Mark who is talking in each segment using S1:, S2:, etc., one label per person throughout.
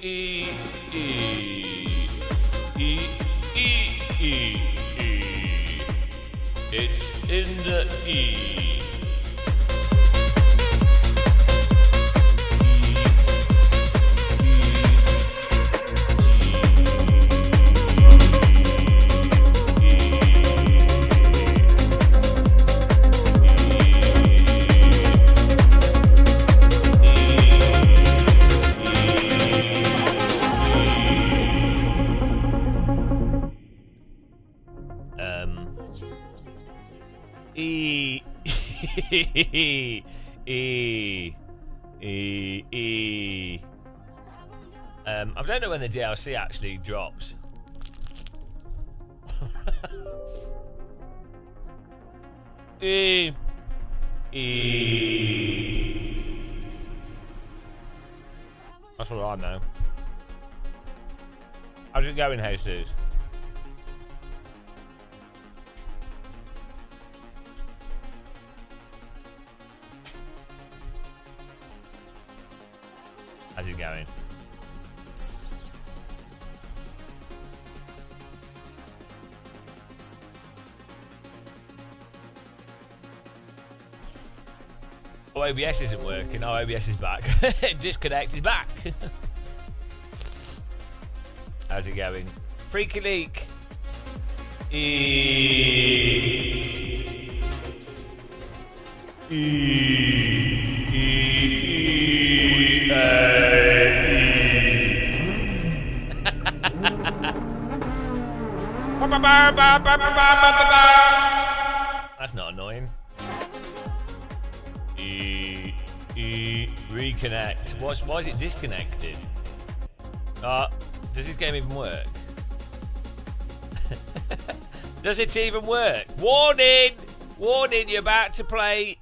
S1: E, E, E, E, E, E. It's in the E. I don't know when the DLC actually drops. That's what I know. How's it going, Jesus? How's it going? Oh, OBS isn't working. Oh, OBS is back. Disconnect is back. How's it going? Freaky Leak. That's not annoying. Reconnect. Why is it disconnected? Does this game even work? Does it even work? Warning! Warning, you're about to play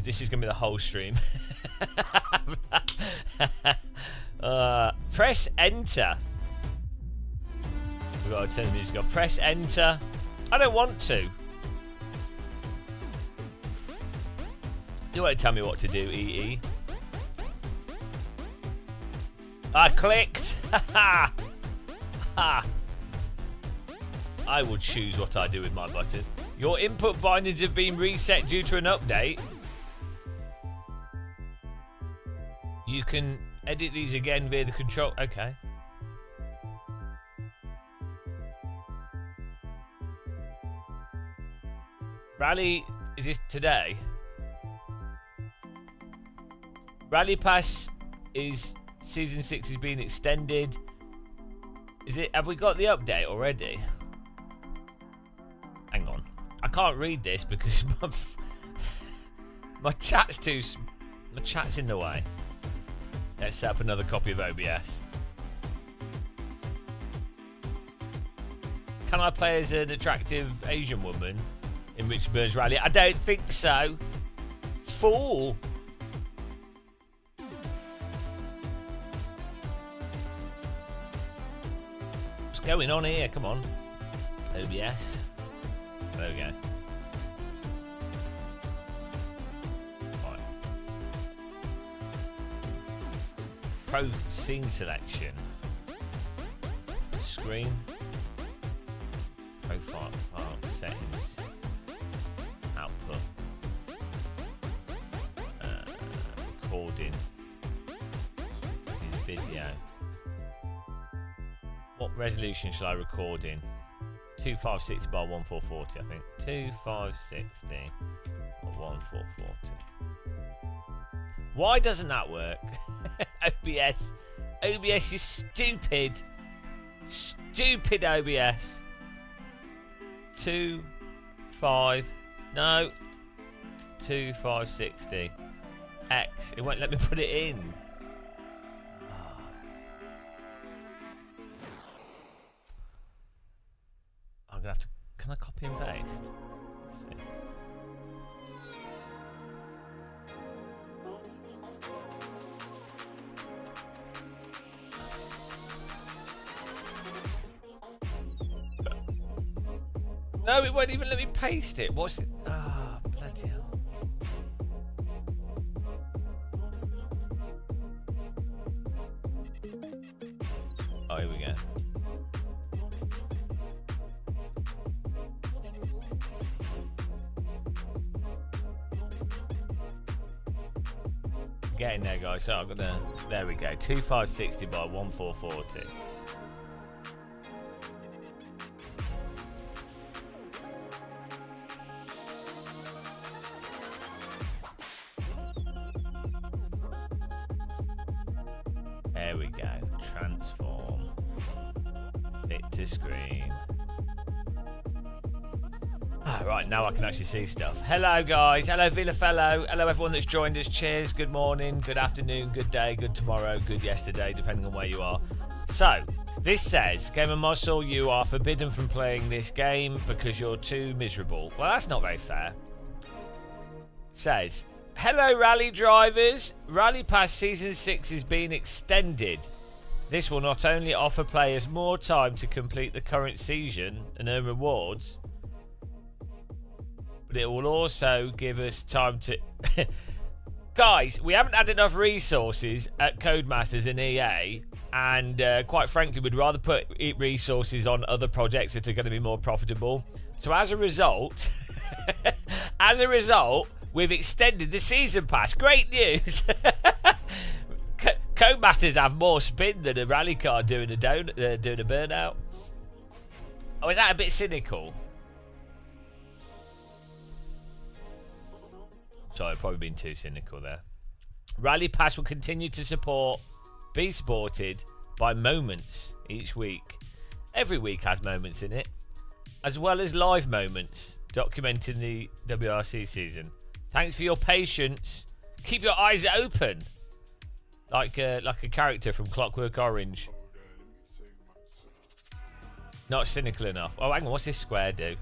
S1: This is gonna be the whole stream. Press enter. We've got to turn the music off. Press enter. I don't want to. You won't tell me what to do, EE. I clicked. Ha ha. I will choose what I do with my button. Your input bindings have been reset due to an update. You can edit these again via the control. Okay. Rally, is this today? Rally Pass is season 6 is being extended. Is it? Have we got the update already? Hang on. I can't read this because my chat's in the way. Let's set up another copy of OBS. Can I play as an attractive Asian woman in Richard Burns Rally? I don't think so. Fool. What's going on here? Come on. OBS. There we go. Right. Pro scene selection. Screen. Profile. Settings. Output. Recording. Video. What resolution shall I record in? 2560 by 1440, I think. 2560 by 1440. Why doesn't that work? OBS. OBS, you stupid. Stupid OBS. 2, 5. No. 2560. X. It won't let me put it in. I'm gonna have to. Can I copy and paste? Let's see. No, it won't even let me paste it. What's it? Ah, bloody hell. Oh, here we go. Getting there, guys. So I'm gonna. There we go. 2560 by 1440. There we go. Transform. Fit to screen. Right, now I can actually see stuff. Hello, guys. Hello, Villa Fellow. Hello, everyone that's joined us. Cheers. Good morning, good afternoon, good day, good tomorrow, good yesterday, depending on where you are. So, this says, Gamer Muscle, you are forbidden from playing this game because you're too miserable. Well, that's not very fair. It says, hello, rally drivers. Rally Pass Season 6 is being extended. This will not only offer players more time to complete the current season and earn rewards, but it will also give us time to... Guys, we haven't had enough resources at Codemasters and EA, and quite frankly, we'd rather put resources on other projects that are going to be more profitable. So as a result, we've extended the season pass. Great news! Codemasters have more spin than a rally car doing a burnout. Oh, is that a bit cynical? Sorry, I've probably been too cynical there. Rally Pass will continue to be supported by moments each week. Every week has moments in it, as well as live moments documenting the WRC season. Thanks for your patience. Keep your eyes open, like a character from Clockwork Orange. Not cynical enough. Oh, hang on, what's this square do?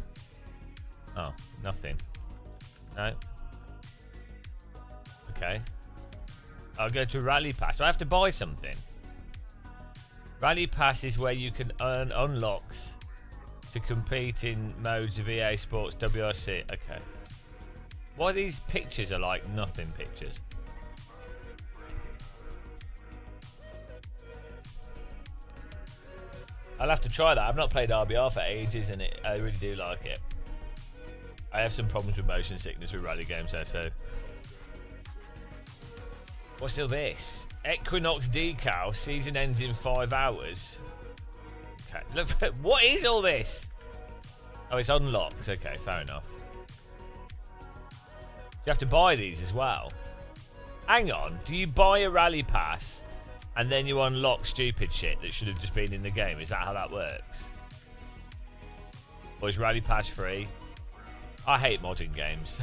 S1: Oh, nothing. No. Okay. I'll go to Rally Pass. Do I have to buy something? Rally Pass is where you can earn unlocks to compete in modes of EA Sports WRC. Okay. Why these pictures are like nothing pictures? I'll have to try that. I've not played RBR for ages, and I really do like it. I have some problems with motion sickness with rally games there, so... What's all this? Equinox decal. Season ends in 5 hours. Okay. Look, what is all this? Oh, it's unlocked. Okay, fair enough. You have to buy these as well. Hang on. Do you buy a rally pass and then you unlock stupid shit that should have just been in the game? Is that how that works? Or is rally pass free? I hate modern games.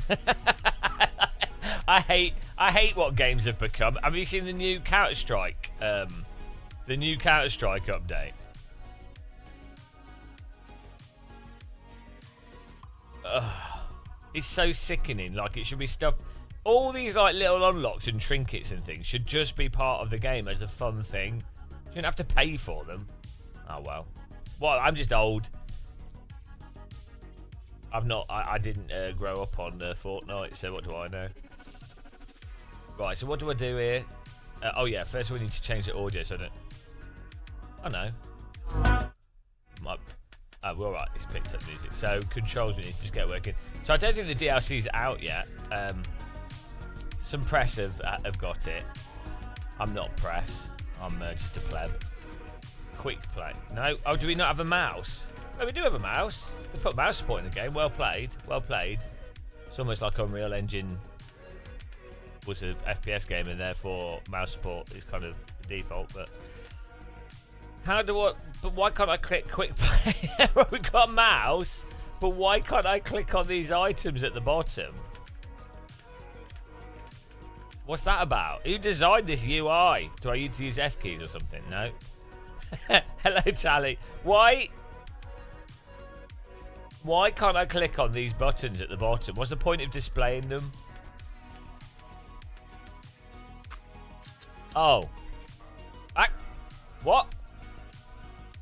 S1: I hate what games have become. Have you seen the new Counter-Strike? The new Counter-Strike update. It's so sickening. Like, it should be stuff. All these like little unlocks and trinkets and things should just be part of the game as a fun thing. You shouldn't have to pay for them. Oh well. Well, I'm just old. I didn't grow up on Fortnite, so what do I know? Right, so what do I do here? Oh yeah, first we need to change the audio so that... Oh no. We're alright, it's picked up music. So controls we need to just get working. So I don't think the DLC's out yet. Some press have got it. I'm not press. I'm just a pleb. Quick play. No. Oh, do we not have a mouse? Oh, we do have a mouse. They put mouse support in the game. Well played. Well played. It's almost like Unreal Engine was an FPS game, and therefore mouse support is kind of the default. But how do I? But why can't I click quick play? We've got a mouse. But why can't I click on these items at the bottom? What's that about? Who designed this UI? Do I need to use F keys or something? No. Hello, Tally. Why can't I click on these buttons at the bottom? What's the point of displaying them? Oh. What?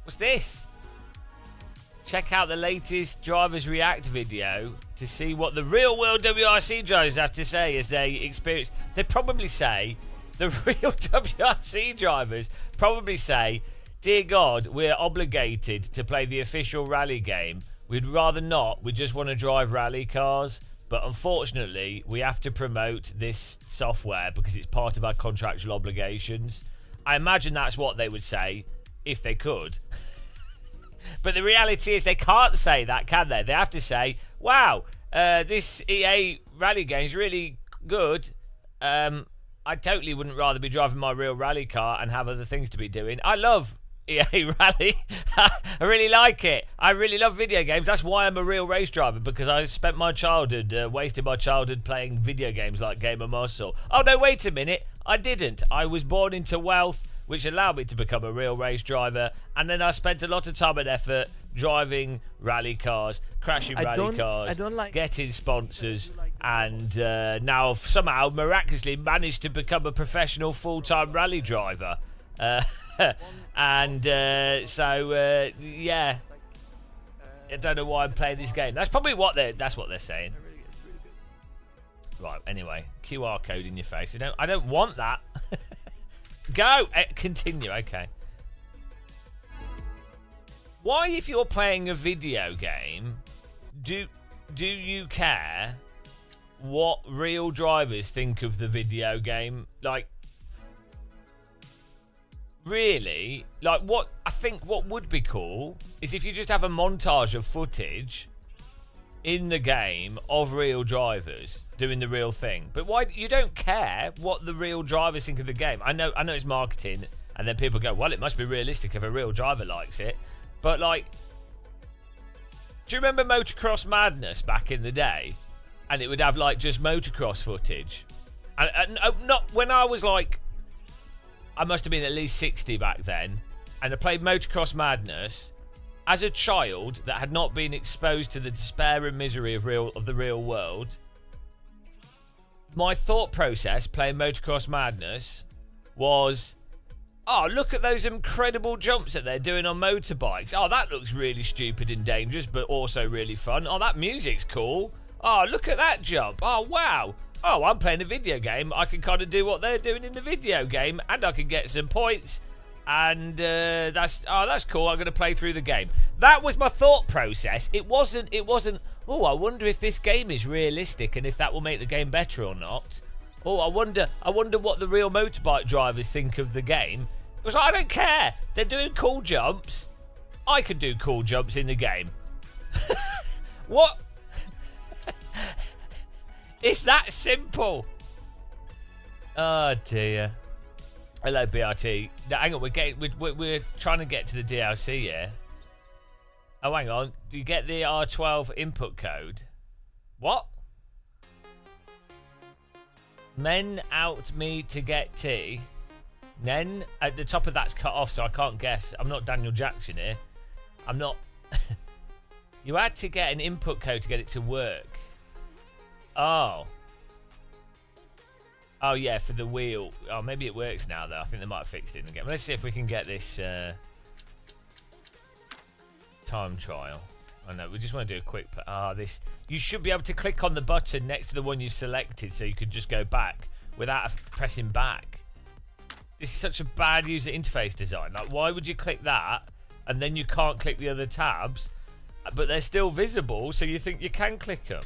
S1: What's this? Check out the latest Drivers React video to see what the real world WRC drivers have to say as they experience. They probably say, the real WRC drivers probably say, dear God, we're obligated to play the official rally game. We'd rather not. We just want to drive rally cars. But unfortunately, we have to promote this software because it's part of our contractual obligations. I imagine that's what they would say if they could. But the reality is they can't say that, can they? They have to say, wow, this EA rally game is really good. I totally wouldn't rather be driving my real rally car and have other things to be doing. I love EA Rally. I really like it. I really love video games. That's why I'm a real race driver, because I spent my childhood, wasted my childhood playing video games like Game of Muscle. Oh, no, wait a minute. I didn't. I was born into wealth, which allowed me to become a real race driver, and then I spent a lot of time and effort driving rally cars, crashing rally cars, getting sponsors, and now I've somehow miraculously managed to become a professional full-time rally driver. And so yeah, I don't know why I'm playing this game. That's probably what they're saying. Right. Anyway, QR code in your face. I don't want that. Go. Continue. Okay. Why, if you're playing a video game, do you care what real drivers think of the video game? Like, really? Like, what I think what would be cool is if you just have a montage of footage in the game of real drivers doing the real thing. But why you don't care what the real drivers think of the game? I know it's marketing, and then people go, well, it must be realistic if a real driver likes it. But like, do you remember Motocross Madness back in the day? And it would have like just motocross footage. And not when I was like, I must have been at least 60 back then, and I played Motocross Madness as a child that had not been exposed to the despair and misery of the real world. My thought process playing Motocross Madness was, oh, look at those incredible jumps that they're doing on motorbikes. Oh, that looks really stupid and dangerous, but also really fun. Oh, that music's cool. Oh, look at that jump. Oh, wow. Oh, I'm playing a video game. I can kind of do what they're doing in the video game, and I can get some points. And that's cool. I'm going to play through the game. That was my thought process. It wasn't. Oh, I wonder if this game is realistic and if that will make the game better or not. Oh, I wonder what the real motorbike drivers think of the game. It was like, I don't care. They're doing cool jumps. I can do cool jumps in the game. What? It's that simple. Oh dear. Hello, BRT. No, hang on, we're trying to get to the DLC here. Oh, hang on. Do you get the R12 input code? What? Men out me to get tea. Nen at the top of that's cut off, so I can't guess. I'm not Daniel Jackson here. I'm not. You had to get an input code to get it to work. Oh. Oh, yeah, for the wheel. Oh, maybe it works now, though. I think they might have fixed it in the game. Let's see if we can get this time trial. I know, we just want to do a quick... this... You should be able to click on the button next to the one you've selected so you could just go back without pressing back. This is such a bad user interface design. Like, why would you click that and then you can't click the other tabs, but they're still visible, so you think you can click them?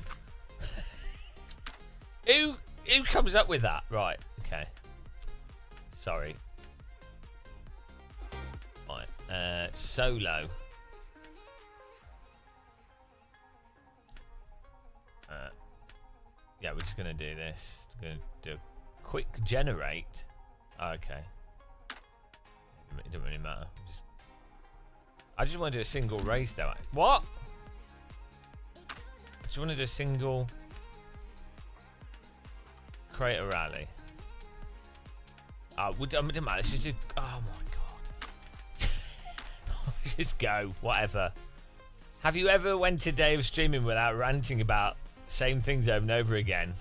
S1: Who comes up with that? Right, okay. Sorry. Right, solo. Yeah, we're just going to do this. We're going to do a quick generate. Oh, okay. It doesn't really matter. I just want to do a single race, though. What? Do you want to do a single creator rally? It doesn't matter. Let's just do. Oh my god. Just go. Whatever. Have you ever went a day of streaming without ranting about same things over and over again?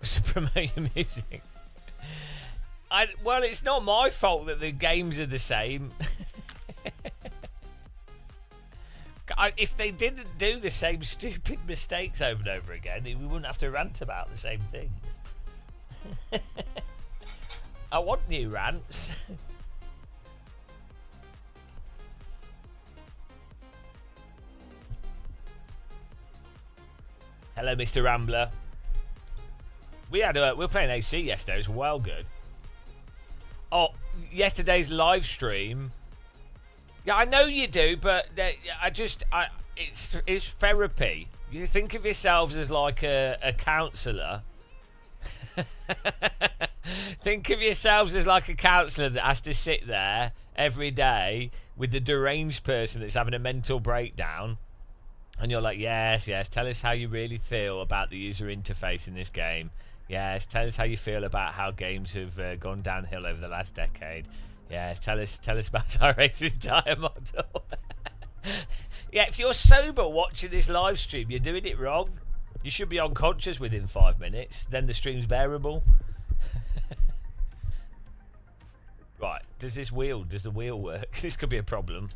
S1: To promote your music. Well, it's not my fault that the games are the same. If they didn't do the same stupid mistakes over and over again, we wouldn't have to rant about the same things. I want new rants. Hello, Mr. Rambler. We were playing AC yesterday. It was well good. Oh, yesterday's live stream. Yeah, I know you do, but it's therapy. You think of yourselves as like a counsellor. Think of yourselves as like a counsellor that has to sit there every day with the deranged person that's having a mental breakdown. And you're like, yes, tell us how you really feel about the user interface in this game. Yes, tell us how you feel about how games have gone downhill over the last decade. Yes, tell us about our racist tire model. Yeah, if you're sober watching this live stream, you're doing it wrong. You should be unconscious within 5 minutes. Then the stream's bearable. Right, does the wheel work? This could be a problem.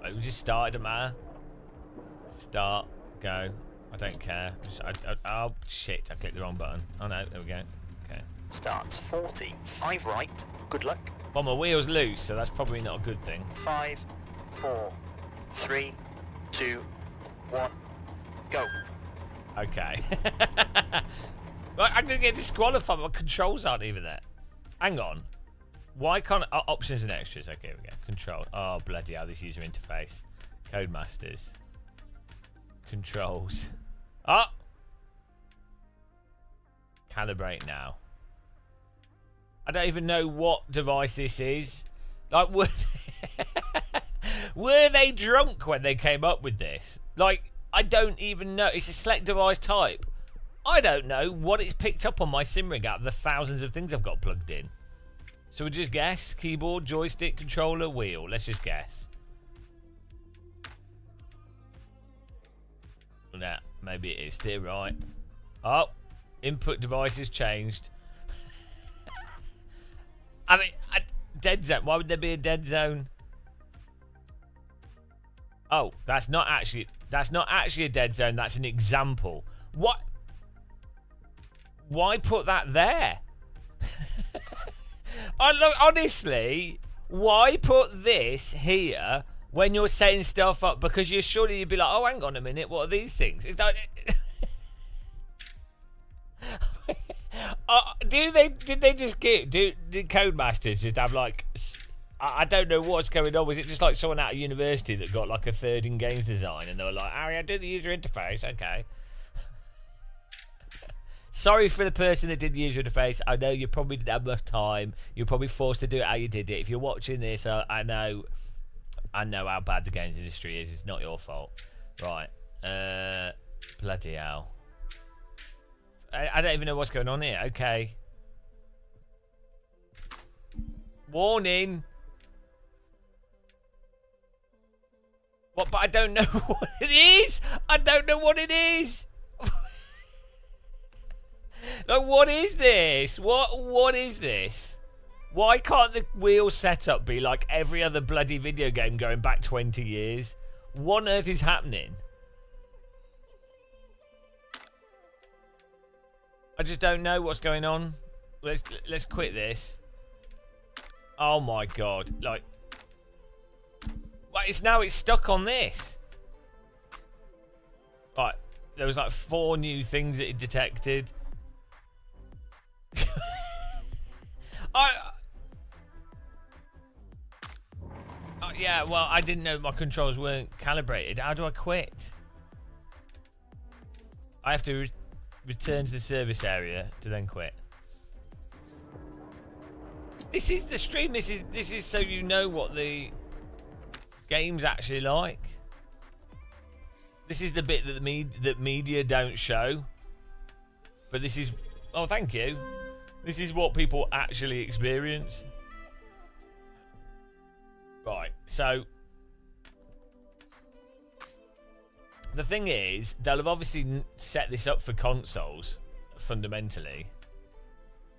S1: Right, we just started, matter. Start, go. I don't care. Oh, shit, I clicked the wrong button. Oh no, there we go. Okay.
S2: Starts 40, 5 right. Good luck.
S1: Well, my wheel's loose, so that's probably not a good thing.
S2: 5, 4, 3, 2, 1, go.
S1: Okay. Right, I'm going to get disqualified. My controls aren't even there. Hang on. Why can't... options and extras. Okay, here we go. Control. Oh, bloody hell, this user interface. Codemasters. Controls. Oh! Calibrate now. I don't even know what device this is. Like, were they drunk when they came up with this? Like, I don't even know. It's a select device type. I don't know what it's picked up on my SimRig out of the thousands of things I've got plugged in. So we'll just guess. Keyboard, joystick, controller, wheel. Let's just guess. Nah, maybe it is still right. Oh, input device has changed. I mean, dead zone. Why would there be a dead zone? Oh, that's not actually a dead zone. That's an example. What? Why put that there? Honestly, why put this here when you're setting stuff up? Because you'd be like, oh, hang on a minute, what are these things? It's like, did Codemasters just have like, I don't know what's going on. Was it just like someone out of university that got like a third in games design and they were like, Harry, I do the user interface, okay. Sorry for the person that did the user interface. I know you probably didn't have much time. You're probably forced to do it how you did it. If you're watching this, I know how bad the games industry is. It's not your fault. Right. Bloody hell. I don't even know what's going on here. Okay. Warning. What? But I don't know what it is. I don't know what it is. Like, what is this? What is this? Why can't the wheel setup be like every other bloody video game going back 20 years? What on earth is happening? I just don't know what's going on. Let's quit this. Oh my god! Like, well, it's stuck on this. Right, there was like 4 new things that it detected. Yeah, well, I didn't know my controls weren't calibrated. How do I quit? I have to return to the service area to then quit. This is the stream. This is so you know what the game's actually like. This is the bit that that media don't show. But this is... Oh, thank you. This is what people actually experience. Right, so... The thing is, they'll have obviously set this up for consoles, fundamentally.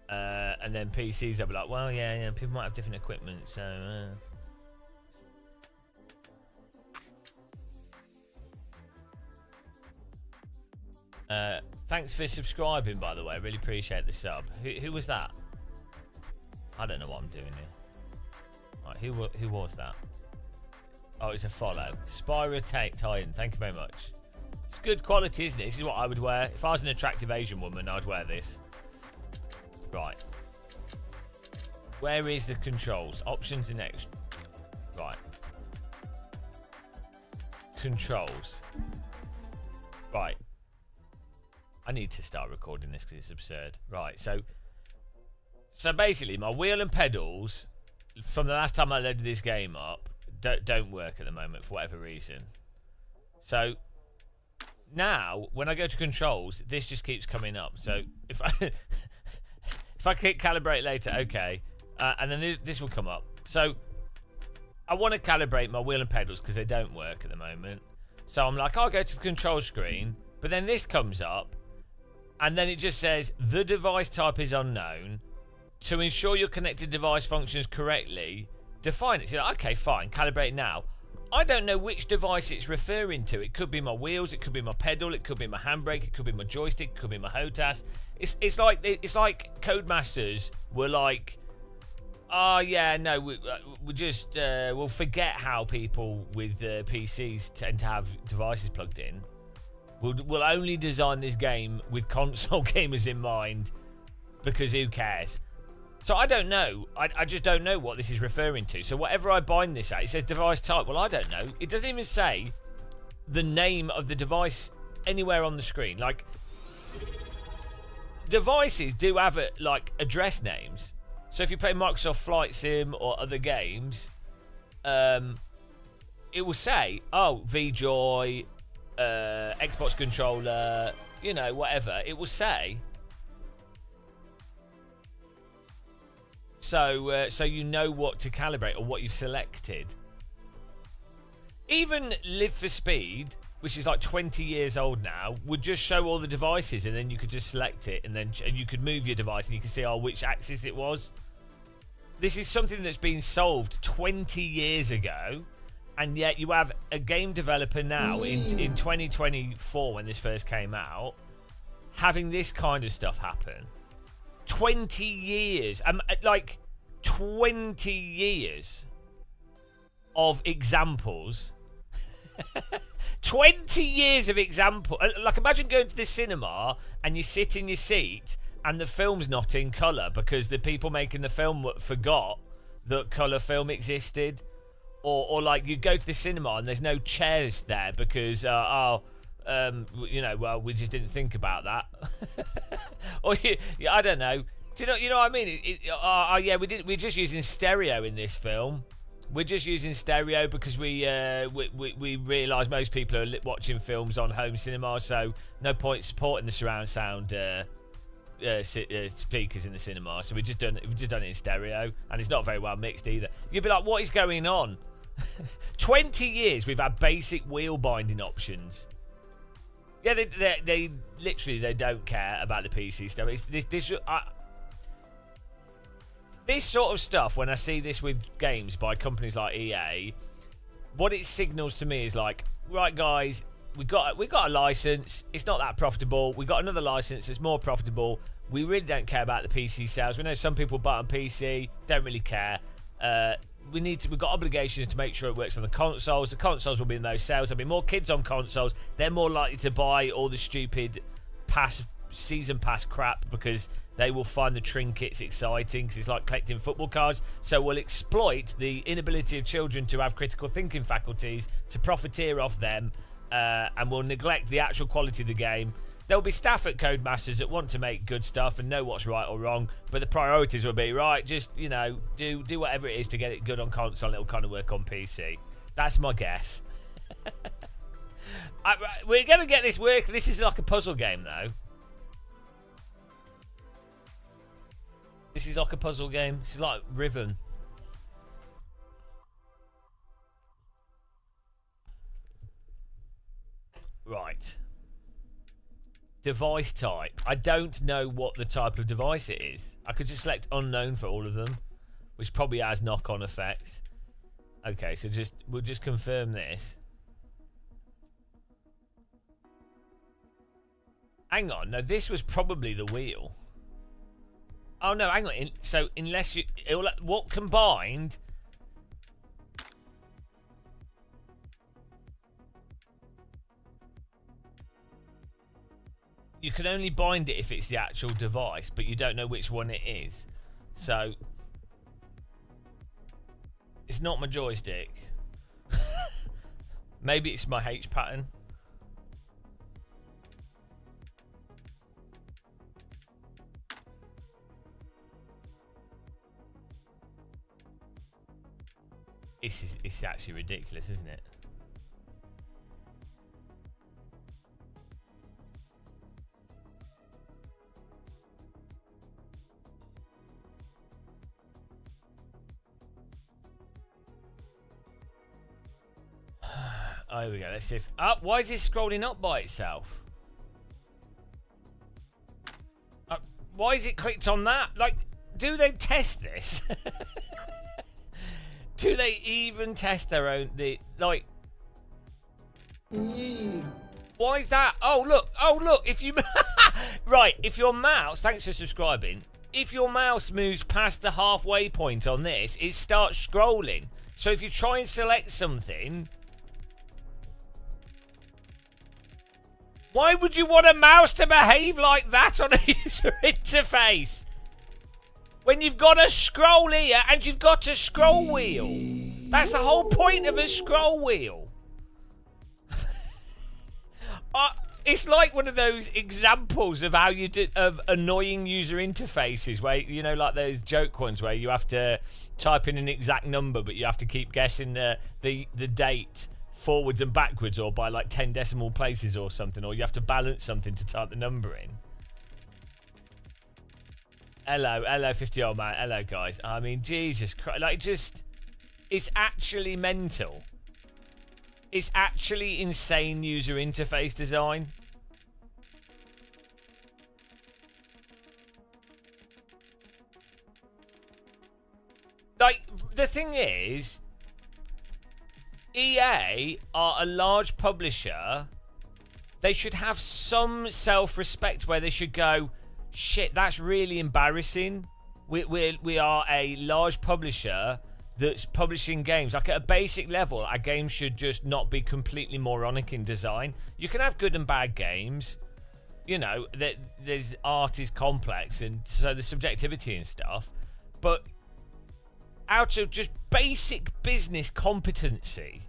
S1: And then PCs, they'll be like, well, yeah, people might have different equipment, so... Thanks for subscribing, by the way. I really appreciate the sub. Who was that? I don't know what I'm doing here. Right, who was that? Oh, it's a follow. Spyro Titan, thank you very much. It's good quality, isn't it? This is what I would wear. If I was an attractive Asian woman, I'd wear this. Right. Where is the controls? Options and extra. Right. Controls. Right. I need to start recording this because it's absurd. Right, so basically my wheel and pedals from the last time I loaded this game up don't work at the moment for whatever reason. So now when I go to controls, this just keeps coming up. So if I click calibrate later, okay, and then this will come up. So I want to calibrate my wheel and pedals because they don't work at the moment. So I'm like, I'll go to the control screen, but then this comes up. And then it just says, the device type is unknown. To ensure your connected device functions correctly, define it. So you're like, okay, fine, calibrate now. I don't know which device it's referring to. It could be my wheels, it could be my pedal, it could be my handbrake, it could be my joystick, it could be my HOTAS. It's like Codemasters were like, oh yeah, no, we just we'll forget how people with PCs tend to have devices plugged in. We'll only design this game with console gamers in mind because who cares? So I don't know. I just don't know what this is referring to. So whatever I bind this at, it says device type. Well, I don't know. It doesn't even say the name of the device anywhere on the screen. Like, devices do have like address names. So if you play Microsoft Flight Sim or other games, it will say, oh, VJoy, Xbox controller, you know, whatever it will say. So you know what to calibrate or what you've selected. Even Live for Speed, which is like 20 years old now, would just show all the devices, and then you could just select it, and you could move your device, and you can see which axis it was. This is something that's been solved 20 years ago. And yet you have a game developer now in 2024, when this first came out, having this kind of stuff happen. 20 years. Like 20 years of examples. 20 years of example. Like, imagine going to the cinema and you sit in your seat and the film's not in colour because the people making the film forgot that colour film existed. Or like you go to the cinema and there's no chairs there because you know, well, we just didn't think about that. Or I don't know. Do you know what I mean? Yeah, we're just using stereo in this film. We're just using stereo because we realise most people are watching films on home cinema, so no point supporting the surround sound speakers in the cinema. So we've just done it in stereo, and it's not very well mixed either. You'd be like, what is going on? 20 years we've had basic wheel binding options. Yeah, they literally they don't care about the PC stuff. It's this sort of stuff. When I see this with games by companies like EA, what it signals to me is like, right, guys, we got a license. It's not that profitable. We got another license that's more profitable. We really don't care about the PC sales. We know some people buy on PC, don't really care. We've got obligations to make sure it works on the consoles. The consoles will be the most sales. There'll be more kids on consoles. They're more likely to buy all the stupid season pass crap because they will find the trinkets exciting because it's like collecting football cards. So we'll exploit the inability of children to have critical thinking faculties to profiteer off them, and we'll neglect the actual quality of the game. There will be staff at Codemasters that want to make good stuff and know what's right or wrong, but the priorities will be, right, just, you know, do whatever it is to get it good on console and it'll kind of work on PC. That's my guess. We're going to get this work. This is like a puzzle game, though. This is like a puzzle game. This is like Riven. Right. Device type. I don't know what the type of device it is. I could just select unknown for all of them, which probably has knock-on effects. Okay, so we'll just confirm this. Hang on, no, this was probably the wheel. Oh no, hang on. So unless what combined? You can only bind it if it's the actual device, but you don't know which one it is. So it's not my joystick. Maybe it's my H pattern. It's actually ridiculous, isn't it? Oh, here we go. Let's see if... why is this scrolling up by itself? Why is it clicked on that? Like, do they test this? Do they even test their own... Why is that? Oh, look. If you... Right, if your mouse... Thanks for subscribing. If your mouse moves past the halfway point on this, it starts scrolling. So if you try and select something... Why would you want a mouse to behave like that on a user interface? When you've got a scroll here and you've got a scroll wheel. That's the whole point of a scroll wheel. It's like one of those examples of how you do of annoying user interfaces where, you know, like those joke ones where you have to type in an exact number but you have to keep guessing the date forwards and backwards or by like 10 decimal places or something, or you have to balance something to type the number in. Hello 50 old man, hello guys. I mean, Jesus Christ, like, just, it's actually mental. It's actually insane user interface design. Like, the thing is, EA are a large publisher. They should have some self-respect where they should go, shit, that's really embarrassing. We are a large publisher that's publishing games. Like, at a basic level, our games should just not be completely moronic in design. You can have good and bad games. You know, there's art is complex, and so there's subjectivity and stuff. But out of just basic business competency,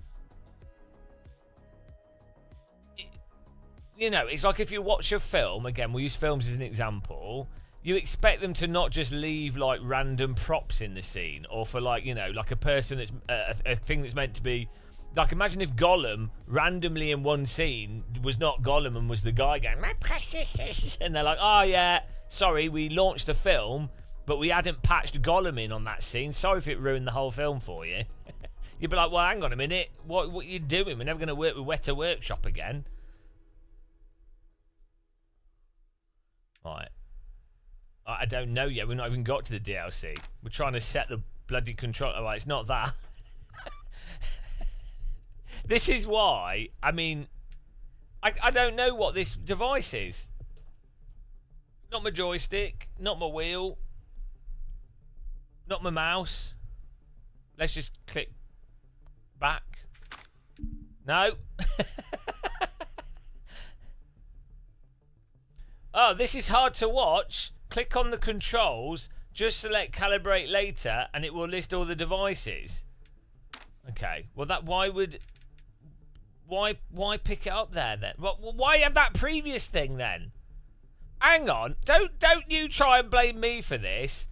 S1: you know, it's like if you watch a film, again, we'll use films as an example, you expect them to not just leave, like, random props in the scene, or for, like, you know, like a person that's, a thing that's meant to be, like, imagine if Gollum, randomly in one scene, was not Gollum and was the guy going, my precious, and they're like, oh, yeah, sorry, we launched a film, but we hadn't patched Gollum in on that scene. Sorry if it ruined the whole film for you. You'd be like, well, hang on a minute. What are you doing? We're never going to work with Weta Workshop again. Right. I don't know yet. We've not even got to the DLC. We're trying to set the bloody control. Oh, it's not that. This is why, I mean, I don't know what this device is. Not my joystick. Not my wheel. Not my mouse. Let's just click back. No. Oh, this is hard to watch. Click on the controls, just select calibrate later, and it will list all the devices. Okay. Well, that why pick it up there then? Why have that previous thing then? Hang on. Don't you try and blame me for this.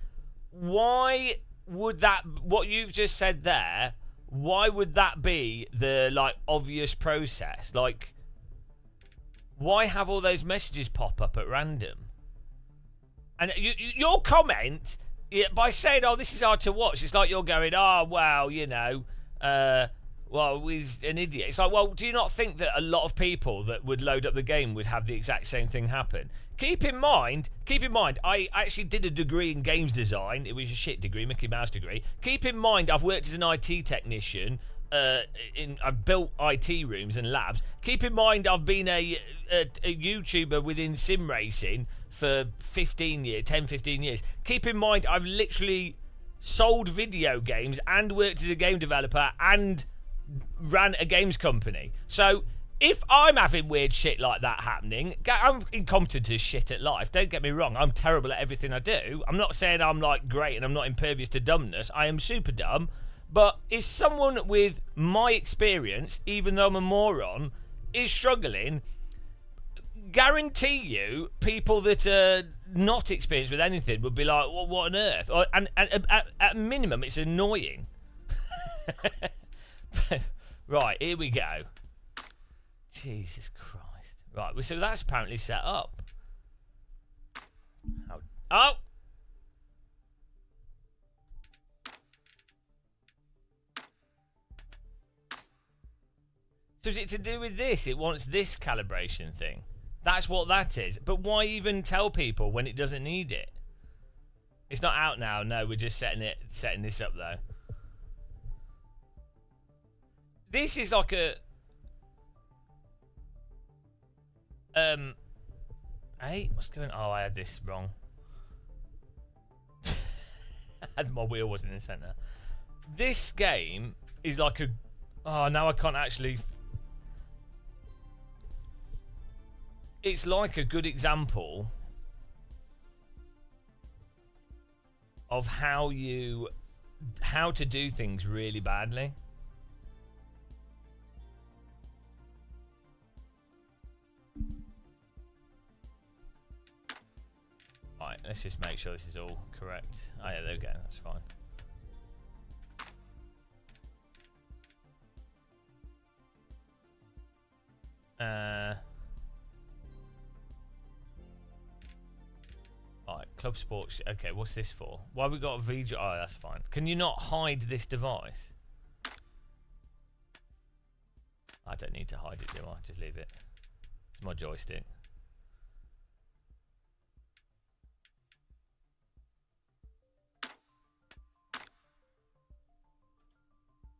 S1: Why would that, what you've just said there, why would that be the like obvious process? Like, why have all those messages pop up at random? And your comment, by saying, oh, this is hard to watch, it's like you're going, oh, well, you know, well, he's an idiot. It's like, well, do you not think that a lot of people that would load up the game would have the exact same thing happen? Keep in mind, I actually did a degree in games design. It was a shit degree, Mickey Mouse degree. Keep in mind, I've worked as an IT technician. I've built IT rooms and labs. Keep in mind, I've been a YouTuber within sim racing for 10, 15 years. Keep in mind, I've literally sold video games and worked as a game developer and ran a games company. So if I'm having weird shit like that happening, I'm incompetent as shit at life. Don't get me wrong, I'm terrible at everything I do. I'm not saying I'm like great and I'm not impervious to dumbness. I am super dumb. But if someone with my experience, even though I'm a moron, is struggling, guarantee you people that are not experienced with anything would be like, well, what on earth? And at minimum, it's annoying. Right, here we go. Jesus Christ. Right, so that's apparently set up. Oh! So is it to do with this? It wants this calibration thing. That's what that is. But why even tell people when it doesn't need it? It's not out now. No, we're just setting this up though. This is like a hey, what's going on? Oh, I had this wrong. My wheel wasn't in the center. This game is like a oh, now I can't actually. It's like a good example of how to do things really badly. Right, let's just make sure this is all correct. Oh yeah, there we go, that's fine. Alright, Club Sports. Okay, what's this for? Why we got a VJ? Oh, that's fine. Can you not hide this device? I don't need to hide it, do I? Just leave it. It's my joystick.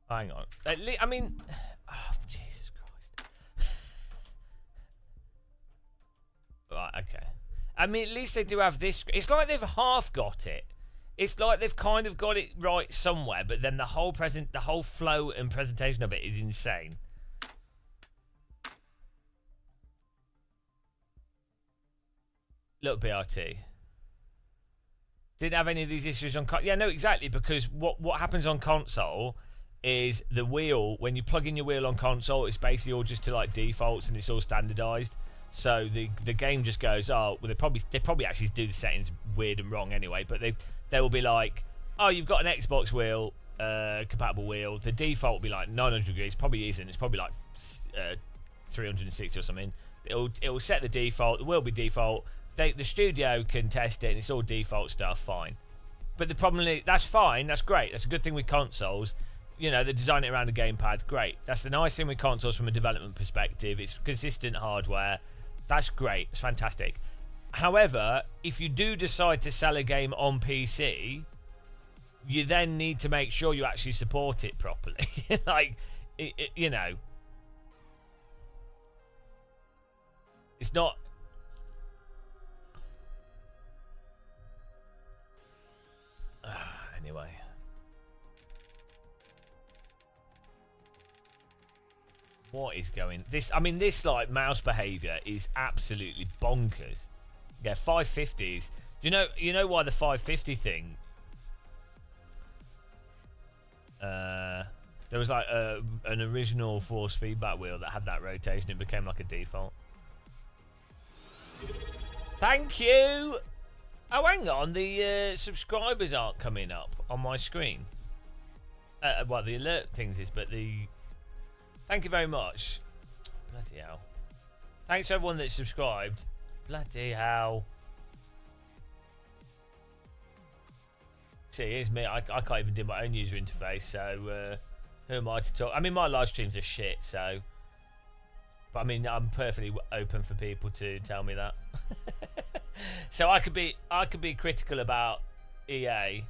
S1: Hang on. I mean, oh, Jesus Christ. Right, okay. I mean, at least they do have this. It's like they've half got it. It's like they've kind of got it right somewhere, but then the whole flow and presentation of it is insane. Look, BRT. Didn't have any of these issues on console. Yeah, no, exactly, because what happens on console is the wheel, when you plug in your wheel on console, it's basically all just to like defaults and it's all standardized. So the game just goes, oh, well, they probably actually do the settings weird and wrong anyway, but they will be like, oh, you've got an Xbox wheel, compatible wheel. The default will be like 900 degrees, probably isn't. It's probably like 360 or something. It'll set the default. The wheel will be default. The studio can test it, and it's all default stuff. Fine. But the problem is, that's fine. That's great. That's a good thing with consoles. You know, they design it around the gamepad. Great. That's the nice thing with consoles from a development perspective. It's consistent hardware. That's great. It's fantastic. However, if you do decide to sell a game on PC, you then need to make sure you actually support it properly. Like, you know, it's not. Anyway. What is going this? I mean, this like mouse behavior is absolutely bonkers. Yeah, 550s. You know why the 550 thing? There was like an original force feedback wheel that had that rotation. It became like a default. Thank you. Oh, hang on. The subscribers aren't coming up on my screen. Well, the alert things is, but the... Thank you very much. Bloody hell. Thanks to everyone that's subscribed. Bloody hell. See, here's me. I can't even do my own user interface, so who am I to talk? I mean, my live streams are shit, so... But I mean, I'm perfectly open for people to tell me that. So I could be critical about EA,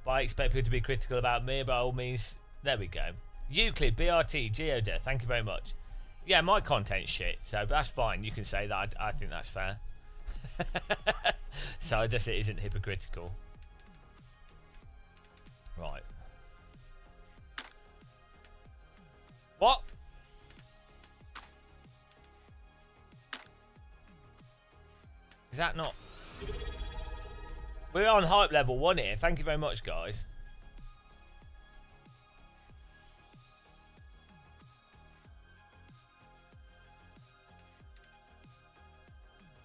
S1: but I expect people to be critical about me. By all means, there we go. Euclid, BRT, Geodeath, thank you very much. Yeah, my content's shit, so but that's fine. You can say that. I think that's fair. So I guess it isn't hypocritical. Right. What? Is that not... We're on hype level 1 here. Thank you very much, guys.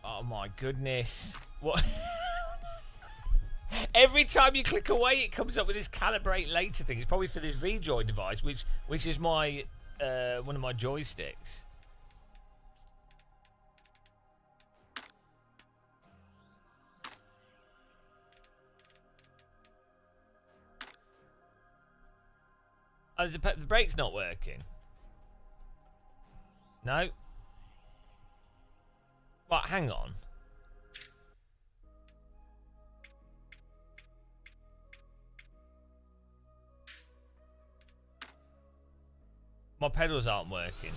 S1: Oh my goodness. What? Every time you click away, it comes up with this calibrate later thing. It's probably for this VJoy device, which is my one of my joysticks. Oh, the brake's not working. No. Right, hang on. My pedals aren't working.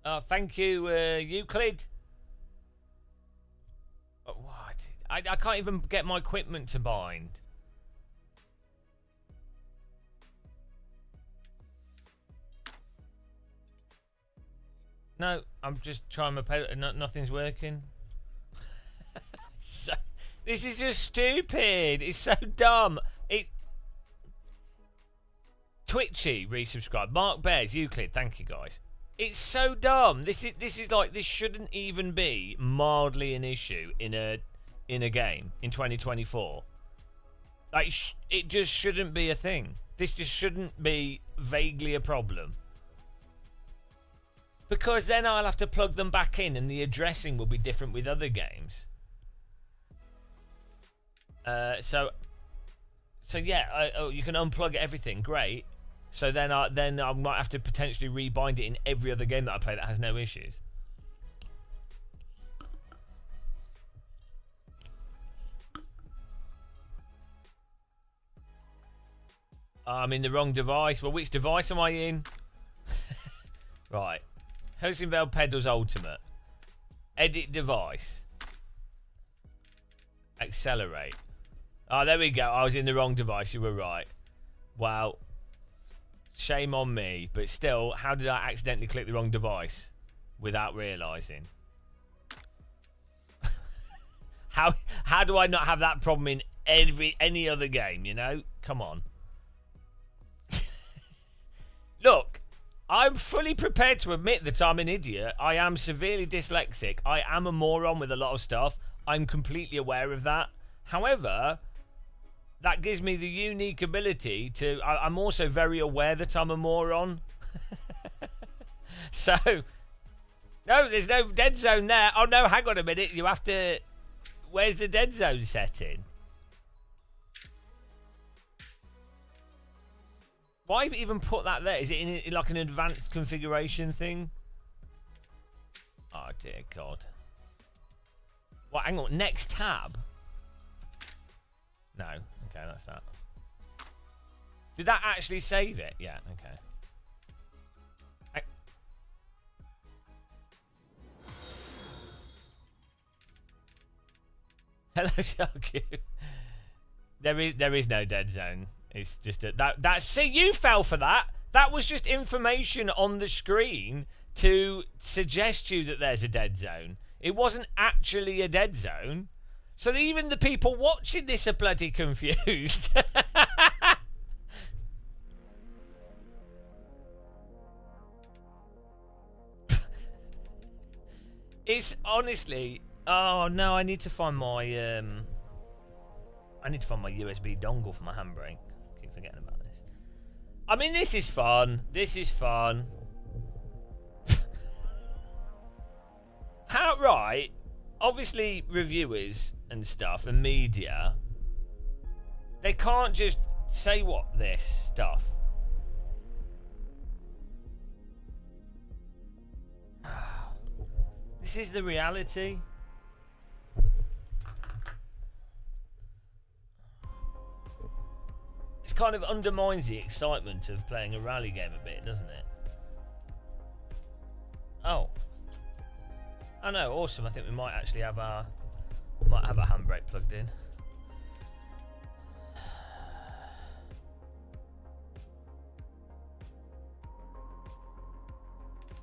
S1: Oh, thank you, Euclid. What? I can't even get my equipment to bind. No, I'm just trying my pedal. Nothing's working. So, this is just stupid. It's so dumb. Twitchy resubscribe. Mark Bears, Euclid. Thank you, guys. It's so dumb. This is like, this shouldn't even be mildly an issue in a game in 2024. Like, it just shouldn't be a thing. This just shouldn't be vaguely a problem. Because then I'll have to plug them back in and the addressing will be different with other games. So yeah, you can unplug everything, great. So then I might have to potentially rebind it in every other game that I play that has no issues. I'm in the wrong device. Well, which device am I in? Right. Helsingveld Pedals Ultimate. Edit device. Accelerate. Oh, there we go. I was in the wrong device. You were right. Wow. Shame on me. But still, how did I accidentally click the wrong device without realising? How do I not have that problem in any other game, you know? Come on. Look. I'm fully prepared to admit that I'm an idiot. I am severely dyslexic. I am a moron with a lot of stuff. I'm completely aware of that. However, that gives me the unique ability to... I'm also very aware that I'm a moron. So, no, there's no dead zone there. Oh, no, hang on a minute. You have to... Where's the dead zone setting? Why even put that there? Is it in like an advanced configuration thing? Oh, dear God. What, hang on. Next tab? No. Okay, that's that. Did that actually save it? Yeah, okay. Hello, Sharky. There is no dead zone. It's just that see, you fell for that. That was just information on the screen to suggest you that there's a dead zone. It wasn't actually a dead zone. So even the people watching this are bloody confused. It's honestly, Oh no, I need to find my USB dongle for my handbrake. Keep forgetting about this. I mean, this is fun. This is fun. How right? Obviously, reviewers and stuff and media, they can't just say what this stuff. This is the reality. It kind of undermines the excitement of playing a rally game a bit, doesn't it? Oh. Oh no, awesome. I think we might actually have our handbrake plugged in.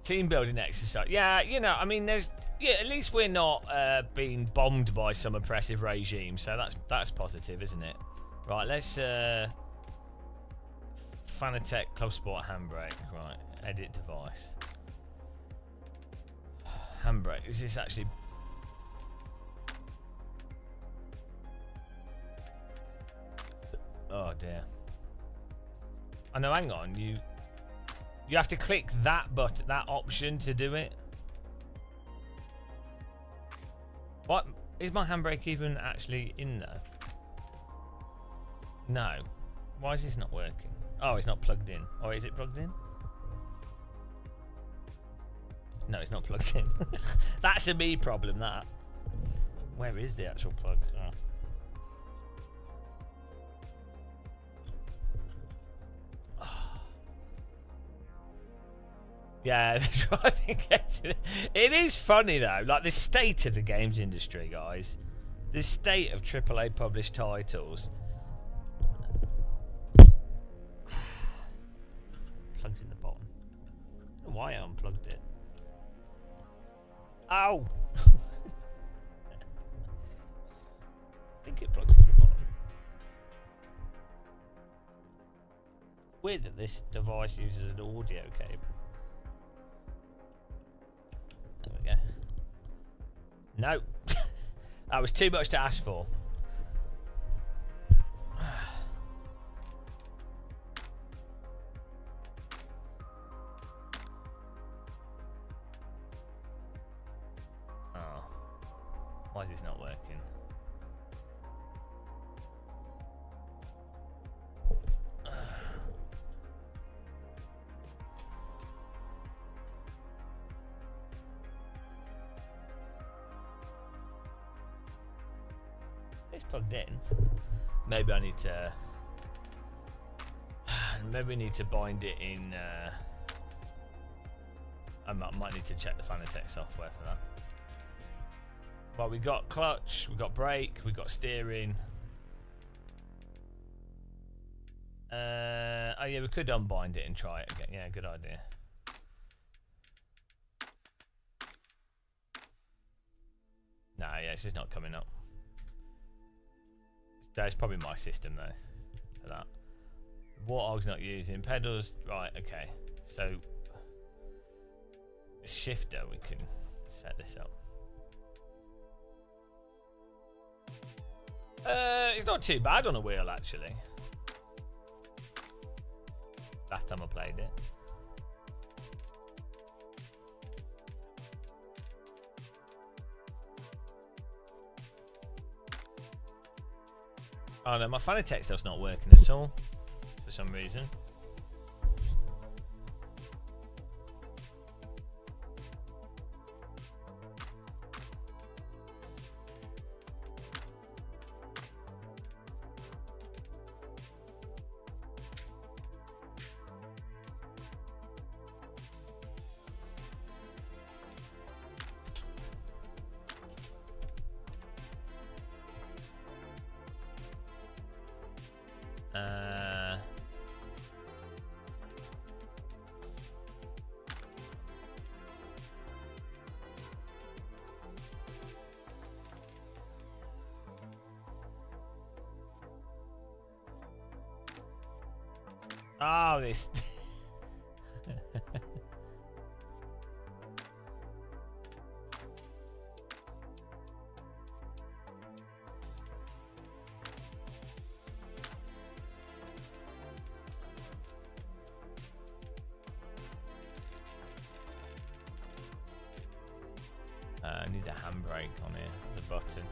S1: Team building exercise. Yeah, you know, I mean, at least we're not being bombed by some oppressive regime, so that's positive, isn't it? Right, let's Fanatec Club Sport handbrake. Right, edit device. Handbrake. Is this actually? Oh dear. I know. Hang on, you have to click that option to do it. What is my handbrake even actually in there? No. Why is this not working? Oh, it's not plugged in. Or is it plugged in? No, it's not plugged in. That's a me problem, that. Where is the actual plug? Oh. Yeah, the driving gets it. It is funny though, like the state of the games industry, guys. The state of AAA published titles. Plugs in the bottom. I don't know why I unplugged it. Ow! I think it plugs in the bottom. Weird that this device uses an audio cable. There we go. No. That was too much to ask for. Oh. Why is this not working? It's plugged in. Maybe I need to. Maybe we need to bind it in. I might need to check the Fanatec software for that. Well, we got clutch, we got brake, we got steering. Oh yeah, we could unbind it and try it again. Yeah, good idea. Nah, yeah, it's just not coming up. That's probably my system though, for that. Warthog's not using pedals, right? Okay, so the shifter, we can set this up. It's not too bad on a wheel actually. Last time I played it. Oh no, my Fanatec stuff's not working at all for some reason. Oh, this. I need a handbrake on here. There's a button.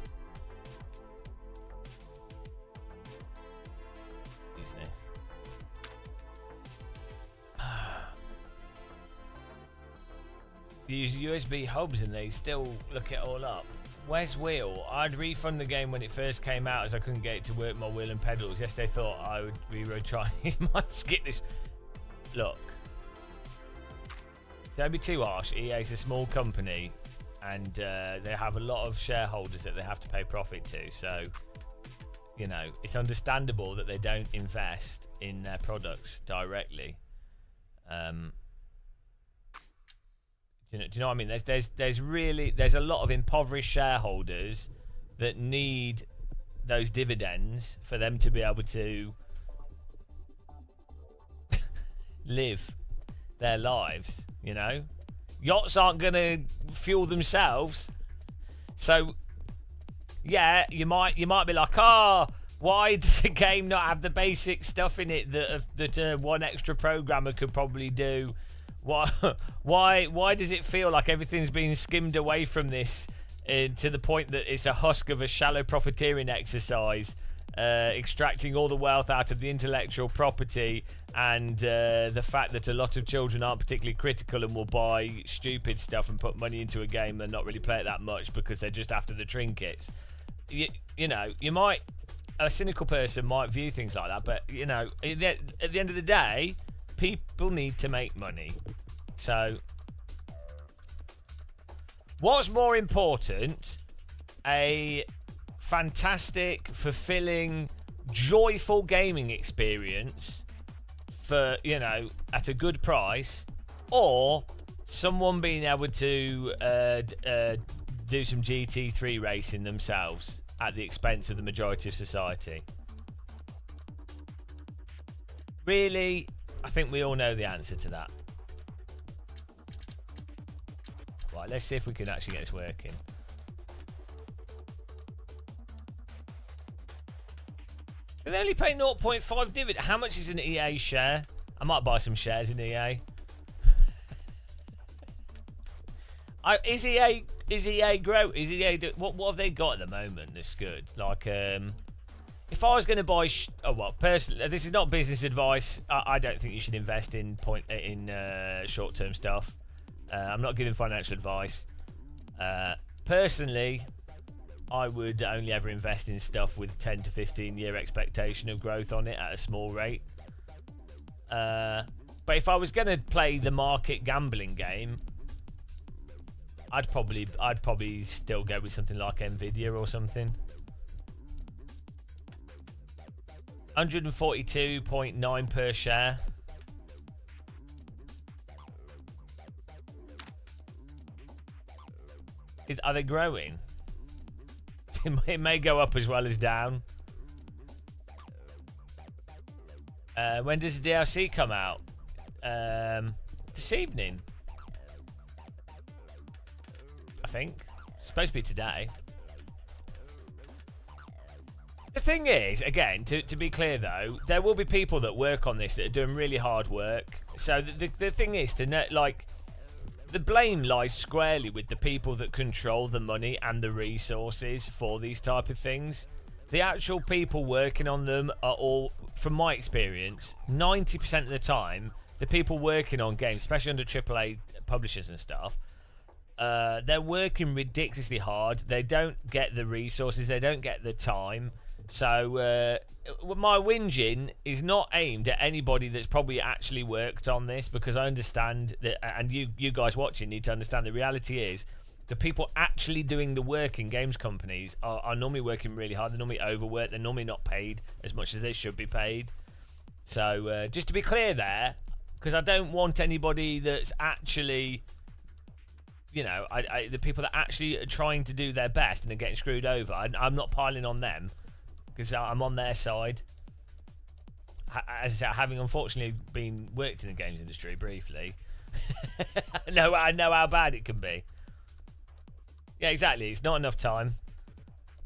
S1: Use this. Use USB hubs and they still look it all up. Where's wheel? I'd refund the game when it first came out as I couldn't get it to work my wheel and pedals. Yesterday thought we would try might skip this. Look. Don't be too harsh. EA's a small company and they have a lot of shareholders that they have to pay profit to. So, you know, it's understandable that they don't invest in their products directly. Do you know what I mean? There's a lot of impoverished shareholders that need those dividends for them to be able to live their lives. You know, yachts aren't gonna fuel themselves, so yeah, you might be like, why does the game not have the basic stuff in it that one extra programmer could probably do? Why does it feel like everything's being skimmed away from this to the point that it's a husk of a shallow profiteering exercise, extracting all the wealth out of the intellectual property and the fact that a lot of children aren't particularly critical and will buy stupid stuff and put money into a game and not really play it that much because they're just after the trinkets. You know, a cynical person might view things like that, but you know, at the end of the day, people need to make money. So, what's more important? A fantastic, fulfilling, joyful gaming experience for, you know, at a good price, or someone being able to do some GT3 racing themselves at the expense of the majority of society? Really? I think we all know the answer to that. Right, let's see if we can actually get this working. They only pay 0.5 dividend. How much is an EA share? I might buy some shares in EA. Is EA grow? What have they got at the moment that's good? Like, if I was going to buy, personally, this is not business advice. I don't think you should invest in short-term stuff. I'm not giving financial advice. Personally, I would only ever invest in stuff with 10 to 15 year expectation of growth on it at a small rate. But if I was going to play the market gambling game, I'd probably still go with something like Nvidia or something. 142.9 per share. Are they growing? It may go up as well as down. When does the DLC come out? This evening, I think. It's supposed to be today. The thing is, again, to be clear though, there will be people that work on this that are doing really hard work. So the thing is to know, like, the blame lies squarely with the people that control the money and the resources for these type of things. The actual people working on them are all, from my experience, 90% of the time, the people working on games, especially under AAA publishers and stuff, they're working ridiculously hard. They don't get the resources. They don't get the time. So my whinging is not aimed at anybody that's probably actually worked on this, because I understand that, and you guys watching need to understand the reality is the people actually doing the work in games companies are normally working really hard. They're normally overworked. They're normally not paid as much as they should be paid. So just to be clear there, because I don't want anybody that's actually, you know, the people that actually are trying to do their best and are getting screwed over, I'm not piling on them, because I'm on their side. As I say, having unfortunately been worked in the games industry briefly, I know how bad it can be. Yeah, exactly. It's not enough time,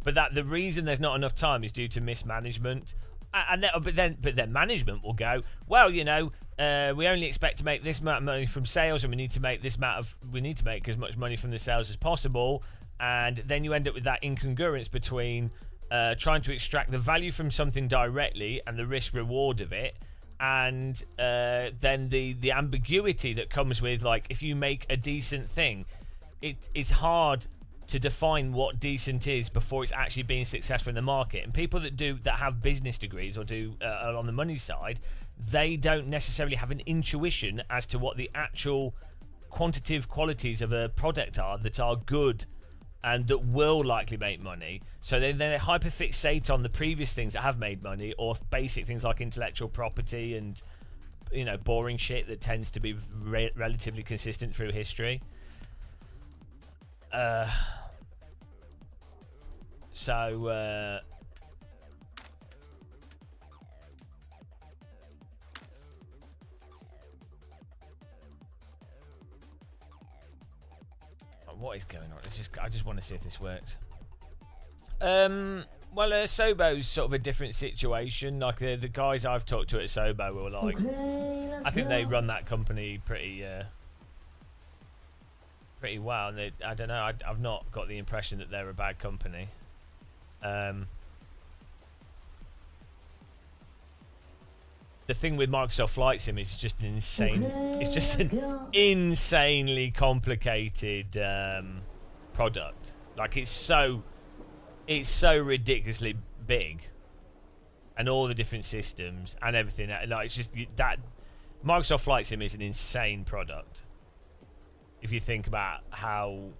S1: but the reason there's not enough time is due to mismanagement. But then management will go, well, you know, we only expect to make this amount of money from sales, and we need to make as much money from the sales as possible. And then you end up with that incongruence between trying to extract the value from something directly and the risk reward of it, and then the ambiguity that comes with, like, if you make a decent thing, it's hard to define what decent is before it's actually being successful in the market. And people that have business degrees or are on the money side, they don't necessarily have an intuition as to what the actual quantitative qualities of a product are that are good and that will likely make money. So they hyperfixate on the previous things that have made money, or basic things like intellectual property and, you know, boring shit that tends to be relatively consistent through history. What is going on? I just want to see if this works. Well, Sobo's sort of a different situation. Like the guys I've talked to at Sobo were like, I think they run that company pretty well. And I don't know. I've not got the impression that they're a bad company. The thing with Microsoft Flight Sim is just an insane. It's just an insanely complicated product. Like it's so ridiculously big, and all the different systems and everything. Like it's just that Microsoft Flight Sim is an insane product. If you think about how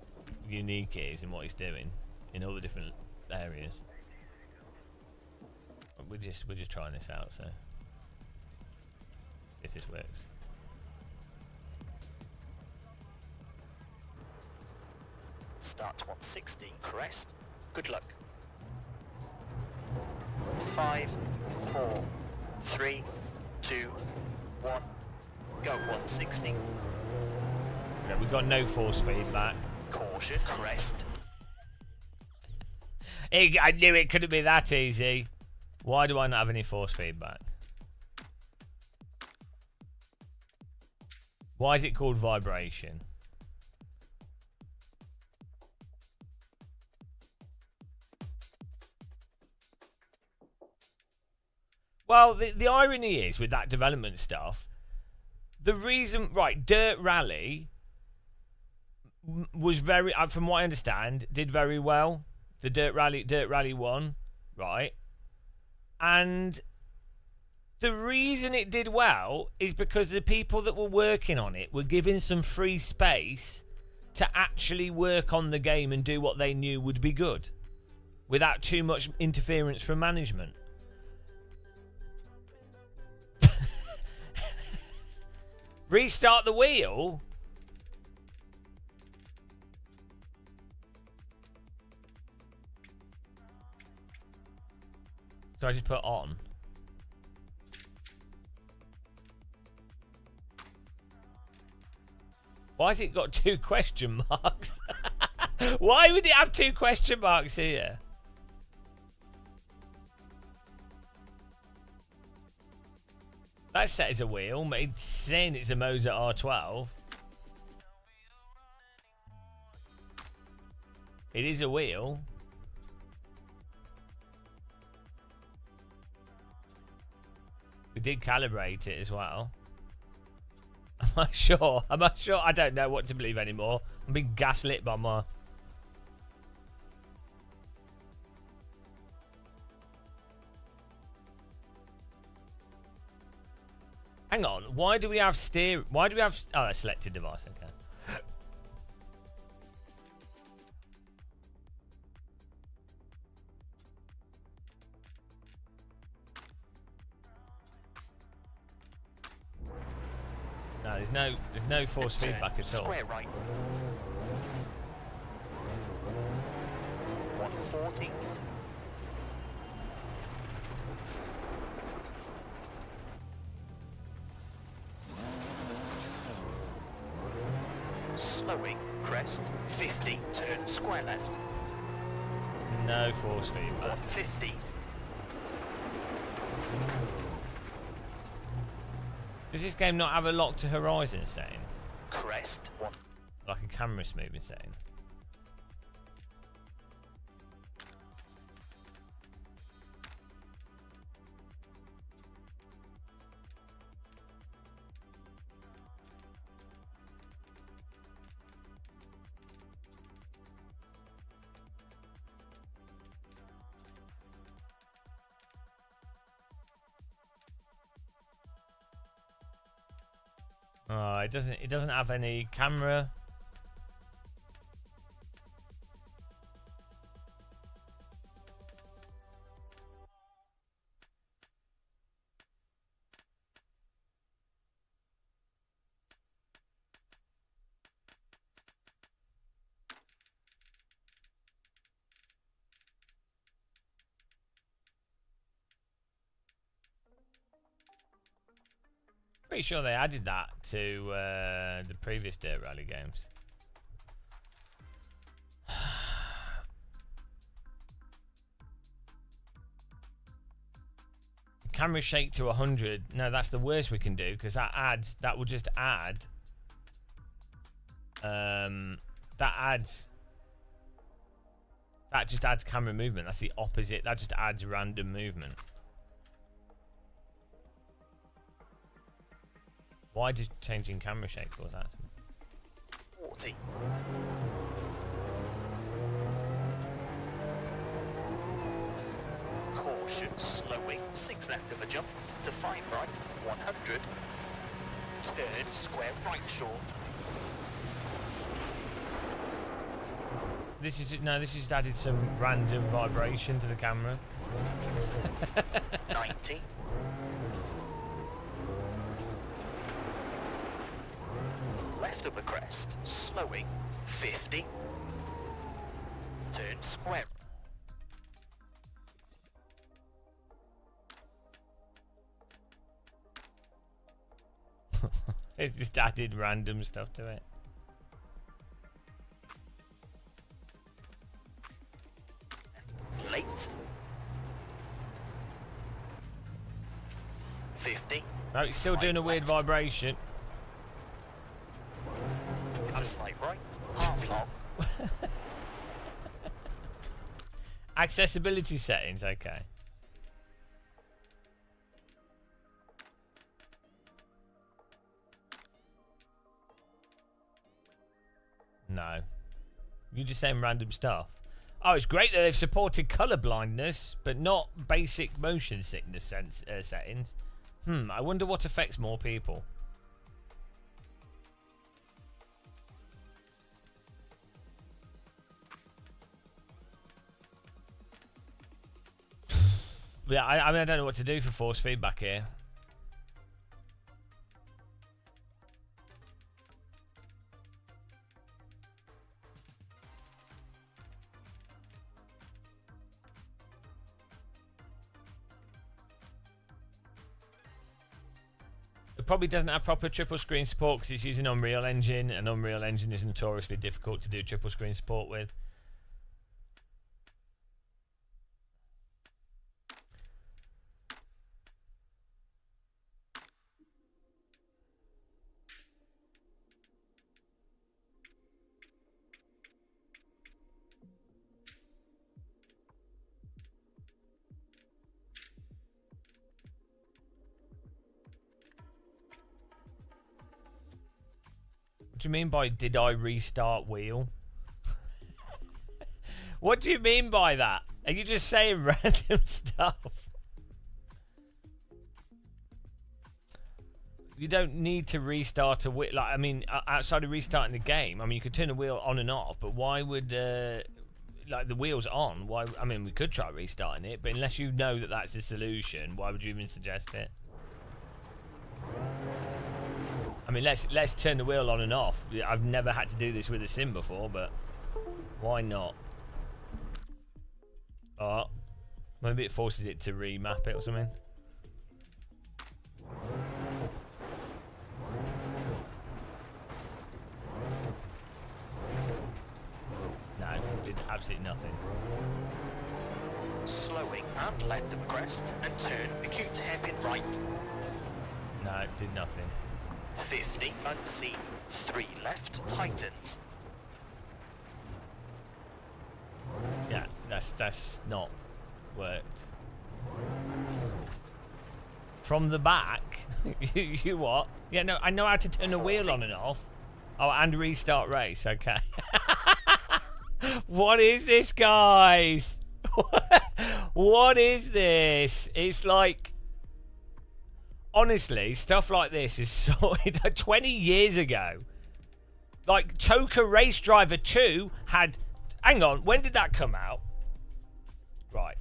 S1: unique it is and what it's doing in all the different areas. We're just trying this out, so. If this works.
S2: Start to 160, crest. Good luck. 5, 4, 3, 2, 1. Go 160.
S1: Yeah, we've got no force feedback.
S2: Caution, crest.
S1: I knew it couldn't be that easy. Why do I not have any force feedback? Why is it called vibration? Well, the irony is with that development stuff, the reason, right, Dirt Rally was very, from what I understand, did very well. The Dirt Rally 1, right? And the reason it did well is because the people that were working on it were given some free space to actually work on the game and do what they knew would be good without too much interference from management. Restart the wheel? So I just put on. Why has it got 2 question marks? Why would it have 2 question marks here? That's set as a wheel. It's saying it's a Mozart R12. It is a wheel. We did calibrate it as well. Am I sure? Am I sure? I don't know what to believe anymore. I'm being gaslit by my... Hang on. Why do we have steer? Why do we have... Oh, that's selected device. Okay. No, there's no force feedback at all.
S2: Square right. 140. Slowing, crest, 50, turn square left.
S1: No force feedback.
S2: 150.
S1: Does this game not have a lock to horizon setting?
S2: Crest 1.
S1: Like a camera smoothing setting? Oh, it doesn't have any camera. Pretty sure they added that to the previous Dirt Rally games. Camera shake to 100. No, that's the worst we can do because that will just add. That just adds camera movement. That's the opposite. That just adds random movement. Why does changing camera shake cause that?
S2: 40. Caution, slowing, 6 left of a jump, to 5 right, 100. Turn, square right short.
S1: This is just added some random vibration to the camera.
S2: 90. Left of a crest, slowing, 50. Turn square.
S1: It's just added random stuff to it.
S2: Late. 50.
S1: No, it's still doing a weird vibration.
S2: It's a slight right. Half long.
S1: Accessibility settings, okay. No. You're just saying random stuff. Oh, it's great that they've supported colour blindness, but not basic motion sickness settings. I wonder what affects more people. Yeah, I mean, I don't know what to do for force feedback here. It probably doesn't have proper triple screen support because it's using Unreal Engine, and Unreal Engine is notoriously difficult to do triple screen support with. What do you mean by did I restart wheel? What do you mean by that? Are you just saying random stuff? You don't need to restart a wheel. Like, I mean, outside of restarting the game, I mean, you could turn the wheel on and off, but why would like the wheel's on? Why? I mean, we could try restarting it, but unless you know that that's the solution, why would you even suggest it? I mean, let's turn the wheel on and off. I've never had to do this with a sim before, but why not? Oh, maybe it forces it to remap it or something. No, it did absolutely nothing.
S2: Slowing and left of a crest, and turn acute hairpin right.
S1: No, No, did nothing.
S2: 50, unseen, 3 left, tightens.
S1: Yeah, that's not worked. From the back? you what? Yeah, no, I know how to turn the wheel on and off. Oh, and restart race, okay. What is this, guys? What is this? It's like... Honestly, stuff like this is sorted 20 years ago. Like, Toka Race Driver 2 had... Hang on, when did that come out? Right.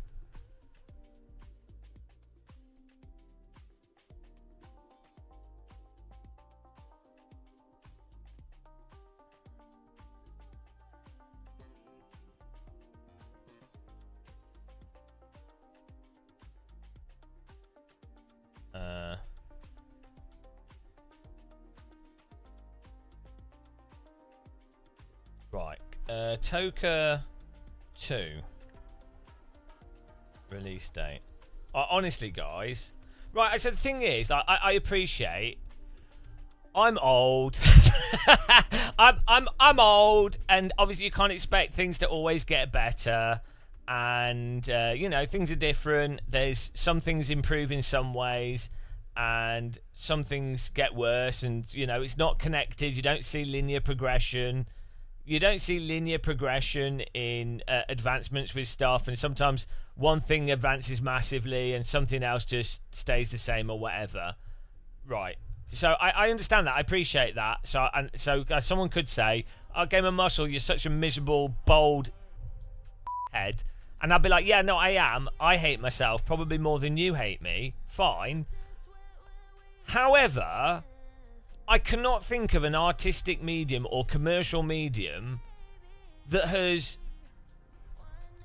S1: Right. Toka 2 release date. Honestly, guys. Right, so the thing is, I appreciate I'm old. I'm old, and obviously you can't expect things to always get better. And you know, things are different. There's some things improve in some ways, and some things get worse. And you know, it's not connected. You don't see linear progression. You don't see linear progression in advancements with stuff, and sometimes one thing advances massively and something else just stays the same or whatever. Right. So I understand that. I appreciate that. So someone could say, "Oh, Game of Muscle, you're such a miserable, bold head," and I'd be like, "Yeah, no, I am. I hate myself probably more than you hate me. Fine." However, I cannot think of an artistic medium or commercial medium that has...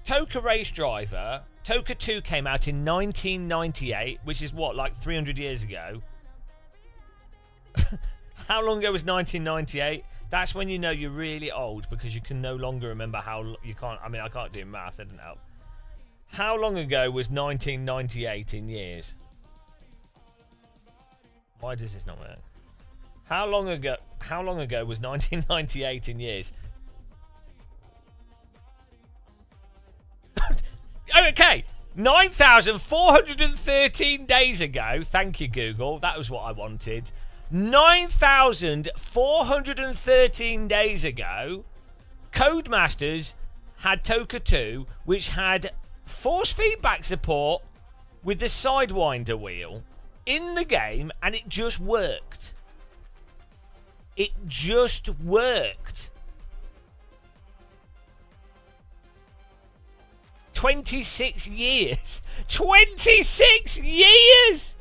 S1: Toka Race Driver, Toka 2 came out in 1998, which is what, like 300 years ago? How long ago was 1998? That's when you know you're really old, because you can no longer remember how... You can't... I mean, I can't do math, that didn't help. How long ago was 1998 in years? Why does this not work? How long ago was 1998 in years? Okay, 9,413 days ago. Thank you, Google. That was what I wanted. 9,413 days ago, Codemasters had Toka 2, which had force feedback support with the Sidewinder wheel in the game, and it just worked. It just worked. 26 years. 26 years!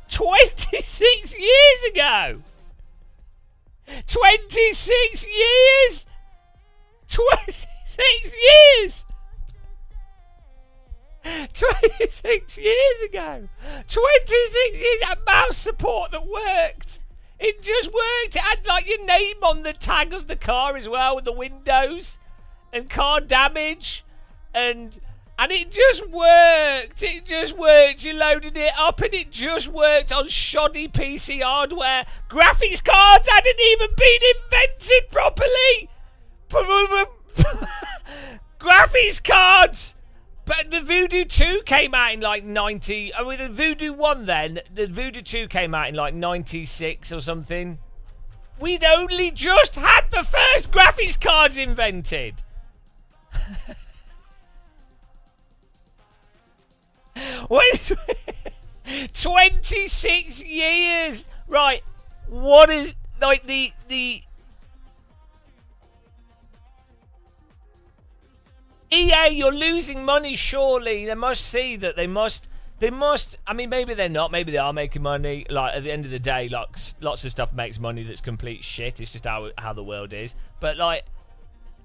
S1: 26 years ago! 26 years! 26 years! 26 years ago! 26 years! That mouse support that worked! It just worked. It had like your name on the tag of the car as well, with the windows and car damage, and it just worked. It just worked. You loaded it up and it just worked on shoddy PC hardware. Graphics cards hadn't even been invented properly. Graphics cards. But the Voodoo 2 came out in like 90... I mean, the Voodoo 1 then, the Voodoo 2 came out in like 96 or something. We'd only just had the first graphics cards invented. 26 years! Right, what is, like, the... EA, you're losing money, surely. They must see that. They must, I mean, maybe they're not. Maybe they are making money. Like, at the end of the day, like, lots of stuff makes money that's complete shit. It's just how the world is. But, like,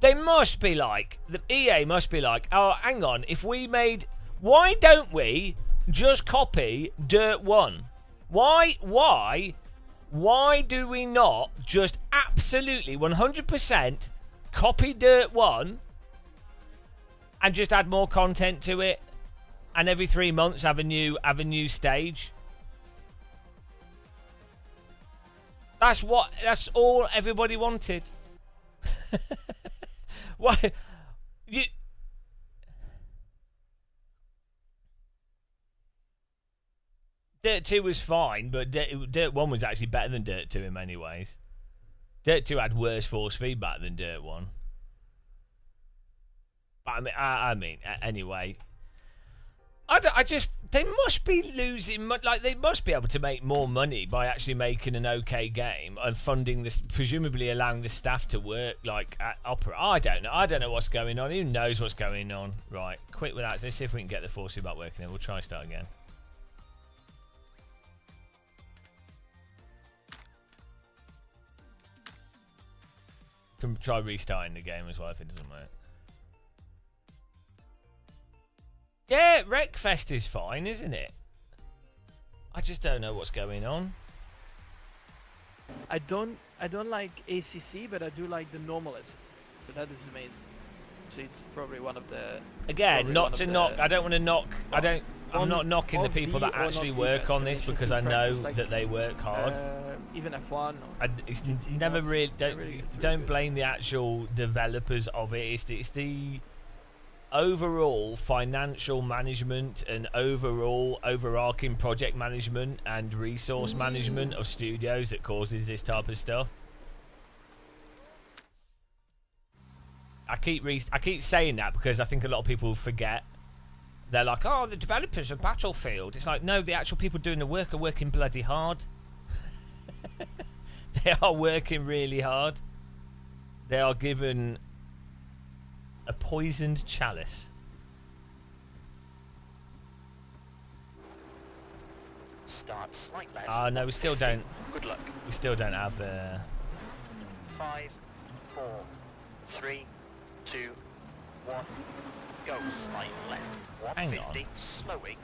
S1: they must be like, the EA must be like, oh, hang on. If we made... Why don't we just copy Dirt 1? Why do we not just absolutely 100% copy Dirt 1 and just add more content to it, and every 3 months have a new stage? That's all everybody wanted. Why? You... Dirt 2 was fine, but Dirt 1 was actually better than Dirt 2 in many ways. Dirt 2 had worse force feedback than Dirt 1. But I mean, anyway. I just, they must be losing, like, they must be able to make more money by actually making an okay game and funding this, presumably allowing the staff to work, like, at Opera. I don't know what's going on. Who knows what's going on? Right, quit with that. Let's see if we can get the force feedback working, and we'll try and start again. Can try restarting the game as well if it doesn't work. Yeah, Wreckfest is fine, isn't it? I just don't know what's going on.
S3: I don't like ACC, but I do like the Normalist. So that is amazing. So it's probably one of the.
S1: Again, not to knock. I don't want to knock. I'm not knocking the people that actually work on this because I know that they work hard.
S3: Even F1.
S1: It's never really. Don't blame the actual developers of it. It's the overall financial management and overall overarching project management and resource management of studios that causes this type of stuff. I keep saying that because I think a lot of people forget. They're like, oh, the developers of Battlefield. It's like, no, the actual people doing the work are working bloody hard. They are working really hard. They are given a poisoned chalice.
S2: Start slight left.
S1: Ah, no, we still don't.
S2: Good luck.
S1: We still don't have.
S2: 5, 4, 3, 2, 1. Go slight left. 150. Slowing.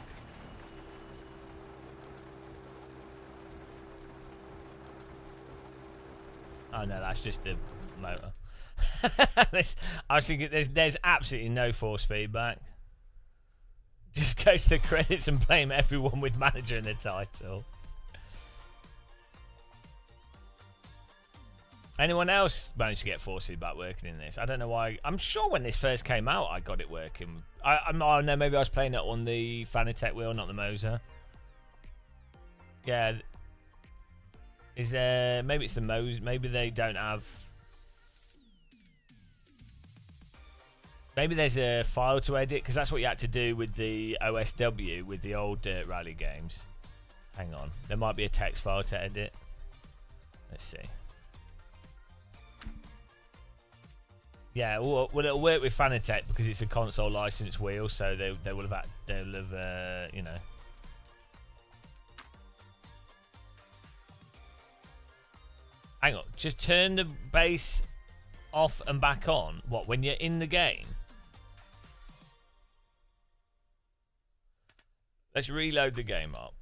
S1: Oh no, that's just the motor. I was thinking there's absolutely no force feedback. Just go to the credits and blame everyone with manager in the title. Anyone else managed to get force feedback working in this? I don't know why. I'm sure when this first came out, I got it working. I don't know, maybe I was playing it on the Fanatec wheel, not the Moser. Yeah. Is there... Maybe it's the Moser. Maybe they don't have... Maybe there's a file to edit, because that's what you had to do with the OSW, with the old Dirt Rally games. Hang on. There might be a text file to edit. Let's see. Yeah, well, it'll work with Fanatec because it's a console licensed wheel, so they will have you know. Hang on, just turn the bass off and back on. What, when you're in the game? Let's reload the game up.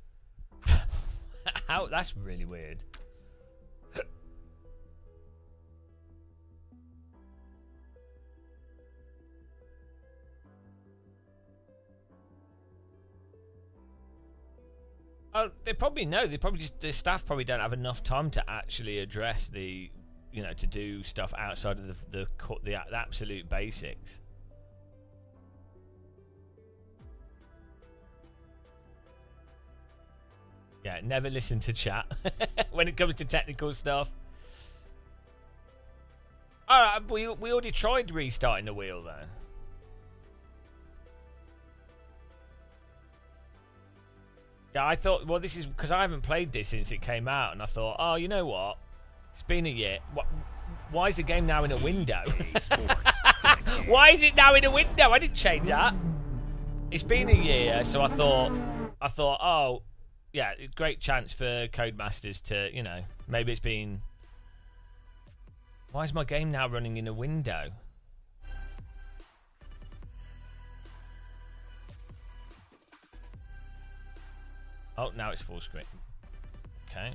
S1: How? That's really weird. Oh, they probably know. They probably just, the staff probably don't have enough time to actually address the, you know, to do stuff outside of the absolute basics. Yeah, never listen to chat when it comes to technical stuff. Alright, we already tried restarting the wheel though. Yeah, I thought, well, this is because I haven't played this since it came out, and I thought, oh, you know what? It's been a year. Why is the game now in a window? Why is it now in a window? I didn't change that. It's been a year, so I thought, oh, yeah, great chance for Codemasters to, you know, maybe it's been. Why is my game now running in a window? Oh, now it's full screen. Okay.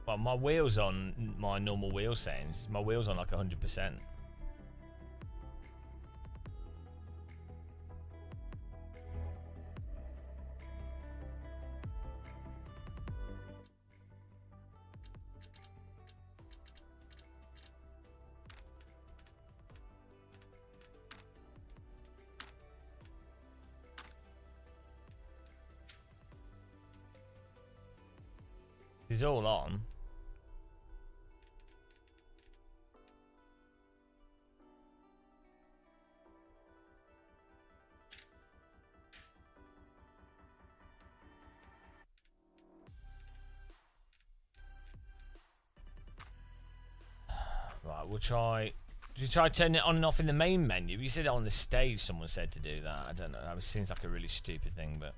S1: Well, Well, my wheels on my normal wheel settings. My wheels on like 100%. It's all on. Right, we'll try. Did you try turning it on and off in the main menu? You said it on the stage. Someone said to do that. I don't know. That seems like a really stupid thing, but.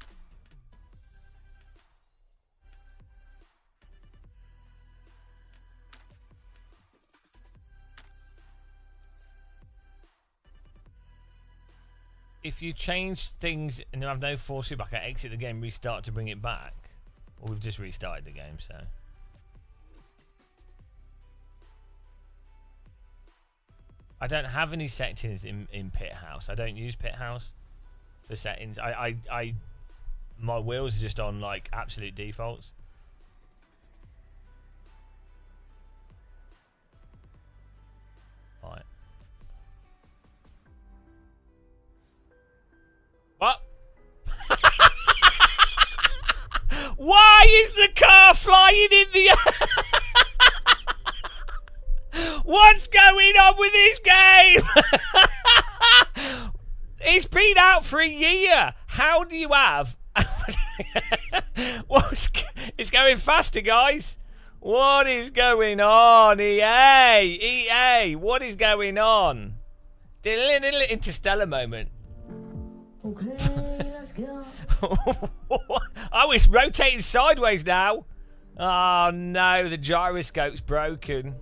S1: If you change things and you have no force feedback, I exit the game, restart to bring it back. Or we've just restarted the game, so. I don't have any settings in Pit House. I don't use Pit House for settings. My wheels are just on like absolute defaults. Right. What? Why is the car flying in the air? What's going on with this game? It's been out for a year. How do you have... It's going faster, guys. What is going on? EA, what is going on? Interstellar moment.
S4: Okay, let's go.
S1: Oh, it's rotating sideways now. Oh no, the gyroscope's broken.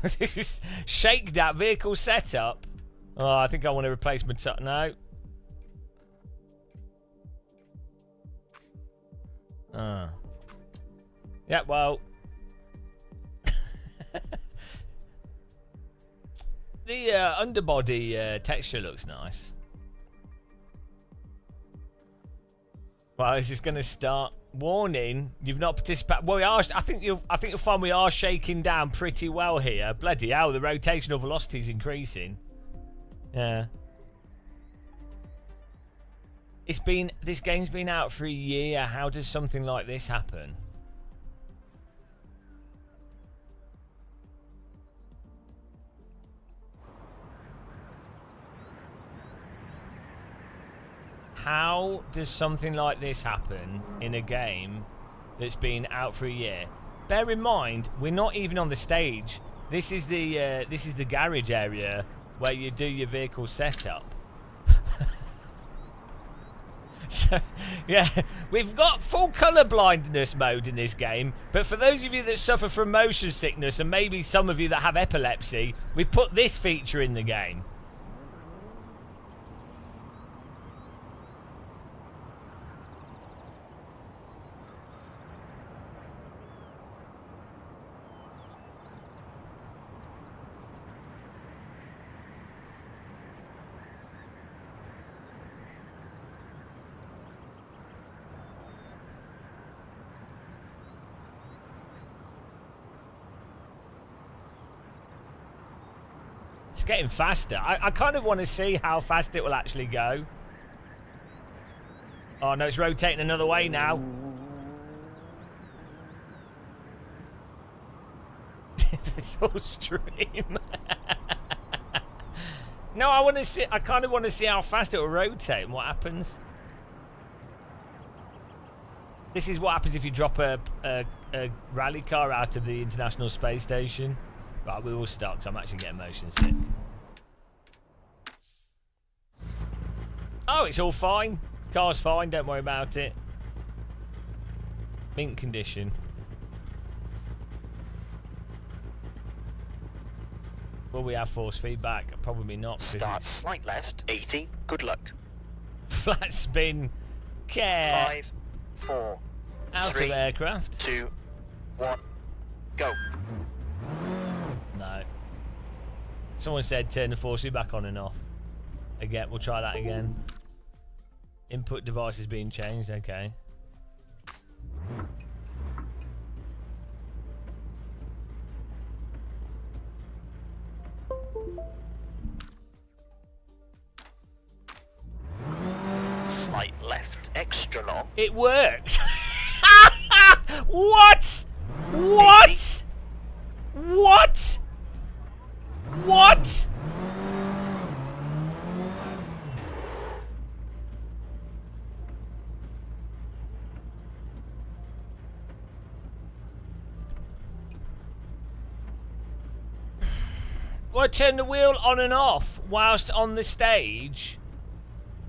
S1: This is shakedown vehicle setup. Oh, I think I want to replace my no. Yeah, well. The underbody texture looks nice. Well, this is going to start. Warning, you've not participated. Well, we are. I think you'll find we are shaking down pretty well here. Bloody hell, the rotational velocity is increasing. Yeah. This game's been out for a year. How does something like this happen? How does something like this happen in a game that's been out for a year? Bear in mind, we're not even on the stage. This is the garage area where you do your vehicle setup. So, yeah, we've got full colour blindness mode in this game, but for those of you that suffer from motion sickness and maybe some of you that have epilepsy, we've put this feature in the game. Getting faster. I kind of want to see how fast it will actually go. Oh no, it's rotating another way now. This whole stream. No, I want to see. I kind of want to see how fast it will rotate and what happens. This is what happens if you drop a rally car out of the International Space Station. Right, we will start because I'm actually getting motion sick. Oh, it's all fine. Car's fine, don't worry about it. Mint condition. Will we have force feedback? Probably not.
S2: Start slight left, 80. Good luck.
S1: Flat spin. Care.
S2: 5, 4,
S1: Out
S2: 3,
S1: of aircraft.
S2: 2, 1. Go.
S1: No. Someone said turn the force feedback on and off. Again, we'll try that again. Input device is being changed. Okay.
S2: Slight left, extra long.
S1: It works. What? What? What? What? Well, turn the wheel on and off whilst on the stage,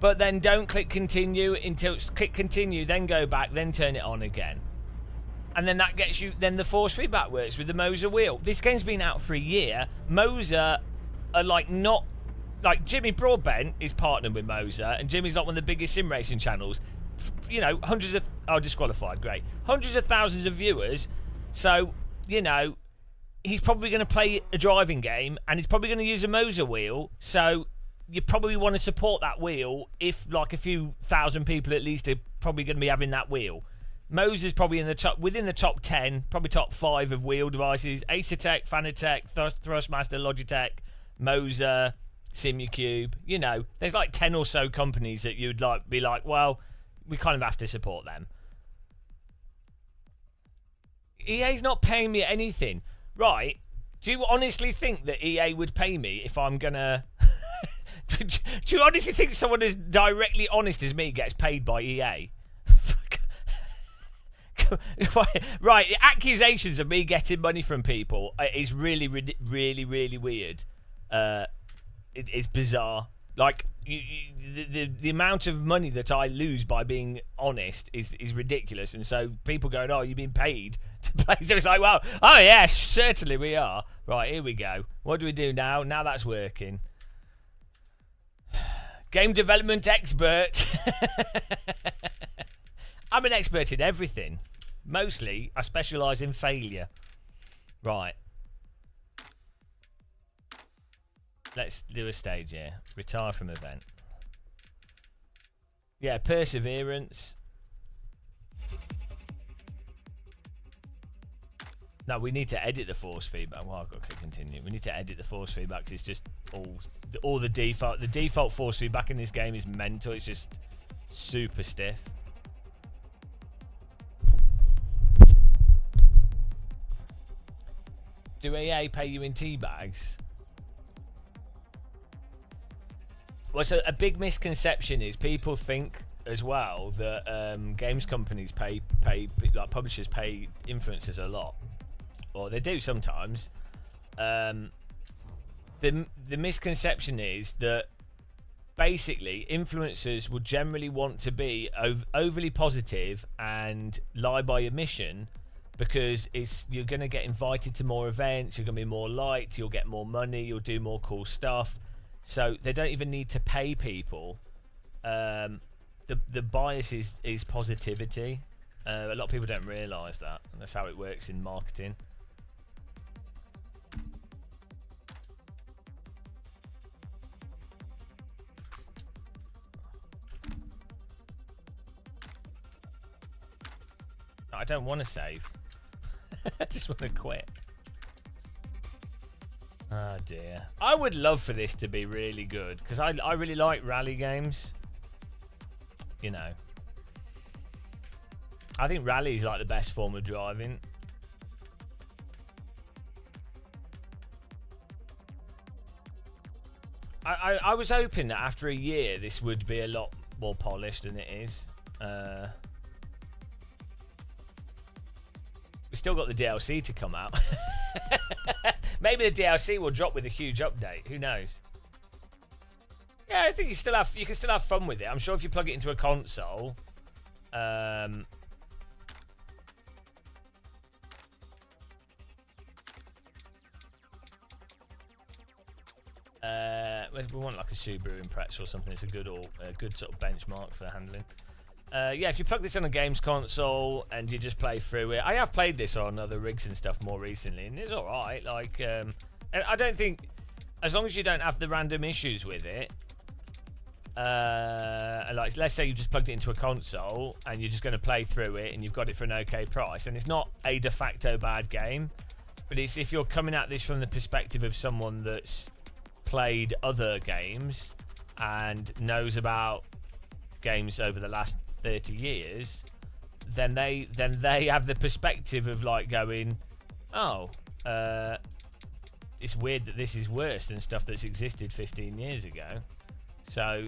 S1: but then don't click continue until click continue, then go back, then turn it on again. And then that gets you, then the force feedback works with the Moser wheel. This game's been out for a year. Moser are like not, like Jimmy Broadbent is partnered with Moser, and Jimmy's like one of the biggest sim racing channels. You know, hundreds of, oh, disqualified, great. Hundreds of thousands of viewers. So, you know, he's probably going to play a driving game, and he's probably going to use a Moser wheel. So you probably want to support that wheel if like a few thousand people at least are probably going to be having that wheel. Moser's probably in the top, within the top 10, probably top 5 of wheel devices. Acertech, Fanatec, Thrustmaster, Logitech, Moser, Simucube. You know, there's like 10 or so companies that you'd like be like, well, we kind of have to support them. EA's not paying me anything. Right, do you honestly think that EA would pay me if I'm gonna... do you honestly think someone as directly honest as me gets paid by EA? Right, accusations of me getting money from people is really, really, really weird. It's bizarre. Like, the amount of money that I lose by being honest is ridiculous. And so people going, oh, you've been paid to play. So it's like, well, oh, yeah, certainly we are. Right, here we go. What do we do now? Now that's working. Game development expert. I'm an expert in everything. Mostly, I specialise in failure. Right. Let's do a stage here. Retire from event. Yeah, perseverance. No, we need to edit the force feedback. Well, I've got to click continue. We need to edit the force feedback because it's just all the default. The default force feedback in this game is mental. It's just super stiff. Do EA pay you in tea bags? Well, so a big misconception is people think as well that games companies pay like publishers pay influencers a lot, or they do sometimes. The misconception is that basically influencers will generally want to be overly positive and lie by omission, because you're going to get invited to more events, you're going to be more liked, you'll get more money, you'll do more cool stuff. So they don't even need to pay people. The bias is positivity. A lot of people don't realise that. And that's how it works in marketing. I don't want to save. I just want to quit. Oh dear. I would love for this to be really good, because I really like rally games. You know. I think rally is like the best form of driving. I was hoping that after a year this would be a lot more polished than it is. We still got the DLC to come out. Maybe the DLC will drop with a huge update. Who knows? Yeah, I think you can still have fun with it. I'm sure if you plug it into a console, we want like a Subaru Impreza or something. It's a good sort of benchmark for handling. Yeah, if you plug this on a games console and you just play through it, I have played this on other rigs and stuff more recently, and it's all right. Like, I don't think, as long as you don't have the random issues with it, like let's say you just plugged it into a console and you're just going to play through it and you've got it for an okay price, and it's not a de facto bad game, but it's if you're coming at this from the perspective of someone that's played other games and knows about games over the last 30 years, then they have the perspective of like going, oh, it's weird that this is worse than stuff that's existed 15 years ago. So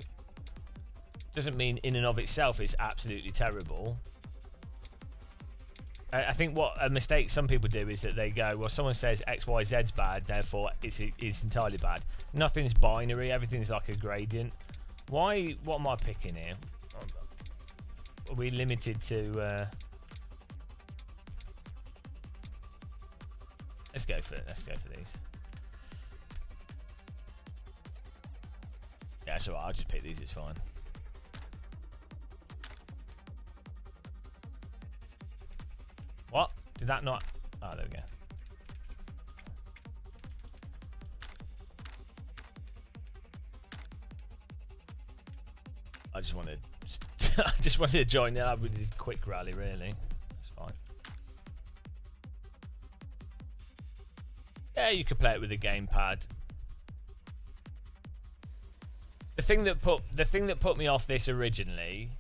S1: doesn't mean in and of itself it's absolutely terrible. I think what a mistake some people do is that they go, well, someone says XYZ's bad, therefore it's entirely bad. Nothing's binary, everything's like a gradient. What am I picking here? Are we limited to let's go for these. Yeah, it's alright, I'll just pick these, it's fine. What? Did that not? Oh, there we go. I just wanted to join in. I did a quick rally, really. It's fine. Yeah, you could play it with a gamepad. The thing that put me off this originally,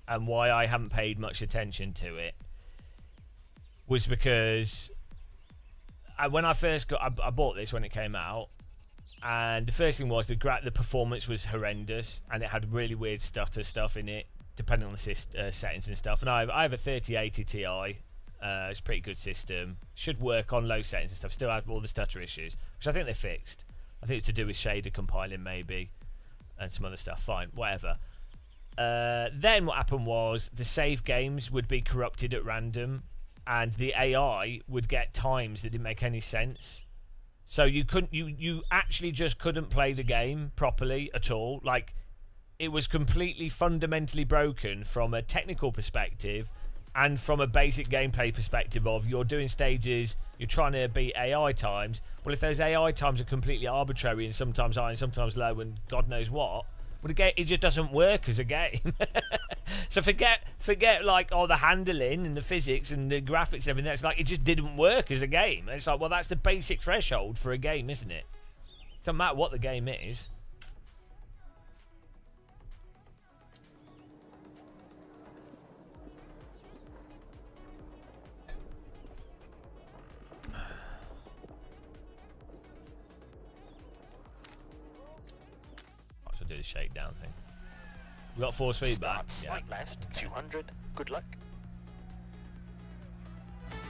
S1: and why I haven't paid much attention to it, was because when I first I bought this when it came out, and the first thing was the performance was horrendous, and it had really weird stutter stuff in it, depending on the settings and stuff. And I have a 3080 Ti. It's a pretty good system. Should work on low settings and stuff. Still have all the stutter issues, which I think they fixed. I think it's to do with shader compiling maybe, and some other stuff. Fine, whatever. Then what happened was the save games would be corrupted at random, and the AI would get times that didn't make any sense. So you actually just couldn't play the game properly at all. Like, it was completely fundamentally broken from a technical perspective and from a basic gameplay perspective of you're doing stages, you're trying to beat AI times. Well, if those AI times are completely arbitrary and sometimes high and sometimes low and God knows what, well, it just doesn't work as a game. So forget like the handling and the physics and the graphics and everything. It's like it just didn't work as a game. And it's like, well, that's the basic threshold for a game, isn't it? Doesn't matter what the game is. I'll do the shakedown thing. We got force feedback.
S2: Start slight left, 200. Good luck.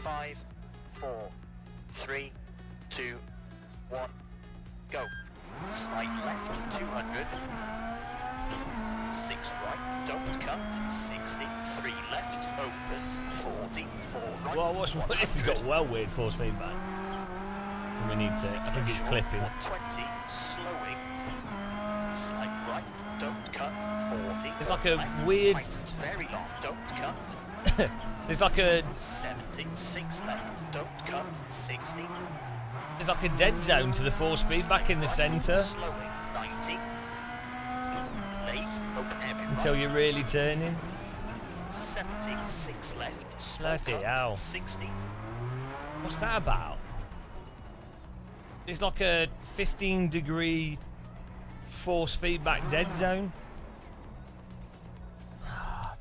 S2: 5, 4, 3, 2, 1, go. Slight left, 200. 6 right, don't cut. 60. 3 left, opens. 40. 4 right.
S1: Well, this has got well weird force feedback. We need to. I think it's clipping.
S2: 120, slowing. Slight right, don't cut. 40.
S1: There's like a
S2: left,
S1: weird.
S2: tightens very long, don't cut.
S1: There's like a.
S2: 70, 6 left, don't cut. 60.
S1: There's like a dead zone to the force feedback in the centre.
S2: Slowing, 90. Late, open heavy
S1: Until
S2: right.
S1: you're really turning.
S2: 70, 6 left, slow
S1: Bloody
S2: cut.
S1: hell.
S2: 60.
S1: What's that about? There's like a 15-degree force feedback dead zone. Oh,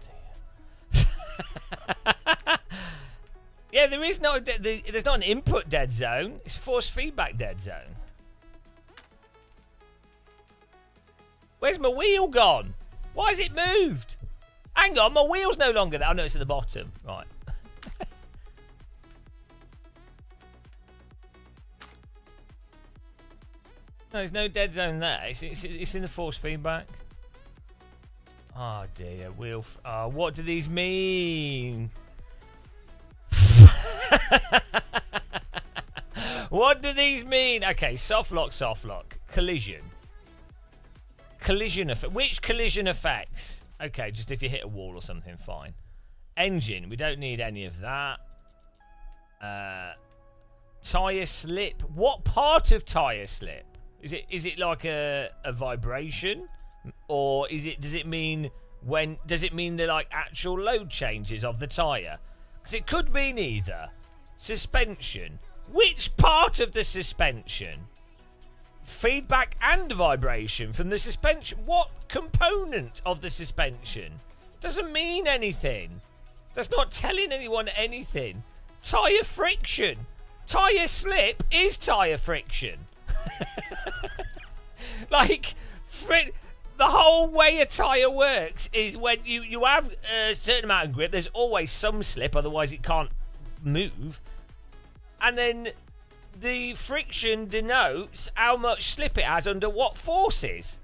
S1: dear. Yeah, there is no. There's not an input dead zone. It's a force feedback dead zone. Where's my wheel gone? Why has it moved? Hang on, my wheel's no longer there. I know it's at the bottom. Right. No, there's no dead zone there. It's in the force feedback. Oh dear, wheel. What do these mean? What do these mean? Okay, soft lock, collision effect. Which collision effects? Okay, just if you hit a wall or something, fine. Engine, we don't need any of that. Tyre slip. What part of tyre slip? Is it like a vibration? Or does it mean the like actual load changes of the tyre? Because it could mean either. Suspension. Which part of the suspension? Feedback and vibration from the suspension. What component of the suspension? Doesn't mean anything. That's not telling anyone anything. Tyre friction. Tyre slip is tyre friction. Like, the whole way a tyre works is when you have a certain amount of grip, there's always some slip, otherwise it can't move. And then the friction denotes how much slip it has under what forces.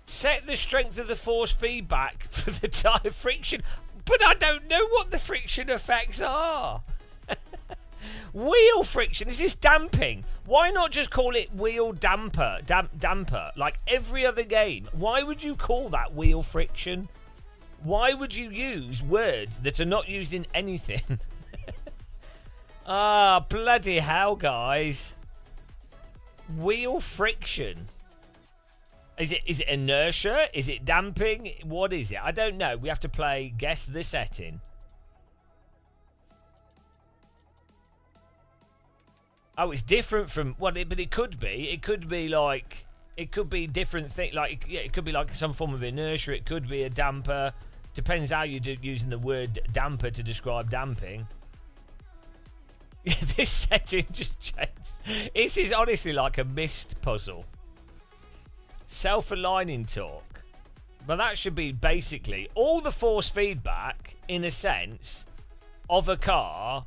S1: Set the strength of the force feedback for the tyre friction. But I don't know what the friction effects are. Wheel friction. Is this damping? Why not just call it wheel damper? Damper. Like every other game. Why would you call that wheel friction? Why would you use words that are not used in anything? Ah, bloody hell, guys. Wheel friction. Is it inertia? Is it damping? What is it? I don't know. We have to play guess the setting. Oh, it's different from what? But it could be. It could be like. It could be different thing. Like yeah, it could be like some form of inertia. It could be a damper. Depends how you do using the word damper to describe damping. This setting just changed. This is honestly like a missed puzzle. Self-aligning torque. But that should be basically all the force feedback, in a sense, of a car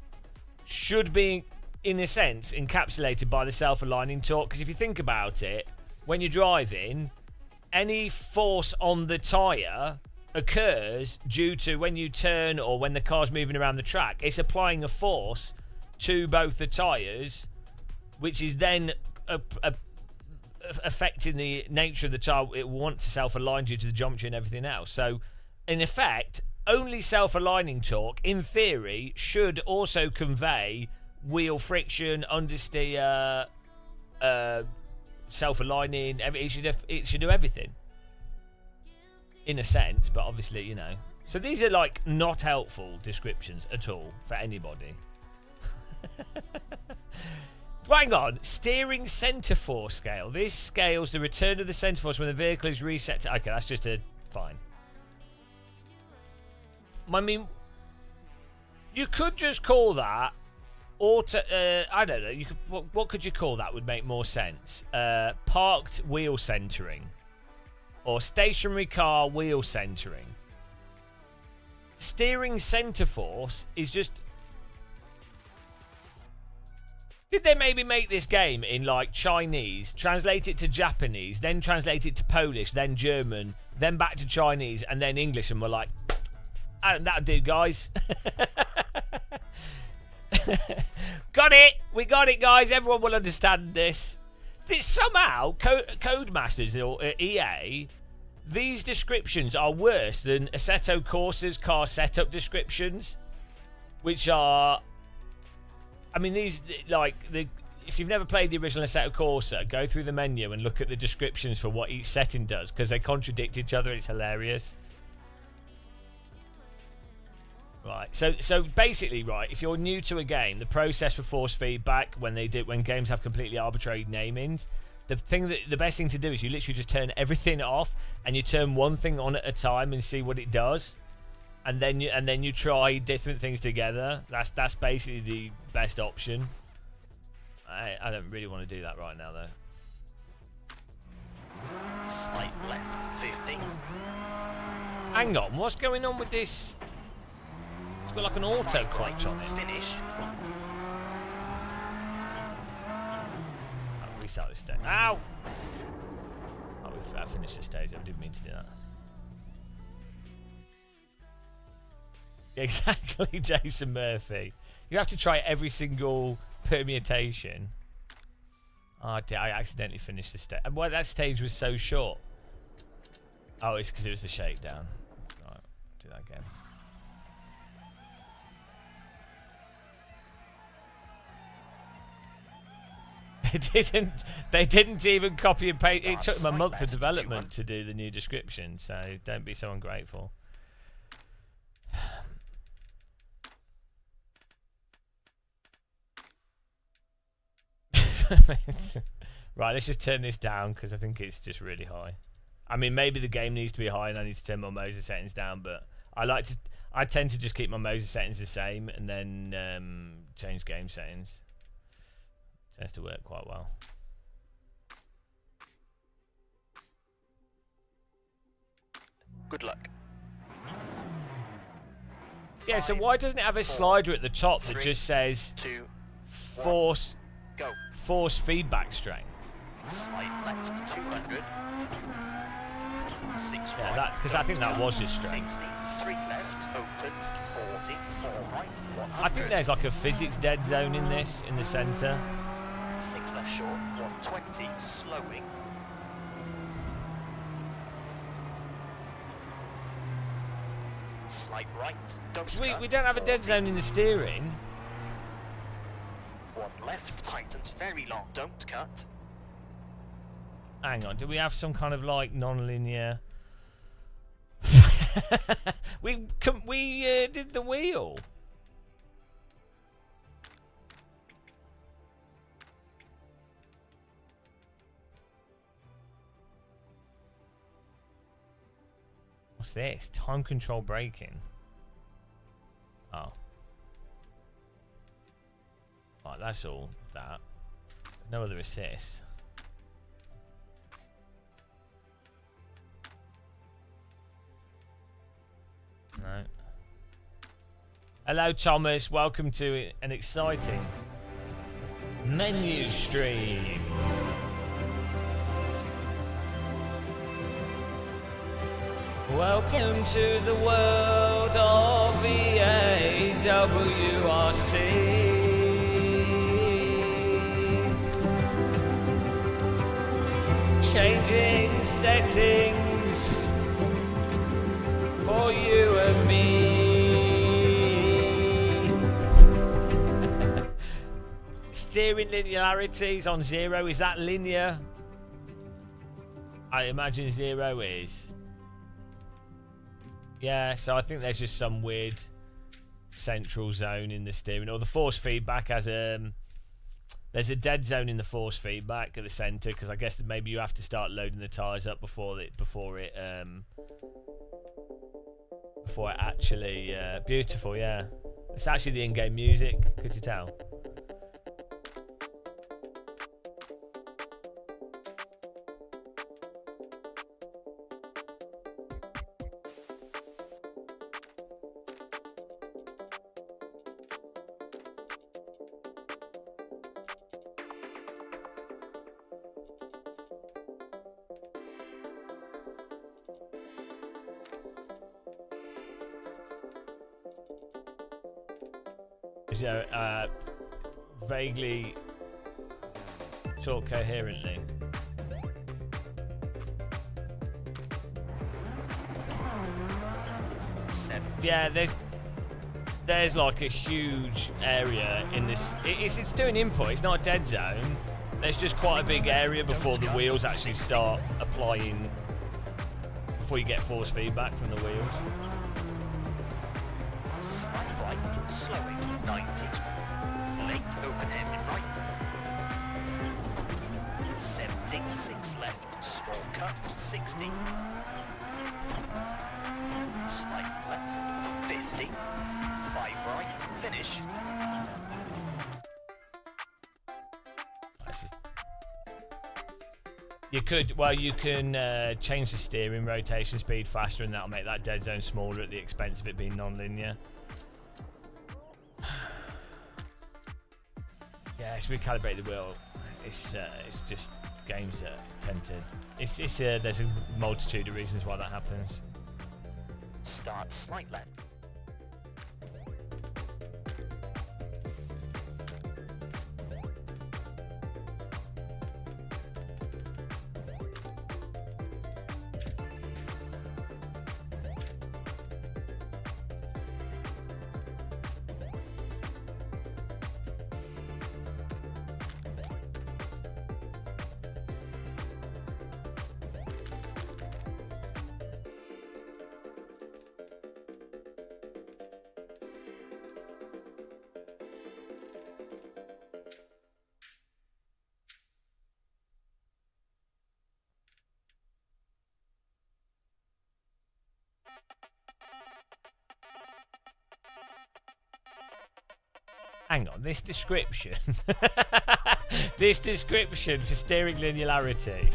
S1: should be, in a sense, encapsulated by the self-aligning torque. Because if you think about it, when you're driving, any force on the tyre occurs due to when you turn or when the car's moving around the track. It's applying a force to both the tyres, which is then affecting the nature of the tyre. It wants to self-align due to the geometry and everything else. So, in effect, only self-aligning torque, in theory, should also convey wheel friction, understeer, self-aligning. It should do everything. In a sense, but obviously, you know. So these are like not helpful descriptions at all for anybody. Hang on, steering centre force scale. This scales the return of the centre force when the vehicle is reset to... Okay, that's just a... Fine. I mean, you could just call that... I don't know. You could, what could you call that would make more sense? Parked wheel centering. Or stationary car wheel centering. Steering centre force is just... Did they maybe make this game in like Chinese, translate it to Japanese, then translate it to Polish, then German, then back to Chinese, and then English, and we're like, that'll do, guys. Got it! We got it, guys. Everyone will understand this. Somehow, Codemasters or EA, these descriptions are worse than Assetto Corsa's car setup descriptions, which are... I mean, these, like, if you've never played the original Assetto Corsa, go through the menu and look at the descriptions for what each setting does, because they contradict each other. It's hilarious. Right, so basically, right, if you're new to a game, the process for force feedback when games have completely arbitrary namings, the best thing to do is you literally just turn everything off and you turn one thing on at a time and see what it does. And then you try different things together. That's basically the best option. I don't really want to do that right now though.
S2: Slight left, 50.
S1: Hang on, what's going on with this? It's got like an auto clutch on it.
S2: Finish.
S1: I'll restart this stage. Ow! I finished the stage. I didn't mean to do that. Exactly, Jason Murphy. You have to try every single permutation. Oh, I accidentally finished the stage. Why that stage was so short? Oh, it's because it was the shakedown. Right, do that again. They didn't even copy and paste. It took them a month of development to do the new description, so don't be so ungrateful. Right, let's just turn this down because I think it's just really high. I mean, maybe the game needs to be high and I need to turn my Moses settings down, but I tend to just keep my Moses settings the same and then change game settings. Tends to work quite well.
S2: Good luck.
S1: Yeah, so why doesn't it have a slider at the top that just says
S2: 2,
S1: force
S2: go.
S1: force feedback strength?
S2: Slide left 200. 6
S1: Yeah,
S2: right.
S1: that's because I think that was his
S2: 60.
S1: strength.
S2: 3 left opens 40. 4 right 100.
S1: I think there's like a physics dead zone in this, in the centre.
S2: 6 left short 120. Slowing. Slide right. Don't
S1: We
S2: cut,
S1: don't have a dead
S2: 40.
S1: zone in the steering.
S2: 1 left. Tightens very long. Don't cut.
S1: Hang on, do we have some kind of like non-linear? we did the wheel. What's this? Time control braking. Oh. Right, that's all that. No other assists. No. Hello, Thomas. Welcome to an exciting menu stream. Welcome to the world of VAWRC. Changing settings for you and me. Steering linearities on 0. Is that linear? I imagine 0 is. Yeah, so I think there's just some weird central zone in the steering, or the force feedback has there's a dead zone in the force feedback at the centre, because I guess that maybe you have to start loading the tyres up before it actually beautiful. Yeah, it's actually the in-game music. Could you tell? You know, vaguely talk coherently. Yeah, there's like a huge area in this. It's doing input. It's not a dead zone. There's just quite a big area before the wheels actually start applying. Before you get force feedback from the wheels.
S2: Slide right, slowing 90. Late open hairpin right. 76 left, small cut 60. Slide left 50. 5 right, finish.
S1: You can change the steering rotation speed faster, and that'll make that dead zone smaller at the expense of it being non-linear. Yeah, it's recalibrate the wheel. It's just games that tend to. There's a multitude of reasons why that happens.
S2: Start slight left.
S1: hang on, this description. This description for steering linearity.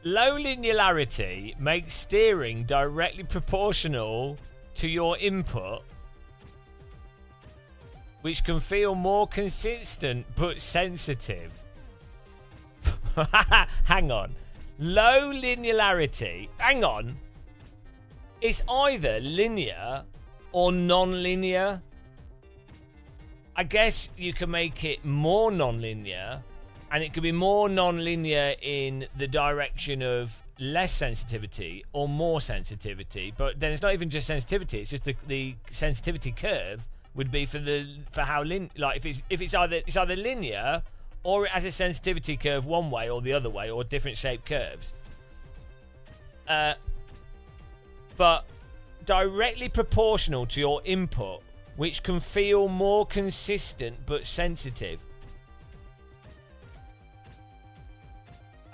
S1: Low linearity makes steering directly proportional to your input, which can feel more consistent but sensitive. Hang on. Low linearity. Hang on. It's either linear or non-linear. I guess you can make it more non-linear, and it could be more non-linear in the direction of less sensitivity or more sensitivity. But then it's not even just sensitivity; it's just the sensitivity curve would be for how if it's either linear or it has a sensitivity curve one way or the other way, or different shaped curves. But directly proportional to your input, which can feel more consistent but sensitive.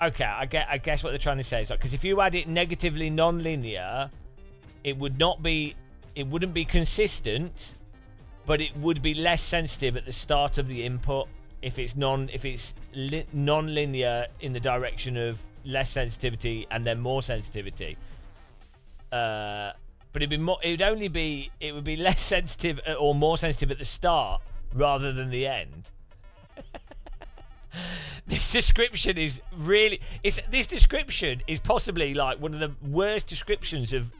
S1: Okay, I guess what they're trying to say is, like, because if you had it negatively non-linear, it wouldn't be consistent, but it would be less sensitive at the start of the input if it's non-linear in the direction of less sensitivity and then more sensitivity. But it would be less sensitive or more sensitive at the start rather than the end. This description is possibly like one of the worst descriptions of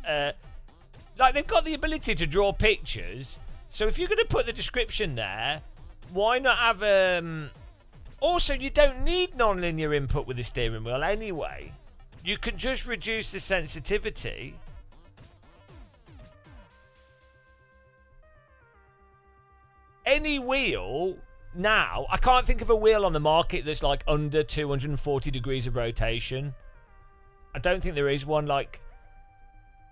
S1: like, they've got the ability to draw pictures, so if you're going to put the description there, why not have also, you don't need non-linear input with the steering wheel anyway. You can just reduce the sensitivity. Any wheel now, I can't think of a wheel on the market that's like under 240 degrees of rotation. I don't think there is one. Like,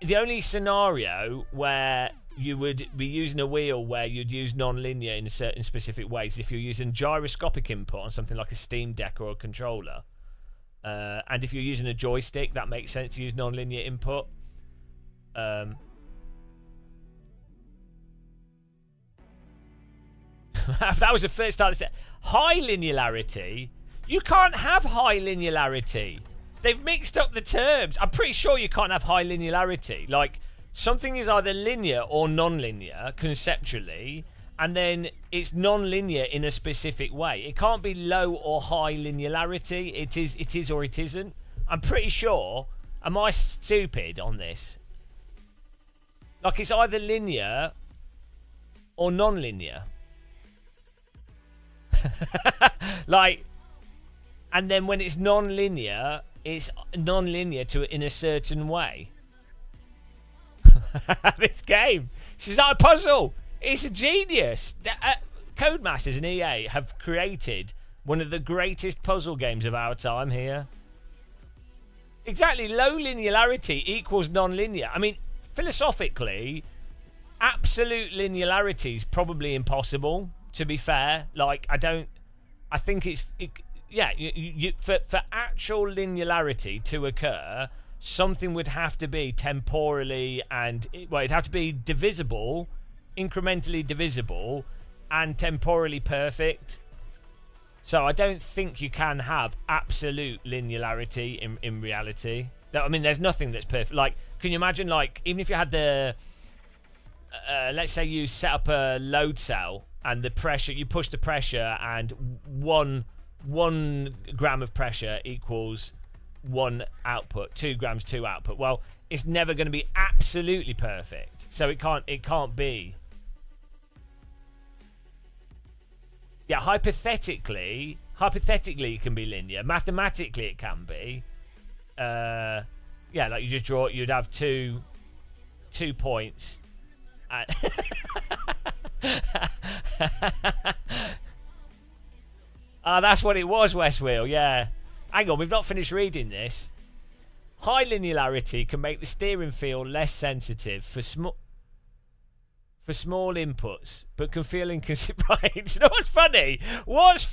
S1: the only scenario where you would be using a wheel where you'd use non-linear in certain specific ways if you're using gyroscopic input on something like a Steam Deck or a controller. And if you're using a joystick, that makes sense to use non-linear input. That was the first start. High linearity? You can't have high linearity. They've mixed up the terms. I'm pretty sure you can't have high linearity. Like, something is either linear or non-linear conceptually, and then it's non-linear in a specific way. It can't be low or high linearity. It is or it isn't. I'm pretty sure. Am I stupid on this? Like, it's either linear or non-linear. Like, and then when it's non-linear in a certain way. This game, it's not a puzzle, it's a genius. Codemasters and EA have created one of the greatest puzzle games of our time here. Exactly, low linearity equals non-linear. I mean, philosophically, absolute linearity is probably impossible, to be fair. Like, I think for actual linearity to occur, something would have to be temporally it'd have to be divisible, incrementally divisible, and temporally perfect. So I don't think you can have absolute linearity in reality. I mean, there's nothing that's perfect. Like, can you imagine, like, even if you had the let's say you set up a load cell and the pressure, you push the pressure, and one gram of pressure equals 1 output, 2 grams 2 output. Well, it's never going to be absolutely perfect, so it can't be. Yeah, hypothetically it can be linear. Mathematically it can be. Yeah, like you just draw, you'd have two points. That's what it was, Westwheel, yeah. Hang on, we've not finished reading this. High linearity can make the steering feel less sensitive for small inputs, but can feel inconsistent. Right? You know what's funny? What's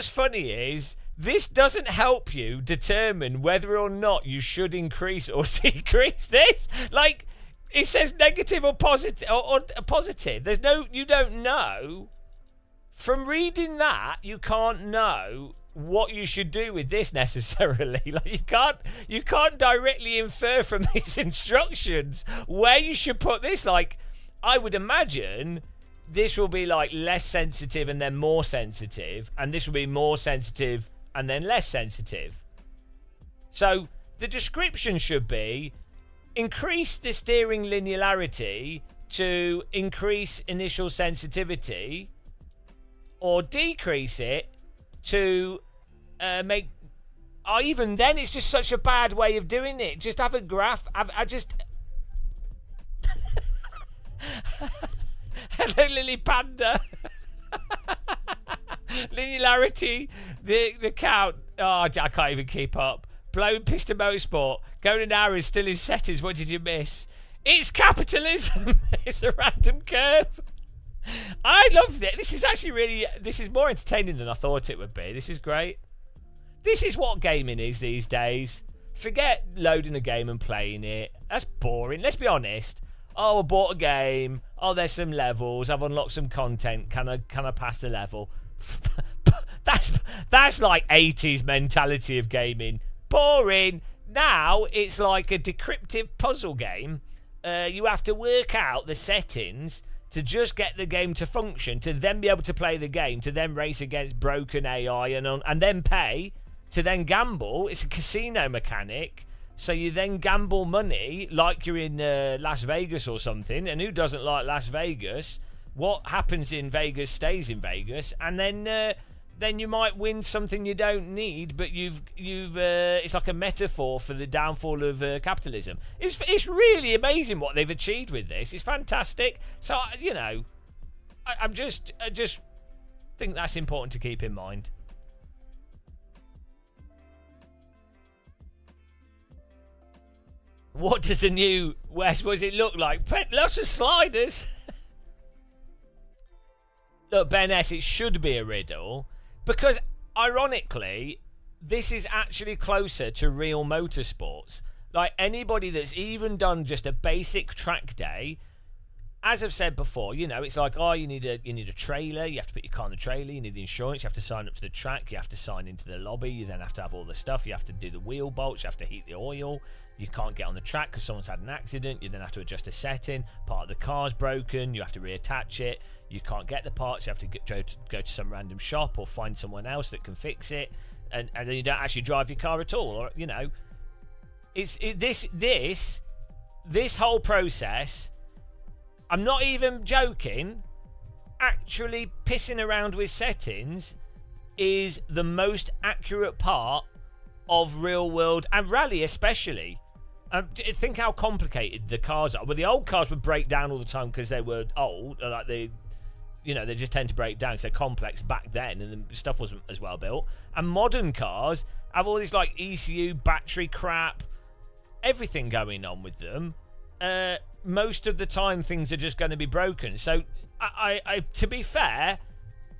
S1: funny is this doesn't help you determine whether or not you should increase or decrease this. Like, It says negative or positive or positive. There's no. You don't know. From reading that, you can't know what you should do with this necessarily. Like you can't directly infer from these instructions where you should put this. Like, I would imagine this will be like less sensitive and then more sensitive, and this will be more sensitive and then less sensitive. So the description should be increase the steering linearity to increase initial sensitivity, or decrease it to make. Oh, even then, it's just such a bad way of doing it. Just have a graph. I just. Hello, Lily Panda. Linearity, the count. Oh, I can't even keep up. Blown Pista Motorsport. Golden Hour is still in settings. What did you miss? It's capitalism. It's a random curve. I love it. This is actually really. This is more entertaining than I thought it would be. This is great. This is what gaming is these days. Forget loading a game and playing it. That's boring. Let's be honest. Oh, I bought a game. Oh, there's some levels. I've unlocked some content. Can I pass the level? That's like 80s mentality of gaming. Boring. Now it's like a decryptive puzzle game. You have to work out the settings to just get the game to function, to then be able to play the game, to then race against broken AI and then pay, to then gamble. It's a casino mechanic. So you then gamble money like you're in Las Vegas or something. And who doesn't like Las Vegas? What happens in Vegas stays in Vegas. And then you might win something you don't need, but you've it's like a metaphor for the downfall of capitalism. It's really amazing what they've achieved with this. It's fantastic. So I just think that's important to keep in mind. What does the new West? What does it look like? Lots of sliders. Look, Ben S, it should be a riddle. Because, ironically, this is actually closer to real motorsports. Like, anybody that's even done just a basic track day, as I've said before, it's like, oh, you need a trailer, you have to put your car in the trailer, you need the insurance, you have to sign up to the track, you have to sign into the lobby, you then have to have all the stuff, you have to do the wheel bolts, you have to heat the oil, you can't get on the track because someone's had an accident, you then have to adjust a setting, part of the car's broken, you have to reattach it, you can't get the parts, you have to go to some random shop or find someone else that can fix it, and then you don't actually drive your car at all, or this whole process, I'm not even joking, actually pissing around with settings is the most accurate part of real world and rally especially. Think how complicated the cars are. Well, the old cars would break down all the time because they were old, like they just tend to break down because they're complex back then and the stuff wasn't as well built. And modern cars have all this like ECU, battery crap, everything going on with them. Most of the time things are just going to be broken. So I to be fair,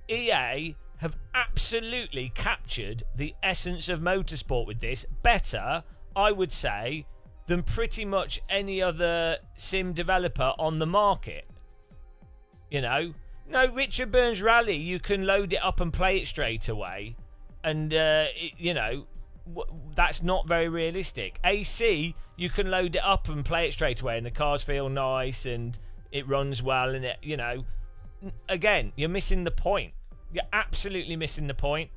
S1: EA have absolutely captured the essence of motorsport with this, better, I would say, than pretty much any other sim developer on the market. No, Richard Burns Rally, you can load it up and play it straight away, and that's not very realistic. AC, you can load it up and play it straight away, and the cars feel nice and it runs well, and again, you're missing the point. You're absolutely missing the point.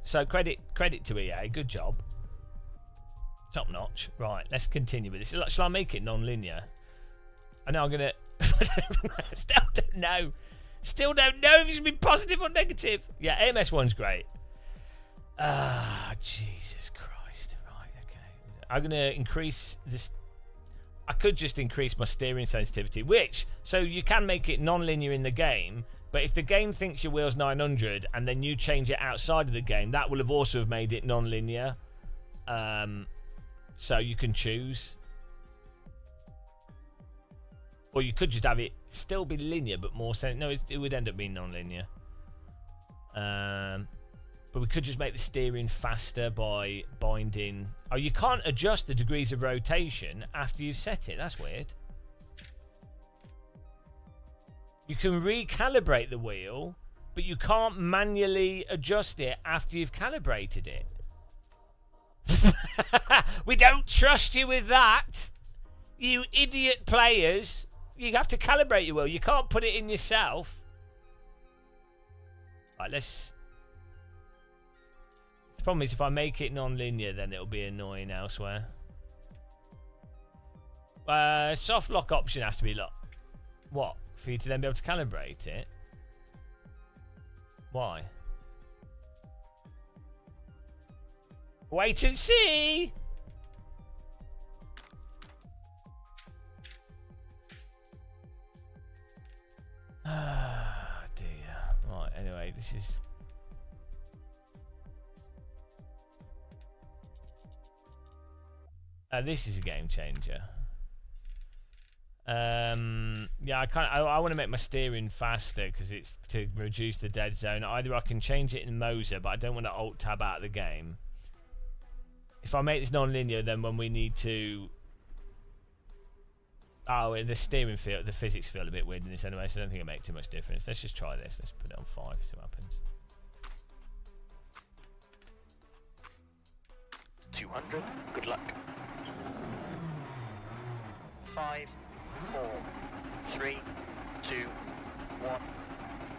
S1: So credit to EA, good job. Top notch. Right, let's continue with this. Shall I make it non-linear? I know I'm gonna. Still don't know if it's been positive or negative. Yeah, AMS1's great. Jesus Christ. Right, okay. I'm gonna increase this. I could just increase my steering sensitivity, so you can make it non-linear in the game, but if the game thinks your wheel's 900 and then you change it outside of the game, that will have also made it non-linear. So you can choose. Or you could just have it still be linear, but more no, it would end up being non-linear. But we could just make the steering faster by binding... Oh, you can't adjust the degrees of rotation after you've set it. That's weird. You can recalibrate the wheel, but you can't manually adjust it after you've calibrated it. We don't trust you with that. You idiot players. You have to calibrate your wheel. You can't put it in yourself. Right, let's... The problem is if I make it non-linear, then it'll be annoying elsewhere. Soft lock option has to be locked. What? For you to then be able to calibrate it? Why? Wait and see! Ah, dear. Right, anyway, this is... this is a game changer. Yeah, I want to make my steering faster because it's to reduce the dead zone. Either I can change it in Moser, but I don't want to alt tab out of the game. If I make this non-linear, then when we need to... Oh, and the steering feel, the physics feel a bit weird in this anyway, so I don't think it'll make too much difference. Let's just try this. Let's put it on 5, see what happens.
S2: 200. Good luck. 5, 4, 3, 2, 1.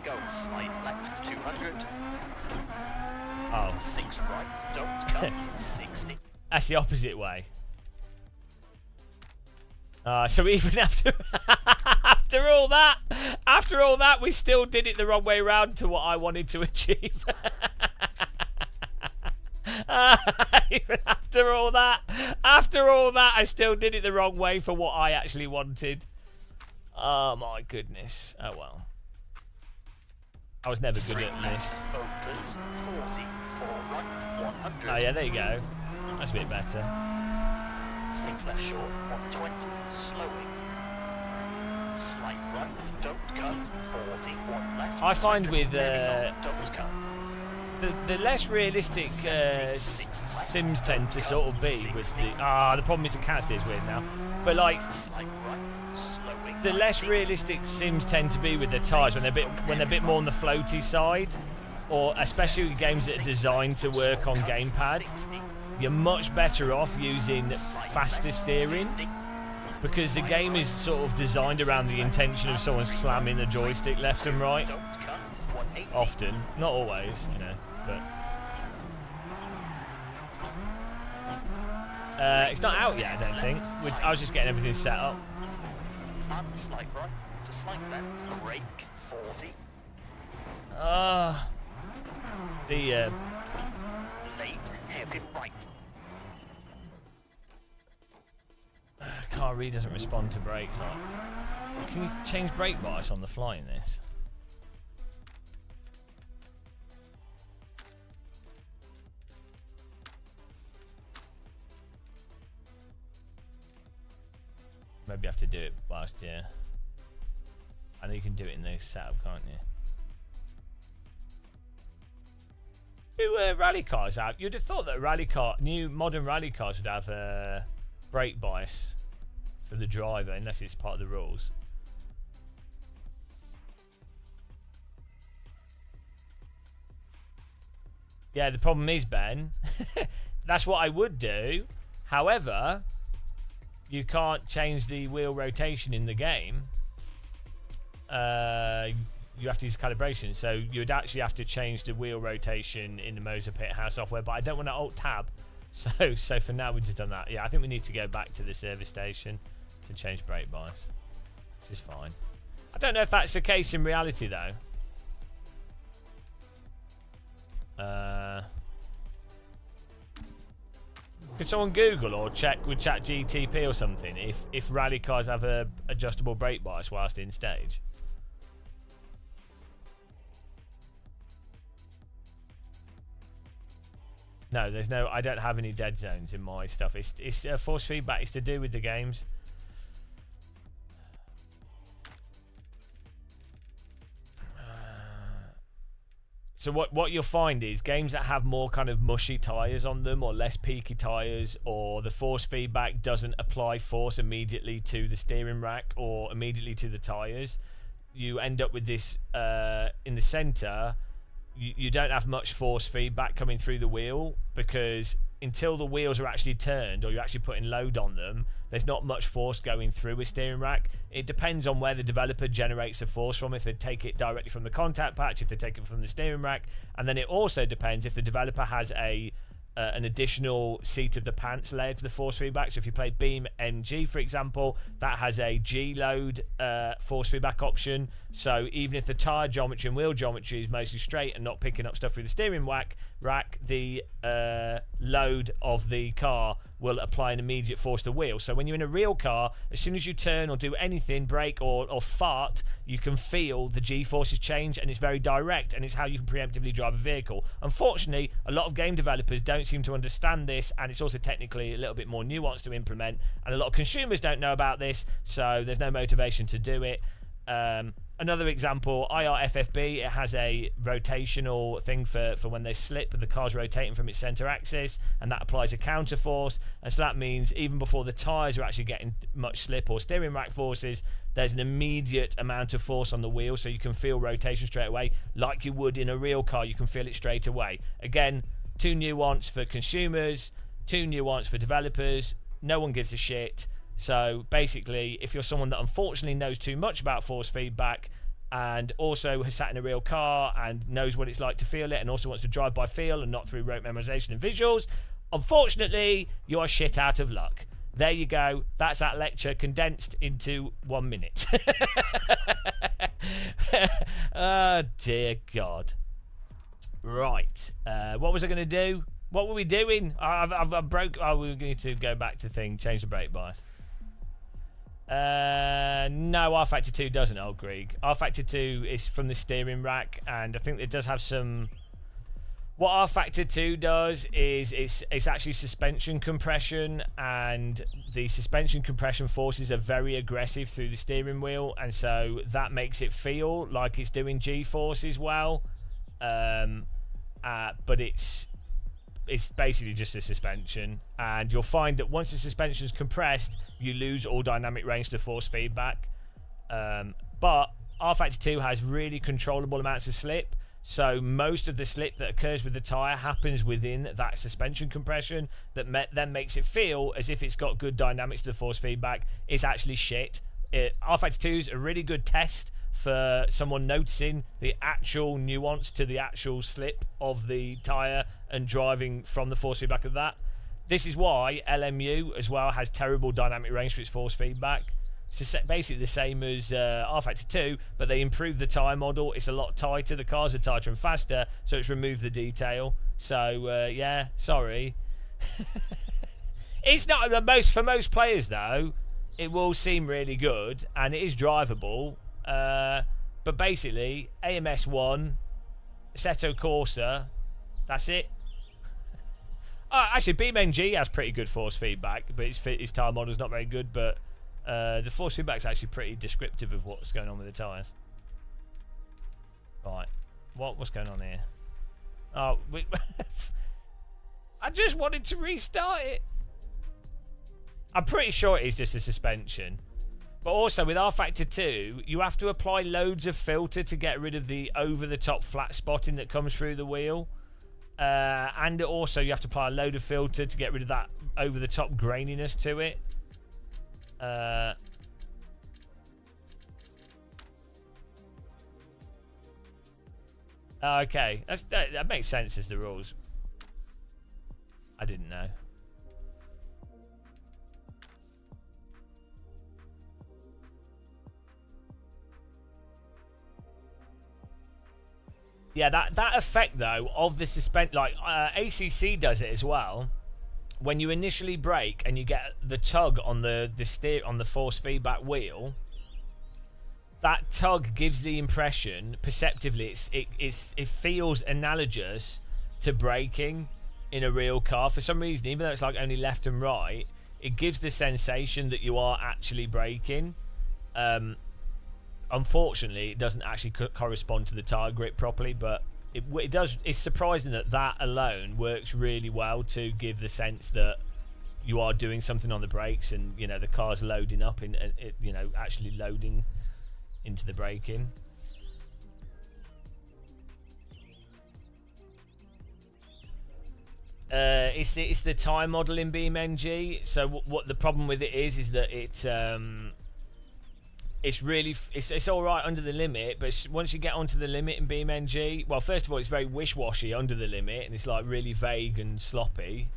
S2: Go slide left 200.
S1: Oh.
S2: 6 right. Don't cut. 60.
S1: That's the opposite way. So even after after all that, we still did it the wrong way around to what I wanted to achieve. Even after all that, I still did it the wrong way for what I actually wanted. Oh my goodness. Oh well. I was never good at this.
S2: Opens 40, 4 right, 100.
S1: Oh yeah, there you go. That's a bit better.
S2: 6 left short, 120, slowing. Slight right, don't cut, 40, 1 left.
S1: I find with
S2: don't cut.
S1: the less realistic Sims tend to sort of be with the the problem is the cat steer's weird now, but like
S2: Slight right, slowing.
S1: the less realistic Sims tend to be with the tyres when they're a bit more on the floaty side, or especially games that are designed to work on gamepad. You're much better off using faster steering because the game is sort of designed around the intention of someone slamming the joystick left and right. Often, not always, you know, but it's not out yet, I don't think. I was just getting everything set up.
S2: And slight right to slight left, brake 40.
S1: The
S2: Late, hairpin right.
S1: car really doesn't respond to brakes. Like, can you change brake bias on the fly in this? Maybe you have to do it whilst, yeah. I know you can do it in the setup, can't you? Do rally cars have? You'd have thought that new modern rally cars would have brake bias for the driver, unless it's part of the rules. Yeah, the problem is, Ben, that's what I would do. However, you can't change the wheel rotation in the game. You have to use calibration, so you'd actually have to change the wheel rotation in the Moser Pit House software, but I don't want to alt tab. So for now we've just done that. Yeah, I think we need to go back to the service station to change brake bias, which is fine. I don't know if that's the case in reality though. Could someone Google or check with ChatGTP or something if rally cars have a adjustable brake bias whilst in stage? No, there's no. I don't have any dead zones in my stuff. It's force feedback. It's to do with the games. So what you'll find is games that have more kind of mushy tyres on them or less peaky tyres, or the force feedback doesn't apply force immediately to the steering rack or immediately to the tyres, you end up with this in the centre. You don't have much force feedback coming through the wheel, because until the wheels are actually turned or you're actually putting load on them, there's not much force going through a steering rack. It depends on where the developer generates the force from, if they take it directly from the contact patch, if they take it from the steering rack, and then it also depends if the developer has an additional seat of the pants layer to the force feedback. So if you play Beam MG, for example, that has a G load force feedback option. So even if the tyre geometry and wheel geometry is mostly straight and not picking up stuff through the steering rack, the load of the car will apply an immediate force to the wheel. So when you're in a real car, as soon as you turn or do anything, brake or fart, you can feel the G-forces change, and it's very direct, and it's how you can preemptively drive a vehicle. Unfortunately, a lot of game developers don't seem to understand this, and it's also technically a little bit more nuanced to implement, and a lot of consumers don't know about this, so there's no motivation to do it. Another example, IRFFB, it has a rotational thing for when they slip, the car's rotating from its center axis, and that applies a counter force. And so that means even before the tires are actually getting much slip or steering rack forces, there's an immediate amount of force on the wheel, so you can feel rotation straight away, like you would in a real car. You can feel it straight away. Again, too nuanced for consumers, too nuanced for developers. No one gives a shit. So basically, if you're someone that unfortunately knows too much about force feedback and also has sat in a real car and knows what it's like to feel it and also wants to drive by feel and not through rote memorization and visuals, unfortunately, you are shit out of luck. There you go. That's that lecture condensed into 1 minute. Oh, dear God. Right. What was I going to do? What were we doing? I've broke... Oh, we need to go back to thing. Change the brake bias. No, R-Factor 2 doesn't, old Grieg. R-Factor 2 is from the steering rack, and I think it does have some... What R-Factor 2 does is it's actually suspension compression, and the suspension compression forces are very aggressive through the steering wheel, and so that makes it feel like it's doing G-forces well. But it's basically just a suspension, and you'll find that once the suspension is compressed, you lose all dynamic range to force feedback. But R-Factor 2 has really controllable amounts of slip, so most of the slip that occurs with the tyre happens within that suspension compression that then makes it feel as if it's got good dynamics to the force feedback. It's actually shit. R-Factor 2 is a really good test for someone noticing the actual nuance to the actual slip of the tyre and driving from the force feedback of that. This is why LMU as well has terrible dynamic range for its force feedback. It's basically the same as R-Factor 2, but they improved the tyre model. It's a lot tighter. The cars are tighter and faster, so it's removed the detail. So, yeah, sorry. It's not the most... For most players, though, it will seem really good, and it is drivable. But basically, AMS1, Assetto Corsa, that's it. Actually, BeamNG has pretty good force feedback, but its tyre model's not very good, but the force feedback's actually pretty descriptive of what's going on with the tyres. Right. What's going on here? Oh, I just wanted to restart it. I'm pretty sure it is just a suspension. But also, with R-Factor 2, you have to apply loads of filter to get rid of the over-the-top flat spotting that comes through the wheel. And also, you have to apply a load of filter to get rid of that over-the-top graininess to it. Okay, that makes sense as the rules. I didn't know. Yeah, that effect though of the suspend, like ACC does it as well. When you initially brake and you get the tug on the steer on the force feedback wheel, that tug gives the impression perceptively it feels analogous to braking in a real car for some reason. Even though it's like only left and right, it gives the sensation that you are actually braking. Unfortunately, it doesn't actually correspond to the tyre grip properly, but it does. It's surprising that alone works really well to give the sense that you are doing something on the brakes, and you know the car's loading up and you know actually loading into the braking. It's the Thai model in BeamNG. So what the problem with it is that it's really it's all right under the limit, but once you get onto the limit in BeamNG, well, first of all, it's very wish-washy under the limit, and it's like really vague and sloppy,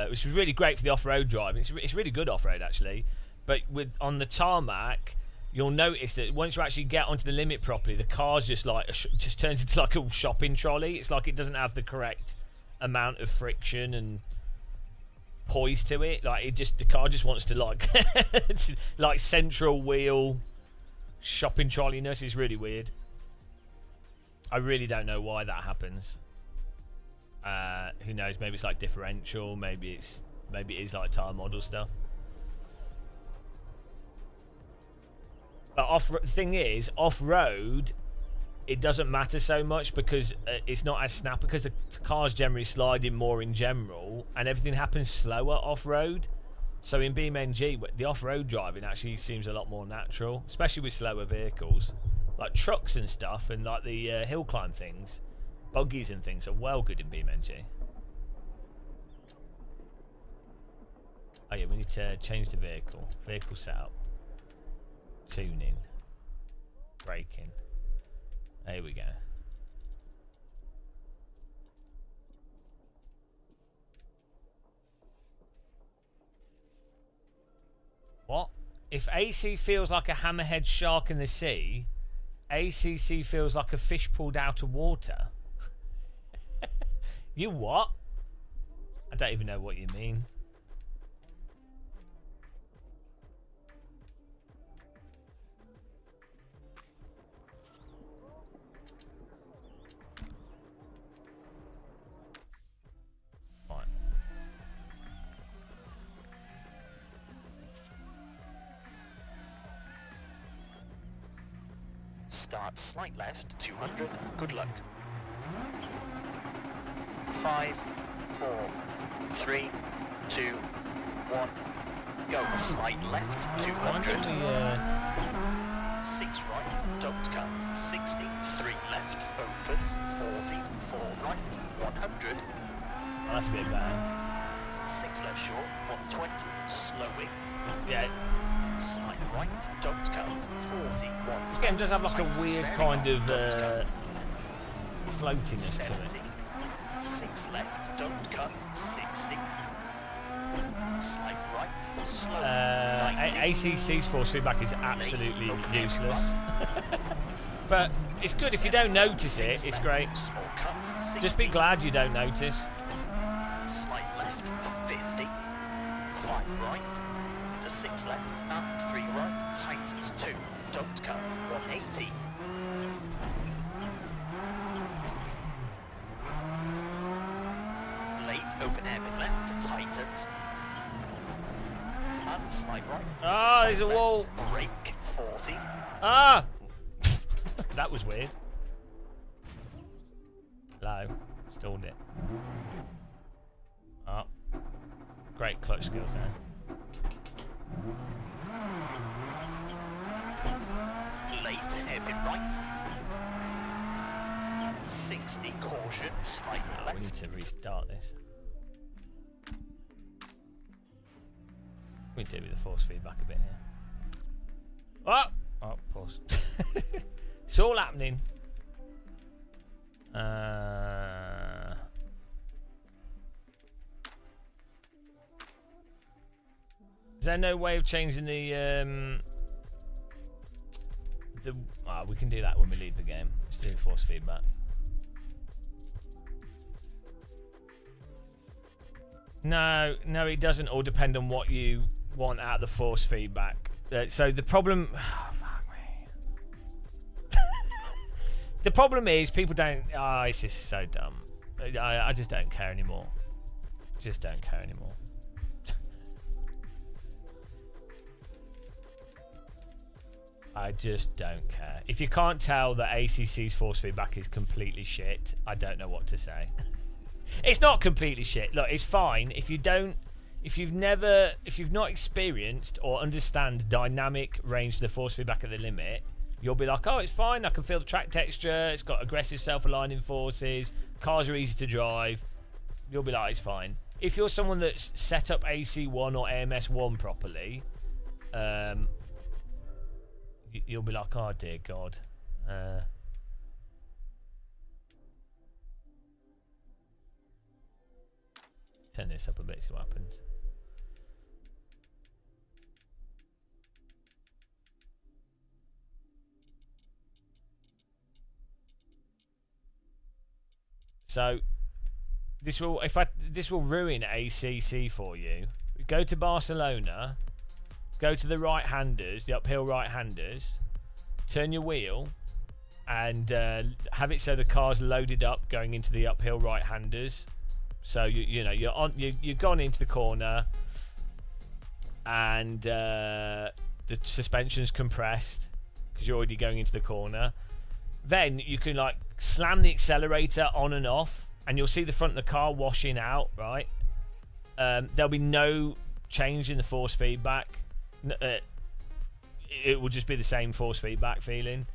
S1: which is really great for the off-road driving. It's really good off-road actually, but on the tarmac, you'll notice that once you actually get onto the limit properly, the car's just like just turns into like a shopping trolley. It's like it doesn't have the correct amount of friction and poise to it. Like the car just wants to like like central wheel shopping trolleyness. Is really weird. I really don't know why that happens. Who knows? Maybe it's like differential. Maybe it is like tire model stuff. But thing is, off-road, it doesn't matter so much because it's not as snap, because the cars generally slide in more in general, and everything happens slower off-road. So in BeamNG, the off-road driving actually seems a lot more natural, especially with slower vehicles like trucks and stuff, and like the hill climb things, buggies and things are well good in BeamNG. Oh yeah, we need to change the vehicle setup, tuning, braking. There we go. What? If AC feels like a hammerhead shark in the sea, ACC feels like a fish pulled out of water. You what? I don't even know what you mean.
S2: Start slight left, 200, good luck. 5, 4, 3, 2, 1, go. Slight left, 200. 6 right, don't cut, 60, 3 left, opens, 40, 4 right, 100.
S1: Oh, that's a bit better.
S2: 6 left short, 120, slowing.
S1: Yeah.
S2: Slight right, don't cut, 40, 1.
S1: This game does have like a weird kind of floatiness
S2: 70,
S1: to it.
S2: 6 left, don't cut, 60. Slight right, slow.
S1: ACC's force feedback is absolutely useless. But it's good if you don't notice it, it's great. Just be glad you don't notice.
S2: Slight left, 50. 5 right. To 6 left and 3 right, tightens 2, don't cut, 180. Late open hairpin left, tightens. And slide right.
S1: Ah, there's a wall.
S2: Brake, 40.
S1: Ah! That was weird. Low. Stalled it. Oh. Great clutch skills there.
S2: Late hairpin right. 60, caution, slightly left.
S1: We need to restart this. We need to do with the force feedback a bit here. Oh! Oh, pause. It's all happening. Is there no way of changing the we can do that when we leave the game. Let's do force feedback. No, it doesn't all depend on what you want out of the force feedback. So the problem fuck me. The problem is people don't it's just so dumb. I just don't care anymore. Just don't care anymore. I just don't care. If you can't tell that ACC's force feedback is completely shit, I don't know what to say. It's not completely shit. Look, it's fine if you've not experienced or understand dynamic range to the force feedback at the limit. You'll be like, oh, it's fine. I can feel the track texture. It's got aggressive self-aligning forces. Cars are easy to drive. You'll be like, it's fine. If you're someone that's set up AC1 or AMS1 properly, you'll be like, oh dear God. Turn this up a bit, see what happens. So this will ruin ACC for you. Go to Barcelona, go to the right-handers, the uphill right-handers, turn your wheel, and have it so the car's loaded up going into the uphill right-handers. So you've gone into the corner, and the suspension's compressed because you're already going into the corner. Then you can like slam the accelerator on and off, and you'll see the front of the car washing out, right? There'll be no change in the force feedback. It will just be the same force feedback feeling.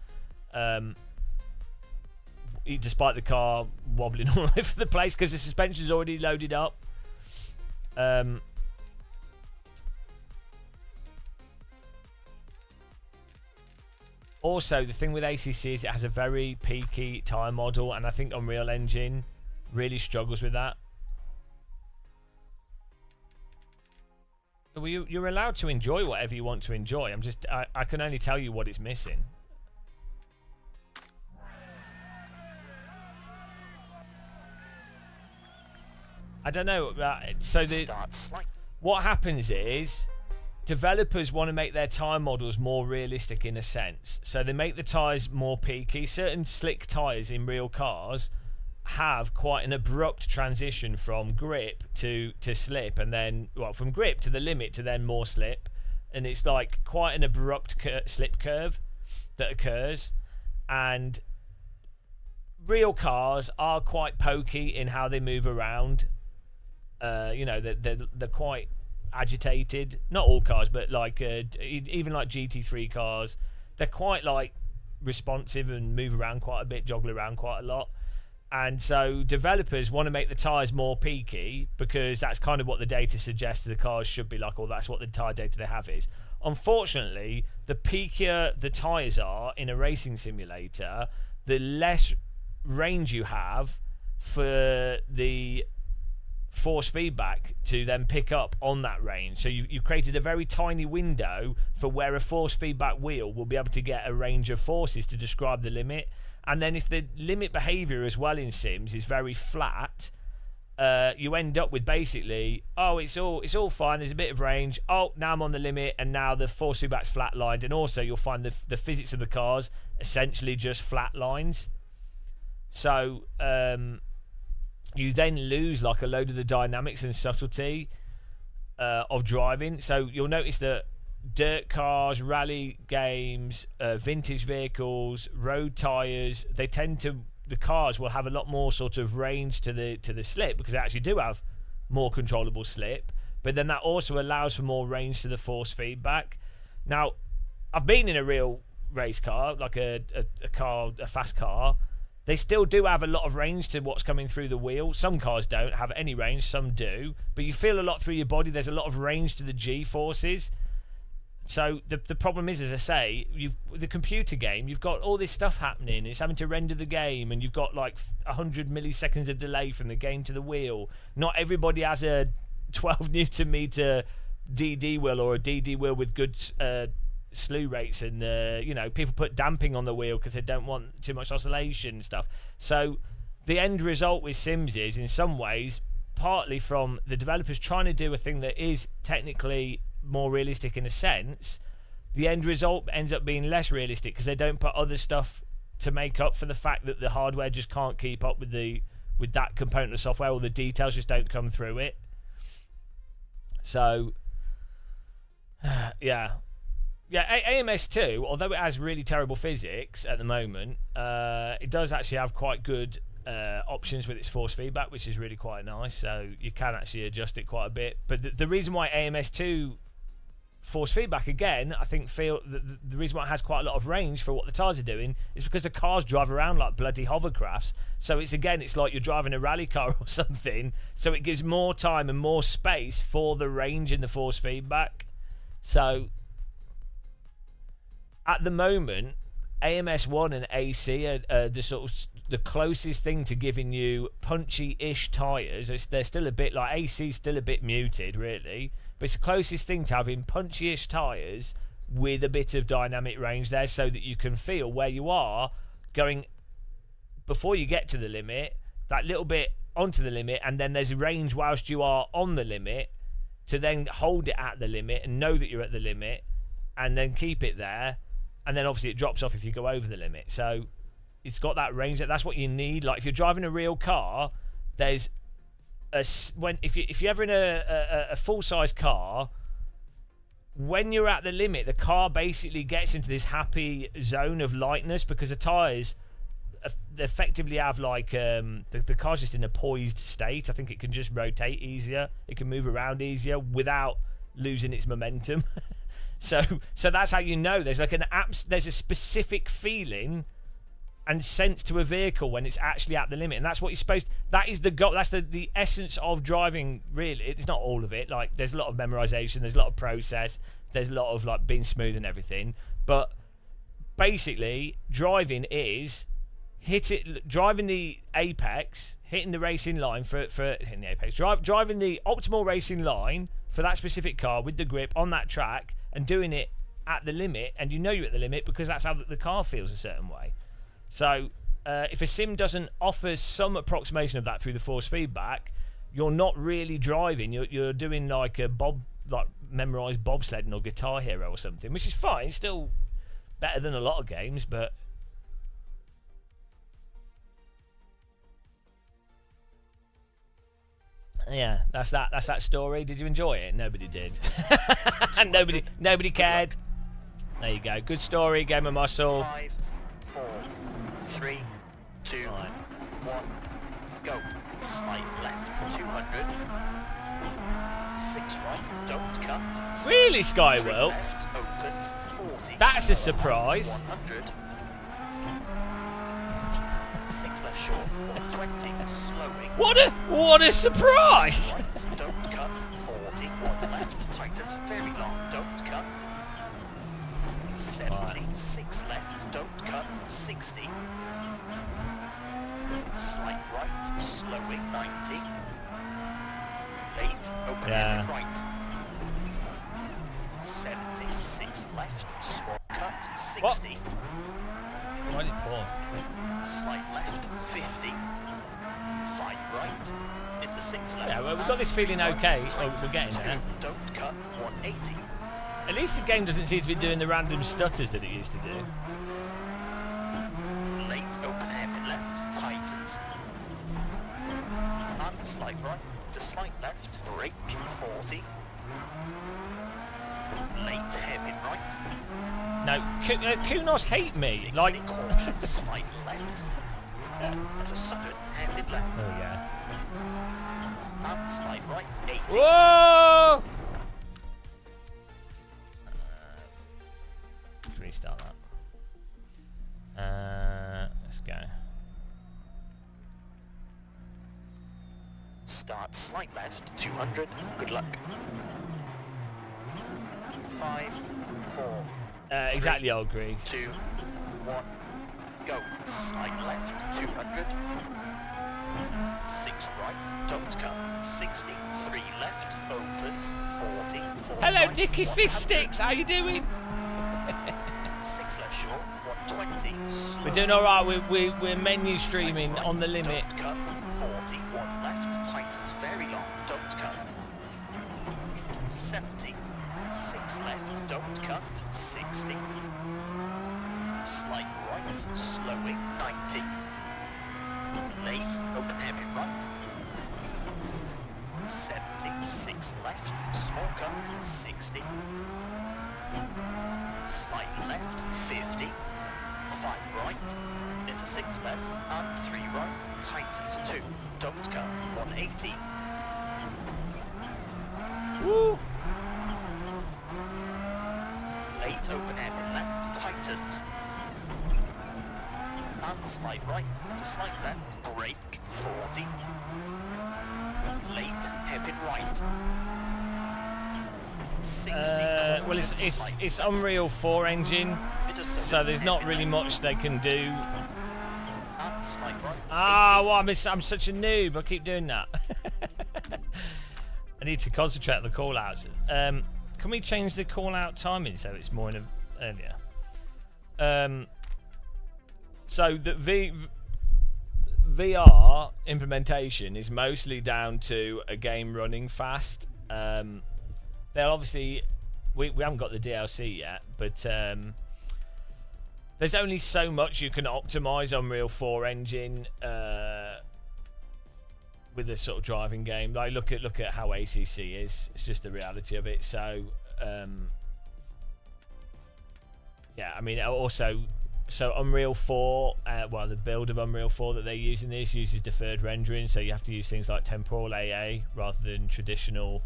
S1: Despite the car wobbling all over the place because the suspension's already loaded up. Also, the thing with ACC is it has a very peaky tyre model, and I think Unreal Engine really struggles with that. Well, you're allowed to enjoy whatever you want to enjoy. I can only tell you what it's missing. I don't know. What happens is developers want to make their tyre models more realistic in a sense. So they make the tyres more peaky. Certain slick tyres in real cars have quite an abrupt transition from grip to slip, and then from grip to the limit to then more slip, and it's like quite an abrupt slip curve that occurs. And real cars are quite pokey in how they move around. They're quite agitated. Not all cars, but like even like GT3 cars, they're quite like responsive and move around quite a bit, joggle around quite a lot. And so developers want to make the tyres more peaky because that's kind of what the data suggests the cars should be like, or that's what the tyre data they have is. Unfortunately, the peakier the tyres are in a racing simulator, the less range you have for the force feedback to then pick up on that range. So you've created a very tiny window for where a force feedback wheel will be able to get a range of forces to describe the limit. And then if the limit behavior as well in sims is very flat, you end up with basically, oh, it's all fine, there's a bit of range, oh, now I'm on the limit, and now the force feedback's flatlined. And also you'll find the physics of the cars essentially just flat lines. So you then lose like a load of the dynamics and subtlety of driving. So you'll notice that dirt cars, rally games, vintage vehicles, road tyres, the cars will have a lot more sort of range to the slip because they actually do have more controllable slip. But then that also allows for more range to the force feedback. Now, I've been in a real race car, like a fast car. They still do have a lot of range to what's coming through the wheel. Some cars don't have any range, some do. But you feel a lot through your body. There's a lot of range to the G-forces. So the problem is, as I say, the computer game, you've got all this stuff happening. It's having to render the game, and you've got like 100 milliseconds of delay from the game to the wheel. Not everybody has a 12 Newton meter DD wheel or a DD wheel with good slew rates, and people put damping on the wheel because they don't want too much oscillation and stuff. So the end result with Sims is, in some ways, partly from the developers trying to do a thing that is technically more realistic in a sense, the end result ends up being less realistic because they don't put other stuff to make up for the fact that the hardware just can't keep up with that component of software, or the details just don't come through it. So yeah, Yeah, AMS2, although it has really terrible physics at the moment, it does actually have quite good options with its force feedback, which is really quite nice. So you can actually adjust it quite a bit. But the reason why AMS2 force feedback, again, I think the reason why it has quite a lot of range for what the tyres are doing is because the cars drive around like bloody hovercrafts. So it's like you're driving a rally car or something. So it gives more time and more space for the range in the force feedback. So at the moment, AMS1 and AC are the closest thing to giving you punchy-ish tyres. They're still a bit like AC's still a bit muted, really, but it's the closest thing to having punchy-ish tyres with a bit of dynamic range there, so that you can feel where you are going before you get to the limit, that little bit onto the limit, and then there's a range whilst you are on the limit to then hold it at the limit and know that you're at the limit, and then keep it there. And then obviously it drops off if you go over the limit. So it's got that range. That's what you need. Like if you're driving a real car, there's if you're ever in a full size car, when you're at the limit, the car basically gets into this happy zone of lightness because the tyres effectively have like the car's just in a poised state. I think it can just rotate easier. It can move around easier without losing its momentum. So that's how you know there's like there's a specific feeling and sense to a vehicle when it's actually at the limit, and that's what you're supposed. That is the goal. That's the essence of driving. Really, it's not all of it. Like there's a lot of memorization, there's a lot of process, there's a lot of like being smooth and everything. But basically, driving is driving the apex, hitting the racing line for hitting the apex, driving the optimal racing line for that specific car with the grip on that track. And doing it at the limit, and you know you're at the limit because that's how the car feels a certain way. So if a sim doesn't offer some approximation of that through the force feedback, you're not really driving. You're doing like memorised bobsledding or Guitar Hero or something, which is fine. It's still better than a lot of games, but yeah, that's that story. Did you enjoy it? Nobody did. And nobody cared. There you go. Good story. Game of muscle.
S2: 5, 4, 3, 2, 1, go. Slight left, 200. 6 right, don't cut. 6,
S1: Really,
S2: 3
S1: Skywell?
S2: left, opens, 40.
S1: That's a surprise.
S2: 100. 6 left short, 120, slowing.
S1: What a surprise!
S2: Right, don't cut, 40, 1 left, tightens, very long, don't cut. 70, 6 left, don't cut, 60. Slight right, slowing, 90. Late, open hairpin right. 70, 6 left, small cut, 60.
S1: What? Why did it pause?
S2: Slight left, 50. 5 right, into 6 left.
S1: Yeah, well, we've got this feeling okay. Oh, we're getting
S2: Two,
S1: there.
S2: don't cut, 180.
S1: At least the game doesn't seem to be doing the random stutters that it used to do.
S2: Late, open hairpin left, tightens. And slight right, to slight left, brake, 40. Late, hairpin right.
S1: No, Kunos hate me.
S2: 60,
S1: Like,
S2: caution, slight left. To sudden, hairpin left.
S1: oh yeah.
S2: And slight right, 80.
S1: Whoa! Let's restart that. Let's go.
S2: Start slight left, 200. Good luck. 5, 4,
S1: Exactly, old Greek.
S2: 2, 1, go. Slight left, 200. 6 right, don't cut. 60, 3 left, opens. 40, 4
S1: Hello,
S2: right,
S1: Nicky
S2: 100.
S1: Fist Sticks. How you doing?
S2: 6 left short, 120. Slow.
S1: We're doing all right. We're menu streaming
S2: Right,
S1: on the limit.
S2: Don't cut. 40, 1 left, tightens very long. Don't cut. 70. 6 left, don't cut, 60. Slight right, slowing, 90. Late, open hairpin right. 70, 6 left, small cut, 60. right, into 6 left, and 3 right, tightens 2, don't cut, 180.
S1: Woo!
S2: Late open hairpin left, tightens. And slight right to slight left, brake, 40. Late hairpin right. 60.
S1: Well,
S2: caution,
S1: it's
S2: slight
S1: Unreal 4 engine,
S2: left.
S1: so there's not really much they can do.
S2: And slight right.
S1: Ah,
S2: 80.
S1: well, I'm such a noob. I keep doing that. I need to concentrate on the call-outs. Can we change the call-out timing so it's more earlier? So the VR implementation is mostly down to a game running fast. They'll obviously we haven't got the DLC yet, but there's only so much you can optimize Unreal 4 engine with a sort of driving game. Like look at how ACC is. It's just the reality of it. So yeah, I mean also. So Unreal 4, well, the build of Unreal 4 that they're using this uses deferred rendering, so you have to use things like temporal AA rather than traditional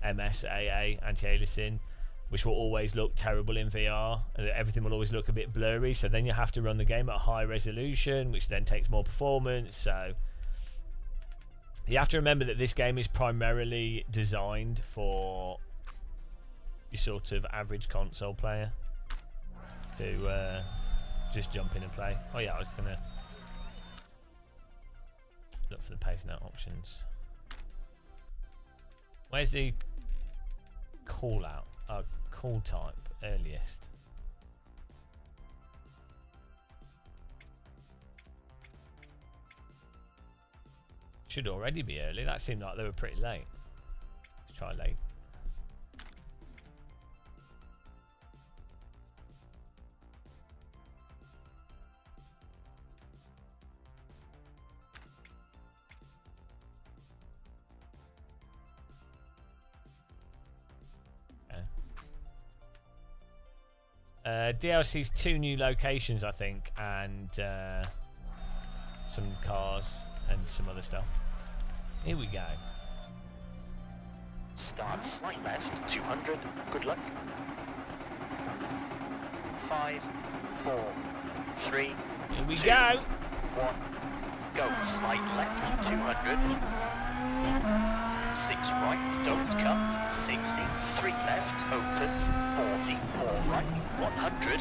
S1: MSAA, anti-aliasing, which will always look terrible in VR, and everything will always look a bit blurry, so then you have to run the game at high resolution, which then takes more performance. So you have to remember that this game is primarily designed for your sort of average console player to just jump in and play. Oh yeah, I was gonna look for the pacing out options. Where's the call out? Call type earliest. Should already be early. That seemed like they were pretty late. Let's try late. DLC's 2 new locations, I think, and some cars and some other stuff. Here we go.
S2: Start slight left, 200. Good luck. 5, 4, 3.
S1: Here we
S2: 2,
S1: go.
S2: 1. Go slight left, 200. 6 right, don't cut. 60. 3 left, opens. 40. 4 right, 100.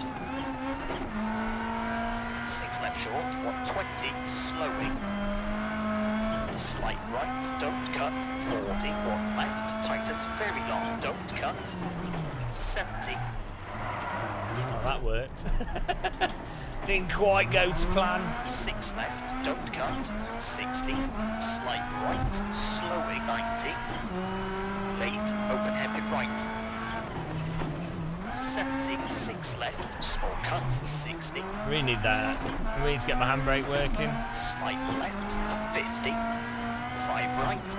S2: 6 left short, 120. Slowing. Slight right, don't cut. 40. 1 left, tightens very long, don't cut. 70.
S1: Oh, that worked. Didn't quite go to plan.
S2: 6 left, don't cut. 60. Slight right, slowing 90. Late, open hairpin right. 70. 6 left, small cut. 60.
S1: Really need that. Really need to get my handbrake working.
S2: Slight left, 50. 5 right.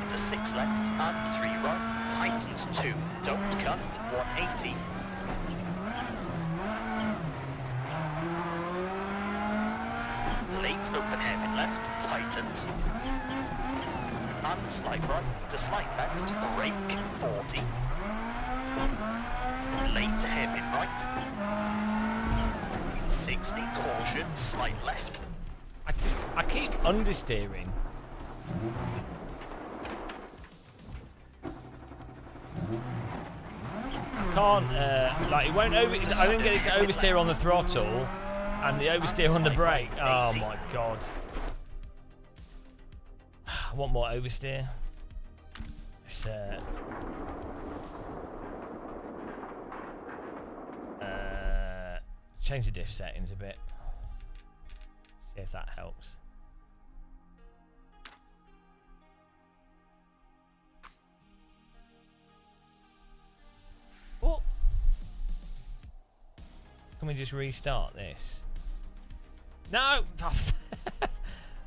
S2: Into 6 left and 3 right. Tightens 2, don't cut. 180. Late open hairpin left, tightens. And slight right to slight left, brake 40. Late hairpin right. 60, caution, slight left.
S1: I keep understeering. I can't, like, it won't over. I don't get it to oversteer on the throttle. And the oversteer on the brake. Oh my god. I want more oversteer. Let's change the diff settings a bit. See if that helps. Oh. Can we just restart this? No!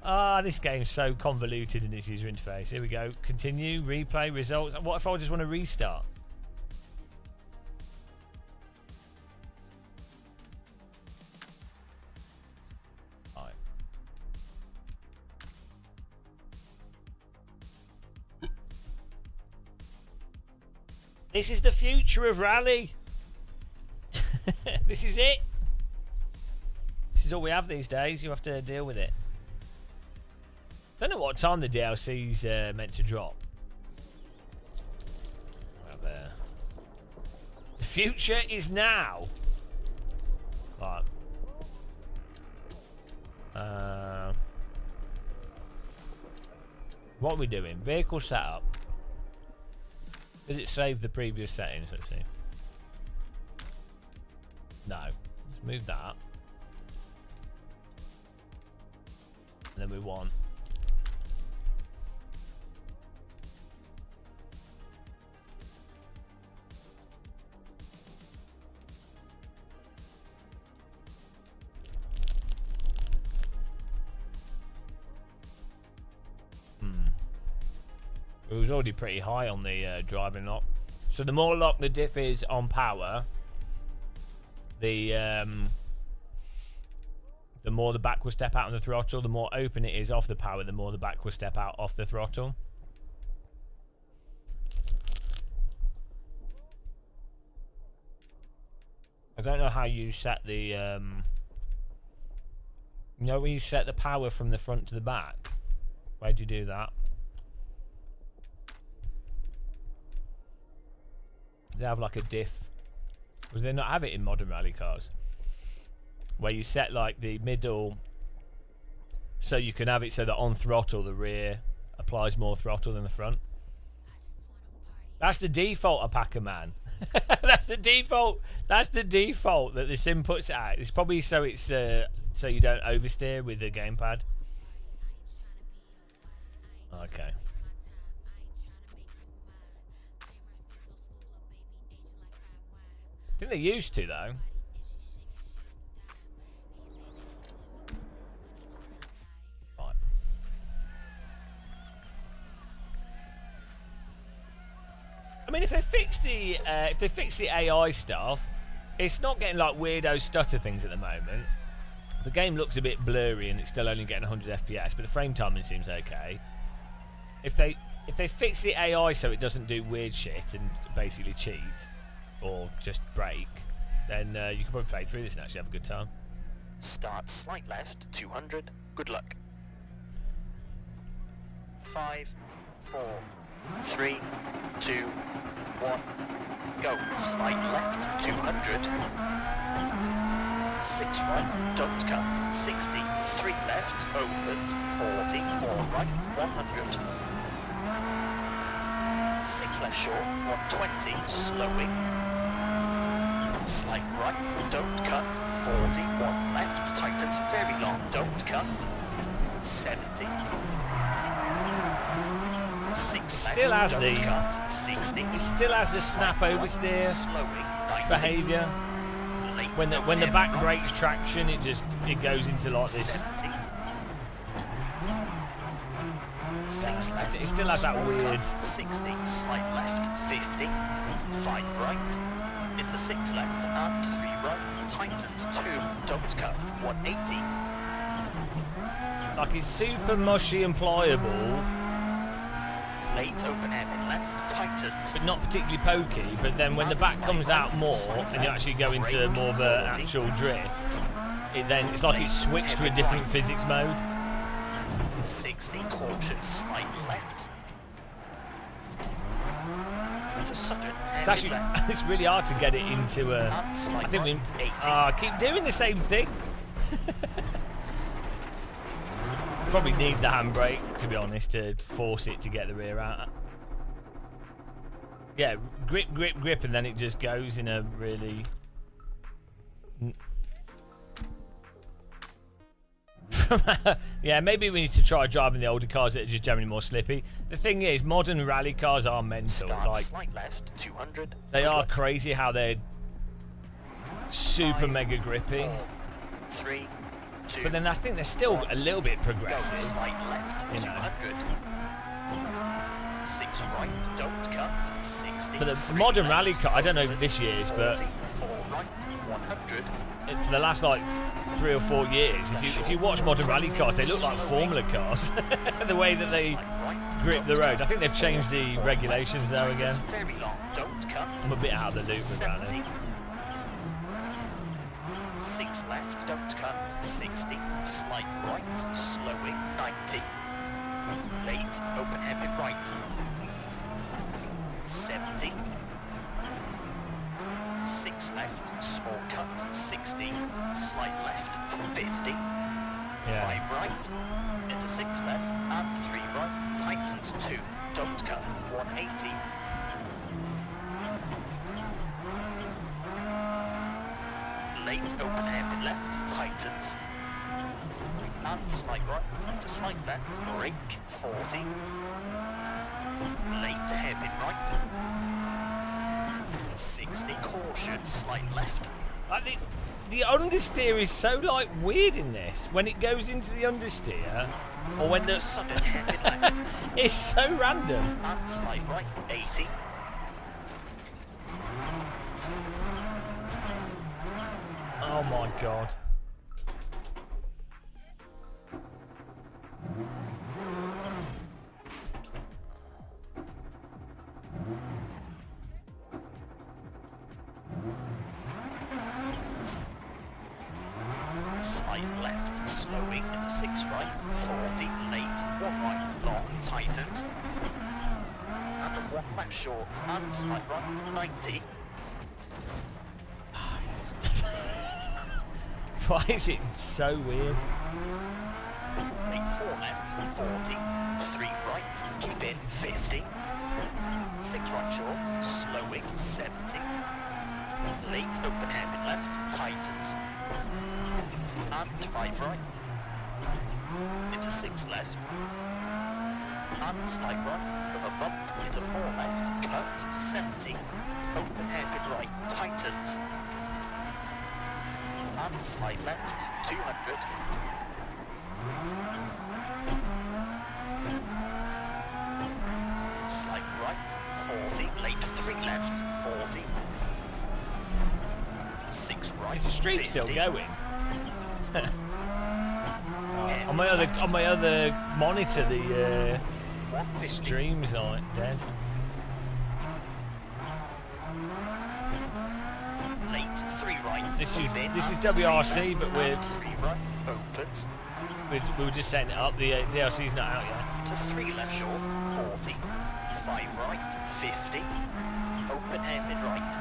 S1: Ah, this game's so convoluted in its user interface. Here we go. Continue, replay, results. What if I just want to restart? This is the future of rally. This is it. This is all we have these days. You have to deal with it. Don't know what time the DLC's meant to drop. Right there. The future is now. Right. What are we doing? Vehicle setup. Did it save the previous settings? Let's see. No. Let's move that. And then we want. It was already pretty high on the driving lock. So the more lock the diff is on power, the more the back will step out on the throttle. The more open it is off the power, the more the back will step out off the throttle. I don't know how you set the you know when you set the power from the front to the back? Where'd you do that? They have like a diff. Would they not have it in modern rally cars? Where you set like the middle, so you can have it so that on throttle the rear applies more throttle than the front. That's the default of Pac-Man. That's the default. That's the default that the sim puts out. It's probably so it's so you don't oversteer with the gamepad. Okay. I think they used to though. Right. I mean, if they fix the AI stuff, it's not getting like weirdo stutter things at the moment. The game looks a bit blurry and it's still only getting 100 FPS, but the frame timing seems okay. If they fix the AI so it doesn't do weird shit and basically cheat or just break, then you can probably play through this and actually have a good time.
S2: Start slight left, 200. Good luck. 5, 4, 3, 2, 1. Go. Slight left, 200. 6 right, don't cut. 60. 3 left, opens. 40. 4 right, 100. 6 left short, 120. Slowing. Slight right, don't cut. 40, 1 left, tightens very long, don't cut. 70. 6
S1: Still
S2: left,
S1: has
S2: don't
S1: the-
S2: cut. 60.
S1: It still has the snap oversteer
S2: Slowing, 90.
S1: behaviour.
S2: Late
S1: When the back
S2: right,
S1: breaks traction, it goes into like this.
S2: 70. 6 left,
S1: It still has that
S2: small
S1: weird.
S2: cut. 60, slight left, 50. 5 right. Into 6 left and 3 right, tightens 2, don't cut, 180.
S1: Like it's super mushy and pliable,
S2: Late open hairpin left, tightens.
S1: but not particularly pokey. But then when the back comes out more and you actually go into more of an actual drift, it's like it's switched to a different physics mode.
S2: 60, cautious, slight left. Into Sutton,
S1: It's actually
S2: left.
S1: it's really hard to get it into a.
S2: And slight
S1: I think we
S2: right, 80.
S1: I keep doing the same thing. Probably need the handbrake to be honest to force it to get the rear out. Yeah, grip, grip, grip, and then it just goes in a really. Yeah, maybe we need to try driving the older cars that are just generally more slippy. The thing is, modern rally cars are mental.
S2: Start
S1: Like
S2: slight left, 200.
S1: they
S2: Good
S1: are
S2: luck.
S1: crazy how they're super
S2: 5,
S1: mega grippy.
S2: 4, 3, 2.
S1: But then I think they're still a little bit
S2: Go
S1: progressive.
S2: slight left,
S1: You know.
S2: 200. 6 right, don't cut. 60.
S1: But the
S2: 3
S1: modern
S2: left,
S1: rally car, I don't know
S2: opens,
S1: this year's, but
S2: 40, 4 right, 100.
S1: for the last like 3 or 4 years, if you watch modern rally cars, they look like Formula cars. The way that they
S2: Slight right,
S1: grip the
S2: don't
S1: road. I
S2: cut.
S1: think they've changed the regulations now again.
S2: Very long, don't cut. cut.
S1: I'm a bit out of the loop with that
S2: 70.
S1: now.
S2: 6 left, don't cut. 60, slight right, slowing. 90. Late, open hairpin right. 70. 6 left, small cut. 60, slight left. 50. 5 right, into 6 left, and 3 right. Tightens 2, don't cut. 180. Late, open hairpin left, tightens. And slight right, to slight left, brake, 40. Late, hairpin right. 60, caution, slight left.
S1: Like the understeer is so like weird in this. When it goes into the understeer, or when the
S2: To sudden hairpin left,
S1: it's so random.
S2: and slight right, 80.
S1: Oh my god.
S2: Slight left, slowing into 6 right, 40, late, 1 right, long, tightens. And a 1 left short, and slight right, 90.
S1: Why is it so weird?
S2: Late 4 left, 40, 3 right, keep in, 50. 6 right short, slowing, 70. Late, open hairpin left, tightens. And 5 right. Into 6 left. And slight right, of a bump, into 4 left, cut, 70. Open hairpin right, tightens. And slight left, 200. Slight right, 40. Late 3 left, 40. 6 right,
S1: Is the stream
S2: 50.
S1: still going? On my other monitor, the
S2: 150.
S1: stream's like dead.
S2: Late 3 right.
S1: This is
S2: keep in,
S1: this is
S2: and 3
S1: WRC,
S2: left,
S1: but we're
S2: and 3 right, opens.
S1: we were just setting it up. The DLC's not out yet.
S2: To 3 left short, 40. 5 right, 50. Open hairpin right.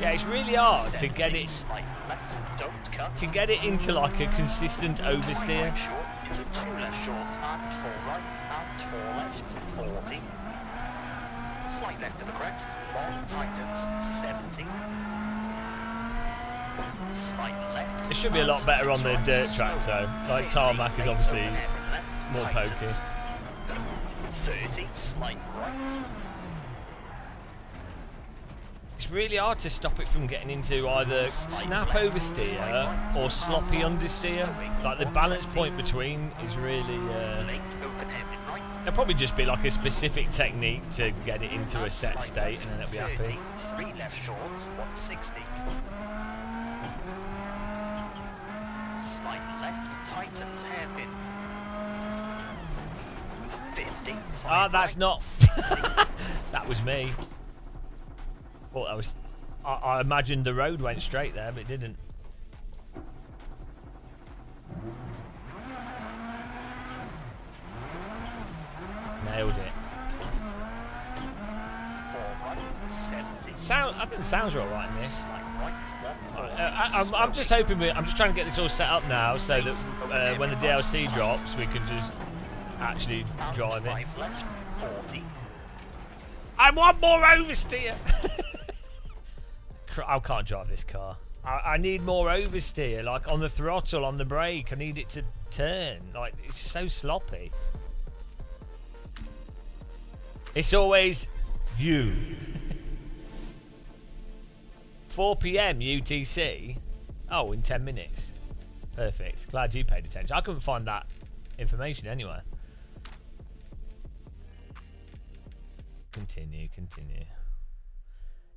S1: Yeah, it's really hard to
S2: 70,
S1: get it
S2: slight left, don't cut.
S1: into like a consistent
S2: 3
S1: oversteer.
S2: right short, into 2 left short, and 4 right, and 4 left, 40. Slight left of the crest, long tightens, 70. Slight left.
S1: It should be a lot
S2: and
S1: better on
S2: 6
S1: the
S2: right,
S1: dirt
S2: slow,
S1: tracks though. Like
S2: 50,
S1: tarmac is
S2: late,
S1: obviously
S2: open hairpin left,
S1: more
S2: tightens.
S1: pokey.
S2: 30, slight right.
S1: It's really hard to stop it from getting into either snap oversteer or sloppy understeer. Like the balance point between is really.
S2: Late, open hairpin right.
S1: There'll probably just be like a specific technique to get it into a set state, and then it'll be happy.
S2: 30, 3 left short, 160. Slight left, tightens hairpin. 50.
S1: Ah, that's
S2: right,
S1: not.
S2: 60.
S1: That was me. Thought that was. I imagined the road went straight there, but it didn't. Nailed it.
S2: 4 right, 70.
S1: I think the sounds are all right in this.
S2: Slight right, 140.
S1: I'm just hoping I'm just trying to get this all set up now so that when the DLC drops, we can just actually
S2: And
S1: drive it.
S2: 5 left, 40.
S1: I want more oversteer. I can't drive this car. I need more oversteer, like on the throttle, on the brake. I need it to turn. Like, it's so sloppy. It's always you. 4 p.m. UTC. Oh, in 10 minutes. Perfect. Glad you paid attention. I couldn't find that information anywhere. Continue.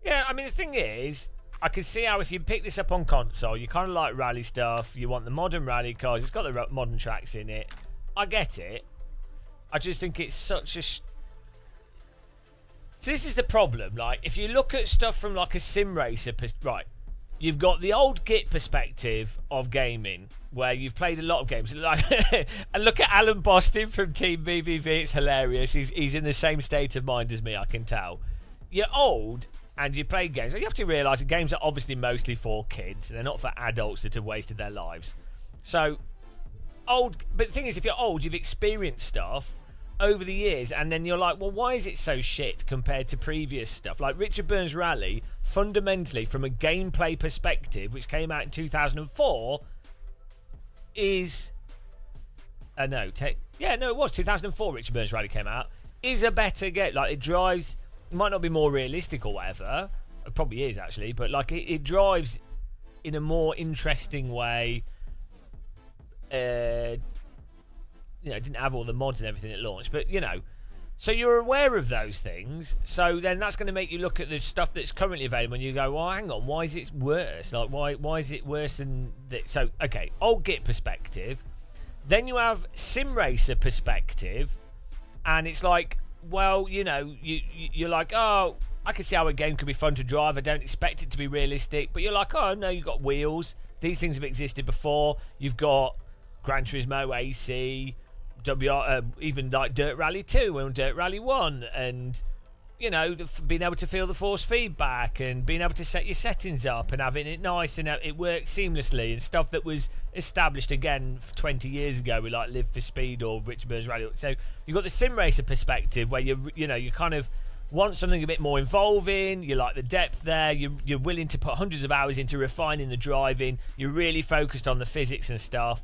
S1: Yeah, I mean, the thing is, I can see how if you pick this up on console, you kind of like rally stuff, you want the modern rally cars, it's got the modern tracks in it. I get it. I just think it's such a So this is the problem. Like, if you look at stuff from like a sim racer, right? You've got the old Git perspective of gaming, where you've played a lot of games. Like, and look at Alan Boston from Team BBV. It's hilarious. He's in the same state of mind as me. I can tell. You're old and you play games. You have to realise that games are obviously mostly for kids. They're not for adults that have wasted their lives. So old. But the thing is, if you're old, you've experienced stuff over the years, and then you're like, well, why is it so shit compared to previous stuff? Like Richard Burns Rally, fundamentally from a gameplay perspective, which came out in 2004, is it was 2004 Richard Burns Rally came out, is a better game. Like, it drives, it might not be more realistic or whatever, it probably is actually, but like it drives in a more interesting way. It didn't have all the mods and everything at launch, but so you're aware of those things. So then that's going to make you look at the stuff that's currently available, and you go, well, hang on, why is it worse? Like, why is it worse than that? So, okay, old Git perspective. Then you have sim racer perspective, and it's like, well, you're like, oh, I can see how a game could be fun to drive. I don't expect it to be realistic, but you're like, oh no, you've got wheels. These things have existed before. You've got Gran Turismo AC. Even like Dirt Rally 2 and Dirt Rally 1, and being able to feel the force feedback and being able to set your settings up and having it nice and it works seamlessly, and stuff that was established again 20 years ago with like Live for Speed or Richard Burns Rally. So you've got the sim racer perspective where you kind of want something a bit more involving. You like the depth there. You're willing to put hundreds of hours into refining the driving. You're really focused on the physics and stuff.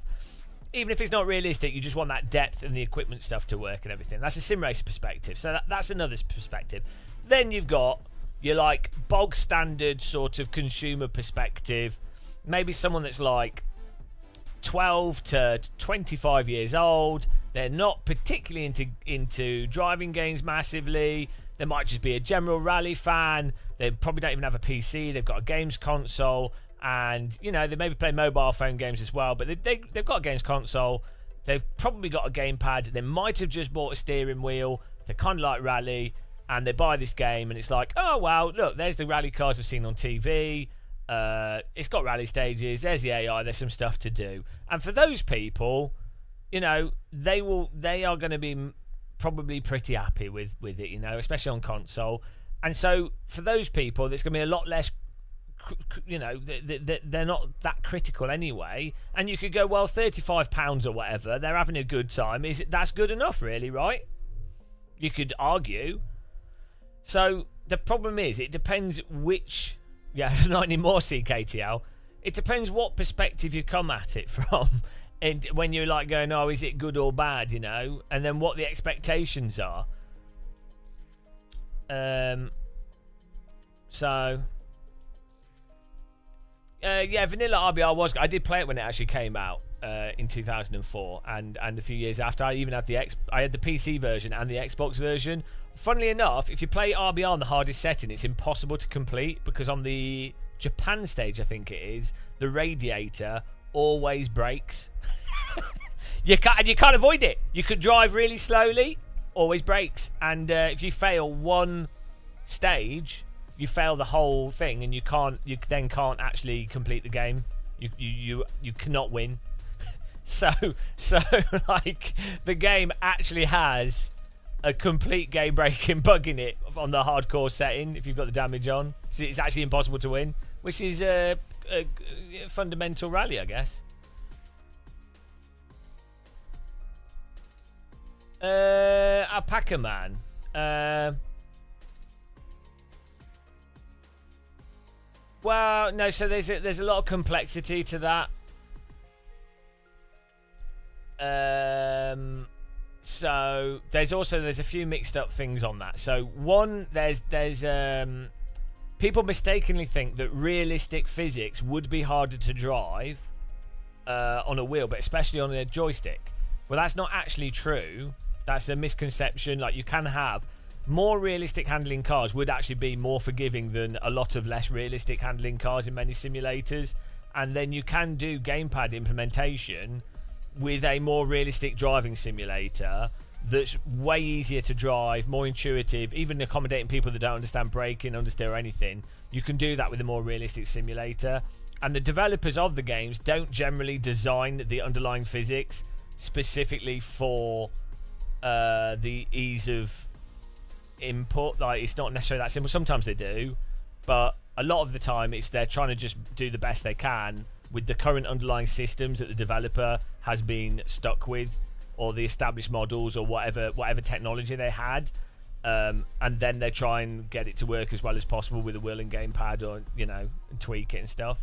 S1: Even if it's not realistic, you just want that depth and the equipment stuff to work and everything. That's a sim racer perspective. So that's another perspective. Then you've got your like bog standard sort of consumer perspective. Maybe someone that's like 12 to 25 years old. They're not particularly into driving games massively. They might just be a general rally fan. They probably don't even have a PC. They've got a games console. And, they maybe play mobile phone games as well, but they've got a games console. They've probably got a gamepad. They might have just bought a steering wheel. They're kind of like rally, and they buy this game, and it's like, oh, wow, look, there's the rally cars I've seen on TV. It's got rally stages. There's the AI. There's some stuff to do. And for those people, they are going to be probably pretty happy with it, especially on console. And so for those people, there's going to be a lot less. They're not that critical anyway, and you could go, well, £35 or whatever, they're having a good time. That's good enough, really, right? You could argue. So the problem is, it depends which. Not anymore, CKTL. It depends what perspective you come at it from, and when you're like going, oh, is it good or bad, and then what the expectations are. Vanilla RBR I did play it when it actually came out in 2004, and a few years after. I even had I had the PC version and the Xbox version. Funnily enough, if you play RBR on the hardest setting, it's impossible to complete, because on the Japan stage, I think it is, the radiator always breaks. You can't avoid it. You could drive really slowly, always breaks, and if you fail one stage, you fail the whole thing, and you then can't actually complete the game. You cannot win. so like, the game actually has a complete game-breaking bug in it on the hardcore setting if you've got the damage on. So it's actually impossible to win, which is a fundamental rally, I guess. Alpaca Man. Well, no. So there's a lot of complexity to that. So there's a few mixed up things on that. So one, there's people mistakenly think that realistic physics would be harder to drive on a wheel, but especially on a joystick. Well, that's not actually true. That's a misconception. Like, you can have more realistic handling cars would actually be more forgiving than a lot of less realistic handling cars in many simulators. And then you can do gamepad implementation with a more realistic driving simulator that's way easier to drive, more intuitive, even accommodating people that don't understand braking, understeer, or anything. You can do that with a more realistic simulator. And the developers of the games don't generally design the underlying physics specifically for the ease of input. Like, it's not necessarily that simple. Sometimes they do, but a lot of the time it's they're trying to just do the best they can with the current underlying systems that the developer has been stuck with, or the established models, or whatever technology they had, and then they try and get it to work as well as possible with a wheel and gamepad, or and tweak it and stuff.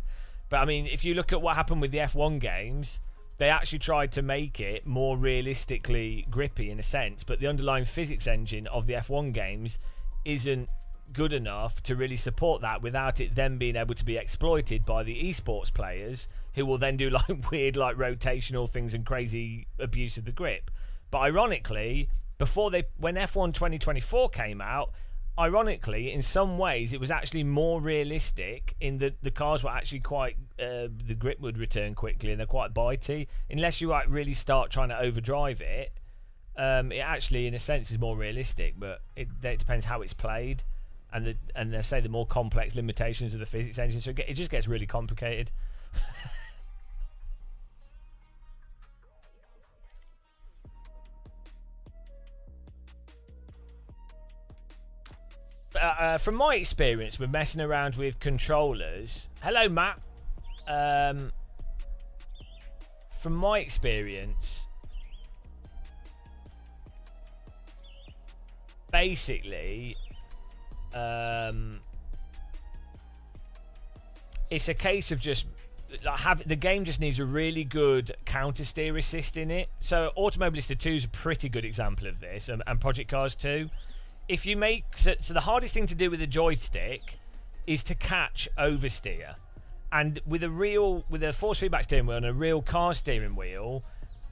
S1: But I mean, if you look at what happened with the F1 games, they actually tried to make it more realistically grippy in a sense, but the underlying physics engine of the F1 games isn't good enough to really support that without it then being able to be exploited by the esports players, who will then do like weird like rotational things and crazy abuse of the grip. But ironically, when F1 2024 came out, ironically, in some ways it was actually more realistic in that the cars were actually quite the grip would return quickly, and they're quite bitey unless you like really start trying to overdrive it. It actually in a sense is more realistic, but it depends how it's played, and they say the more complex limitations of the physics engine, so it just gets really complicated. From my experience with messing around with controllers, hello Matt. From my experience, basically, it's a case of just the game just needs a really good counter steer assist in it. So Automobilista 2 is a pretty good example of this, and Project Cars 2. If you make so the hardest thing to do with a joystick is to catch oversteer, and with a force feedback steering wheel and a real car steering wheel,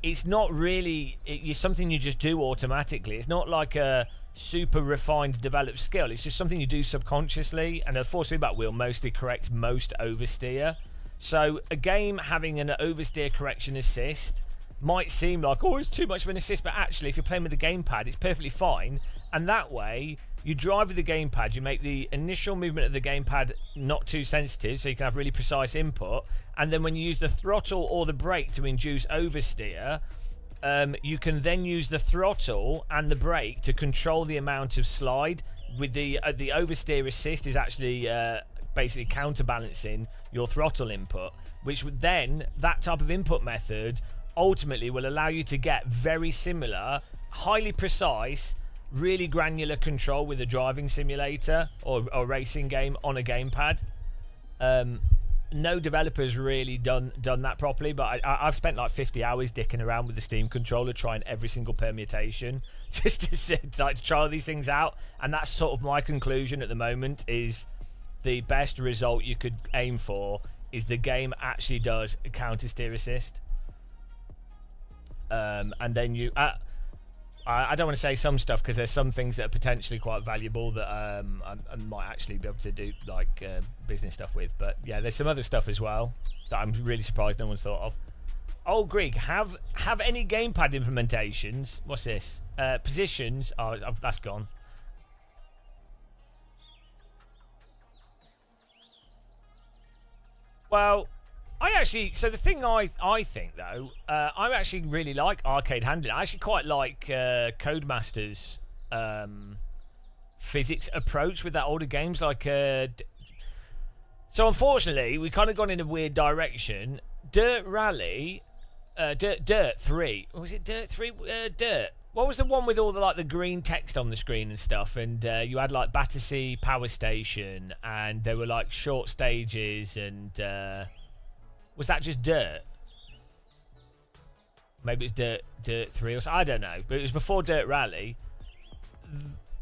S1: it's not really it's something you just do automatically. It's not like a super refined developed skill. It's just something you do subconsciously, and a force feedback wheel mostly corrects most oversteer. So a game having an oversteer correction assist might seem like, oh, it's too much of an assist, but actually if you're playing with the gamepad, it's perfectly fine. And that way, you drive with the gamepad, you make the initial movement of the gamepad not too sensitive, so you can have really precise input. And then when you use the throttle or the brake to induce oversteer, you can then use the throttle and the brake to control the amount of slide. With the oversteer assist is actually basically counterbalancing your throttle input, which would then, that type of input method ultimately will allow you to get very similar, highly precise, really granular control with a driving simulator or racing game on a gamepad. No developer's really done that properly, but I've spent like 50 hours dicking around with the Steam controller trying every single permutation just to try these things out, and that's sort of my conclusion at the moment. Is the best result you could aim for is the game actually does a counter steer assist, and then you I don't want to say some stuff because there's some things that are potentially quite valuable that I might actually be able to do like business stuff with. But yeah, there's some other stuff as well that I'm really surprised no one's thought of. Oh, Greg, have any gamepad implementations? What's this? Positions? Oh, that's gone. Well, so the thing I think though, I actually really like arcade handling. I actually quite like Codemasters' physics approach with that older games. Like, so unfortunately, we kind of gone in a weird direction. Dirt Rally, Dirt 3. Was it Dirt 3? Dirt. What was the one with all the green text on the screen and stuff? And you had like Battersea Power Station, and there were like short stages and. Was that just Dirt? Maybe it's Dirt 3 or something. I don't know. But it was before Dirt Rally.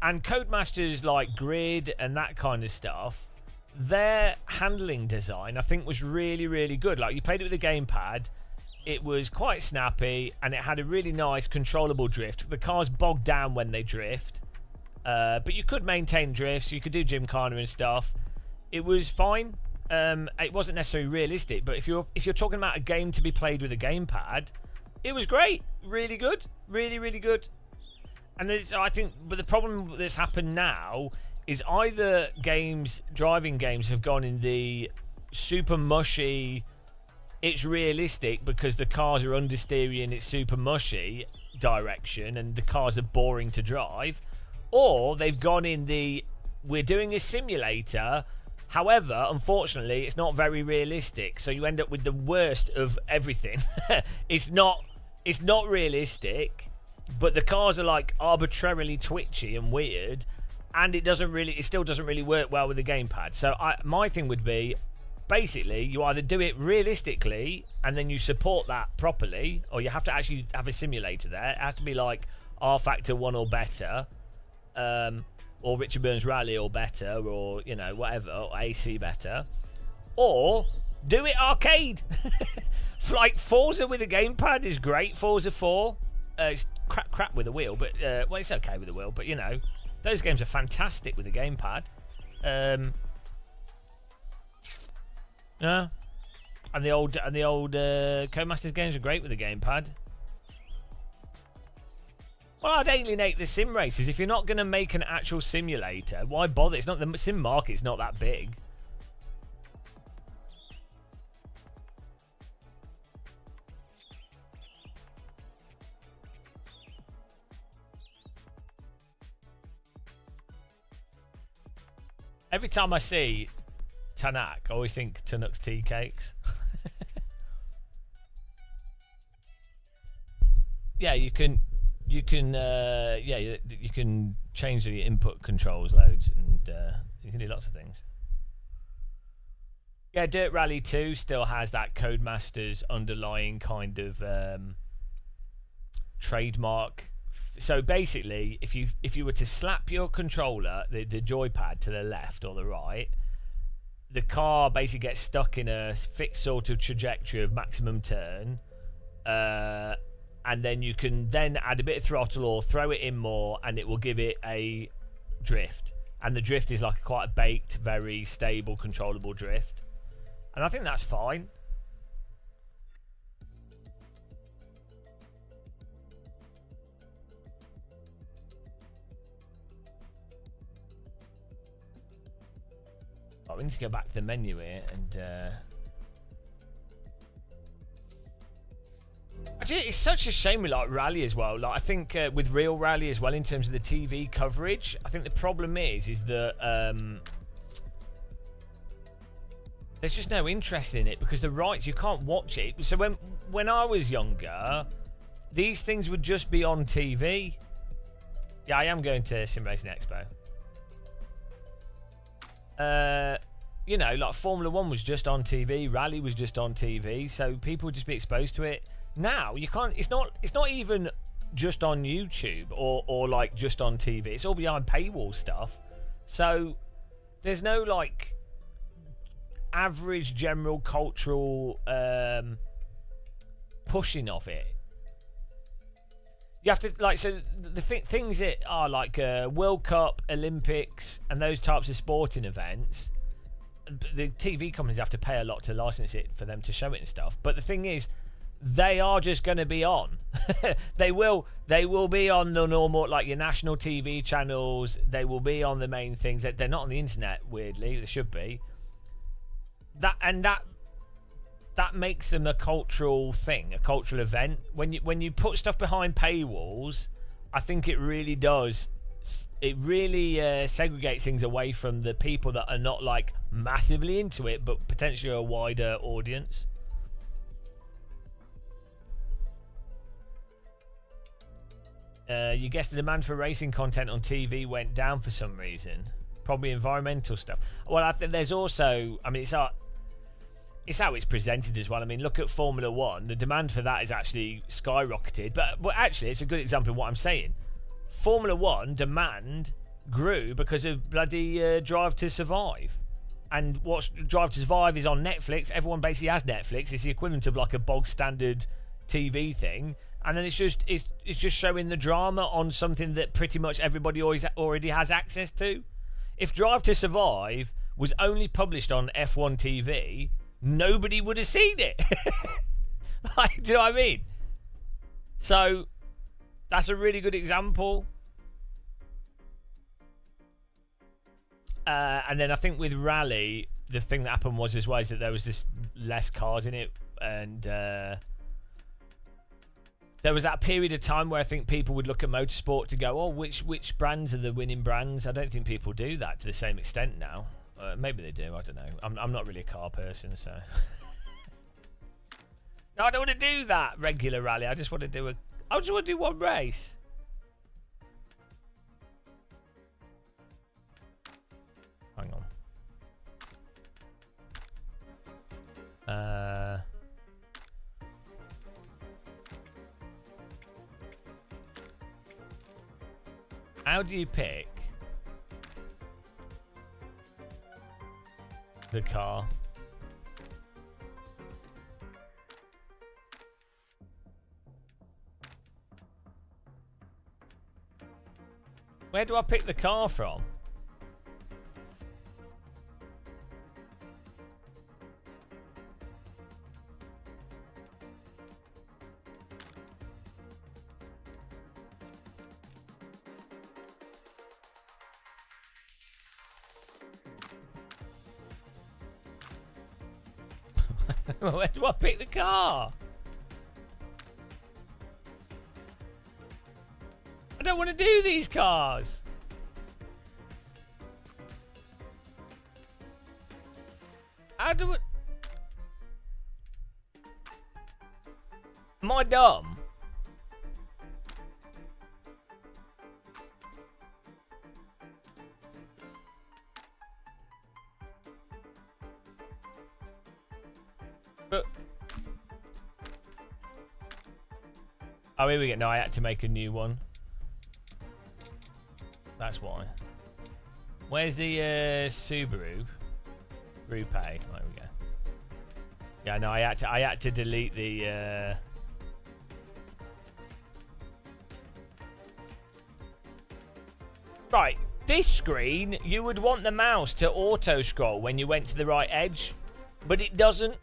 S1: And Codemasters like Grid and that kind of stuff, their handling design I think was really, really good. Like, you played it with a gamepad, it was quite snappy, and it had a really nice controllable drift. The cars bogged down when they drift, but you could maintain drifts, you could do Gymkhana and stuff. It was fine. It wasn't necessarily realistic, but if you're talking about a game to be played with a gamepad, it was great. Really good. Really, really good. And I think, but the problem that's happened now is either driving games have gone in the super mushy, it's realistic because the cars are understeery and it's super mushy direction and the cars are boring to drive, or they've gone in the, we're doing a simulator, however, unfortunately, it's not very realistic, so you end up with the worst of everything. It's not realistic, but the cars are like arbitrarily twitchy and weird, and it still doesn't really work well with the gamepad. So my thing would be, basically, you either do it realistically and then you support that properly, or you have to actually have a simulator there. It has to be like R-Factor 1 or better, or Richard Burns Rally or better, or, you know, whatever, or AC better. Or do it arcade. Like Forza with a gamepad is great. Forza 4, it's crap with a wheel, but well, it's okay with a wheel, but you know, those games are fantastic with a gamepad. Yeah, and the old Codemasters games are great with a gamepad. Well, I'd alienate the sim races. If you're not going to make an actual simulator, why bother? It's not, the sim market's not that big. Every time I see Tanak, I always think Tanuk's tea cakes. Yeah, you can change the input controls loads, and you can do lots of things. Yeah, Dirt Rally 2 still has that Codemasters underlying kind of trademark. So basically, if you were to slap your controller, the joypad, to the left or the right, the car basically gets stuck in a fixed sort of trajectory of maximum turn, and then you can then add a bit of throttle or throw it in more, and it will give it a drift. And the drift is like quite a baked, very stable, controllable drift. And I think that's fine. Oh, we need to go back to the menu here and actually, it's such a shame with like rally as well. Like I think with real rally as well, in terms of the TV coverage, I think the problem is that there's just no interest in it because the rights, you can't watch it. So when I was younger, these things would just be on TV. Yeah, I am going to Sim Racing Expo. You know, like Formula 1 was just on TV, Rally was just on TV, so people would just be exposed to it. Now you can't. It's not even just on YouTube or like just on TV. It's all behind paywall stuff. So there's no like average general cultural pushing of it. You have to like, so the things that are like World Cup, Olympics, and those types of sporting events, the TV companies have to pay a lot to license it for them to show it and stuff. But the thing is, they are just going to be on. They will be on the normal, like your national TV channels. They will be on the main things. They're not on the internet. Weirdly, they should be. That makes them a cultural thing, a cultural event. When you put stuff behind paywalls, I think it really does. It really segregates things away from the people that are not like massively into it, but potentially a wider audience. You guess the demand for racing content on TV went down for some reason. Probably environmental stuff. Well, I think there's also, I mean, it's how it's presented as well. I mean, look at Formula 1. The demand for that is actually skyrocketed. But actually, it's a good example of what I'm saying. Formula 1 demand grew because of bloody Drive to Survive. And what's Drive to Survive is on Netflix. Everyone basically has Netflix. It's the equivalent of like a bog standard TV thing. And then it's just showing the drama on something that pretty much everybody already has access to. If Drive to Survive was only published on F1 TV, nobody would have seen it. Like, do you know what I mean? So that's a really good example. And then I think with Rally, the thing that happened was as well is that there was just less cars in it, and there was that period of time where I think people would look at motorsport to go, oh, which brands are the winning brands? I don't think people do that to the same extent now. Maybe they do, I don't know. I'm not really a car person, so... No, I don't want to do that regular rally. I just want to do one race. Hang on. How do you pick the car? Where do I pick the car from? Where do I pick the car? I don't want to do these cars. How do it? Am I dumb? But oh, here we go. No, I had to make a new one. That's why. Where's the Subaru Group A? There we go. Yeah, no, I had to delete the. Right, this screen you would want the mouse to auto scroll when you went to the right edge, but it doesn't.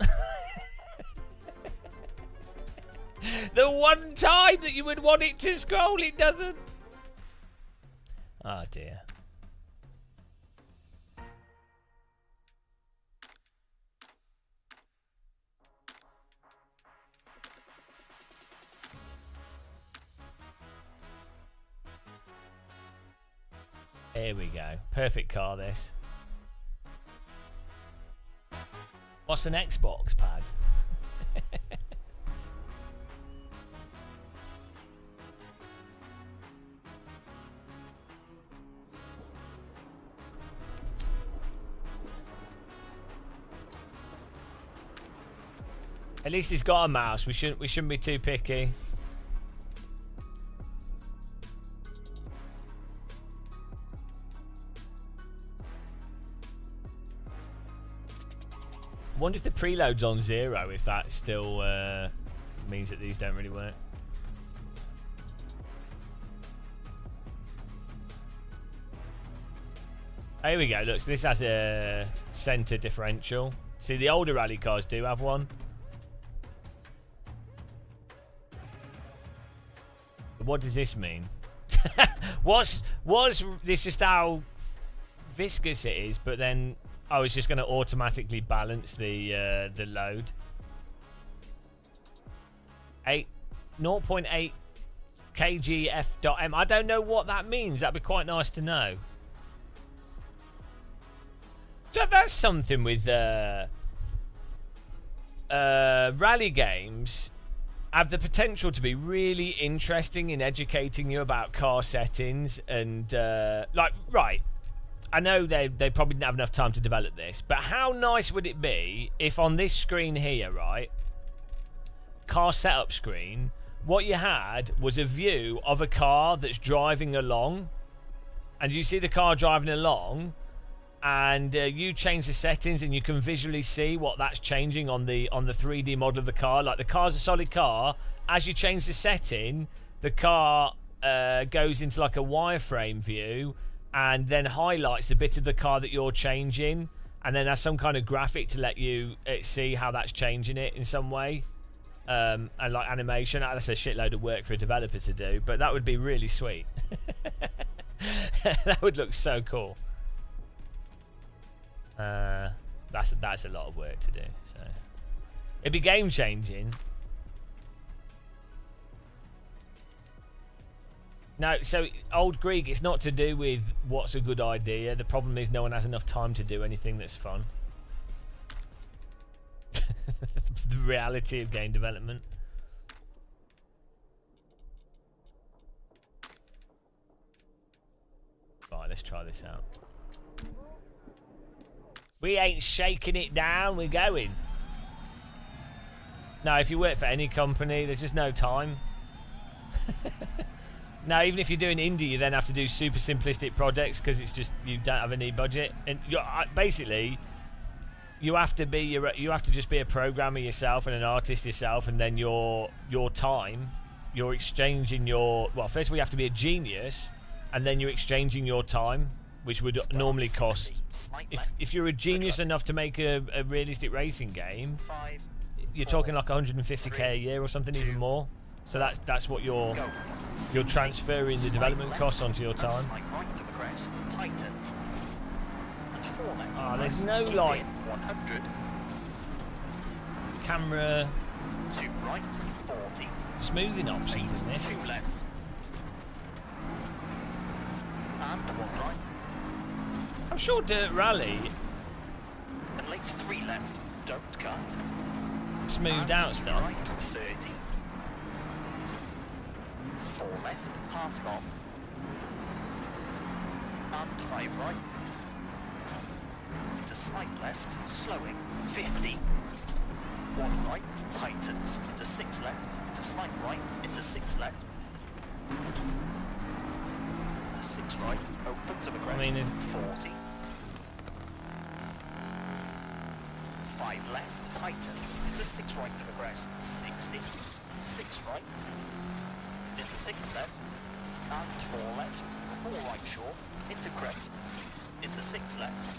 S1: The one time that you would want it to scroll, it doesn't. Oh dear. Here we go. Perfect car, this. What's an Xbox pad? At least he's got a mouse. We shouldn't be too picky. I wonder if the preload's on 0, if that still means that these don't really work. Here we go. Look, so this has a center differential. See, the older rally cars do have one. What does this mean? was this just how viscous it is? But then, oh, it's just going to automatically balance the load. 0.8 kgf.m. I don't know what that means. That'd be quite nice to know. So that's something with rally games. Have the potential to be really interesting in educating you about car settings and like, right, I know they probably didn't have enough time to develop this, but how nice would it be if on this screen here, right, car setup screen, what you had was a view of a car that's driving along, and you see the car driving along, and you change the settings and you can visually see what that's changing on the 3D model of the car. Like, the car's a solid car. As you change the setting, the car goes into like a wireframe view and then highlights the bit of the car that you're changing, and then has some kind of graphic to let you see how that's changing it in some way, and like animation. That's a shitload of work for a developer to do, but that would be really sweet. That would look so cool. That's a lot of work to do. So it'd be game changing. No, so Old Greek, it's not to do with what's a good idea. The problem is no one has enough time to do anything that's fun. The reality of game development. Right, let's try this out. We ain't shaking it down, we're going. No, if you work for any company, there's just no time. Now, even if you're doing indie, you then have to do super simplistic projects because it's just you don't have any budget, and you're, basically, you have to just be a programmer yourself and an artist yourself, and then your time, you're exchanging your first of all you have to be a genius, and then you're exchanging your time, which would normally cost. If you're a genius enough to make a realistic racing game, you're talking like 150k a year or something, even more. So that's what you're transferring the development costs onto your time. Ah, there's no like camera smoothing options in this. I'm sure Dirt Rally
S2: and late 3 left, don't cut.
S1: Smoothed out stuff.
S2: Right, 30. 4 left, half long. And 5 right. To slight left, slowing, 50. 1 right, tightens. Into 6 left, to slight right, into 6 left. Into 6 right, opens of a crest, 40. 5 left, tightens. Into 6 right of a crest, 60. 6 right. Into 6 left, and 4 left, 4 right short, into crest, into 6 left,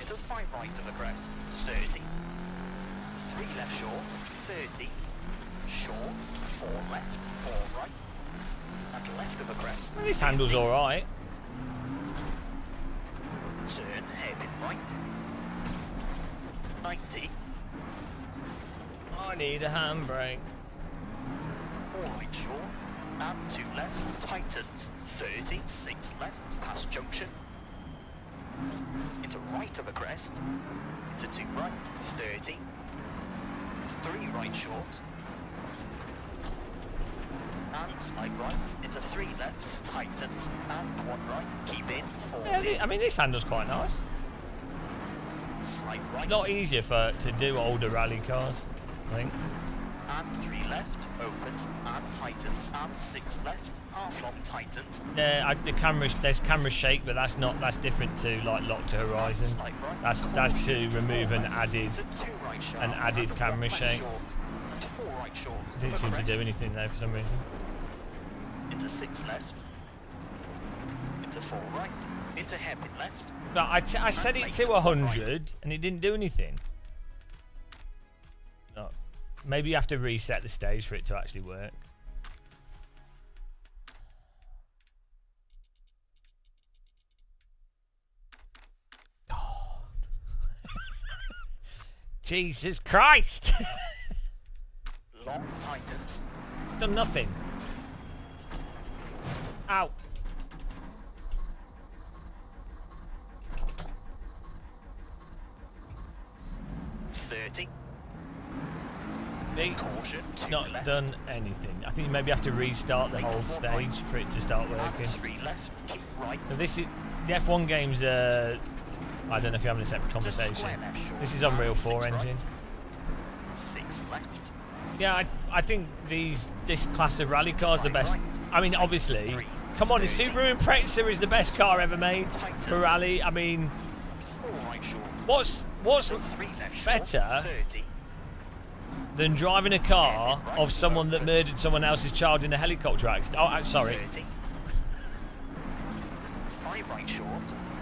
S2: into 5 right of a crest, 30, 3 left short, 30, short, 4 left, 4 right, and left of a crest.
S1: This handle's alright.
S2: Turn, hairpin right, 90,
S1: I need a handbrake.
S2: 4 right short, and 2 left, tightens, 30, 6 left, past junction, into right of a crest, into 2 right, 30, 3 right short, and slide right, into 3 left, tightens, and 1 right, keep in, 40.
S1: Yeah, I mean, this handle's quite nice.
S2: Slide right.
S1: It's a lot easier to do older rally cars, I think.
S2: And 3 left, opens, and tightens, and 6 left, half long tightens.
S1: Yeah, there's camera shake, but that's different to like lock to horizon. That's to remove an added camera shake. Didn't seem to do anything there for some reason.
S2: Into 6 left, into 4 right, into hairpin left.
S1: No, I set it to 100 and it didn't do anything. No. Maybe you have to reset the stage for it to actually work. God. Jesus Christ!
S2: Long tightens.
S1: Done nothing. Ow.
S2: Caution,
S1: not
S2: left.
S1: done anything. I think you maybe have to restart the whole stage for it to start working.
S2: 3 left, keep right.
S1: Now this is the F1 game's. I don't know if you're having a separate conversation. This is Unreal 4 engine.
S2: 6 left.
S1: Yeah, I think this class of rally cars the best. I mean, obviously, come on, the Subaru Impreza is the best car ever made for rally. I mean, what's better than driving a car of someone that murdered someone else's child in a helicopter accident? Oh, sorry.
S2: 5 right short,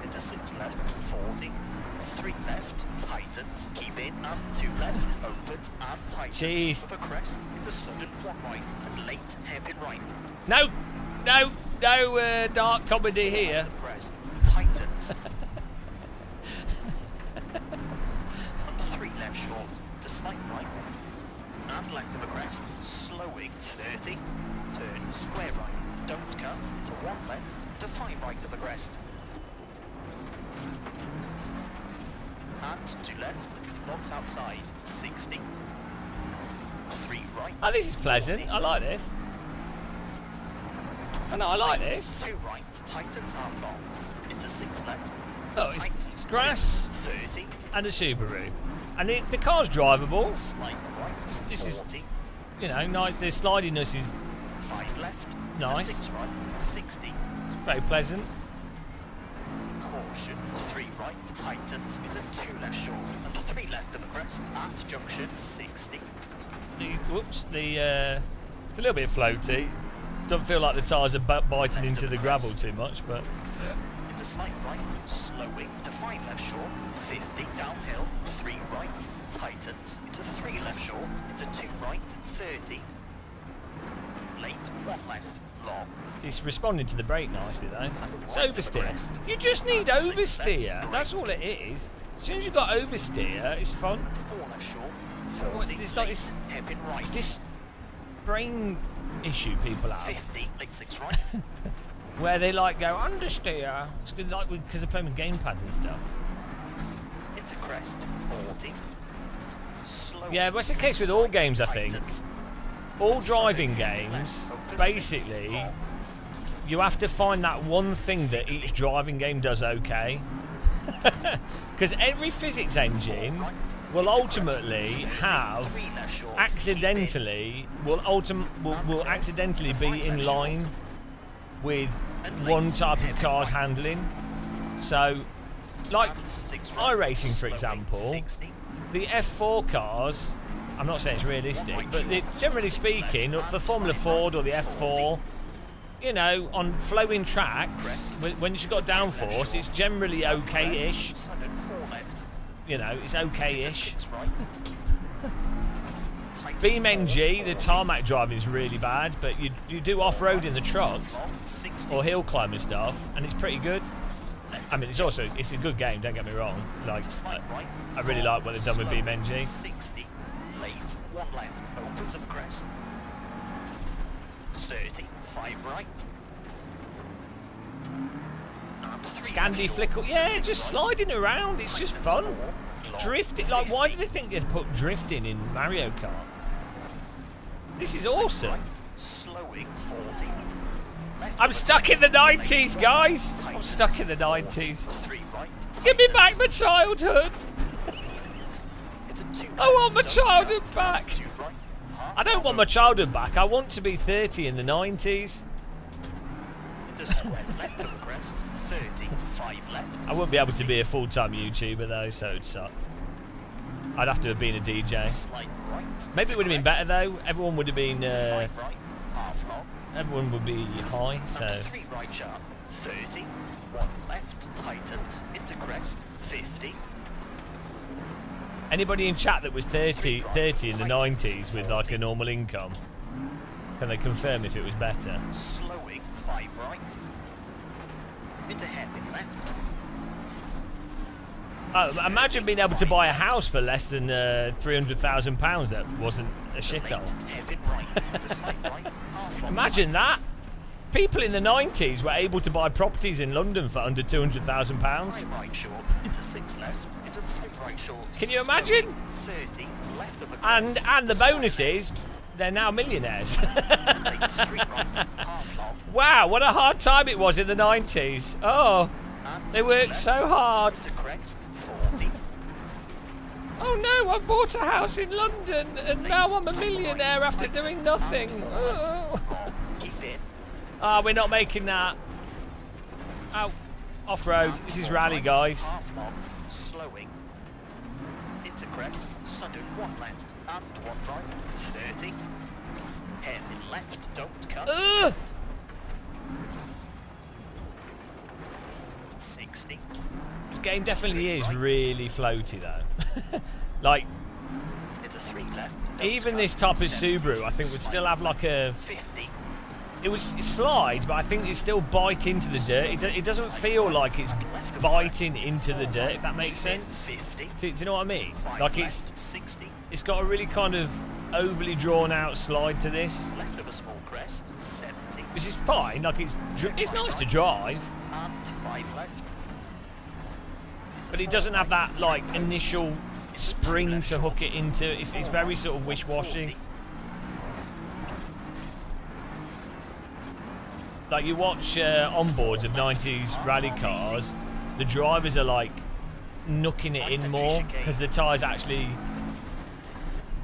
S2: into 6 left, 40. 3 left, tightens, keep in, and 2 left, opens, and tightens.
S1: Jeez.
S2: With a crest, into sudden 1 right, and late hairpin right.
S1: No dark comedy here.
S2: Crest, tightens. slight right. And left of a crest, slowing 30. Turn square right, don't cut, to 1 left, to 5 right of a crest. And to left, logs outside, 60. 3 right.
S1: Oh, this is pleasant.
S2: 40.
S1: I like this. Oh, no, I like this.
S2: 2 right, tightens half long, into 6 left.
S1: Oh, it's
S2: Tightens
S1: grass
S2: 30.
S1: and a Subaru. And the car's drivable.
S2: Slight right,
S1: This is-
S2: 40.
S1: You know, the slidiness is
S2: 5 left,
S1: Nice.
S2: to 6 right, 60.
S1: very pleasant.
S2: Caution, 3 right, tightens into 2 left short, and 3 left of a crest. At junction, 60.
S1: It's a little bit floaty. Don't feel like the tyres are biting into the gravel too much, but
S2: Into slight right, slowing to 5 left short, 50, downhill, 3 right, tightens, into 3 left short, into 2 right, 30. Late, 1 left, long.
S1: it's responding to the brake nicely though. It's
S2: Right to the
S1: oversteer.
S2: crest.
S1: You just need
S2: And 6
S1: oversteer.
S2: left,
S1: That's all it is. As soon as you've got oversteer, it's fun.
S2: 4 left short,
S1: What,
S2: 40,
S1: it's like
S2: late,
S1: this-
S2: hairpin right,
S1: This brain issue people have,
S2: 50, late 6 right,
S1: where they like go understeer. It's good, like because they're playing with gamepads and stuff.
S2: into crest, 40. Slowing,
S1: Yeah, but it's the case with all games, I think.
S2: tightens,
S1: All driving games, basically, you have to find that one thing that each driving game does okay. Because every physics engine will ultimately have accidentally will accidentally be in line with one type of car's handling. So, like iRacing, for example, the F4 cars, I'm not saying it's realistic, but generally speaking, for Formula Ford or the F4, you know, on flowing tracks, when you've got downforce, it's generally okay-ish. You know, it's okay-ish. BeamNG, the tarmac driving is really bad, but you do off-road in the trucks or hill climber stuff, and it's pretty good. I mean, it's a good game. Don't get me wrong. Like, I really like what they've done with BeamNG.
S2: 60, late, 1 left, opens up crest. 30, 5 right. And 3
S1: Scandi
S2: left
S1: flickle,
S2: short,
S1: yeah,
S2: 6
S1: just
S2: right.
S1: sliding around. It's just fun.
S2: Tightens 4, long,
S1: Drifting, like, why do
S2: 50,
S1: they think they've put drifting in Mario Kart? This is awesome.
S2: right, slowing 40. Left
S1: I'm
S2: of a
S1: stuck in
S2: crest,
S1: the 90s,
S2: late,
S1: guys. I'm
S2: tightens
S1: stuck in the
S2: 40,
S1: 90s.
S2: 3 right,
S1: Give me
S2: tightens
S1: back my childhood.
S2: into 2
S1: I want my
S2: left, don't
S1: childhood
S2: cut,
S1: back.
S2: 2 right, half
S1: I don't want my childhood back. I want to be 30 in the 90s.
S2: into square left of a crest, 30, 5 left.
S1: I wouldn't be able to be a full-time YouTuber though, so it'd suck. I'd have to have been a DJ.
S2: Slight right.
S1: Maybe it would have been better though. Everyone would have been.
S2: 5 right, half long.
S1: Everyone would be high. So
S2: And 3 right sharp, 30. 1 left, tightens, into crest, 50.
S1: anybody in chat that was 30 in the 90s with like a normal income, can they confirm if it was better?
S2: Slowing, 5 right. Into hairpin left.
S1: Imagine being able to buy a house for less than £300,000 that wasn't a shithole.
S2: Late, hairpin right. Into slight right, half long.
S1: Imagine that.
S2: tightens.
S1: People in the 90s were able to buy properties in London for under £200,000.
S2: 5 right short, into 6 left, into 3 right short.
S1: Can you imagine?
S2: Slowing, 30, left of a crest.
S1: And the bonus is they're now millionaires.
S2: Late, 3 right, half long.
S1: Wow, what a hard time it was in the 90s. Oh,
S2: And
S1: they
S2: to
S1: worked
S2: left,
S1: so hard.
S2: into crest, 40.
S1: Oh no, I bought a house in London and now I'm a millionaire after doing nothing. Oh,
S2: Keep in.
S1: we're not making that. Oh, off-road. This is rally, guys.
S2: Half long, slowing. Into crest, sudden 1 left and 1 right, 30. Hairpin left, don't cut.
S1: Ugh.
S2: 60.
S1: This game definitely is really floaty though. Like,
S2: Into 3 left. don't
S1: even
S2: cut,
S1: this type of
S2: 70,
S1: Subaru, I think would still have like a...
S2: 50.
S1: It would slide, but I think it still bite into the dirt. It doesn't feel like it's biting into the dirt, if that makes sense.
S2: 50.
S1: Do you know what I mean?
S2: 5
S1: Like
S2: left,
S1: it's
S2: 60.
S1: it's got a really kind of overly drawn out slide to this,
S2: Left of a small crest, 70.
S1: which is fine. Like it's nice to drive,
S2: And 5 left.
S1: but it doesn't have that like initial spring to hook it into. It's very sort of wish-washy. Like you watch onboards of 90s rally cars, the drivers are like nooking it in more because the tyres actually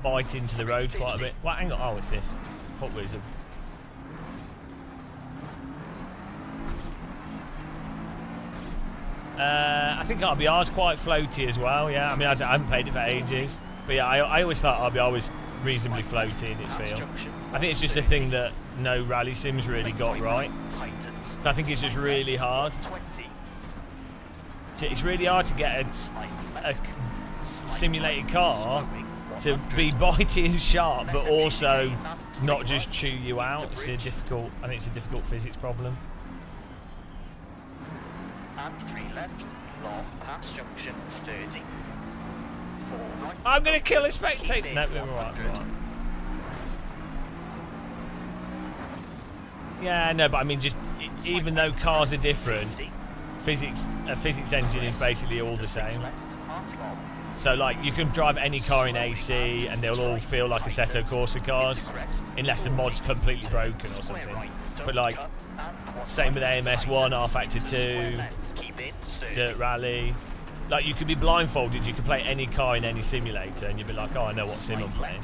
S1: bite into the road quite a bit. Well, hang on. Oh, it's this. Fuck wizard. I think RBR is quite floaty as well. Yeah, I mean I haven't played it for ages, but yeah, I always felt RBR was reasonably floaty in its feel. I think it's just a thing that no rally sims really got right.
S2: Titans.
S1: I think it's just really hard.
S2: 20.
S1: It's really hard to get a simulated car to be bitey and sharp, but also not just chew you out. I think it's a difficult physics problem.
S2: And 3 left. Long past junction 30. 4 right.
S1: I'm gonna kill a spectator. No, we're alright. Yeah, no, but I mean, just even though cars are different,
S2: 50.
S1: a physics engine is basically all the same.
S2: Left. Half long.
S1: So like you can drive any car in AC and they'll all feel like Assetto Corsa cars, unless the mod's completely broken or something. But like, same with AMS1, R Factor 2, Dirt Rally. Like you could be blindfolded, you could play any car in any simulator and you'd be like, oh, I know what sim I'm playing.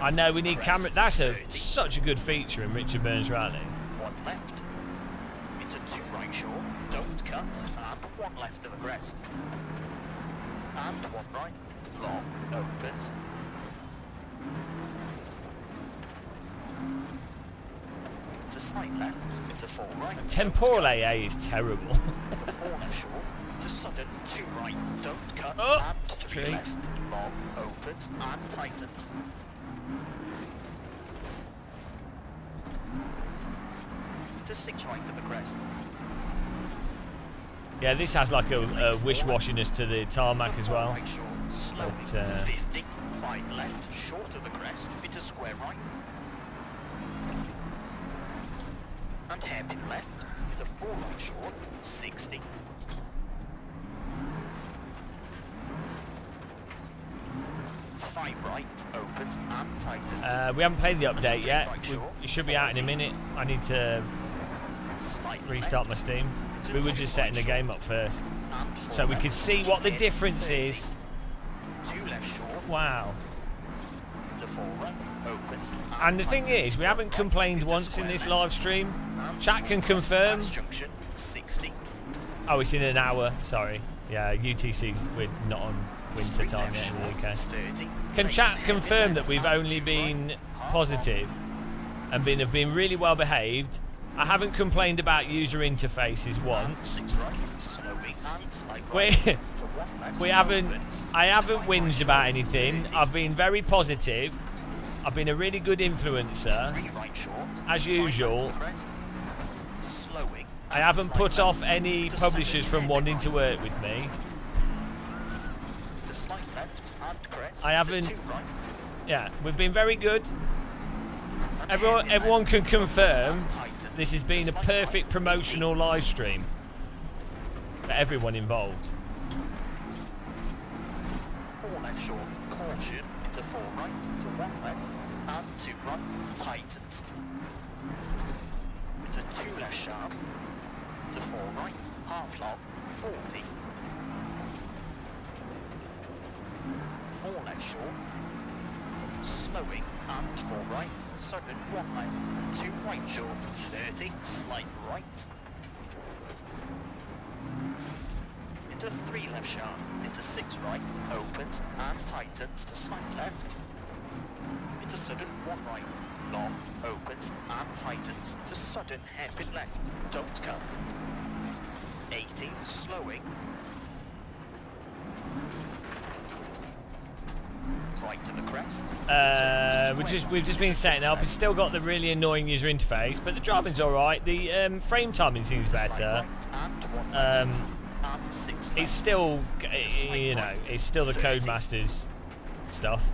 S1: I know we need camera. That's such a good feature in Richard Burns Rally.
S2: 1 left. Into 2 right short. Don't cut. And 1 left of a crest. And 1 right. Long. Opens. To slight left. Into 4 right.
S1: Temporal AA is terrible.
S2: Into 4 left short. To sudden 2 right. Don't cut.
S1: Oh,
S2: and 3
S1: tree.
S2: left. Long. Opens. And tightens. To 6 right of a crest.
S1: Yeah, this has like a wish-washiness to the tarmac as well.
S2: Right short, slowly,
S1: But,
S2: 50, 5 left, short of the crest, into square right. And hairpin left, into 4 right short, 60. Right opens and tightens.
S1: We haven't played the update yet. It should be out in a minute. I need to restart my Steam. We were just setting the game up first, so we could see what the difference is.
S2: 2 left short.
S1: Wow.
S2: To 4 right opens.
S1: And the thing is, we haven't complained once in this live stream. Chat can confirm.
S2: Junction 60.
S1: Oh, it's in an hour. Sorry. Yeah, UTC's we're not on winter time yet in the UK.
S2: 30.
S1: Can chat confirm that we've only been positive and have been really well behaved? I haven't complained about user interfaces once.
S2: 6 right, slowly and slight right.
S1: We
S2: To 1 left.
S1: we haven't.
S2: opens.
S1: I haven't
S2: 5
S1: whinged
S2: right
S1: about
S2: short,
S1: anything.
S2: 30.
S1: I've been very positive. I've been a really good influencer.
S2: 3 right short.
S1: As
S2: 5
S1: usual.
S2: left of the crest. Slowing.
S1: I
S2: and
S1: haven't
S2: slight
S1: put
S2: left.
S1: off any
S2: To
S1: publishers
S2: second
S1: from wanting to work with me.
S2: To slight left and crest.
S1: I haven't-
S2: To 2 right.
S1: Yeah, we've been very good.
S2: And hairpin
S1: Everyone
S2: left,
S1: can
S2: opens
S1: confirm
S2: and tightens.
S1: this has
S2: To
S1: been a
S2: slight
S1: perfect
S2: right,
S1: promotional live stream for everyone involved.
S2: 4 left short, caution, into 4 right, to 1 left, and 2 right, tightens. To 2 left sharp, to 4 right, half long, 40. 4 left short, slowing, and 4 right, sudden 1 left, 2 right short, 30, slight right. Into 3 left sharp, into 6 right, opens and tightens to slight left. Into sudden 1 right, long, opens and tightens to sudden hairpin left, don't cut. 80, slowing. Right of the crest.
S1: We've just been setting up. It's still got the really annoying user interface, but the driving's all right. The frame timing seems better.
S2: And 1 left, and 6
S1: it's still, you know, it's still the Codemasters stuff.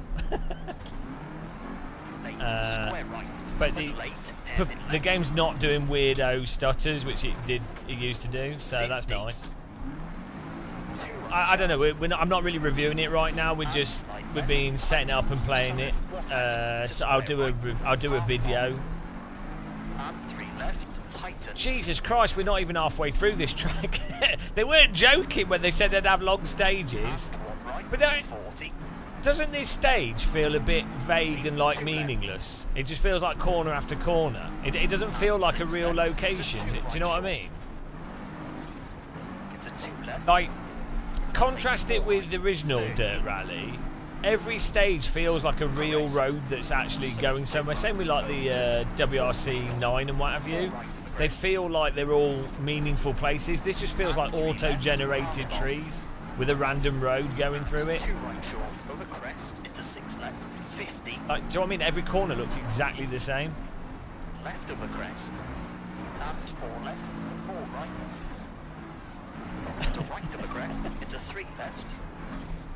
S1: But the game's not doing weirdo stutters, which it used to do, so that's nice. I don't know. I'm not really reviewing it right now. We've been setting up and playing it. So I'll do a video. Jesus Christ, we're not even halfway through this track. They weren't joking when they said they'd have long stages. But doesn't this stage feel a bit vague and like meaningless? It just feels like corner after corner. It doesn't feel like a real location. Do you know what I mean? Like, contrast it with the original Dirt Rally. Every stage feels like a real road that's actually going somewhere. Same with like the WRC 9 and what have you. They feel like they're all meaningful places. This just feels like auto-generated trees with a random road going through it. Like, do you know what I mean? Every corner looks exactly the same.
S2: Left over crest. And 4 left to 4 right. Into right of a crest, into 3 left,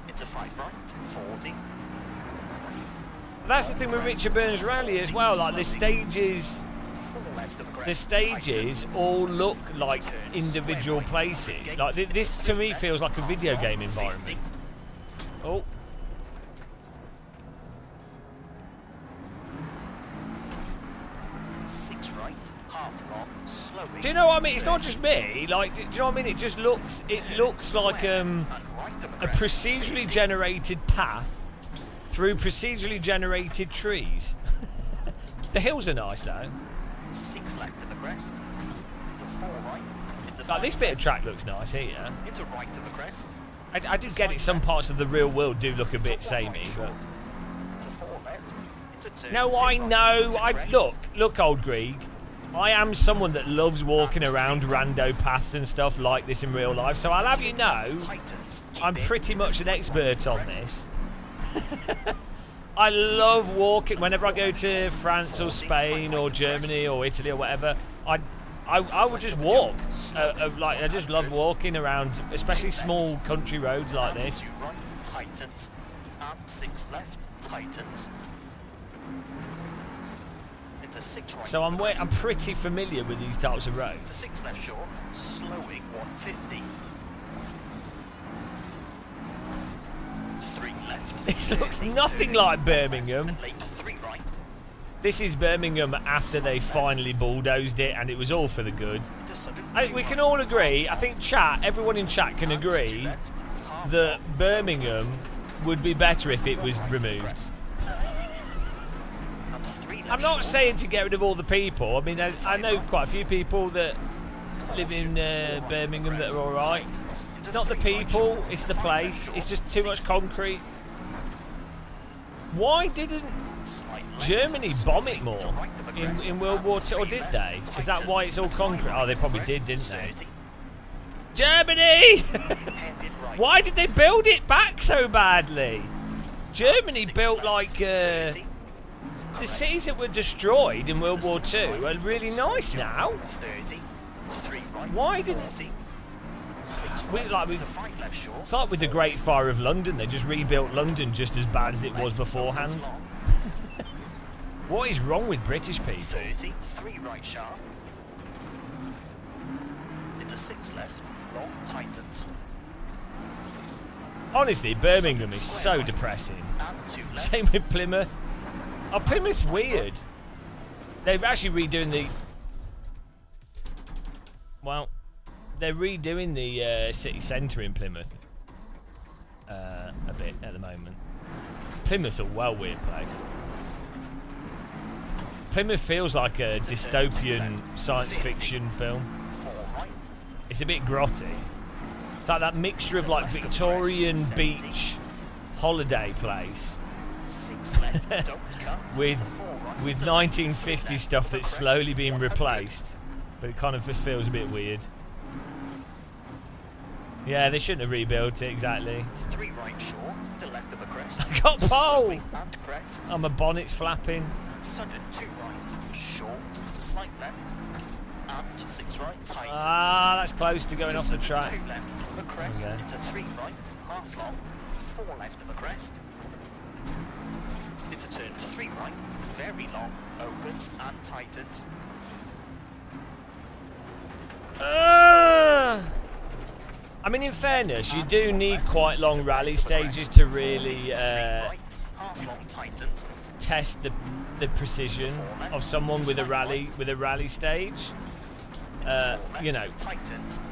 S2: into 5 right, 40.
S1: That's the thing with Richard Burns Rally as well. Like the stages all look like individual places. Like this to me feels like a video game environment. Oh. Do you know what I mean? It's not just me. Like, do you know what I mean? It looks like a procedurally generated path through procedurally generated trees. The hills are nice though.
S2: 6 left of the crest. Into 4 right. Into 5
S1: like this bit of track looks nice here.
S2: Into right of the crest.
S1: I do get it. Some parts of the real world do look a bit samey, but.
S2: Into 4 left. Into 2.
S1: No, I know. Look, old Grieg. I am someone that loves walking around rando paths and stuff like this in real life, so I'll have you know, I'm pretty much an expert on this. I love walking. Whenever I go to France or Spain or Germany or Italy or whatever, I would just walk. Like I just love walking around, especially small country roads like this.
S2: Tightens. And 6 left. Tightens. Into 6 right.
S1: So I'm pretty familiar with these types of roads.
S2: To 6 left short. Slowing 150. 3 left.
S1: This looks nothing like Birmingham.
S2: 3 right.
S1: This is Birmingham after they finally bulldozed it, and it was all for the good. We can all agree, I think everyone in chat can agree that Birmingham would be better if it was removed. I'm not saying to get rid of all the people. I mean, I know quite a few people that live in Birmingham that are alright. It's not the people, it's the place. It's just too much concrete. Why didn't Germany bomb it more in World War II, or did they? Is that why it's all concrete? Oh, they probably did, didn't they? Germany! Why did they build it back so badly? Germany built like the cities that were destroyed in World War II are really nice now. Why didn't it's like with the Great Fire of London, they just rebuilt London just as bad as it was beforehand. What is wrong with British people?
S2: 30, 3 right sharp. Into 6 left, long tightens.
S1: Honestly, Birmingham is so depressing. Same with Plymouth. Oh, Plymouth's weird. They're actually redoing the... Well, they're redoing the city centre in Plymouth. A bit at the moment. Plymouth's a well weird place. Plymouth feels like a dystopian science fiction film. It's a bit grotty. It's like that mixture of like Victorian beach holiday place with 1950 stuff that's slowly being replaced, but it kind of just feels a bit weird. Yeah, they shouldn't have rebuilt it exactly.
S2: 3 right short to left of a crest.
S1: I got pole.
S2: And crest.
S1: My bonnet's flapping.
S2: Sudden 2 right short to slight left. and 6 right, tightens.
S1: Ah, that's close to going off the track.
S2: 2 left of a crest,
S1: Okay.
S2: into 3 right, half long, 4 left of a crest, into turn 3 right, very long, opens and tightens.
S1: I mean, in fairness, you do need quite long rally stages to really
S2: Right, half long, tightens.
S1: test the precision of someone with a rally stage. You know,
S2: Tightens.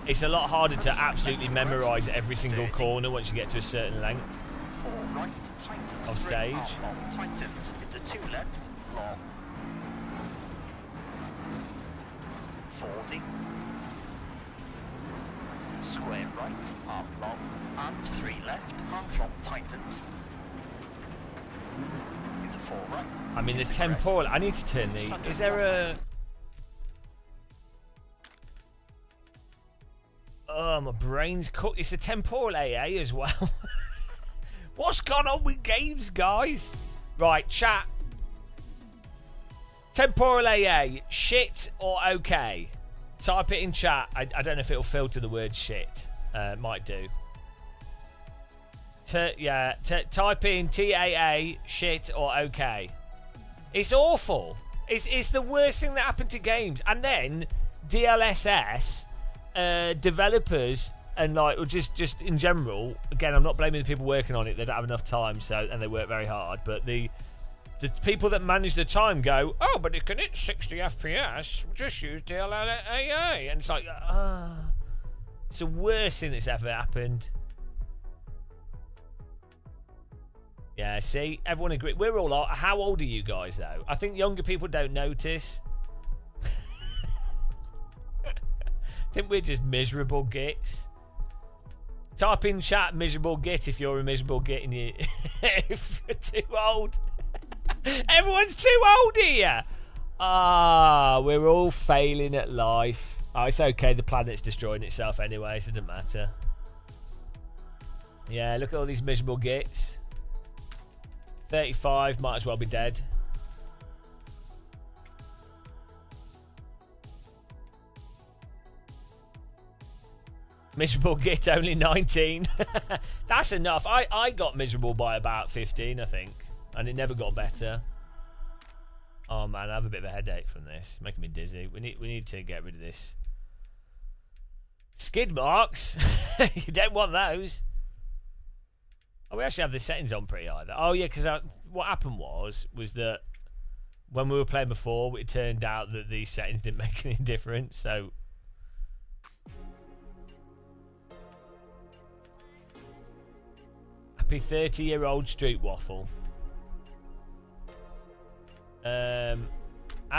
S1: it's a lot harder to absolutely memorise every single corner once you get to a certain length.
S2: 4 right, tightens.
S1: Of
S2: 3
S1: stage.
S2: half long, tightens. Into 2 left, long. 40. Square right, half long, and 3 left, half long, tightens. Into 4 right.
S1: I mean, the
S2: into
S1: temporal.
S2: crest.
S1: I need to turn the.
S2: Second
S1: Is there
S2: one
S1: a?
S2: right.
S1: Oh, my brain's cooked. It's a temporal AA as well. What's gone on with games, guys? Right, chat. Temporal AA, shit or okay? Type it in chat. I don't know if it'll filter the word shit. Might do. Type in TAA, shit or okay. It's awful. It's the worst thing that happened to games. And then DLSS developers and like, or just in general. Again, I'm not blaming the people working on it. They don't have enough time, and they work very hard. But the people that manage the time go, oh, but it can hit 60 FPS. Just use DLAA. And it's like, it's the worst thing that's ever happened. Yeah, see, everyone agree. We're all. How old are you guys though? I think younger people don't notice. I think we're just miserable gits. Type in chat miserable git if you're a miserable git and you if you're too old. Everyone's too old here. We're all failing at life. Oh, it's okay. The planet's destroying itself anyway, so it doesn't matter. Yeah, look at all these miserable gits. 35 might as well be dead. Miserable git only 19. That's enough. I got miserable by about 15, I think. And it never got better. Oh man, I have a bit of a headache from this. It's making me dizzy. We need to get rid of this. Skid marks? You don't want those. Oh, we actually have the settings on pretty high. Oh yeah, because what happened was that when we were playing before, it turned out that these settings didn't make any difference. So happy 30-year-old street waffle. How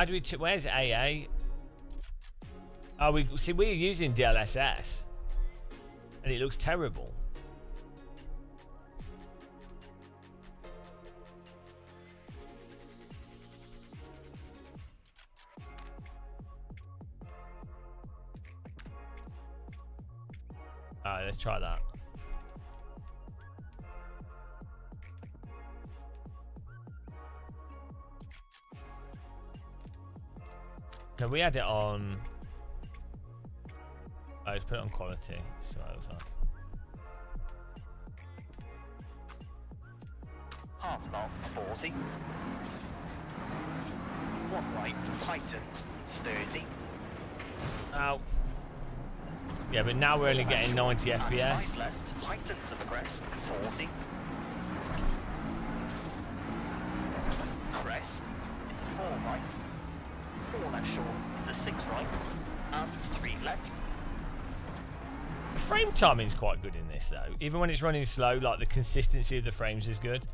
S1: do we? Where's AA? Oh, we're using DLSS, and it looks terrible. Alright, let's try that. No, we had it on. Oh, let's put it on quality. So it was on.
S2: Half long, 40. 1 right, tightens, 30.
S1: Ow. Yeah, but now we're only getting 90
S2: And
S1: FPS.
S2: 5 left, tightens of a crest, 40. Crest, into 4 right. 4 left short, into 6 right. And 3 left.
S1: The frame timing's quite good in this though. Even when it's running slow, like the consistency of the frames is good.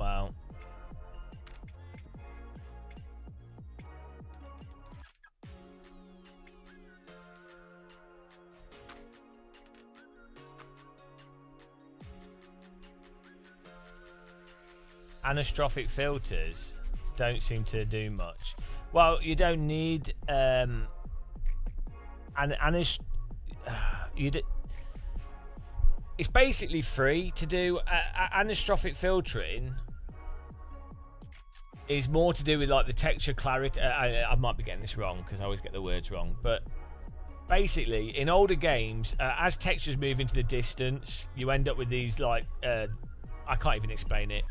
S1: Wow. Anastrophic filters don't seem to do much. Well, you don't need it's basically free to do anastrophic filtering. is more to do with like the texture clarity. I might be getting this wrong because I always get the words wrong, but basically in older games, as textures move into the distance, you end up with these like I can't even explain it.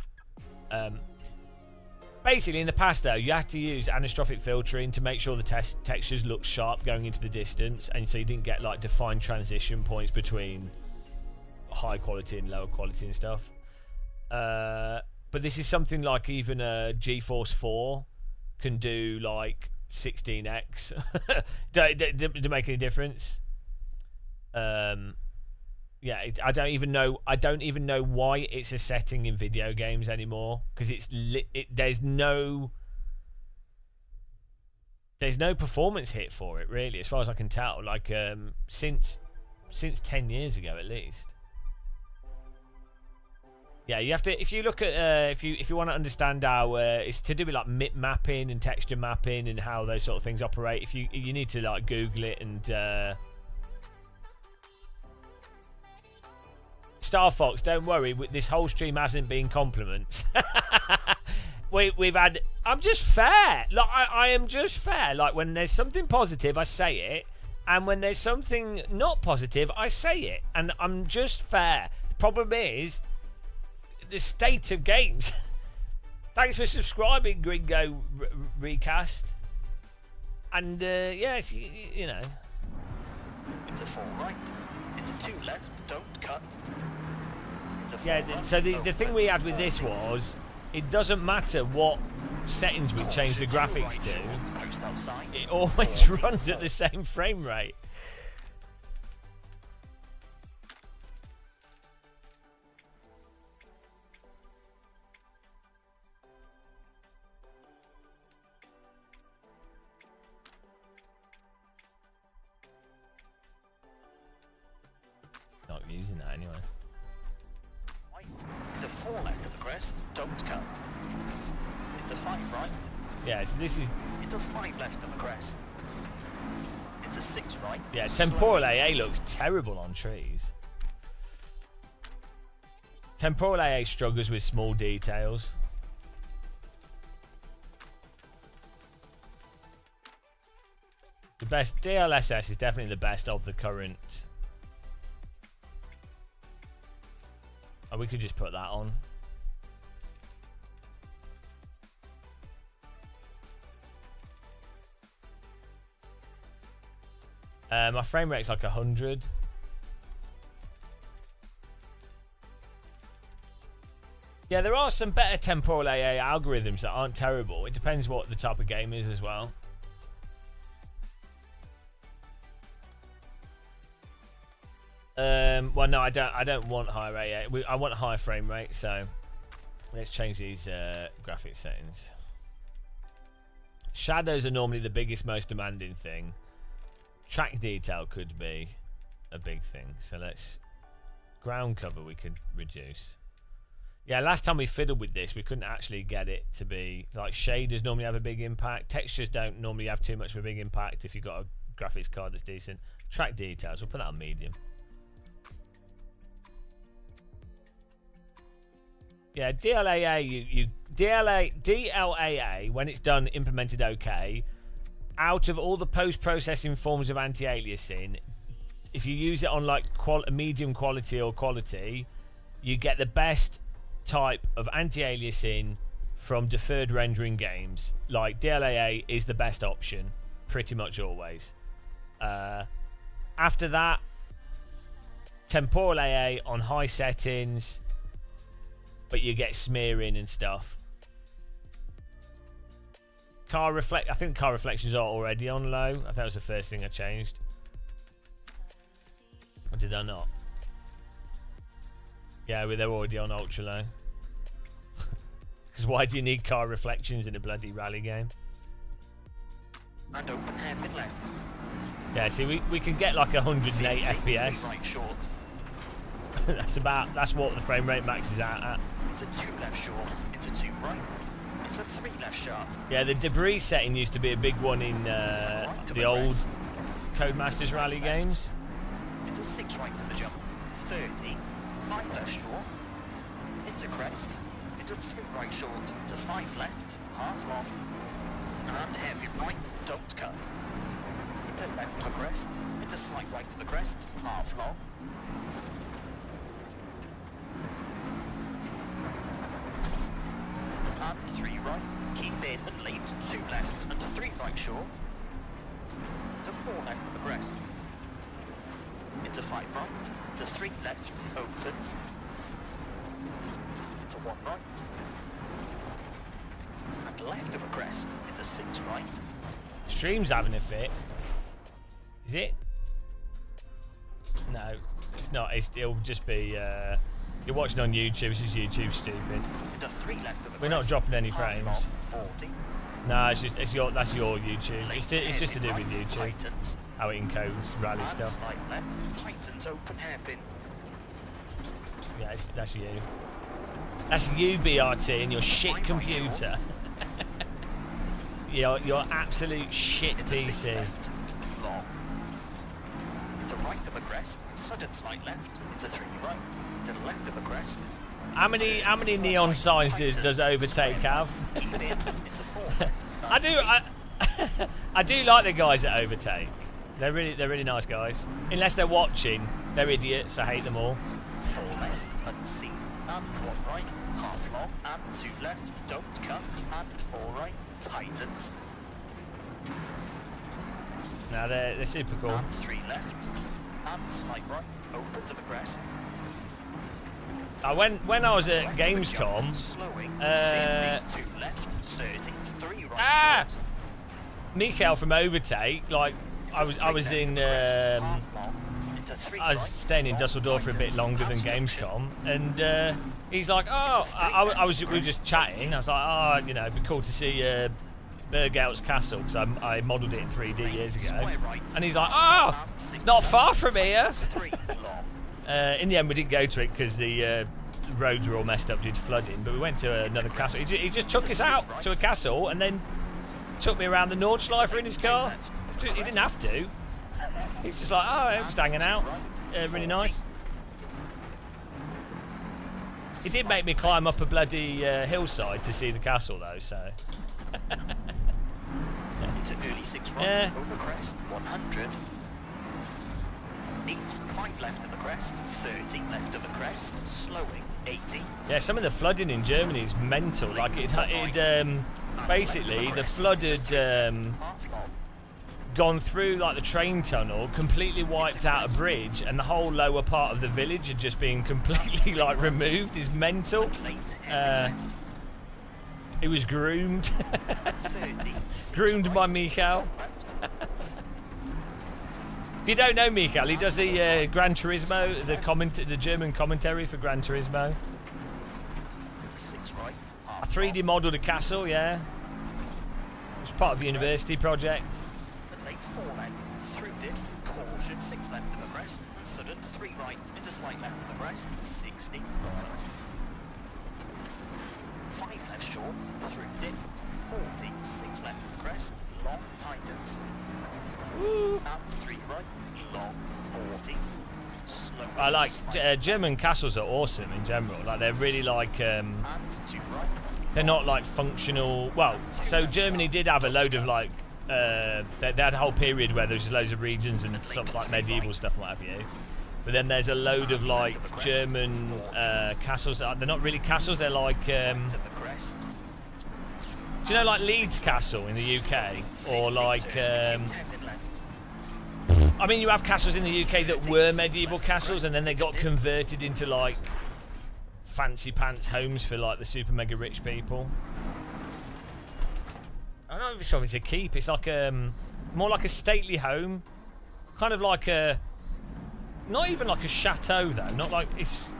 S1: Basically, in the past though, you had to use anastrophic filtering to make sure the textures look sharp going into the distance, and so you didn't get like defined transition points between high quality and lower quality and stuff. But this is something like even a GeForce 4 can do like 16x. Do make any difference? Yeah, I don't even know why it's a setting in video games anymore, because there's no performance hit for it really, as far as I can tell. Like since 10 years ago at least. Yeah, you have to. If you look at if you want to understand how it's to do with like mip mapping and texture mapping and how those sort of things operate. If you need to like Google it and. Star Fox, don't worry. This whole stream hasn't been compliments. We've had. I'm just fair. Like I am just fair. Like when there's something positive, I say it, and when there's something not positive, I say it, and I'm just fair. The problem is the state of games. Thanks for subscribing, Gringo Recast. And yes, you know.
S2: Into 4 right. Into 2 left. Don't cut.
S1: Yeah, so the thing we had with this was, it doesn't matter what settings we change the graphics to, it always runs at the same frame rate. Not using that anyway.
S2: Into 4 left of the crest, don't cut. Into 5 right.
S1: Yeah, so this is.
S2: Into 5 left of the crest. Into 6 right.
S1: Yeah, temporal AA looks terrible on trees. Temporal AA struggles with small details. The best DLSS is definitely the best of the current. Oh, we could just put that on. My frame rate's like 100. Yeah, there are some better temporal AA algorithms that aren't terrible. It depends what the type of game is as well. Well, no, I don't want higher AA. I want a higher frame rate. So let's change these graphic settings. Shadows are normally the biggest, most demanding thing. Track detail could be a big thing. So let's ground cover. We could reduce. Yeah, last time we fiddled with this, we couldn't actually get it to be like shaders normally have a big impact. Textures don't normally have too much of a big impact if you've got a graphics card that's decent. Track details. We'll put that on medium. Yeah, DLAA, DLAA, when it's done, implemented okay, out of all the post-processing forms of anti-aliasing, if you use it on like medium quality or quality, you get the best type of anti-aliasing from deferred rendering games. Like DLAA is the best option, pretty much always. After that, temporal AA on high settings, but you get smearing and stuff. I think car reflections are already on low. I think that was the first thing I changed. Or did I not? Yeah, they're already on ultra low. Because why do you need car reflections in a bloody rally game?
S2: And open hairpin left.
S1: Yeah, see, we can get like 108 FPS.
S2: Right short.
S1: that's what the frame rate maxes out at.
S2: Into 2 left short. Into 2 right. Into 3 left sharp.
S1: Yeah, the debris setting used to be a big one in the old Codemasters rally games.
S2: Into 6 right to the jump. 30. 5 left short. Into crest. into 3 right short, to 5 left, half long, and heavy right, don't cut. Into left of a crest, into slight right of a crest, half long. And 3 right, keep in and lead, 2 left, and 3 right short, to 4 left of a crest. Into 5 right, to 3 left, opens, into 1 right, and left of a crest, into 6 right,
S1: Stream's having a fit. Is it? No, it's not. It'll just be. You're watching on YouTube. This is YouTube stupid.
S2: into 3 left of a
S1: We're not
S2: crest,
S1: dropping any
S2: half
S1: frames.
S2: long, 40,
S1: No, it's just that's your YouTube.
S2: late
S1: It's just to do
S2: heavy
S1: with
S2: right,
S1: YouTube.
S2: Titans,
S1: How it encodes rally
S2: and
S1: stuff.
S2: slight left, Titans open hairpin,
S1: Yeah, that's you. That's you, BRT, and your shit
S2: 5 right
S1: computer.
S2: short,
S1: Your absolute shit
S2: into 6
S1: PC.
S2: left, long, to right of a crest, sudden slight left, into 3 right, to left of a crest,
S1: How many neon signs does Overtake have?
S2: keep in, into 4 left,
S1: I do like the guys at Overtake. They're really nice guys. Unless they're watching, they're idiots. I hate them all.
S2: 4 left, unseen, and 1 right, half long, and 2 left, don't cut, and 4 right, Titans,
S1: No, they're super cool.
S2: and 3 left, and slight right, opens of a crest,
S1: When I was at
S2: left of a jump,
S1: Gamescom,
S2: slowing, 50, 2 left, 30, 3 right
S1: Ah!
S2: short,
S1: Mikael from Overtake, like I was in.
S2: half long, into 3
S1: I was
S2: right,
S1: staying in
S2: long,
S1: Dusseldorf for a bit
S2: Titans,
S1: longer than
S2: and
S1: Gamescom, and he's like, "Oh, we were just chatting." I was like, "Oh, you know, it'd be cool to see Burgout's castle because I modelled it in 3D years ago."
S2: square right,
S1: And he's like, "Oh,
S2: and 6
S1: not
S2: left,
S1: far from here."
S2: Titans, 3 long,
S1: In the end, we didn't go to it because the roads were all messed up due to flooding. But we went to another castle. He just took us out to a castle and then took me around the Nordschleifer in his car. He didn't have to. He's just like, "Oh, I'm just hanging out. Really nice." He did make me climb up a bloody hillside to see the castle, though. So
S2: into early 6 right,
S1: Yeah.
S2: over crest, 100. Neat, 5 left of a crest, 30 left of a crest, slowing, 80.
S1: yeah, some of the flooding in Germany is mental. Like basically the flood had
S2: Half long,
S1: gone through like the train tunnel, completely wiped out a bridge, and the whole lower part of the village had just been completely like removed. Is mental.
S2: late, heavy left,
S1: It was groomed,
S2: 30.
S1: groomed by Mikael.
S2: Left,
S1: If you don't know Mikael, he does the Gran Turismo, the German commentary for Gran Turismo.
S2: into 6 right,
S1: I
S2: half
S1: 3D modelled a castle, yeah. It was part of a university project.
S2: long, late 4 left, through dip, caution, 6 left of a crest, sudden 3 right, into slight left of a crest, 60. 5 left short, through dip, 40, 6 left of a crest, long Titans. And 3 right, long 40. Slow.
S1: I like
S2: slight
S1: German castles are awesome in general. Like they're really like
S2: and 2 right.
S1: they're not like functional. Well, so Germany did have a load of like they had a whole period where there was loads of regions and stuff like medieval stuff and what have you. But then there's a load of like German castles. They're not really castles. They're like
S2: To the crest.
S1: do you know like Leeds Castle in the UK or like
S2: 10 left.
S1: I mean, you have castles in the UK that were medieval castles, and then they got converted into like fancy pants homes for like the super mega rich people. I don't know if it's something to keep. It's like more like a stately home, kind of like a, not even like a chateau though. Not like it's.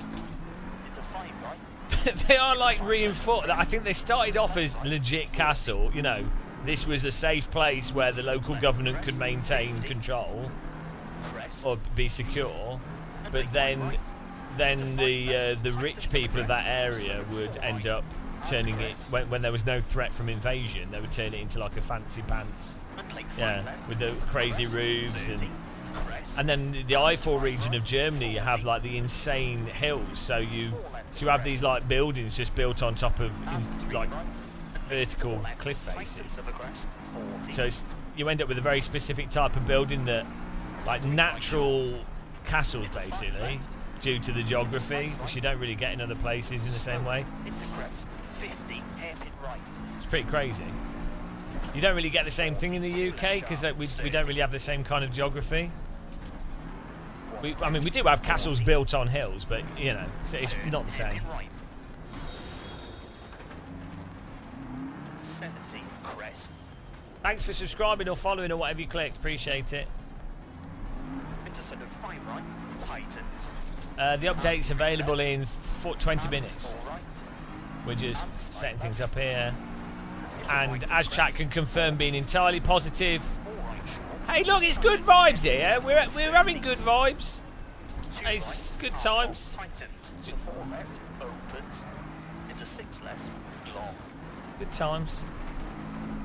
S2: Into 5 right.
S1: They are like reinforced. I think they started off as legit castle. You know, this was a safe place where the local government could maintain control
S2: Crest.
S1: or be secure, but then the rich people of that area would end up turning it when there was no threat from invasion. They would turn it into like a fancy pants,
S2: And late 5
S1: yeah,
S2: left.
S1: with the crazy
S2: Crest,
S1: roofs
S2: 30.
S1: and.
S2: Crest.
S1: And then the Eiffel region of Germany, you have like the insane hills. So you, So you have these like buildings just built on top of like vertical cliff faces. So you end up with a very specific type of building that, like natural castles basically, due to the geography, which you don't really get in other places in the same way. It's pretty crazy. You don't really get the same thing in the UK because we don't really have the same kind of geography. I mean, we do have castles built on hills, but you know, it's not the same.
S2: 70 crest.
S1: Thanks for subscribing or following or whatever you clicked. Appreciate it.
S2: Into sudden 5 right. Titans.
S1: The update's available in 20 minutes.
S2: 4 right.
S1: We're just setting things up here. And as chat can confirm, being entirely positive.
S2: 4 right short.
S1: Hey, look, it's good vibes here. We're having good vibes.
S2: 2
S1: It's
S2: right,
S1: good
S2: half
S1: times.
S2: long, Titans to 4 left, opens into 6 left, long.
S1: Good times.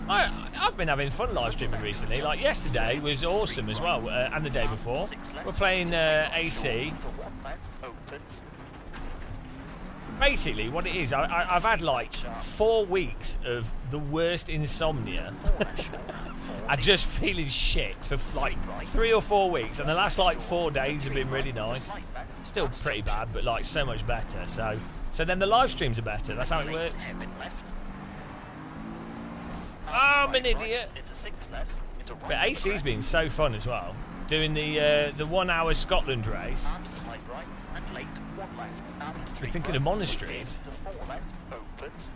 S1: I've been having fun live streaming recently. Like yesterday was awesome as well, and the day before. We're playing AC.
S2: To 1 left, opens.
S1: Basically, what it is, I've had like 4 weeks of the worst insomnia.
S2: 4 left short, 40.
S1: I'm just feeling shit for like 3 or 4 weeks, and the last like 4 days have been really nice.
S2: Slight left,
S1: Still pretty bad, but like so much better. So then the live streams are better. That's how it
S2: late
S1: works.
S2: hairpin left.
S1: Oh, I'm an
S2: 5 right,
S1: idiot.
S2: Into 6 left, into right
S1: But
S2: of the
S1: AC's
S2: crest.
S1: been so fun as well. Doing the 1 hour Scotland race.
S2: And slight right, and late 1 left, and 3
S1: We're thinking
S2: right,
S1: of monasteries.
S2: into 4 left, opens.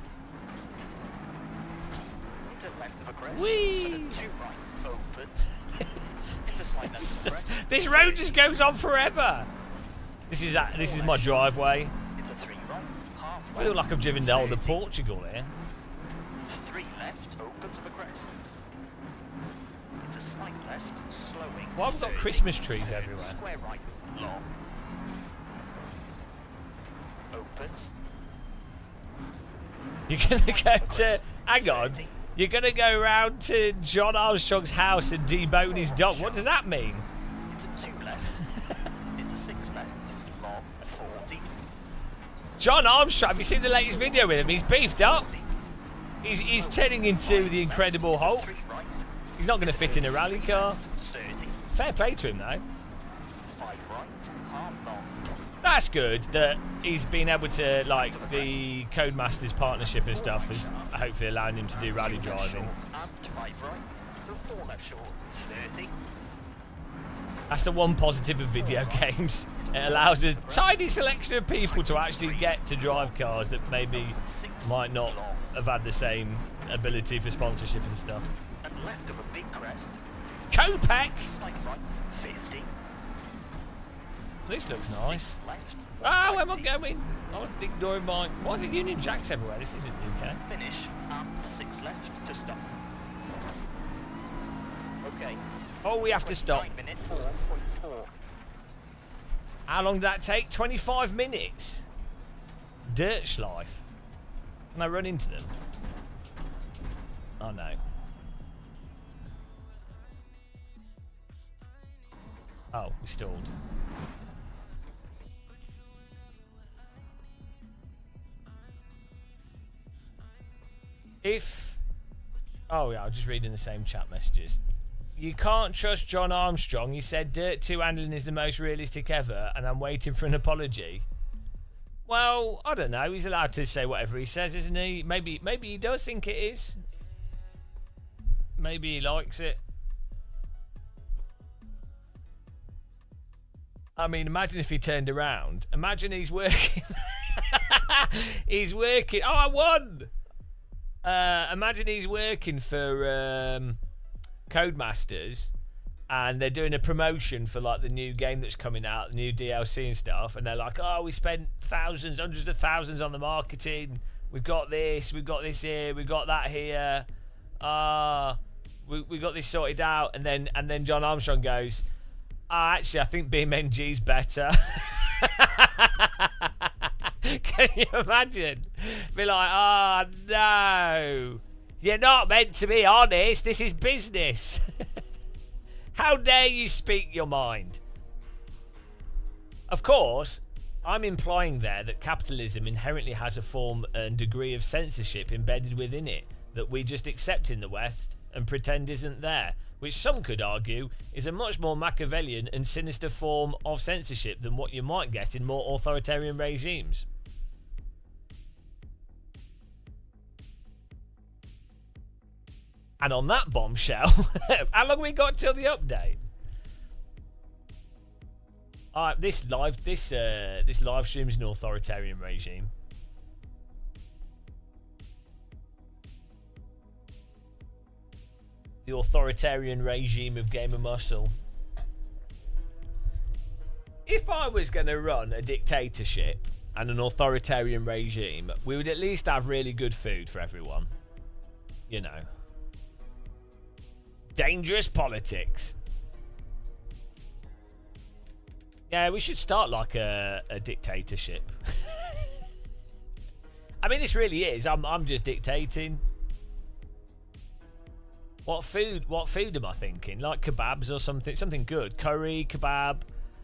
S2: Into left of a crest,
S1: Whee!
S2: sudden 2 right, opens. Into slight left of a crest.
S1: This road just goes on forever. This is my driveway.
S2: Into 3 right, half
S1: I feel like I've driven down to
S2: 30.
S1: Portugal here.
S2: 3 left, opens up a crest. Into slight left, slowing.
S1: Why have we got
S2: 30,
S1: Christmas trees
S2: turn,
S1: everywhere?
S2: Square right, long. Opens.
S1: You're gonna go to. Hang on. You're gonna go round to John Armstrong's house and debone his dog. What does that mean?
S2: Into 2 left. Into 6 left, long, 40.
S1: John Armstrong. Have you seen the latest video with him? He's beefed up.
S2: 40.
S1: He's turning into the Incredible Hulk.
S2: 3 right,
S1: He's not gonna fit in a rally car.
S2: 30.
S1: Fair play to him though.
S2: 5 right, half long.
S1: That's good that he's been able to, like, the Codemasters partnership and stuff is hopefully allowing him to do rally
S2: 2 left
S1: driving.
S2: short, and 5 right, to 4 left short, 30.
S1: That's the one positive of video games. It allows a tiny selection of people to actually get to drive cars that maybe
S2: 6
S1: might not
S2: long.
S1: have had the same ability for sponsorship and stuff.
S2: And left of a big crest,
S1: Copex!
S2: slight right, 50.
S1: This looks
S2: 6
S1: nice.
S2: left,
S1: Ah, where am I
S2: 120.
S1: going? I'm ignoring my... Why is it Union Jacks everywhere? This isn't UK.
S2: Finish, and 6 left to stop. Okay.
S1: Oh, we have to stop.
S2: 9 minute 4.4.
S1: How long did that take? 25 minutes. Dirtschleife. Can I run into them? Oh no. Oh, we stalled. If... Oh yeah, I'm just reading the same chat messages. You can't trust John Armstrong. He said Dirt 2 handling is the most realistic ever, and I'm waiting for an apology. Well, I don't know. He's allowed to say whatever he says, isn't he? Maybe he does think it is. Maybe he likes it. I mean, imagine if he turned around. Imagine he's working. He's working. Oh, I won! Imagine he's working for Codemasters, and they're doing a promotion for like the new game that's coming out, the new DLC and stuff, and they're like, oh, we spent thousands, hundreds of thousands on the marketing. We've got this here, we've got that here. We got this sorted out, and then John Armstrong goes, actually, I think BeamNG's better. Can you imagine? Be like, oh no, you're not meant to be honest. This is business. How dare you speak your mind? Of course, I'm implying there that capitalism inherently has a form and degree of censorship embedded within it that we just accept in the West and pretend isn't there, which some could argue is a much more Machiavellian and sinister form of censorship than what you might get in more authoritarian regimes. And on that bombshell, how long we got till the update? This live stream's an authoritarian regime. The authoritarian regime of Gamer Muscle. If I was going to run a dictatorship and an authoritarian regime, we would at least have really good food for everyone. You know. Dangerous politics. Yeah, we should start like a dictatorship. I mean, this really is. I'm just dictating. What food am I thinking? Like kebabs or something? Something good. Curry, kebab.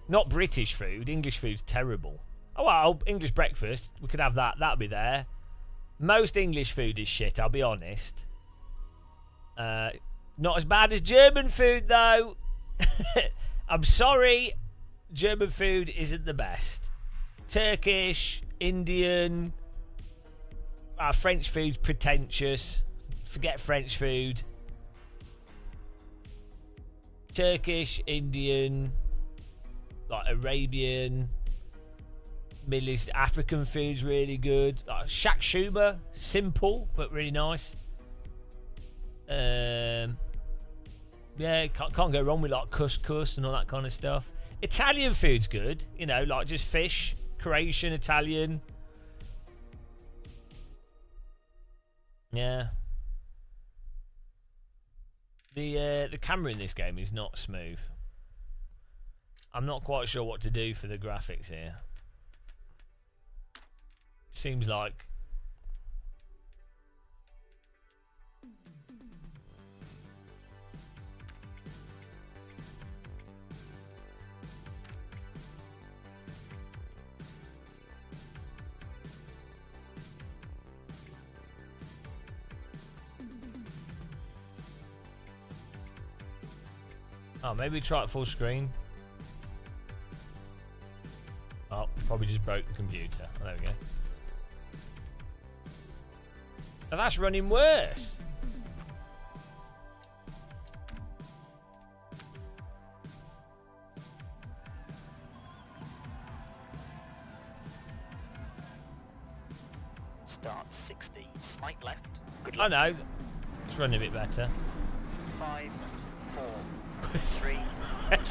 S1: Not British food. English food's terrible. Oh well, English breakfast. We could have that. That'll be there. Most English food is shit, I'll be honest. Not as bad as German food though. I'm sorry. German food isn't the best. Turkish, Indian, French food's pretentious. Forget French food. Turkish, Indian, like Arabian, Middle East, African food's really good. Like shakshuba, simple but really nice. Yeah, can't go wrong with like couscous and all that kind of stuff. Italian food's good, you know, like just fish, Croatian, Italian. Yeah. The camera in this game is not smooth. I'm not quite sure what to do for the graphics here. Seems like oh, maybe try it full screen. Oh, probably just broke the computer. Oh, there we go. Now that's running worse.
S2: Start 60, slight left. Good
S1: I
S2: luck.
S1: know. It's running a bit better.
S2: 5, 4, 3,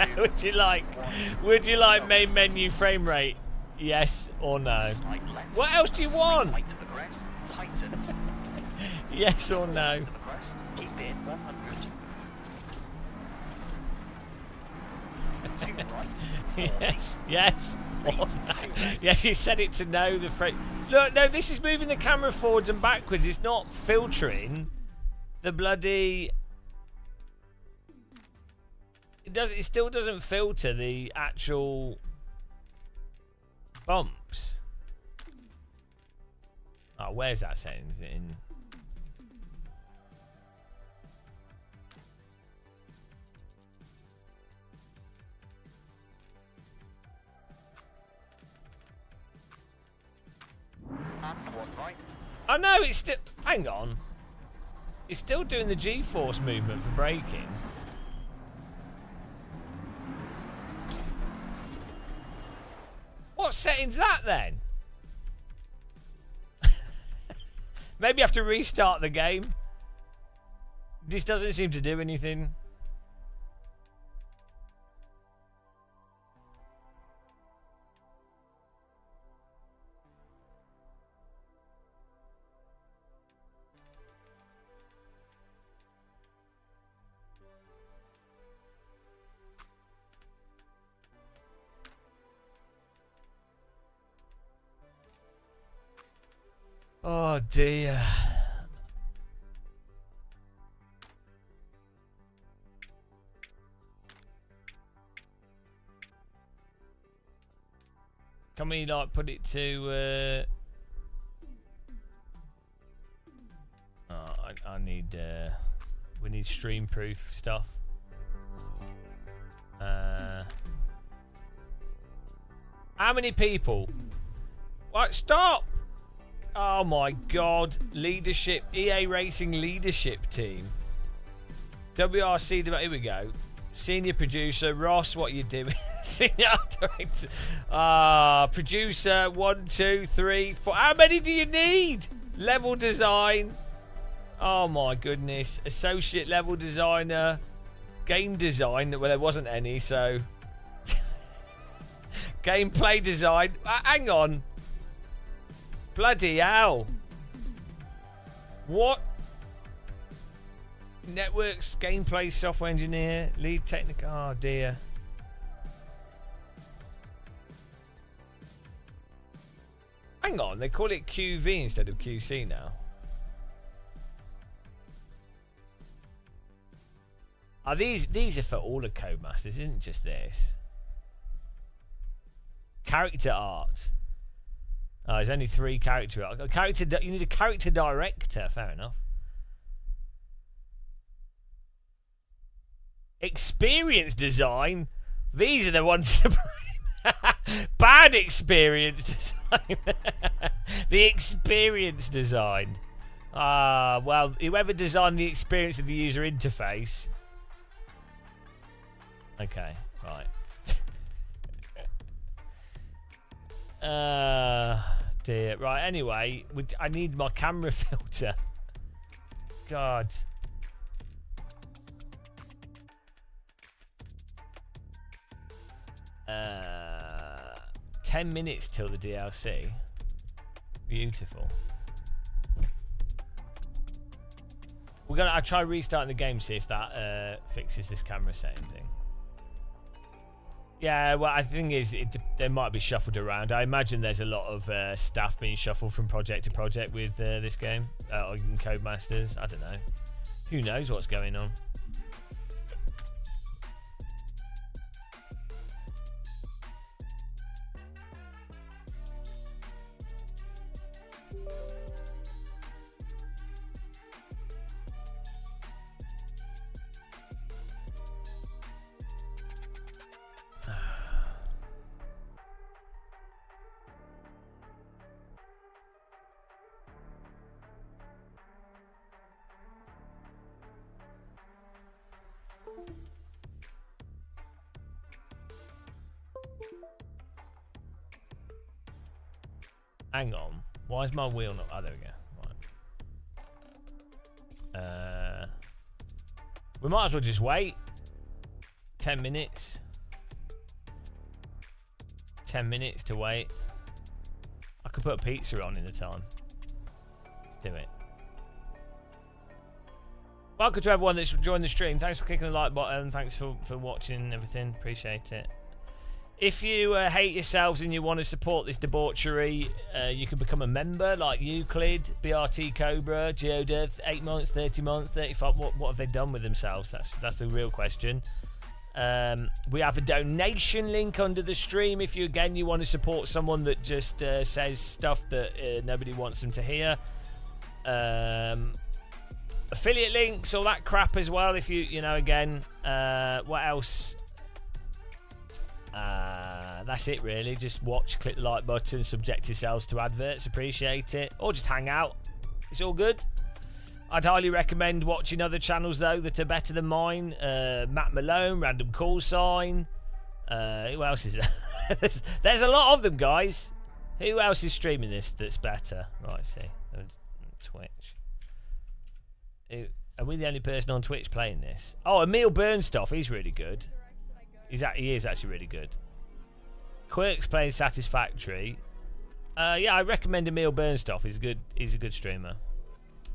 S2: 2.
S1: Would you like main menu frame rate? Yes or no?
S2: Slight left.
S1: What else do you
S2: Slight
S1: want?
S2: right to the crest. Tightens.
S1: Yes or no?
S2: To the crest. Keep it 100. 2 right. 40.
S1: Yes. Yes.
S2: 8, 2 left.
S1: Yeah, you said it to know the frame. Look, no, this is moving the camera forwards and backwards. It's not filtering the bloody. It still doesn't filter the actual bumps. Oh, where's that setting? Is it in?
S2: And 1 right.
S1: Oh no, it's still. Hang on. It's still doing the G-force movement for braking. What setting's that then? Maybe you have to restart the game. This doesn't seem to do anything. Oh dear. Can we like put it to? I need. We need stream proof stuff. How many people? What? Stop! Oh my god! Leadership, EA Racing leadership team. WRC. Here we go. Senior producer Ross, what you doing? Senior director. Producer 1, 2, 3, 4. How many do you need? Level design. Oh my goodness. Associate level designer. Game design. Well, there wasn't any, so. Gameplay design. Hang on. Bloody hell. What? Networks, gameplay, software engineer, lead technical. Oh dear. Hang on, they call it QV instead of QC now. Oh, these are for all the Codemasters, isn't just this. Character art. Oh, there's only 3 character art. You need a character director. Fair enough. Experience design. These are the ones to bad experience design. The experience design. Well, whoever designed the experience of the user interface. Okay, right. Dear. Right, anyway, I need my camera filter. God. 10 minutes till the DLC. Beautiful. I'll try restarting the game, see if that fixes this camera setting thing. Yeah, well, I think they might be shuffled around. I imagine there's a lot of staff being shuffled from project to project with this game, or in Codemasters. I don't know. Who knows what's going on? Hang on. Why is my wheel not... Oh, there we go. Right. We might as well just wait. 10 minutes. 10 minutes to wait. I could put a pizza on in the time. Let's do it. Welcome to everyone that's joined the stream. Thanks for clicking the like button. Thanks for watching everything. Appreciate it. If you hate yourselves and you want to support this debauchery, you can become a member like Euclid, BRT Cobra, Geodeath, 8 months, 30 months, 35. What have they done with themselves? That's the real question. We have a donation link under the stream if you want to support someone that just says stuff that nobody wants them to hear. Affiliate links, all that crap as well. If what else? That's it really. Just watch, click the like button, subject yourselves to adverts, appreciate it, or just hang out. It's all good. I'd highly recommend watching other channels though that are better than mine. Matt Malone, Random Call Sign. Who else is there? There's a lot of them, guys. Who else is streaming this that's better? Right, let's see. Twitch. Are we the only person on Twitch playing this? Oh, Emil Bernstoff, he's really good. He is actually really good. Quirk's playing Satisfactory. Yeah, I recommend Emil Bernstoff. He's a good streamer.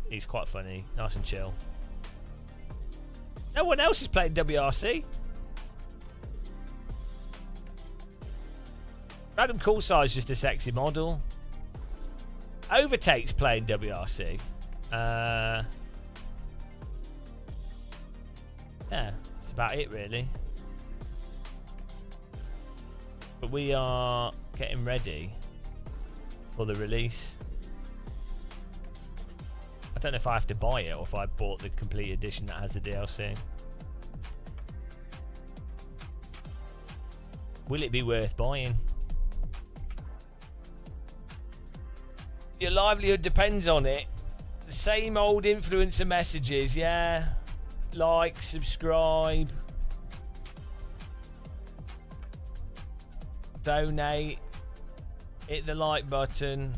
S1: He's quite funny, nice and chill. No one else is playing WRC. Random Call Size just a sexy model. Overtake's playing WRC. Yeah, that's about it really. But we are getting ready for the release. I don't know if I have to buy it or if I bought the complete edition that has the DLC. Will it be worth buying? Your livelihood depends on it. The same old influencer messages, yeah. Like, subscribe, donate, hit the like button.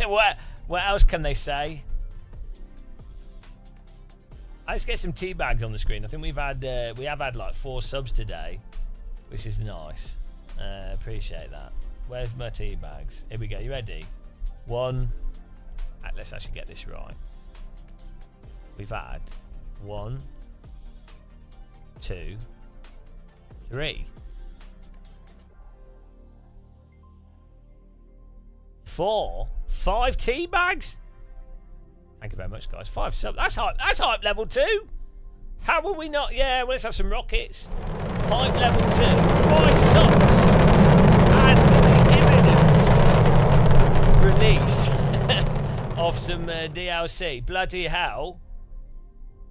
S1: What else can they say? Let's get some tea bags on the screen. I think we have had like 4 subs today, which is nice. Appreciate that. Where's my tea bags? Here we go. You ready? 1. Let's actually get this right. We've had 1, 2, 3, 4, 5 tea bags. Thank you very much, guys. 5 subs. That's hype level 2. How will we not? Yeah, well, let's have some rockets. Hype level 2. 5 subs. And the imminent release of some DLC. Bloody hell.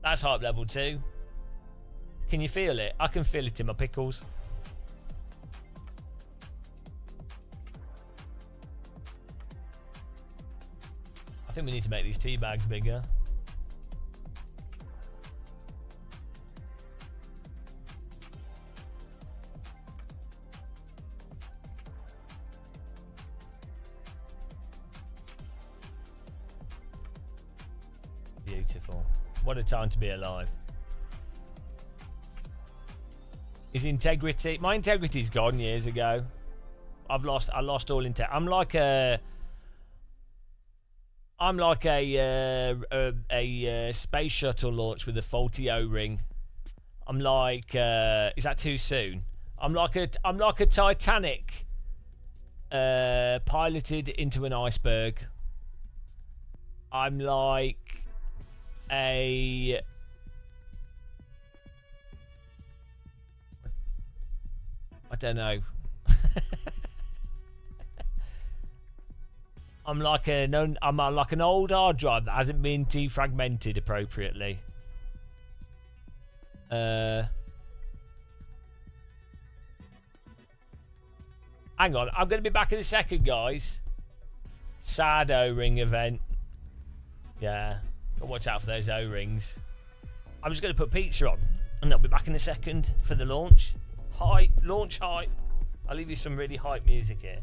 S1: That's hype level 2. Can you feel it? I can feel it in my pickles. I think we need to make these tea bags bigger. Beautiful. What a time to be alive. His integrity. My integrity's gone years ago. I lost all integrity. I'm like a space shuttle launch with a faulty O-ring. I'm like is that too soon? I'm like a Titanic piloted into an iceberg. I'm like a I don't know. I'm like an old hard drive that hasn't been defragmented appropriately. Hang on, I'm going to be back in a second, guys. Sad O-ring event. Yeah, gotta watch out for those O-rings. I'm just going to put pizza on, and I'll be back in a second for the launch. Hype, launch hype. I'll leave you some really hype music here.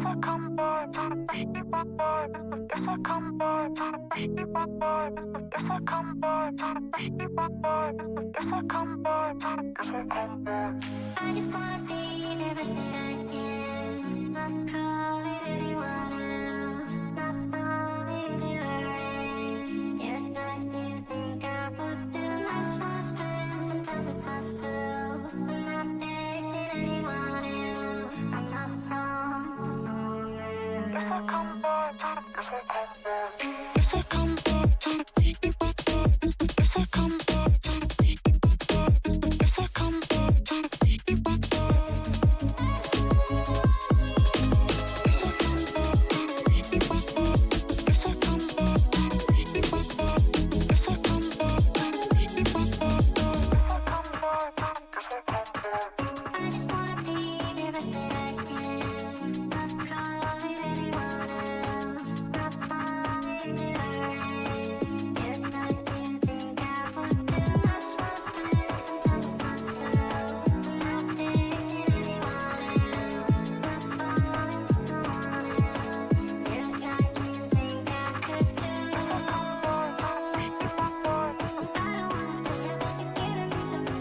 S5: I just wanna be the best that I am. Not calling anyone else. Not falling into a rain. Just like you think I would do. I just wanna spend some time with myself. I'm not texting anyone else. I'm not falling for someone else. Guess I'll come back. Guess I'll come back. Guess I'll come back. Guess I'll come back. I just wanna be the best that I can. Not calling anyone else. Not falling into the rain. Just like you think I would do. I just wanna spend some time with myself. I'm not dating anyone else. Not falling for someone else. Just like you think I could do. I don't wanna stay unless you're giving me some space.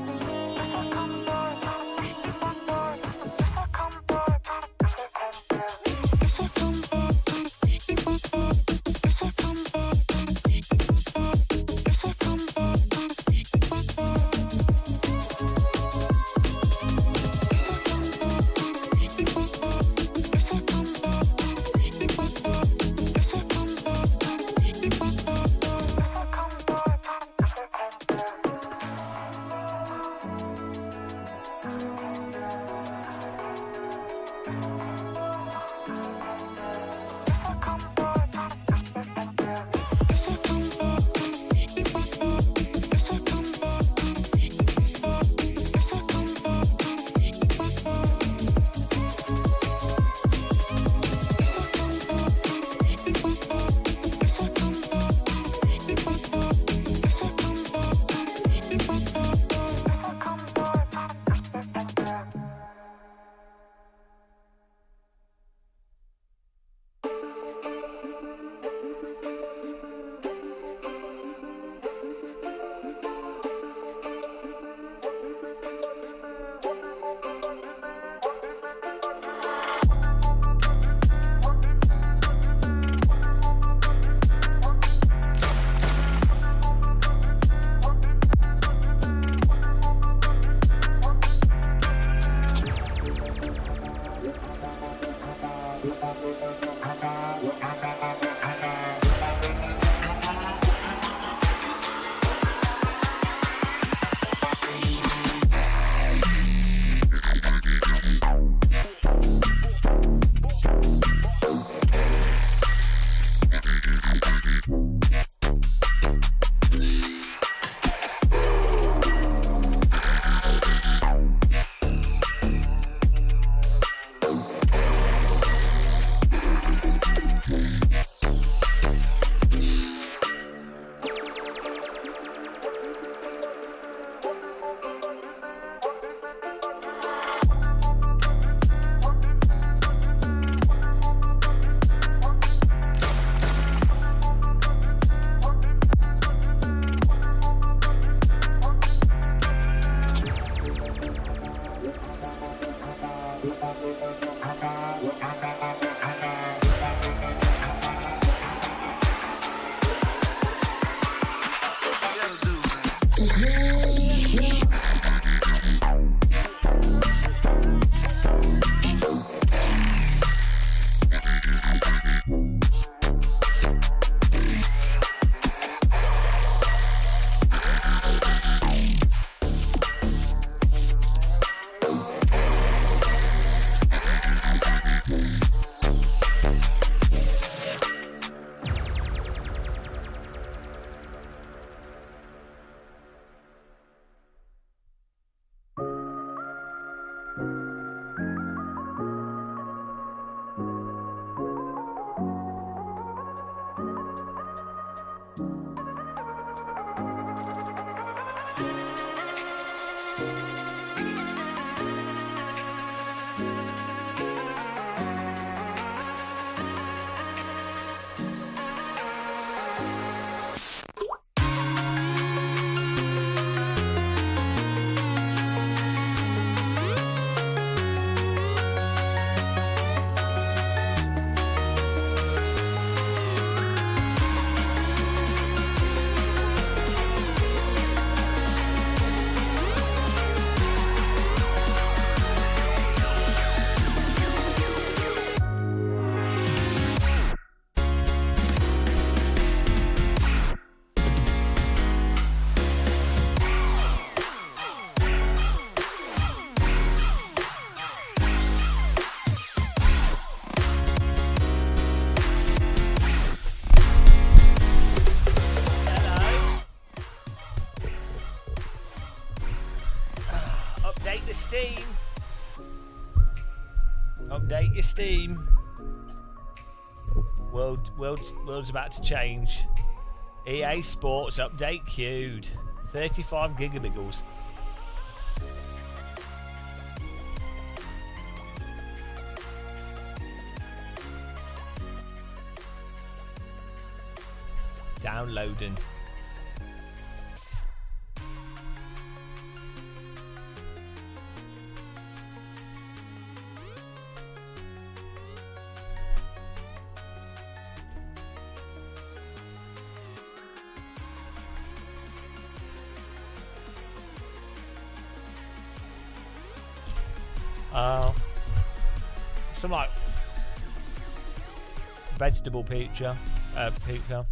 S1: Update the Steam. Update your Steam. World's about to change. EA Sports update queued. 35 gigabiggles. Downloading. Some like vegetable pizza. Pizza.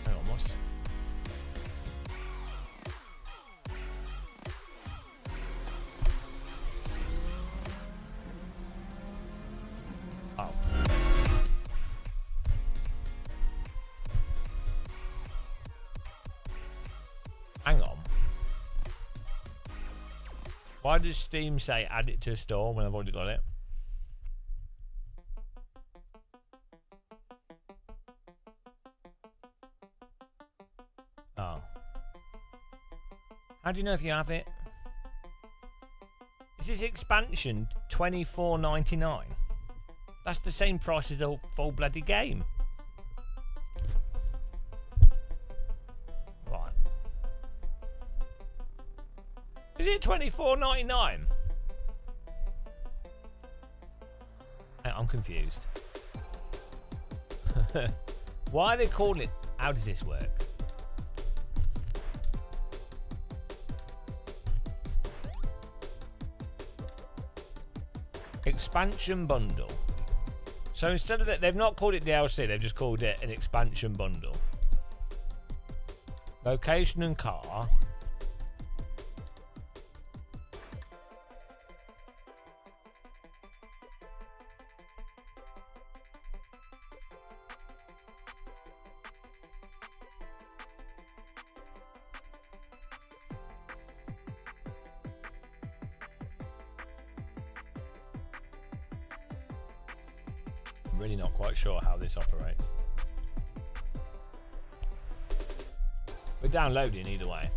S1: Hang on, what's? Oh. Hang on. Why does Steam say add it to store when I've already got it? Oh. How do you know if you have it? Is this expansion $24.99? That's the same price as the full bloody game. Right. Is it $24.99? I'm confused. Why are they calling it? How does this work? Expansion bundle. So instead of that, they've not called it DLC, they've just called it an expansion bundle. Location and car. I'm really not quite sure how this operates. We're downloading either way.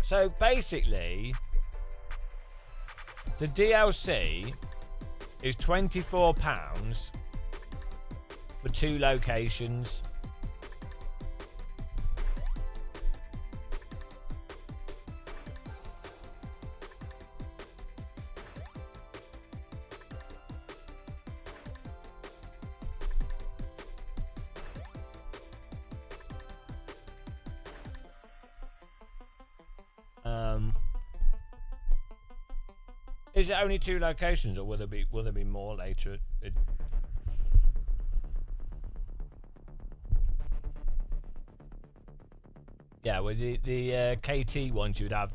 S1: So basically, the DLC is £24 for 2 locations. Is it only 2 locations, or will there be more later? Yeah, well, the KT ones you would have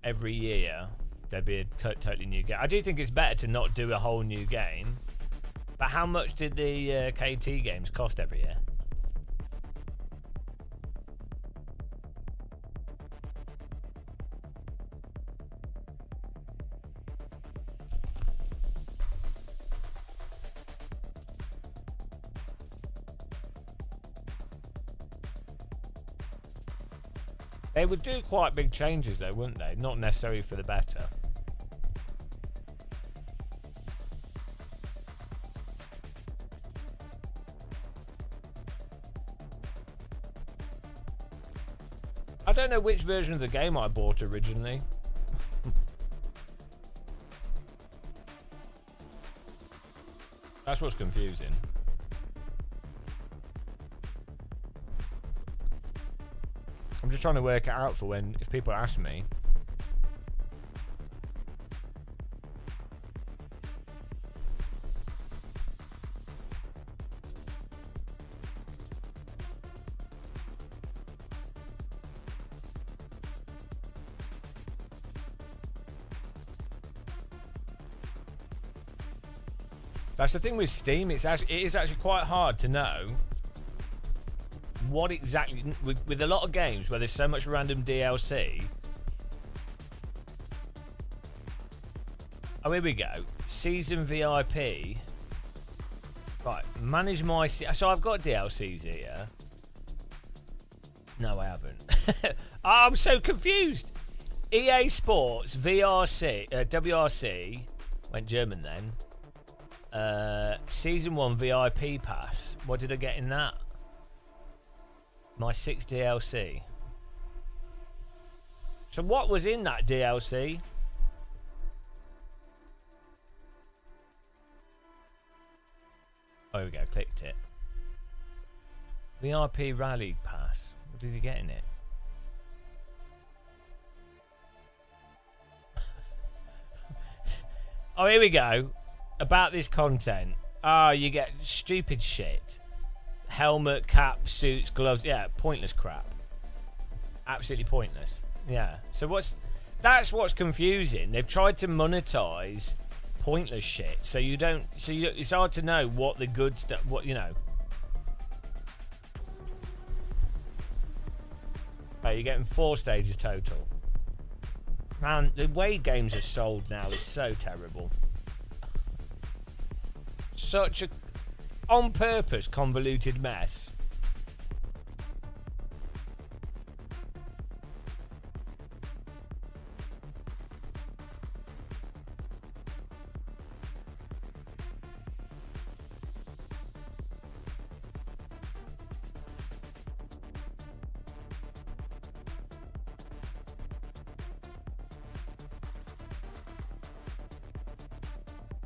S1: every year. There'd be a totally new game. I do think it's better to not do a whole new game. But how much did the KT games cost every year? They would do quite big changes though, wouldn't they? Not necessarily for the better. I don't know which version of the game I bought originally. That's what's confusing. I'm just trying to work it out for when, if people ask me. That's the thing with Steam. It is actually quite hard to know what exactly with a lot of games where there's so much random DLC. Oh, here we go. Season VIP. Right, manage my. So I've got DLCs here. No, I haven't. I'm so confused. EA Sports VRC WRC went German then. Season 1 VIP pass. What did I get in that? My 6 DLC. So what was in that DLC? Oh, here we go. Clicked it. VIP rally pass. What did you get in it? Oh, here we go. About this content. Oh, you get stupid shit. Helmet, cap, suits, gloves. Yeah, pointless crap. Absolutely pointless. Yeah. So that's what's confusing. They've tried to monetize pointless shit. So it's hard to know what the good stuff, what, you know. Oh, you're getting 4 stages total. Man, the way games are sold now is so terrible. Such a on purpose convoluted mess.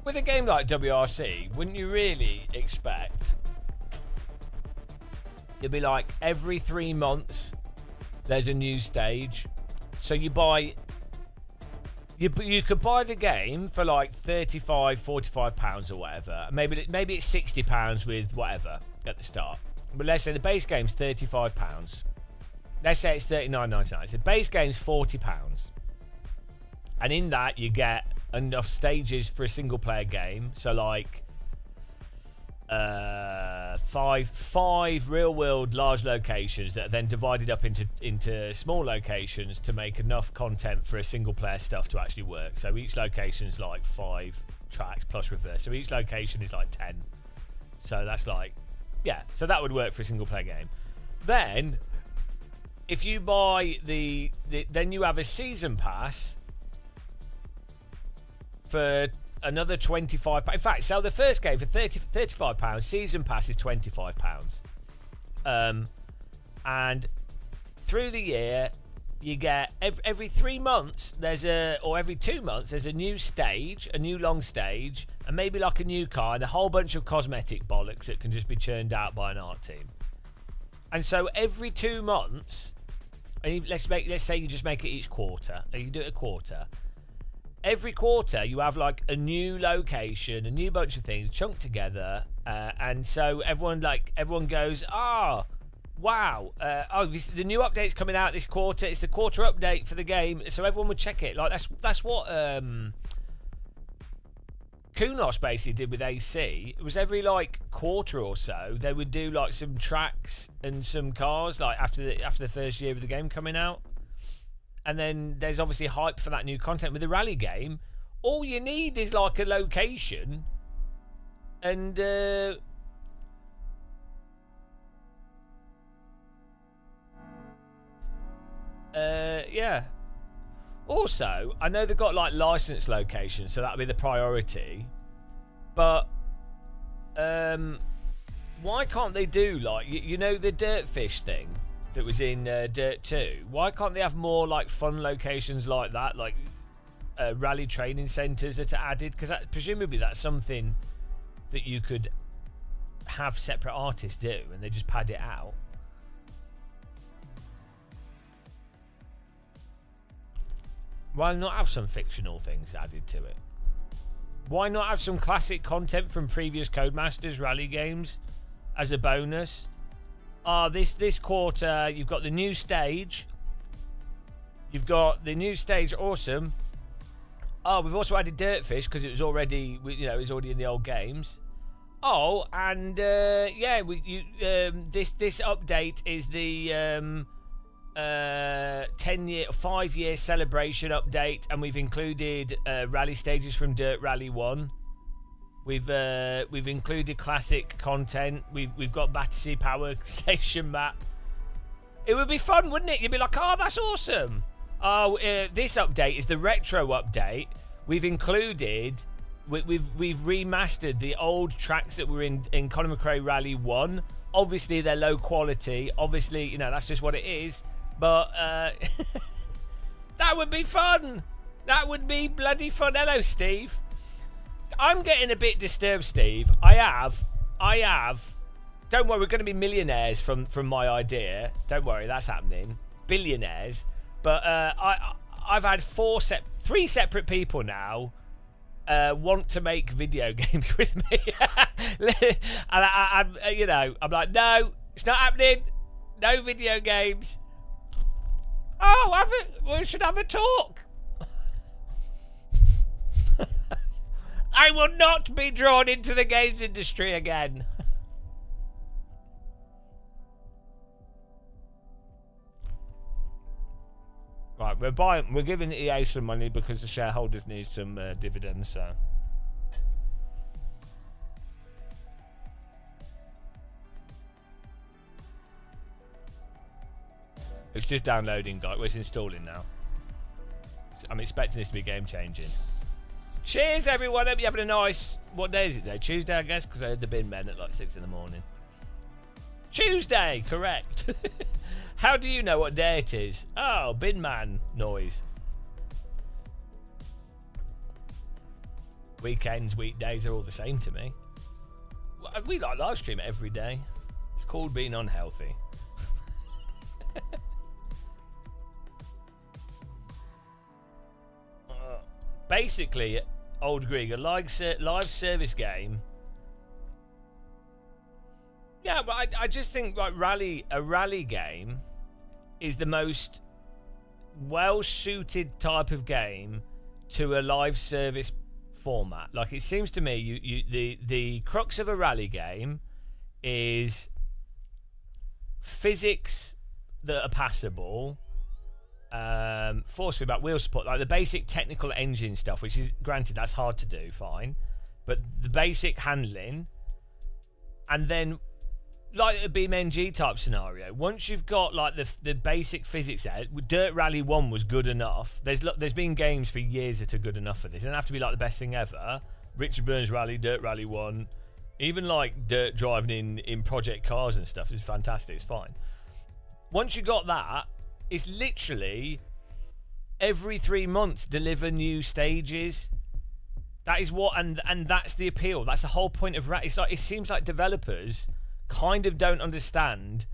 S1: With a game like WRC, wouldn't you really expect it'd be like every 3 months there's a new stage? So you could buy the game for like £35-45 or whatever. Maybe it's £60 with whatever at the start. But let's say the base game's £35. Let's say it's $39.99. So the base game's £40. And in that you get enough stages for a single player game. So like five real world large locations that are then divided up into small locations to make enough content for a single player stuff to actually work. So each location is like 5 tracks plus reverse. So each location is like 10. So that's like, yeah, so that would work for a single player game. Then if you buy then you have a season pass for another £25. In fact, sell the first game for £35. Season pass is £25. And through the year, you get every 3 months or every 2 months there's a new stage, a new long stage, and maybe like a new car and a whole bunch of cosmetic bollocks that can just be churned out by an art team. And so every 2 months, and let's say you just make it each quarter, and you do it a quarter. Every quarter you have like a new location, a new bunch of things chunked together, and so everyone goes, wow, the new update's coming out this quarter. It's the quarter update for the game, so everyone would check it. Like that's what Kunos basically did with AC. It was every like quarter or so they would do like some tracks and some cars, like after the first year of the game coming out. And then there's obviously hype for that new content. With the rally game, all you need is like a location and yeah. Also, I know they've got like licensed locations, so that'll be the priority. But why can't they do like you know the Dirtfish thing that was in Dirt 2? Why can't they have more like fun locations like that, like rally training centres that are added? Because presumably that's something that you could have separate artists do, and they just pad it out. Why not have some fictional things added to it? Why not have some classic content from previous Codemasters rally games as a bonus? This quarter you've got the new stage. You've got the new stage, awesome. Oh, we've also added Dirtfish because it was already, it was already in the old games. Oh, and this update is the 5-year celebration update, and we've included rally stages from Dirt Rally 1. We've included classic content. We've got Battersea Power Station map. It would be fun, wouldn't it? You'd be like, oh, that's awesome. Oh, this update is the retro update. We've included, we've remastered the old tracks that were in Colin McRae Rally 1. Obviously, they're low quality. Obviously, that's just what it is. But that would be fun. That would be bloody fun. Hello, Steve. I'm getting a bit disturbed, Steve. I have. Don't worry, we're going to be millionaires from my idea. Don't worry, that's happening. Billionaires. But I've had 3 separate people now want to make video games with me. And I'm like, no, it's not happening. No video games. Oh, we should have a talk. I will not be drawn into the games industry again. Right, we're giving EA some money because the shareholders need some dividends, so. It's just downloading, guys. It's installing now. I'm expecting this to be game changing. Cheers, everyone. Hope you're having a nice. What day is it today? Tuesday, I guess, because I heard the bin men at like 6 in the morning. Tuesday, correct. How do you know what day it is? Oh, bin man noise. Weekends, weekdays are all the same to me. We like live stream every day. It's called being unhealthy. Basically, Old Greg, a live service game. Yeah, but I just think like a rally game is the most well-suited type of game to a live service format. Like, it seems to me the crux of a rally game is physics that are passable, force feedback, wheel support, like the basic technical engine stuff, which is, granted, that's hard to do, fine, but the basic handling, and then like a BeamNG type scenario. Once you've got like the basic physics there, Dirt Rally 1 was good enough. There's been games for years that are good enough for this. It doesn't have to be like the best thing ever. Richard Burns Rally, Dirt Rally 1, even like dirt driving in project cars and stuff is fantastic. It's fine. Once you got that, it's literally every 3 months deliver new stages. That is what, and that's the appeal. That's the whole point of rally. It's like, it seems like developers kind of don't understand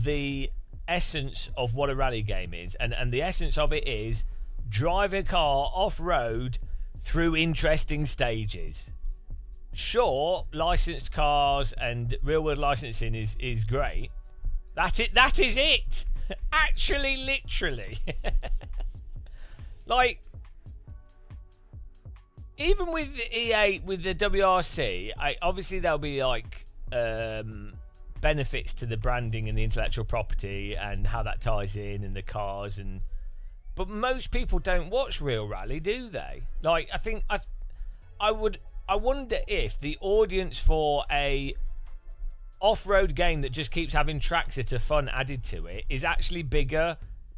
S1: the essence of what a rally game is, and the essence of it is drive a car off-road through interesting stages. Sure, licensed cars and real-world licensing is great. That is it. Actually, literally. Like, even with EA, with the WRC, obviously there'll be like benefits to the branding and the intellectual property and how that ties in, and the cars, but most people don't watch real rally, do they? Like, I wonder if the audience for a off-road game that just keeps having tracks that are fun added to it is actually bigger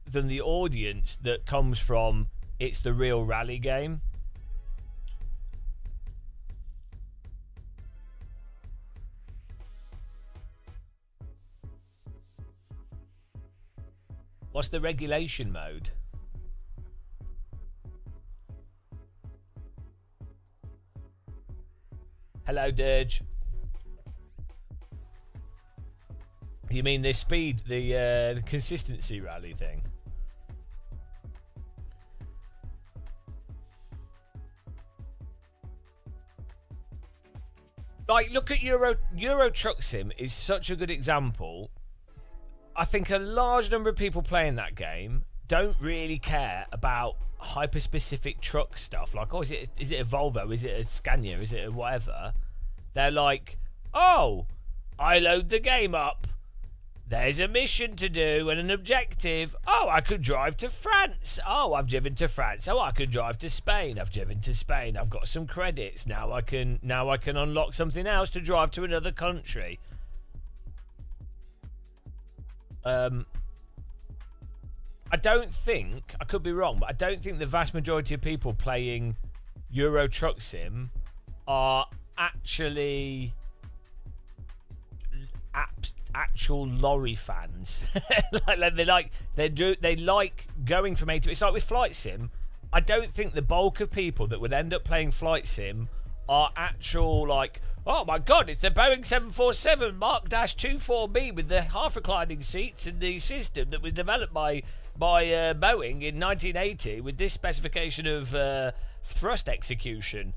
S1: than the audience that comes from it's the real rally game. What's the regulation mode? Hello, Dirge. You mean the speed, the consistency rally thing? Like, look at Euro Truck Sim is such a good example. I think a large number of people playing that game don't really care about hyper-specific truck stuff. Like, oh, is it a Volvo? Is it a Scania? Is it a whatever? They're like, oh, I load the game up. There's a mission to do and an objective. Oh, I could drive to France. Oh, I've driven to France. Oh, I could drive to Spain. I've driven to Spain. I've got some credits. Now I can unlock something else to drive to another country. I don't think, I could be wrong, but I don't think the vast majority of people playing Euro Truck Sim are actually actual lorry fans. They like going from A to B. It's like with Flight Sim. I don't think the bulk of people that would end up playing Flight Sim are actual like, oh my god, it's the Boeing 747 Mark-24B with the half reclining seats and the system that was developed by Boeing in 1980 with this specification of thrust execution.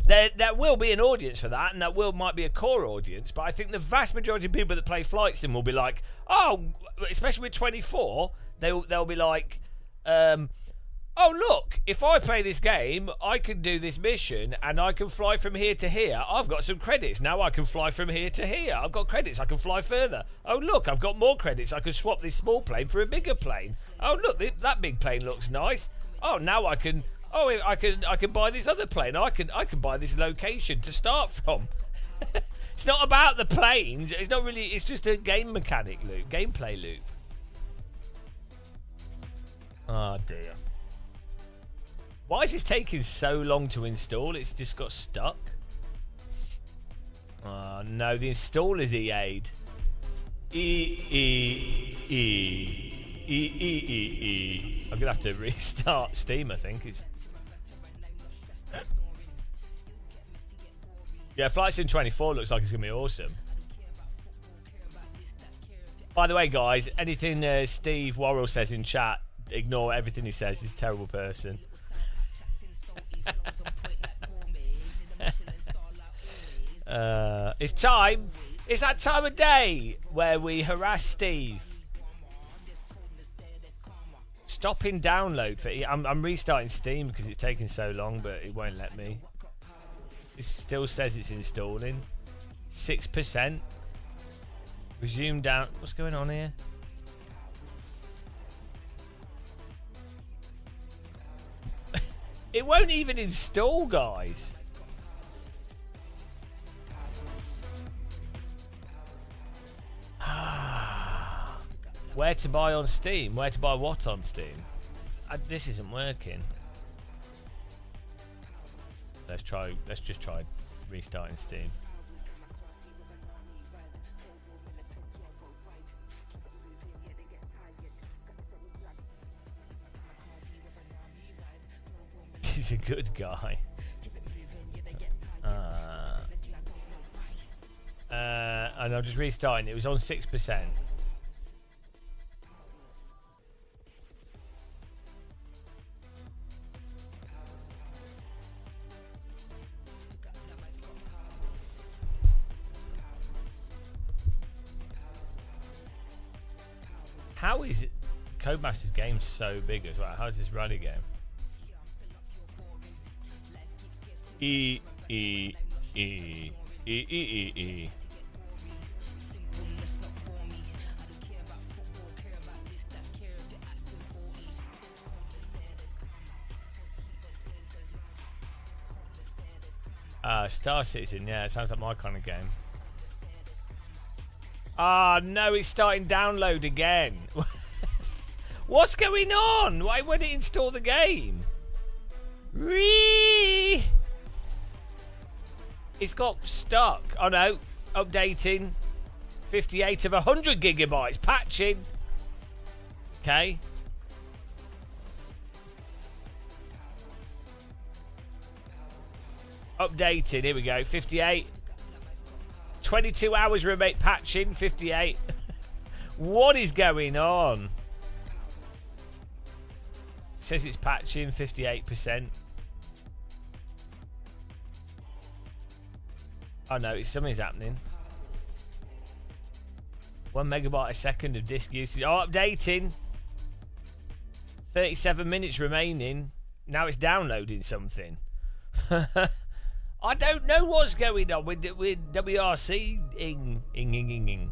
S1: There will be an audience for that, and that might be a core audience, but I think the vast majority of people that play Flight Sim will be like, oh, especially with 24, they'll be like, oh look, if I play this game, I can do this mission and I can fly from here to here. I've got some credits. Now I can fly from here to here. I've got credits. I can fly further. Oh look, I've got more credits. I can swap this small plane for a bigger plane. Oh look, that big plane looks nice. Oh, now I can buy this other plane. I can buy this location to start from. It's not about the planes. It's not really. It's just a game mechanic loop, gameplay loop. Oh dear. Why is this taking so long to install? It's just got stuck. Oh no, the installer's EA'd. I'm gonna have to restart Steam, I think. Yeah, Flight Sim 24 looks like it's gonna be awesome. By the way, guys, anything Steve Worrell says in chat, ignore everything he says. He's a terrible person. It's time. It's that time of day where we harass Steve. Stopping download for. I'm restarting Steam because it's taking so long, but it won't let me. It still says it's installing. 6%. Resume down. What's going on here? It won't even install, guys. Where to buy on Steam? Where to buy what on Steam? This isn't working. Let's just try restarting Steam. He's a good guy. And I'm just restarting. It was on 6%. How is it? Codemasters game so big as well. How does this run again? E. Star Citizen, yeah, it sounds like my kind of game. Ah, no, it's starting download again. What's going on? Why won't it install the game? It's got stuck. Oh no, updating. 58 of 100 gigabytes. Patching. Okay. Updated. Here we go. 58. 22 hours remake patching. 58. What is going on? It says it's patching. 58%. Oh no, something's happening. 1 megabyte a second of disk usage. Oh, updating. 37 minutes remaining. Now it's downloading something. I don't know what's going on with WRC. Ing.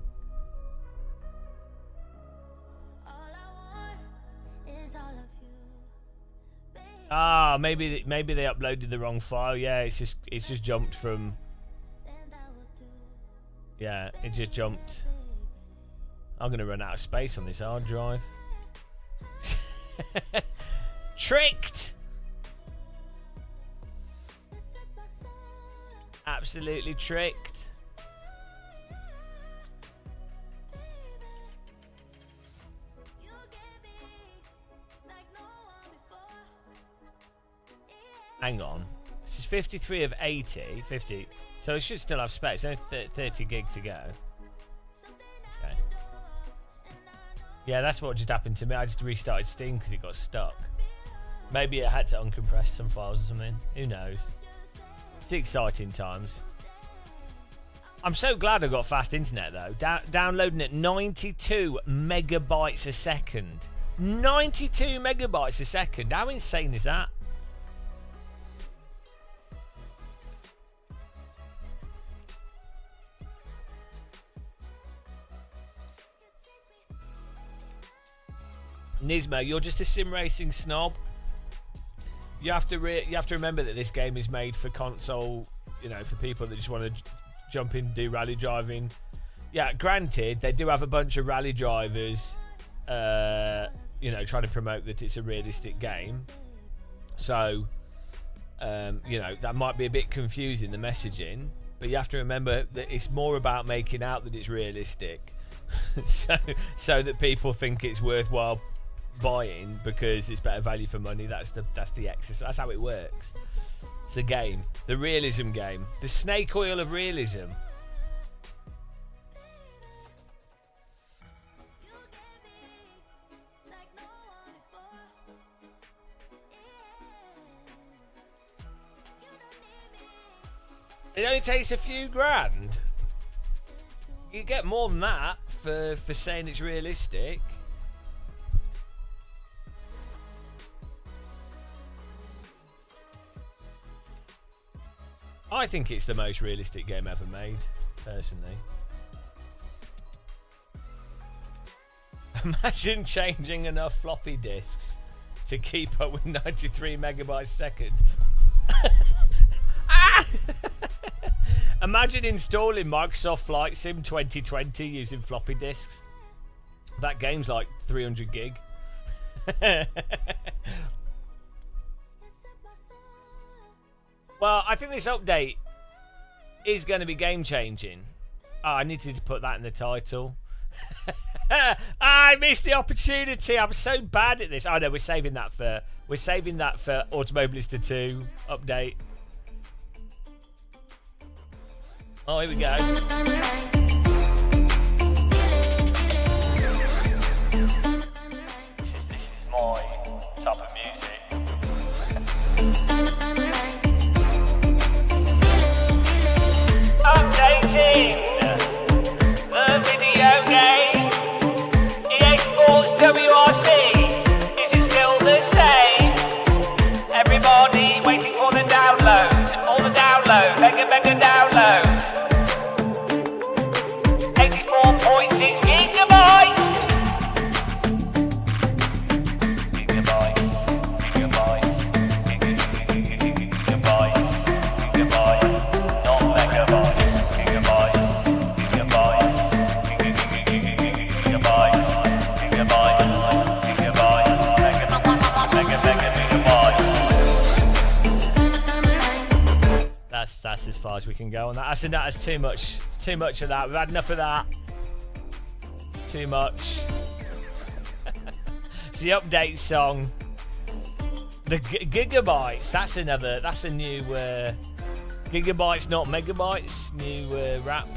S1: Ah, maybe they uploaded the wrong file. Yeah, it's just jumped from. Yeah, it just jumped. I'm gonna run out of space on this hard drive. Tricked. Absolutely tricked. Hang on. This is 53 of 80. 50. So it should still have space. Only 30 gig to go. Okay. Yeah, that's what just happened to me. I just restarted Steam because it got stuck. Maybe I had to uncompress some files or something. Who knows? It's exciting times. I'm so glad I got fast internet though. Downloading at 92 megabytes a second. 92 megabytes a second. How insane is that? Nismo, you're just a sim racing snob. You have to remember that this game is made for console, you know, for people that just want to jump in, do rally driving. Yeah, granted, they do have a bunch of rally drivers, you know, trying to promote that it's a realistic game. So, you know, that might be a bit confusing, the messaging. But you have to remember that it's more about making out that it's realistic, so that people think it's worthwhile buying because it's better value for money. That's the exercise. That's how it works. It's the game, the realism game, the snake oil of realism. It only takes a few grand. You get more than that for saying it's realistic. I think it's the most realistic game ever made, personally. Imagine changing enough floppy disks to keep up with 93 megabytes a second. Ah! Imagine installing Microsoft Flight Sim 2020 using floppy disks. That game's like 300 gig. Well, I think this update is going to be game changing. Oh, I needed to put that in the title. I missed the opportunity. I'm so bad at this. Oh no, we're saving that for Automobilista 2 update. Oh, here we go. This is my type of music. Updating the video game. EA Sports WRC. Is it still the same? Everybody waiting for the download. All the download. Mega download. 84.6 gigabytes. That's as far as we can go on that. I said that's too much. It's too much of that. We've had enough of that. Too much. It's the update song. The gigabytes. That's a new gigabytes, not megabytes. New rap.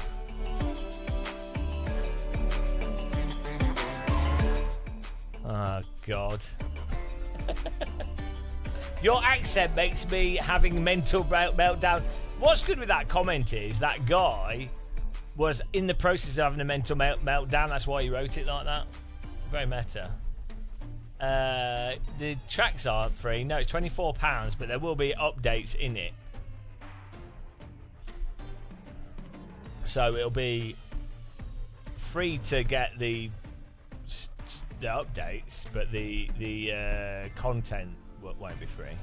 S1: Oh God. Your accent makes me having mental meltdown. What's good with that comment is that guy was in the process of having a mental meltdown. That's why he wrote it like that. Very meta. The tracks aren't free. No, it's £24, but there will be updates in it. So it'll be free to get the updates, but the content won't be free.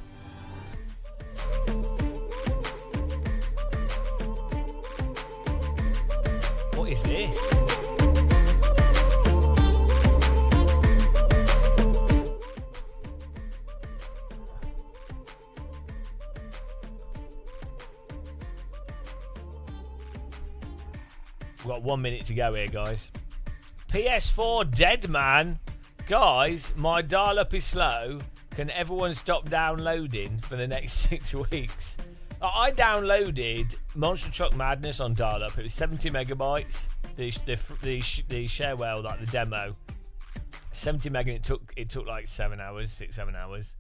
S1: What is this? We've got 1 minute to go here, guys. PS4 dead, man. Guys, my dial-up is slow. Can everyone stop downloading for the next 6 weeks? I downloaded Monster Truck Madness on dial-up. It was 70 megabytes. The shareware, like the demo, 70 meg, and it took like 7 hours, 6-7 hours.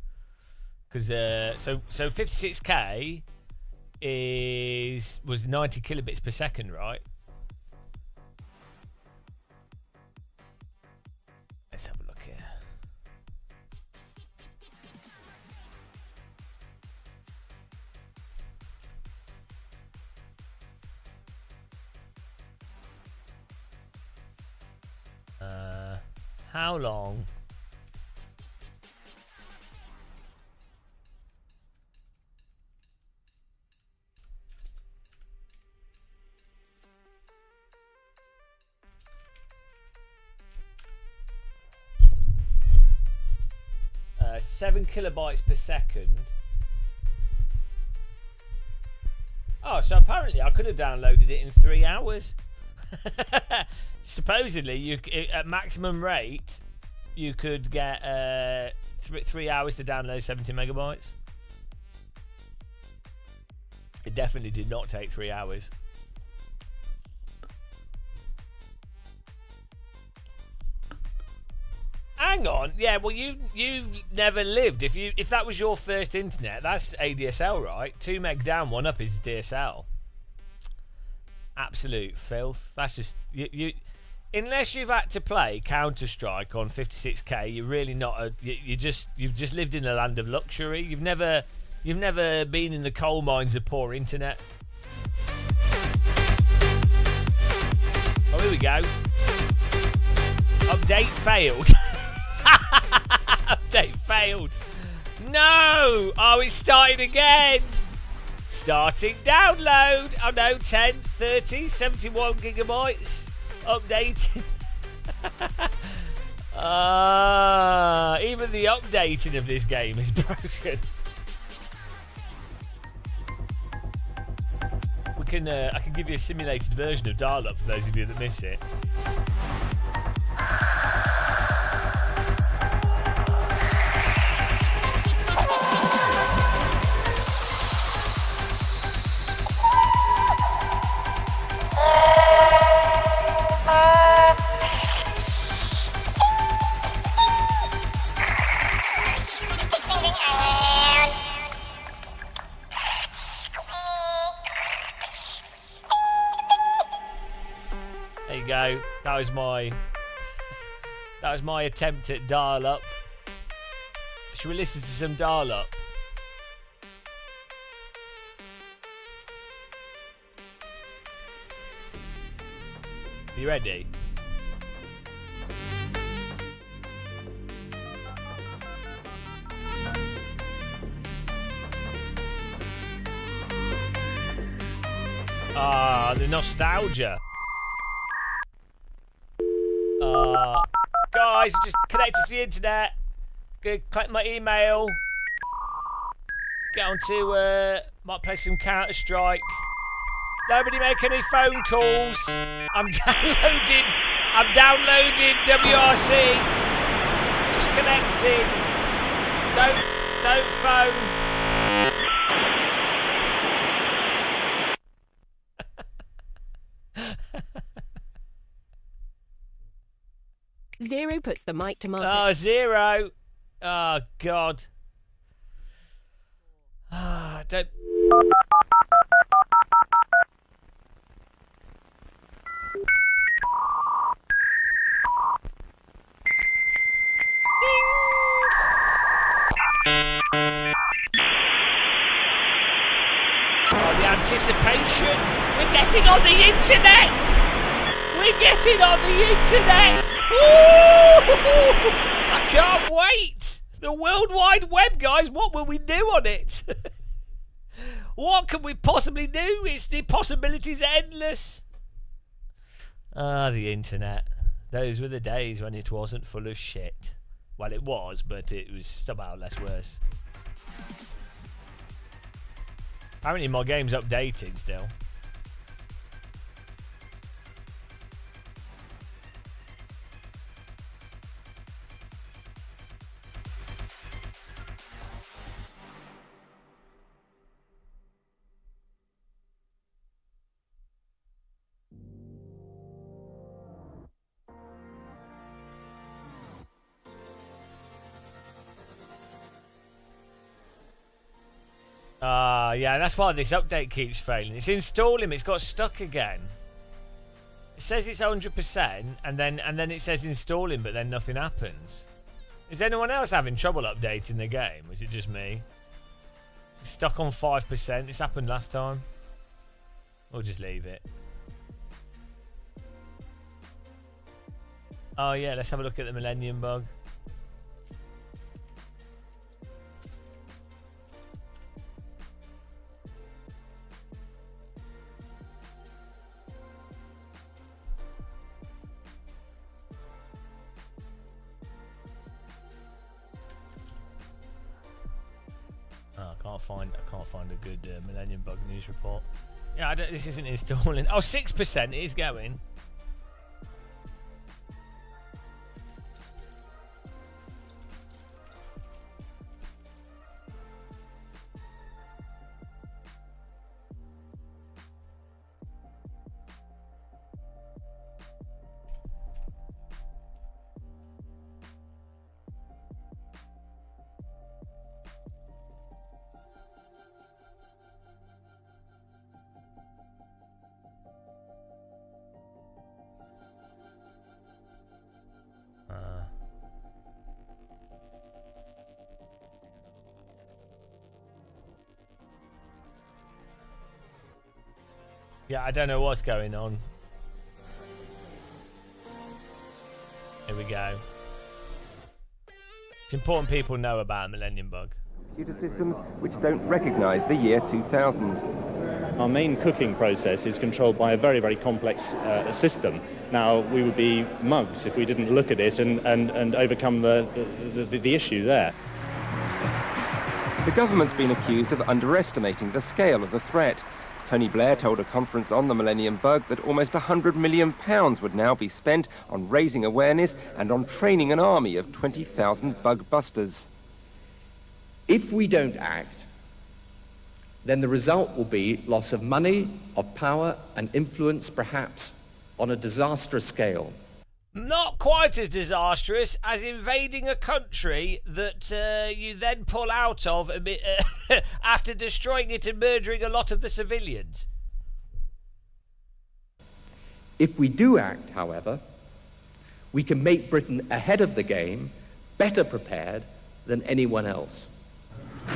S1: Because so 56k was 90 kilobits per second, right? Let's have a look here. How long? Uh, 7 kilobytes per second. Oh, so apparently I could have downloaded it in 3 hours. Supposedly, at maximum rate, you could get 3 hours to download 70 megabytes. It definitely did not take 3 hours. Hang on, yeah. Well, you've never lived. If that was your first internet, that's ADSL, right? 2 meg down, 1 up is DSL. Absolute filth. That's just you. Unless you've had to play Counter-Strike on 56k, you're really not you've just lived in the land of luxury. You've never been in the coal mines of poor internet. Oh, here we go. Update failed. Update failed. No! Oh, it's starting again. Starting download. Oh no, 10, 30, 71 gigabytes. Updating. Even the updating of this game is broken. I can give you a simulated version of dial-up for those of you that miss it. There you go. That was my attempt at dial-up. Should we listen to some dial-up? Are you ready? Ah, the nostalgia. Guys, just connected to the internet. Gonna click my email. Get on to might play some Counter-Strike. Nobody make any phone calls. I'm downloading WRC. Just connecting. Don't phone.
S6: Zero puts the mic to master.
S1: Oh, Zero. Oh, God. Don't. Oh, the anticipation. We're getting on the internet. We're getting on the internet. Ooh! I can't wait. The World Wide Web, guys. What will we do on it? What can we possibly do? It's the possibilities are endless. Ah, the internet. Those were the days when it wasn't full of shit. Well, it was, but it was somehow less worse. Apparently my game's updated still. Yeah, that's why this update keeps failing. It's installing, it's got stuck again. It says it's 100% and then it says installing, but then nothing happens. Is anyone else having trouble updating the game? Or is it just me? It's stuck on 5%. This happened last time. We'll just leave it. Oh yeah, let's have a look at the Millennium Bug. I can't find a good Millennium Bug news report. Yeah, this isn't installing. Oh, 6% it is going. Yeah, I don't know what's going on. Here we go. It's important people know about Millennium Bug.
S6: Computer systems which don't recognise the year 2000.
S7: Our main cooking process is controlled by a very, very complex system. Now, we would be mugs if we didn't look at it and overcome the issue there.
S6: The government's been accused of underestimating the scale of the threat. Tony Blair told a conference on the Millennium Bug that almost £100 million would now be spent on raising awareness and on training an army of 20,000 bug busters.
S8: If we don't act, then the result will be loss of money, of power and influence, perhaps on a disastrous scale.
S1: Not quite as disastrous as invading a country that you then pull out of after destroying it and murdering a lot of the civilians.
S8: If we do act, however, we can make Britain ahead of the game, better prepared than anyone else.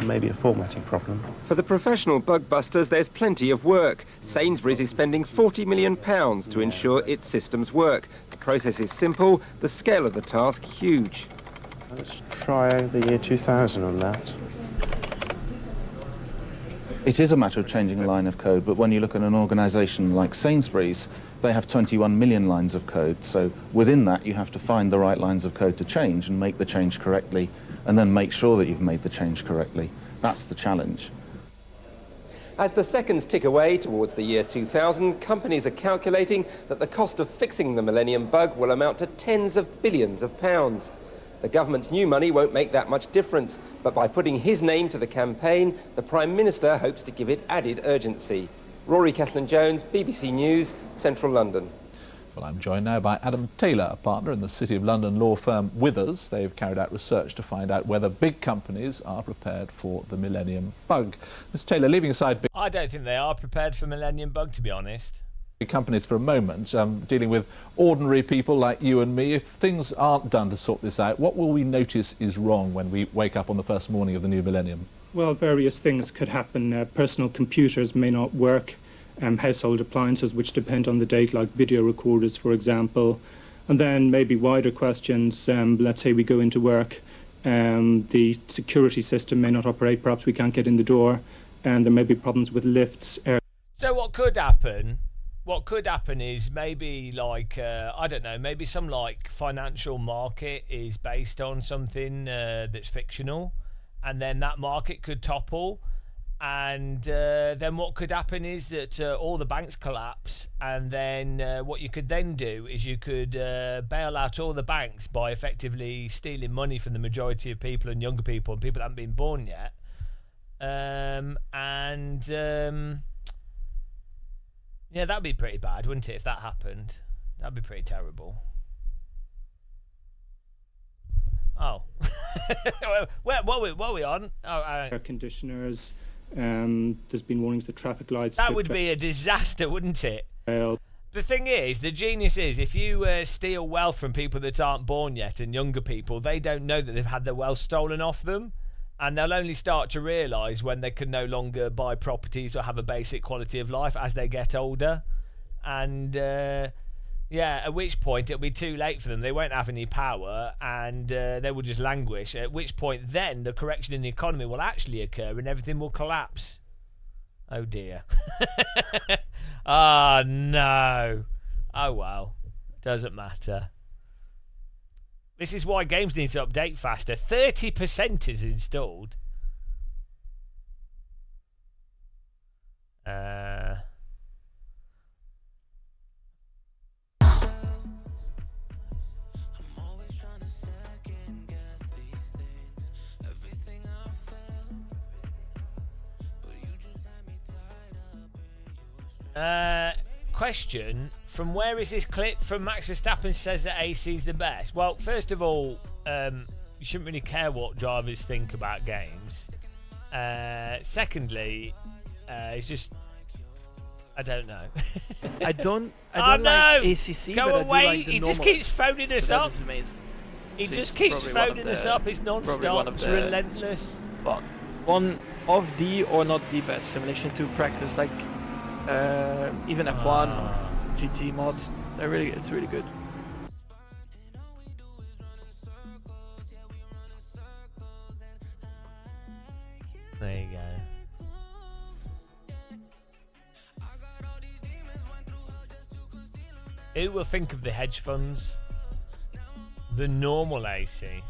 S7: Maybe a formatting problem.
S6: For the professional bug busters, there's plenty of work. Sainsbury's is spending £40 million to ensure its systems work. The process is simple, the scale of the task huge.
S7: Let's try the year 2000 on that.
S9: It is a matter of changing a line of code, but when you look at an organisation like Sainsbury's, they have 21 million lines of code, so within that you have to find the right lines of code to change and make the change correctly, and then make sure that you've made the change correctly. That's the challenge.
S6: As the seconds tick away towards the year 2000, companies are calculating that the cost of fixing the Millennium Bug will amount to tens of billions of pounds. The government's new money won't make that much difference, but by putting his name to the campaign, the Prime Minister hopes to give it added urgency. Rory Cellan-Jones, BBC News, Central London.
S10: Well, I'm joined now by Adam Taylor, a partner in the City of London law firm Withers. They've carried out research to find out whether big companies are prepared for the Millennium Bug. Mr. Taylor, leaving aside big...
S1: I don't think they are prepared for Millennium Bug, to be honest.
S10: companies for a moment, dealing with ordinary people like you and me. If things aren't done to sort this out, what will we notice is wrong when we wake up on the first morning of the new millennium?
S11: Well, various things could happen. Personal computers may not work, household appliances which depend on the date, like video recorders, for example. And then maybe wider questions, let's say we go into work, the security system may not operate, perhaps we can't get in the door, and there may be problems with lifts.
S1: So what could happen? What could happen is maybe like I don't know, maybe some like financial market is based on something that's fictional, and then that market could topple, and then what could happen is that all the banks collapse, and then what you could then do is you could bail out all the banks by effectively stealing money from the majority of people and younger people and people that haven't been born yet, yeah, that'd be pretty bad, wouldn't it, if that happened? That'd be pretty terrible. Oh. what are we on?
S11: Air conditioners. There's been warnings that traffic lights...
S1: That would be a disaster, wouldn't it? The thing is, the genius is, if you steal wealth from people that aren't born yet and younger people, they don't know that they've had their wealth stolen off them. And they'll only start to realise when they can no longer buy properties or have a basic quality of life as they get older. And, yeah, at which point it'll be too late for them. They won't have any power, and they will just languish. At which point then the correction in the economy will actually occur and everything will collapse. Oh, dear. Oh, no. Oh, well. Doesn't matter. This is why games need to update faster. 30% is installed. Question, from where is this clip from? Max Verstappen says that AC is the best. Well, first of all, you shouldn't really care what drivers think about games. Secondly, it's just, I don't know.
S3: I don't
S1: no!
S3: like ACC,
S1: Go
S3: but
S1: away!
S3: I do like the
S1: He just
S3: normal
S1: keeps phoning us
S3: That
S1: up.
S3: is amazing.
S1: He
S3: So
S1: just
S3: it's
S1: keeps
S3: probably one
S1: phoning
S3: of
S1: us
S3: the-
S1: up. It's
S3: probably one
S1: non-stop.
S3: of
S1: It's
S3: the-
S1: relentless.
S3: But one of the or not the best simulation to practice, like even F1 or GT mods. It's really good.
S1: There you go. Who will think of the hedge funds? The normal AC.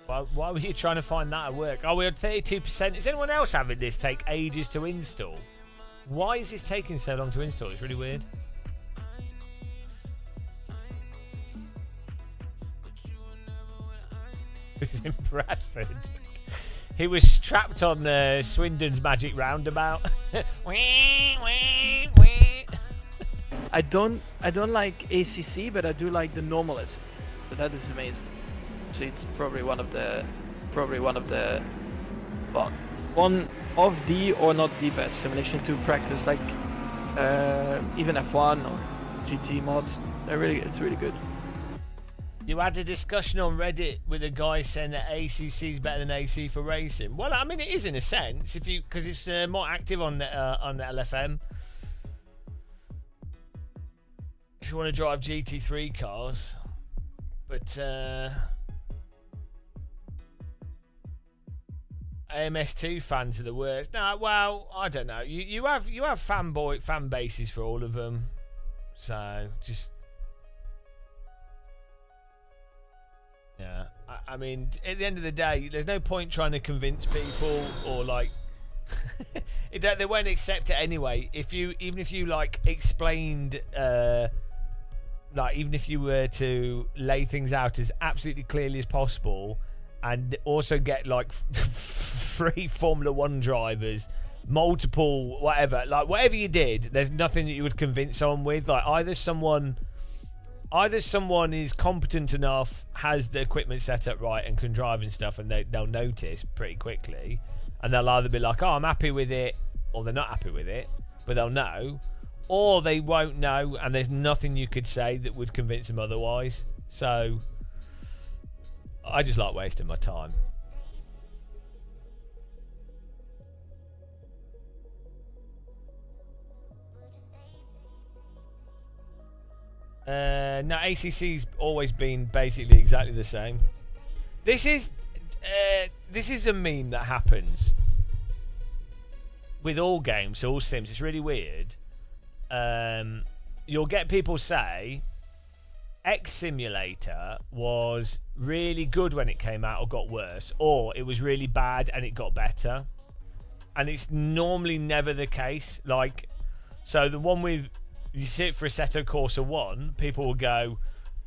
S1: Why were you trying to find that at work? Oh, we're at 32%. Is anyone else having this take ages to install? Why is this taking so long to install? It's really weird. He's in Bradford. He was trapped on Swindon's Magic Roundabout.
S3: I don't like ACC, but I do like the normalist. But that is amazing. So it's probably one of the, well, one of the or not the best simulation to practice, like even F1 or GT mods. It's really good.
S1: You had a discussion on Reddit with a guy saying that ACC is better than AC for racing. Well, I mean, it is in a sense, because it's more active on the LFM. If you want to drive GT3 cars, but AMS2 fans are the worst. No, well, I don't know. You have fan bases for all of them, so just. Yeah, I mean, at the end of the day, there's no point trying to convince people or like, they won't accept it anyway. Even if you like explained, like even if you were to lay things out as absolutely clearly as possible, and also get like free Formula 1 drivers, multiple whatever you did, there's nothing that you would convince someone with. Like either either someone is competent enough, has the equipment set up right, and can drive and stuff, and they'll notice pretty quickly, and they'll either be like, "Oh, I'm happy with it," or they're not happy with it, but they'll know, or they won't know, and there's nothing you could say that would convince them otherwise. So I just like wasting my time. No, ACC's always been basically exactly the same. This is a meme that happens with all games, all sims. It's really weird. You'll get people say X Simulator was really good when it came out or got worse, or it was really bad and it got better. And it's normally never the case. Like, so the one with, you see it for Assetto Corsa 1, people will go,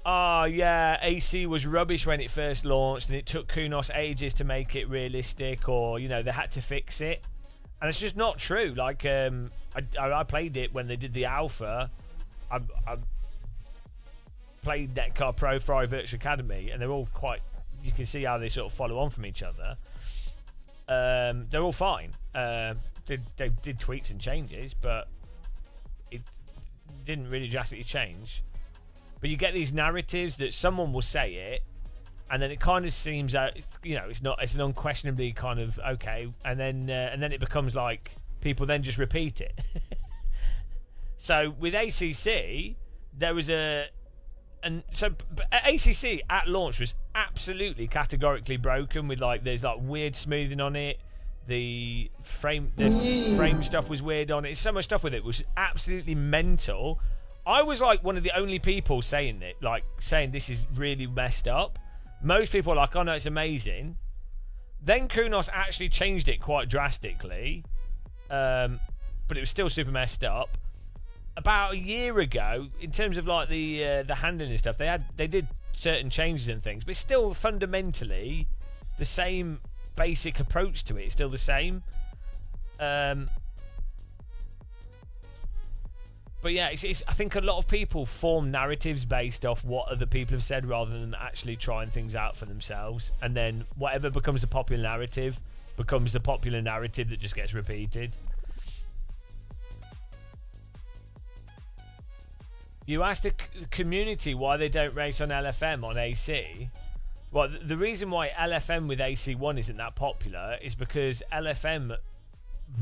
S1: "Oh yeah, AC was rubbish when it first launched and it took Kunos ages to make it realistic," or, you know, they had to fix it. And it's just not true. Like, I played it when they did the alpha. I played Netcar Pro, Ferrari Virtual Academy, and they're all quite, you can see how they sort of follow on from each other. They're all fine. They did tweaks and changes, but it didn't really drastically change. But you get these narratives that someone will say it, and then it kind of seems out, you know, it's an unquestionably kind of okay, and then it becomes like people then just repeat it. So with ACC, there was ACC at launch was absolutely categorically broken, with like, there's like weird smoothing on it. The frame stuff was weird on it. So much stuff with it was absolutely mental. I was like one of the only people saying it, like saying this is really messed up. Most people are like, "Oh no, it's amazing." Then Kunos actually changed it quite drastically, but it was still super messed up. About a year ago, in terms of like the handling and stuff, they did certain changes and things, but it's still fundamentally the same basic approach to it. It's still the same. But yeah, I think a lot of people form narratives based off what other people have said rather than actually trying things out for themselves. And then whatever becomes the popular narrative becomes the popular narrative that just gets repeated. You asked the community why they don't race on LFM on AC. Well, the reason why LFM with AC1 isn't that popular is because LFM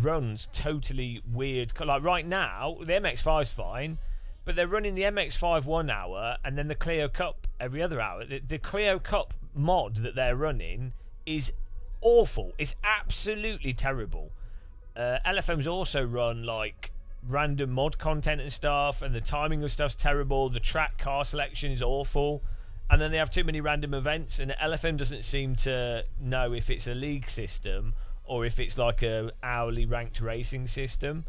S1: runs totally weird. Like right now, the MX-5's fine, but they're running the MX-5 1 hour and then the Clio Cup every other hour. The Clio Cup mod that they're running is awful. It's absolutely terrible. LFM's also run like random mod content and stuff, and the timing of stuff's terrible. The track car selection is awful. And then they have too many random events, and LFM doesn't seem to know if it's a league system or if it's like a hourly ranked racing system.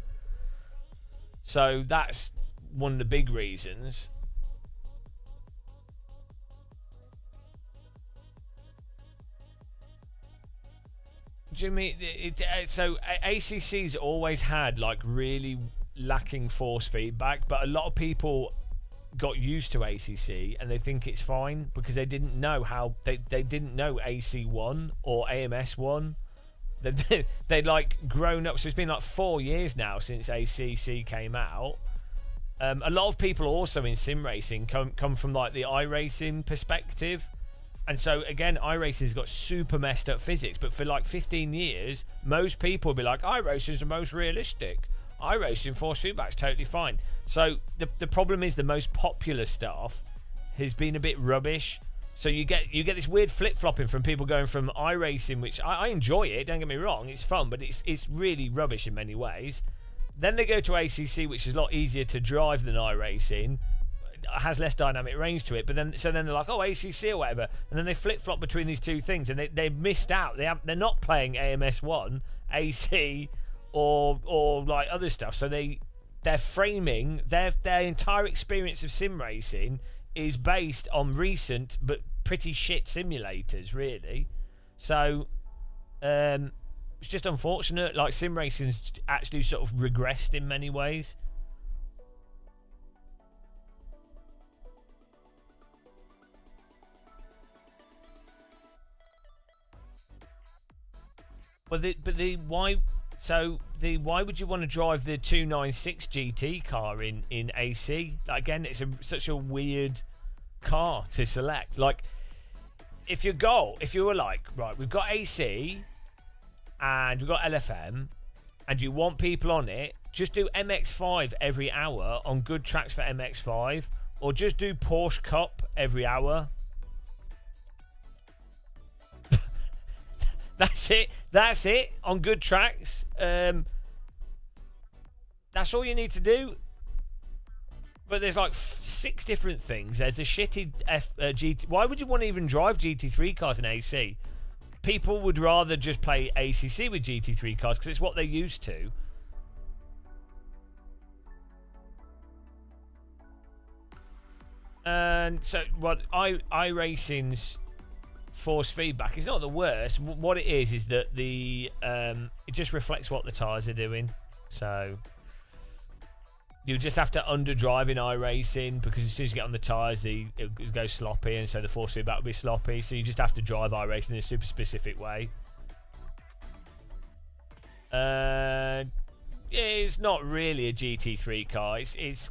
S1: So that's one of the big reasons. Jimmy, so ACC's always had like really lacking force feedback, but a lot of people got used to ACC and they think it's fine because they didn't know how they didn't know AC1 or AMS1. They'd like grown up, so it's been like 4 years now since ACC came out. A lot of people also in sim racing come from like the iRacing perspective, and so again iRacing's got super messed up physics, but for like 15 years most people will be like, iRacing's the most realistic, iRacing force feedback's totally fine. So the problem is the most popular stuff has been a bit rubbish. So you get this weird flip-flopping from people going from iRacing, which I enjoy it, don't get me wrong, it's fun, but it's really rubbish in many ways. Then they go to ACC, which is a lot easier to drive than iRacing, has less dynamic range to it, but then they're like, oh, ACC or whatever, and then they flip-flop between these two things, and they've missed out. They're not playing AMS1, AC, or like other stuff. So they're framing their entire experience of sim racing is based on recent but pretty shit simulators, really. So it's just unfortunate. Like, sim racing's actually sort of regressed in many ways. Well, why would you want to drive the 296 GT car in AC? Like, again, it's such a weird car to select. Like, if you were like, right, we've got AC and we've got LFM, and you want people on it, just do MX5 every hour on good tracks for MX5, or just do Porsche Cup every hour. That's it on good tracks. That's all you need to do. But there's like 6 different things. There's a shitty GT. Why would you want to even drive GT3 cars in AC? People would rather just play ACC with GT3 cars because it's what they're used to. And so, what iRacing's force feedback is not the worst. What it is that the it just reflects what the tyres are doing. So you just have to underdrive in iRacing, because as soon as you get on the tyres, it goes sloppy, and so the force feedback will be sloppy. So you just have to drive iRacing in a super specific way. Yeah, it's not really a GT3 car. It's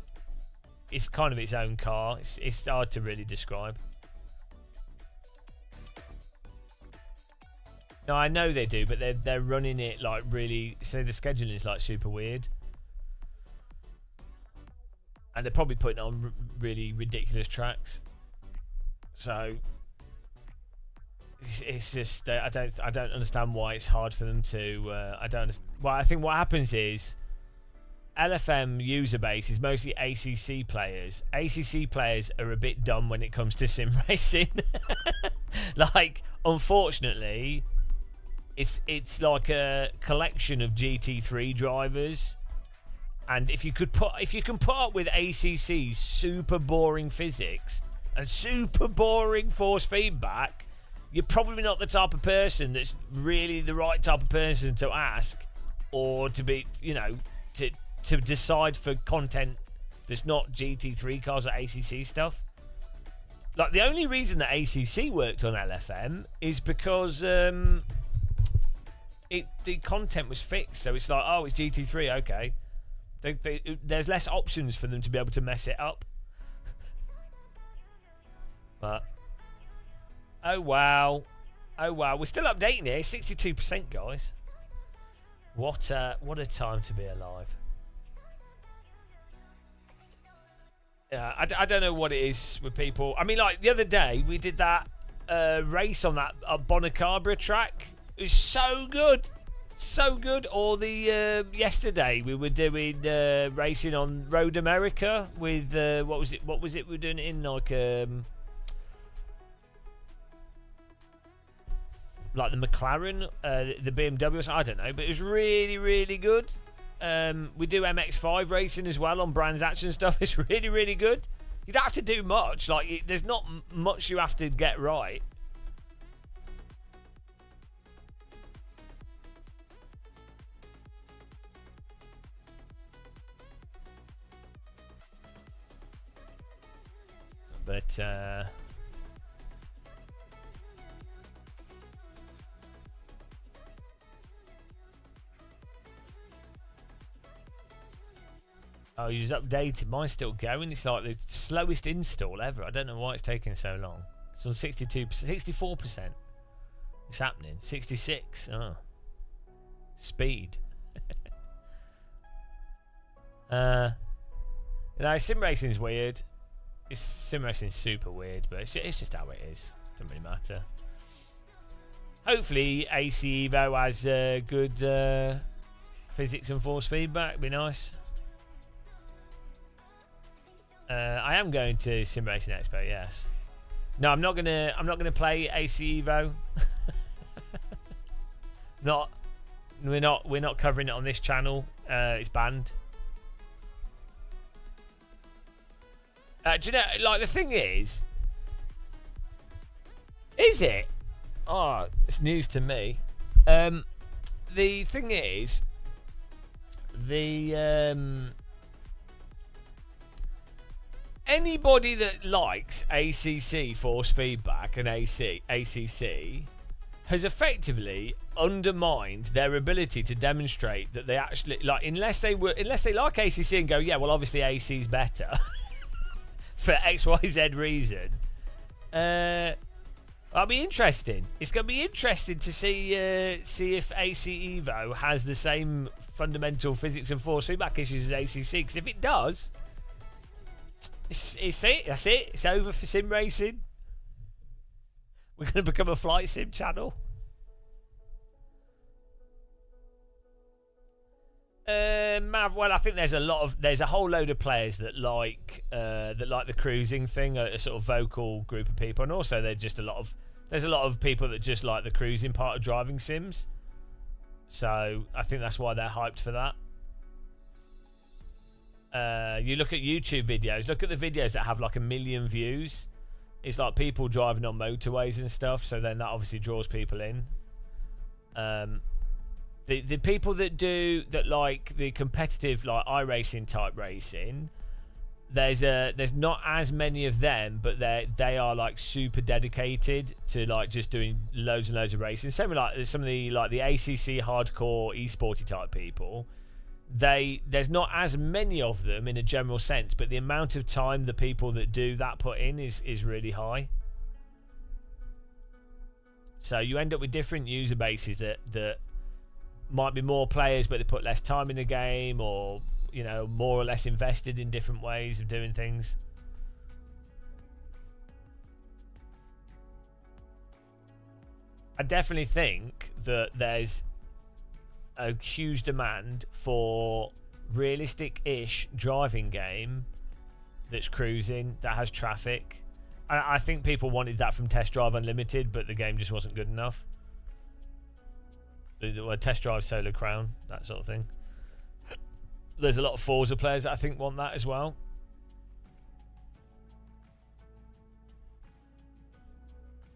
S1: kind of its own car. It's hard to really describe. No, I know they do, but they're running it like really. So the scheduling is like super weird, and they're probably putting on really ridiculous tracks. So it's just I don't understand why it's hard for them to. I don't understand. Well, I think what happens is LFM user base is mostly ACC players. ACC players are a bit dumb when it comes to sim racing. Like, unfortunately, it's like a collection of GT3 drivers, and if you can put up with ACC's super boring physics and super boring force feedback, you're probably not the type of person that's really the right type of person to ask, or to be, to decide for content that's not GT3 cars or ACC stuff. Like, the only reason that ACC worked on LFM is because the content was fixed. So it's like, oh, it's GT3, okay. There's less options for them to be able to mess it up. But oh wow, we're still updating here. 62%, guys. What a time to be alive. Yeah, I don't know what it is with people. I mean, like, the other day we did that race on that Bonacabra track. It was so good, so good. Or the yesterday we were doing racing on Road America with what was it? We were doing it in like the McLaren, the BMW or something. I don't know, but it was really, really good. We do MX5 racing as well on Brands Action stuff. It's really, really good. You don't have to do much. Like, there's not much you have to get right. But oh, you just updated. Mine's still going. It's like the slowest install ever. I don't know why it's taking so long. It's on 64%. It's happening. 66. Oh, speed. Sim racing's weird. Sim racing's super weird, but it's just how it is. Doesn't really matter. Hopefully, AC Evo has good physics and force feedback. It'd be nice. I am going to Sim Racing Expo. Yes. No, I'm not gonna play AC Evo. We're not covering it on this channel. It's banned. Do you know? Like, the thing is it? Oh, it's news to me. The thing is, anybody that likes ACC force feedback and ACC has effectively undermined their ability to demonstrate that they actually like, unless they like ACC and go, yeah, well, obviously AC's better for XYZ reason. That'll be interesting. It's going to be interesting to see if AC Evo has the same fundamental physics and force feedback issues as ACC. Because if it does, it's it. That's it. It's over for sim racing. We're going to become a flight sim channel. Mav, well, I think there's a whole load of players that like the cruising thing, a sort of vocal group of people, and also there's a lot of people that just like the cruising part of driving sims. So I think that's why they're hyped for that. You look at YouTube videos, look at the videos that have like 1 million views. It's like people driving on motorways and stuff, so then that obviously draws people in. The people that like the competitive like iRacing type racing, there's not as many of them, but they are like super dedicated to like just doing loads and loads of racing. Same with like some of the ACC hardcore esporty type people. There's not as many of them in a general sense, but the amount of time the people that do that put in is really high. So you end up with different user bases that might be more players, but they put less time in the game, or you know, more or less invested in different ways of doing things. I definitely think that there's a huge demand for realistic-ish driving game that's cruising, that has traffic. I think people wanted that from Test Drive Unlimited, but the game just wasn't good enough. Test Drive Solar Crown, that sort of thing. There's a lot of Forza players that I think want that as well.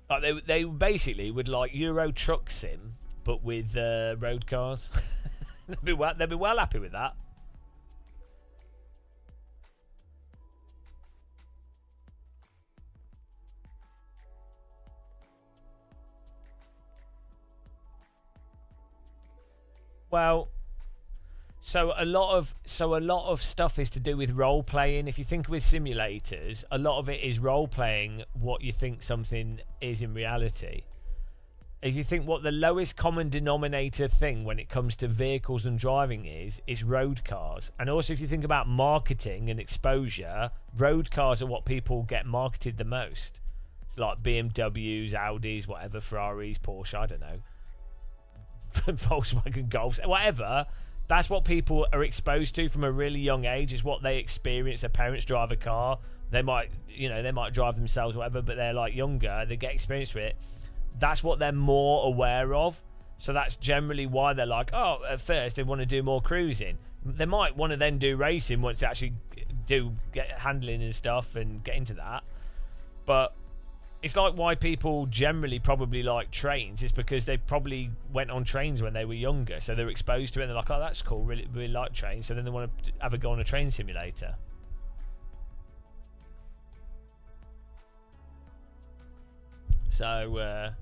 S1: Like they basically would like Euro Truck Sim, but with road cars. they'd be well happy with that. Well, so a lot of stuff is to do with role playing. If you think with simulators, a lot of it is role playing what you think something is in reality. If you think what the lowest common denominator thing when it comes to vehicles and driving is road cars. And also if you think about marketing and exposure, road cars are what people get marketed the most. It's like BMWs, Audis, whatever, Ferraris, Porsche, I don't know. Volkswagen Golfs, whatever. That's what people are exposed to from a really young age. Is what they experience. Their parents drive a car. They might drive themselves, or whatever. But they're like younger. They get experience with it. That's what they're more aware of. So that's generally why they're like, oh, at first they want to do more cruising. They might want to then do racing once they actually get handling and stuff and get into that. But it's like why people generally probably like trains is because they probably went on trains when they were younger, so they're exposed to it and they're like, oh, that's cool, really, really like trains, so then they want to have a go on a train simulator. So we're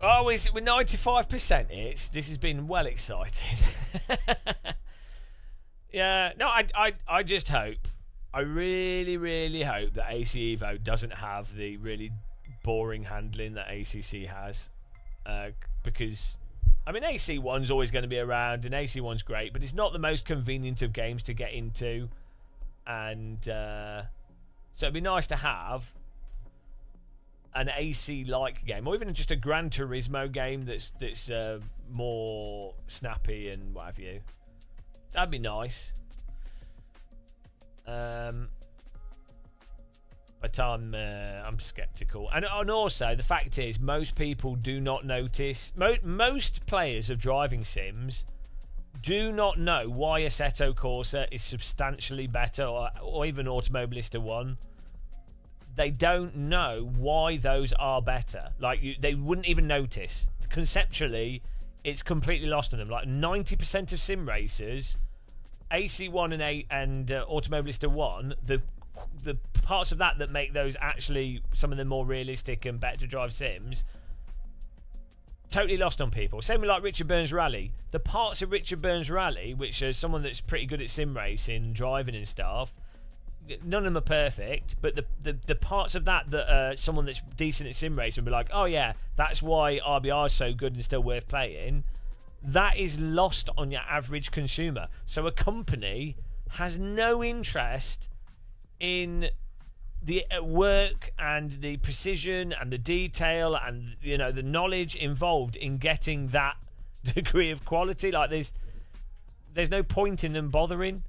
S1: 95%. This has been well exciting. Yeah, no, I just hope, I really, really hope that AC Evo doesn't have the really boring handling that ACC has. Because, I mean, AC1's always going to be around, and AC1's great, but it's not the most convenient of games to get into. And so it'd be nice to have an AC-like game, or even just a Gran Turismo game that's more snappy and what have you. That'd be nice. But I'm skeptical, and also the fact is most people do not notice. Most players of driving sims do not know why Assetto Corsa is substantially better, or even Automobilista 1. They don't know why those are better. Like they wouldn't even notice. Conceptually, it's completely lost on them. Like 90% of sim racers, AC1 and Automobilista 1, the parts of that make those actually some of the more realistic and better to drive sims totally lost on people. Same with like Richard Burns Rally. The parts of Richard Burns Rally, which are someone that's pretty good at sim racing, driving and stuff, none of them are perfect, but the parts of that someone that's decent at sim racing will be like, oh yeah, that's why RBR is so good and still worth playing. That is lost on your average consumer. So a company has no interest in the work and the precision and the detail and, you know, the knowledge involved in getting that degree of quality. Like there's no point in them bothering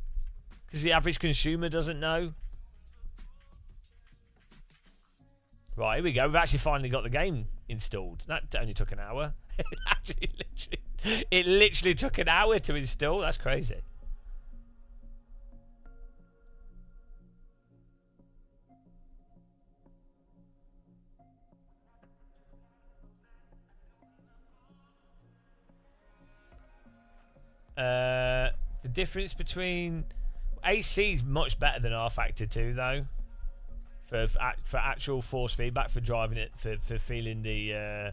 S1: because the average consumer doesn't know. Right, here we go. We've actually finally got the game installed. That only took an hour. It literally took an hour to install. That's crazy. The difference between AC is much better than R Factor 2 though, for actual force feedback, for driving it, for feeling the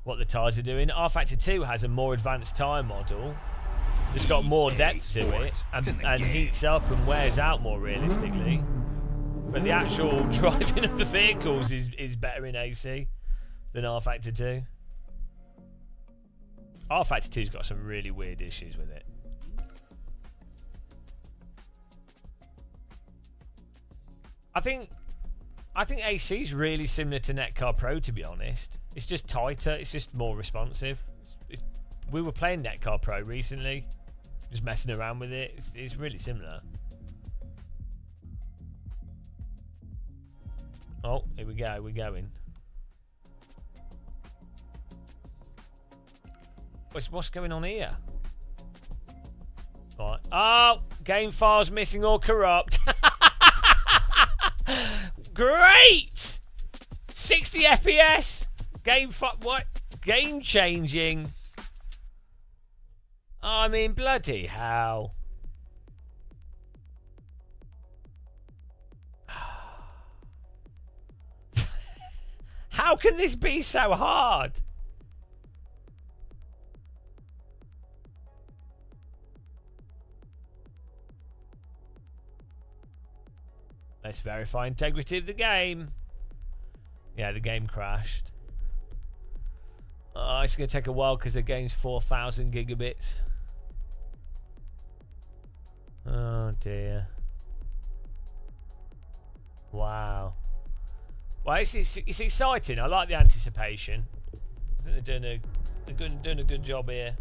S1: what the tyres are doing. R Factor 2 has a more advanced tyre model. It's got more depth to it and heats up and wears out more realistically. But the actual driving of the vehicles is better in AC than R Factor 2. R Factor 2's got some really weird issues with it. I think AC's really similar to Netcar Pro, to be honest. It's just tighter. It's just more responsive. We were playing Netcar Pro recently, just messing around with it. It's really similar. Oh, here we go. We're going. What's going on here? Right. Oh, game files missing or corrupt. Great! 60 FPS. What? Game changing. I mean, bloody hell. How can this be so hard? Let's verify integrity of the game. Yeah, the game crashed. Oh, it's going to take a while because the game's 4,000 gigabits. Oh, dear. Wow. Well, it's exciting. I like the anticipation. I think they're doing a good job here.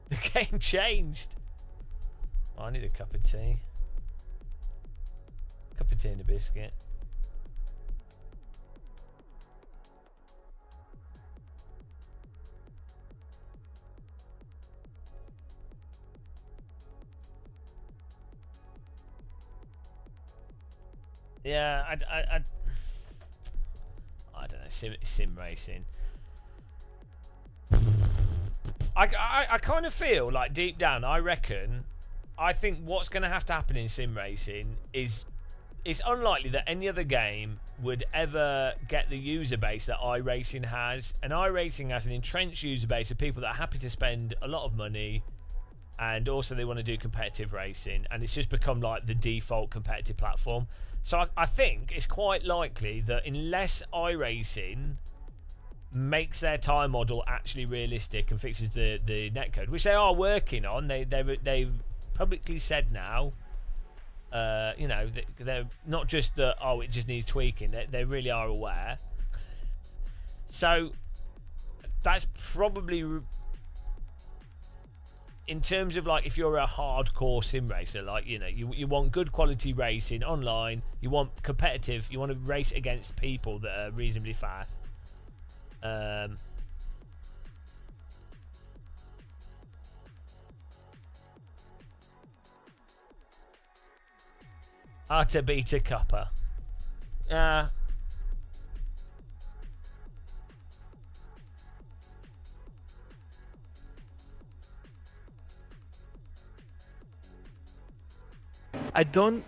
S1: The game changed. Oh, I need a cup of tea. Cup of tea and a biscuit. Yeah, I don't know, sim racing. I kind of feel like deep down, I think what's going to have to happen in sim racing is it's unlikely that any other game would ever get the user base that iRacing has. And iRacing has an entrenched user base of people that are happy to spend a lot of money, and also they want to do competitive racing, and it's just become like the default competitive platform. So I think it's quite likely that unless iRacing makes their time model actually realistic and fixes the netcode, which they are working on, they've publicly said now, you know, they're not just that, oh, it just needs tweaking. They really are aware. So that's probably, in terms of like, if you're a hardcore sim racer, like, you know, you want good quality racing online, you want competitive, you want to race against people that are reasonably fast. Arta Beta Cuppa.
S3: I don't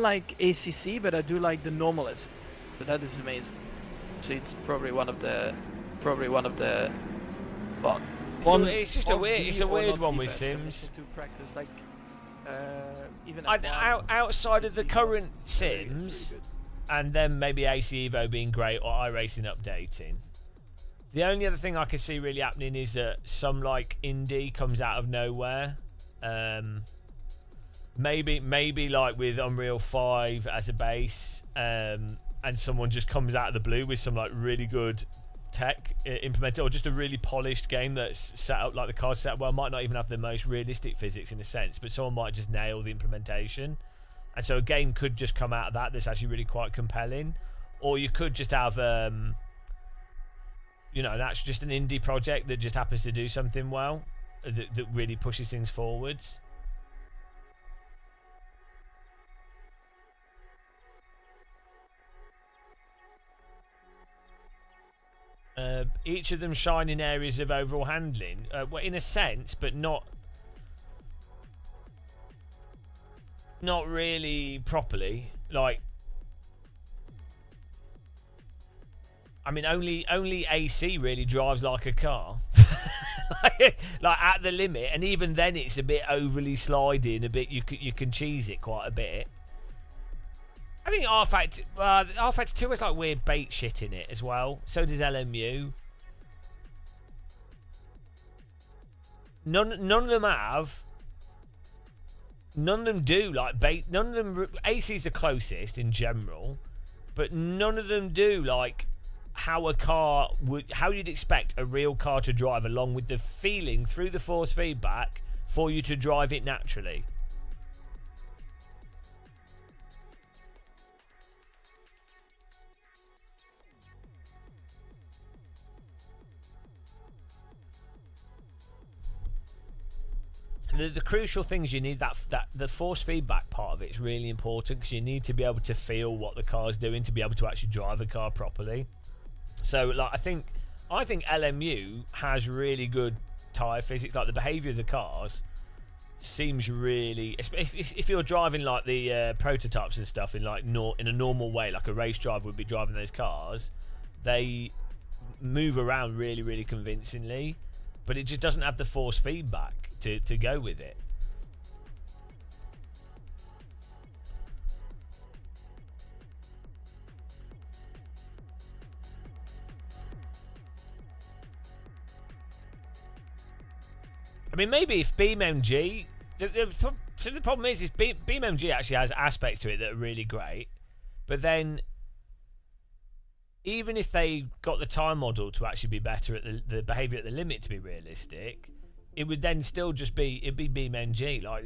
S3: like ACC, but I do like the normalist. But that is amazing. So it's probably one of the probably one of the, well,
S1: It's just a weird. It's a weird one with Sims.
S3: To practice, like, even
S1: Outside of the current Sims, and then maybe AC Evo being great or iRacing updating. The only other thing I can see really happening is that some like indie comes out of nowhere. Maybe like with Unreal 5 as a base, and someone just comes out of the blue with some like really good tech implemented, or just a really polished game that's set up like the car's set up well. Might not even have the most realistic physics in a sense, but someone might just nail the implementation, and so a game could just come out of that that's actually really quite compelling. Or you could just have that's just an indie project that just happens to do something well, that really pushes things forwards. Each of them shine in areas of overall handling, well, in a sense, but not really properly. Like, I mean, only AC really drives like a car, like at the limit, and even then it's a bit overly sliding. A bit you can cheese it quite a bit. I think R-Factor 2 has like weird bait shit in it as well. So does LMU. None of them have. None of them do like bait. None of them. AC's the closest in general, but none of them do like how you'd expect a real car to drive, along with the feeling through the force feedback for you to drive it naturally. The crucial thing is you need that the force feedback part of it is really important, because you need to be able to feel what the car's doing to be able to actually drive a car properly. So like I think LMU has really good tyre physics. Like the behaviour of the cars seems really, if you're driving like the prototypes and stuff in like in a normal way, like a race driver would be driving those cars, they move around really, really convincingly, but it just doesn't have the force feedback to go with it. I mean, maybe if BeamNG, the problem is BeamNG actually has aspects to it that are really great, but then even if they got the time model to actually be better at the behaviour at the limit to be realistic, it would then still just be BeamNG. Like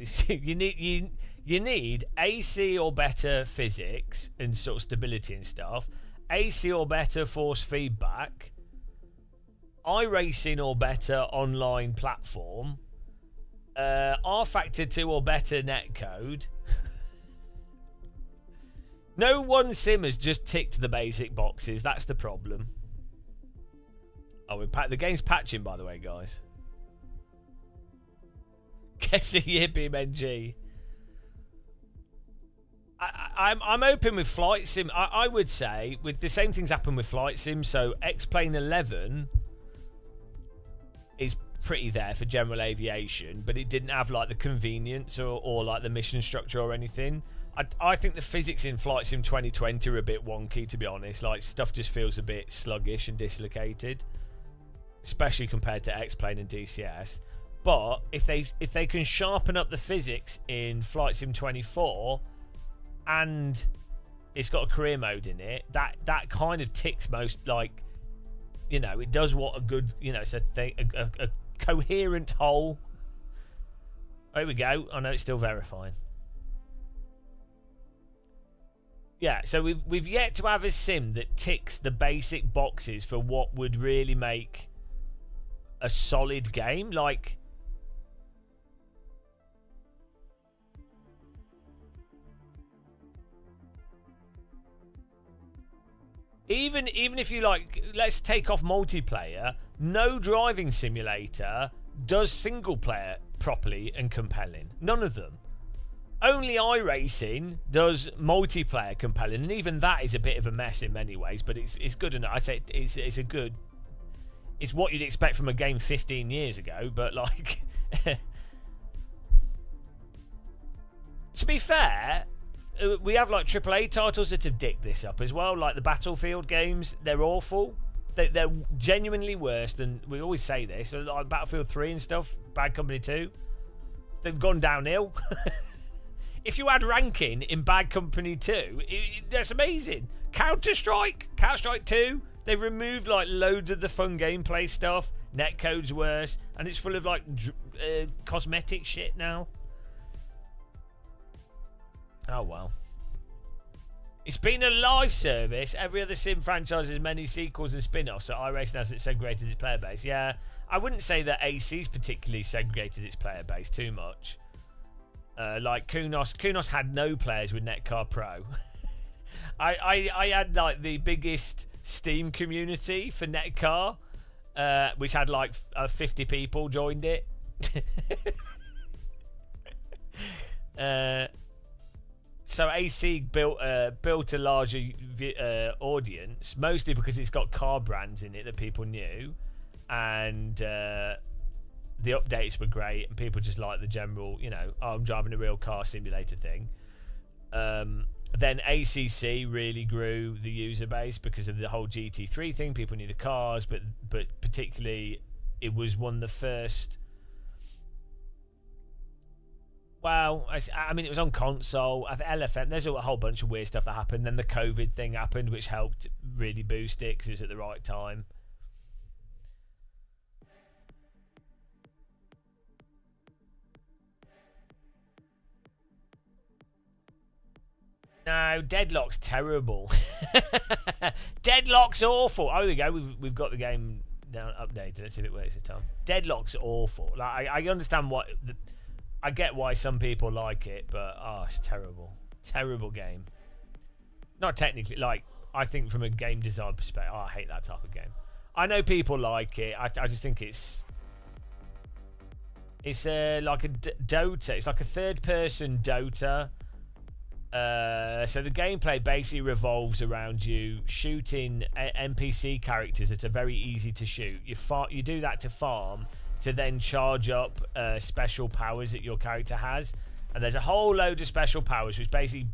S1: you need AC or better physics and sort of stability and stuff, AC or better force feedback, iRacing or better online platform, R-Factor 2 or better netcode. No one sim has just ticked the basic boxes. That's the problem. Oh, the game's patching, by the way, guys. Guess the year, BeamNG. I'm open with Flight Sim. I would say with the same things happen with Flight Sim. So X-Plane 11 is pretty there for general aviation, but it didn't have like the convenience or like the mission structure or anything. I think the physics in Flight Sim 2020 are a bit wonky, to be honest. Like stuff just feels a bit sluggish and dislocated, especially compared to X-Plane and DCS. But if they can sharpen up the physics in Flight Sim 24, and it's got a career mode in it, that kind of ticks most, like, you know, it does what a good, you know, it's a thing, a coherent whole. There we go. I know it's still verifying. Yeah, so we've yet to have a sim that ticks the basic boxes for what would really make a solid game. Like, even if you like, let's take off multiplayer, no driving simulator does single player properly and compelling. None of them. Only iRacing does multiplayer compelling, and even that is a bit of a mess in many ways, but it's good enough. I say it's a good, it's what you'd expect from a game 15 years ago, but like to be fair, we have like AAA titles that have dicked this up as well, like the Battlefield games. They're awful. They're genuinely worse than, we always say this, like Battlefield 3 and stuff, Bad Company 2. They've gone downhill. If you add ranking in Bad Company 2, that's amazing. Counter-Strike 2, they've removed like loads of the fun gameplay stuff. Netcode's worse, and it's full of like cosmetic shit now. Oh well. It's been a live service. Every other sim franchise has many sequels and spin-offs, so iRacing hasn't segregated its player base. Yeah, I wouldn't say that AC's particularly segregated its player base too much. Like Kunos had no players with Netcar Pro. I had like the biggest Steam community for Netcar, which had like 50 people joined it. So AC built a larger audience, mostly because it's got car brands in it that people knew, and the updates were great, and people just like the general, I'm driving a real car simulator thing. Then ACC really grew the user base because of the whole GT3 thing. People knew the cars, but particularly it was one of the first. Well, I mean, it was on console. LFM, there's a whole bunch of weird stuff that happened. Then the COVID thing happened, which helped really boost it because it was at the right time. No, Deadlock's terrible. Deadlock's awful. Oh, there we go. We've got the game down updated. Let's see if it works this time. Deadlock's awful. Like I understand what. I get why some people like it, but it's terrible. Terrible game. Not technically, like, I think from a game design perspective, I hate that type of game. I know people like it. I just think it's like a Dota. It's like a third-person Dota. So the gameplay basically revolves around you shooting NPC characters that are very easy to shoot. You do that to farm, to then charge up special powers that your character has, and there's a whole load of special powers which basically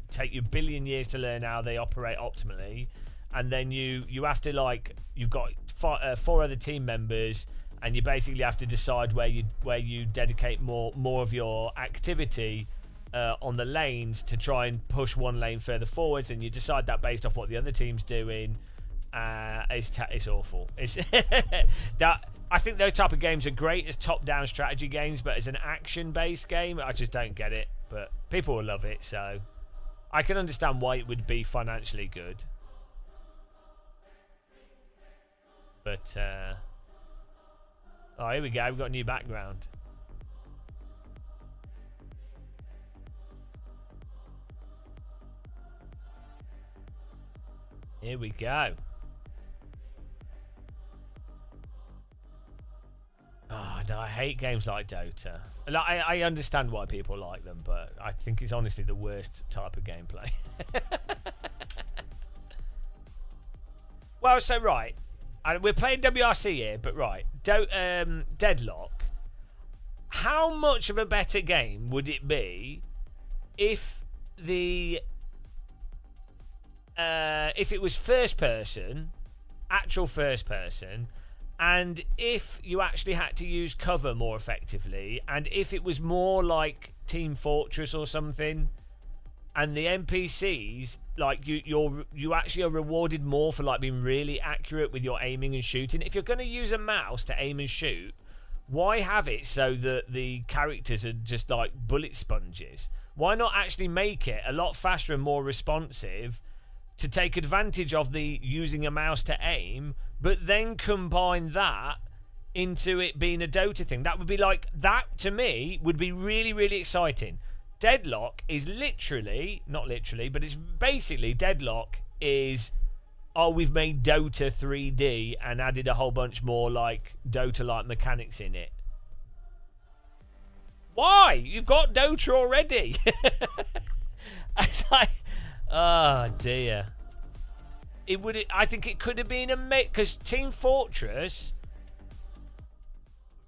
S1: take you a billion years to learn how they operate optimally, and then you have to, like, you've got four other team members, and you basically have to decide where you dedicate more of your activity on the lanes to try and push one lane further forwards, and you decide that based off what the other team's doing. It's awful. It's that. I think those type of games are great as top-down strategy games, but as an action-based game, I just don't get it. But people will love it, so I can understand why it would be financially good. But here we go. We've got a new background. Here we go. Oh, no, I hate games like Dota. Like, I understand why people like them, but I think it's honestly the worst type of gameplay. Well, so right, we're playing WRC here, but right, Deadlock. How much of a better game would it be if it was first person, actual first person? And if you actually had to use cover more effectively, and if it was more like Team Fortress or something, and the NPCs, like, you actually are rewarded more for, like, being really accurate with your aiming and shooting. If you're going to use a mouse to aim and shoot, why have it so that the characters are just like bullet sponges? Why not actually make it a lot faster and more responsive to take advantage of the using a mouse to aim, but then combine that into it being a Dota thing? That would be like, that to me would be really, really exciting. Deadlock is literally, not literally, but it's basically, Deadlock is, we've made Dota 3D and added a whole bunch more like Dota-like mechanics in it. Why? You've got Dota already. It's like, oh dear. It would. I think it could have been a mix, because Team Fortress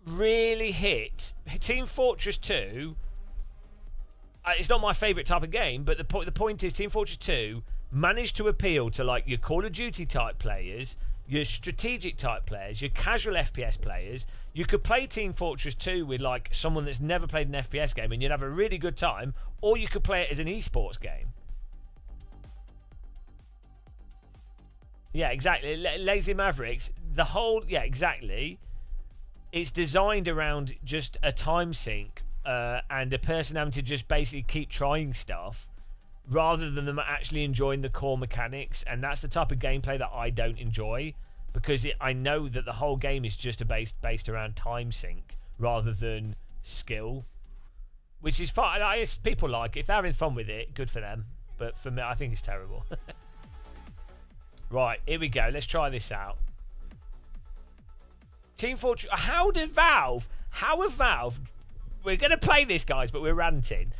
S1: really hit. Team Fortress 2. It's not my favourite type of game, but the point is, Team Fortress 2 managed to appeal to like your Call of Duty type players, your strategic type players, your casual FPS players. You could play Team Fortress 2 with like someone that's never played an FPS game, and you'd have a really good time, or you could play it as an esports game. Yeah, exactly. Lazy Mavericks, the whole... Yeah, exactly. It's designed around just a time sink and a person having to just basically keep trying stuff rather than them actually enjoying the core mechanics. And that's the type of gameplay that I don't enjoy, because I know that the whole game is just based around time sink rather than skill, which is fine. People like it. If they're having fun with it, good for them. But for me, I think it's terrible. Right, here we go. Let's try this out. Team Fortress. How have Valve... We're going to play this, guys, but we're ranting.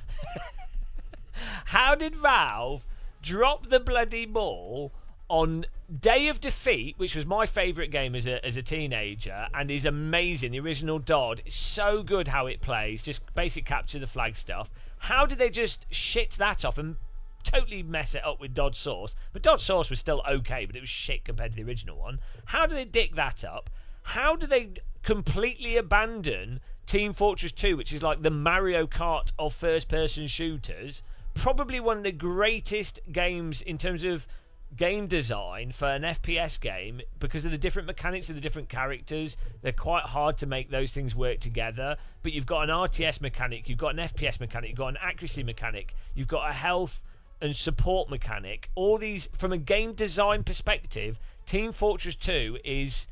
S1: How did Valve drop the bloody ball on Day of Defeat, which was my favourite game as a teenager, and is amazing. The original DOD is so good how it plays. Just basic capture the flag stuff. How did they just shit that off and totally mess it up with Dodge Source? But Dodge Source was still okay, but it was shit compared to the original one. How do they dick that up? How do they completely abandon Team Fortress 2, which is like the Mario Kart of first-person shooters? Probably one of the greatest games in terms of game design for an FPS game, because of the different mechanics of the different characters. They're quite hard to make those things work together, but you've got an RTS mechanic, you've got an FPS mechanic, you've got an accuracy mechanic, you've got a health and support mechanic. All these, from a game design perspective, Team Fortress 2 is...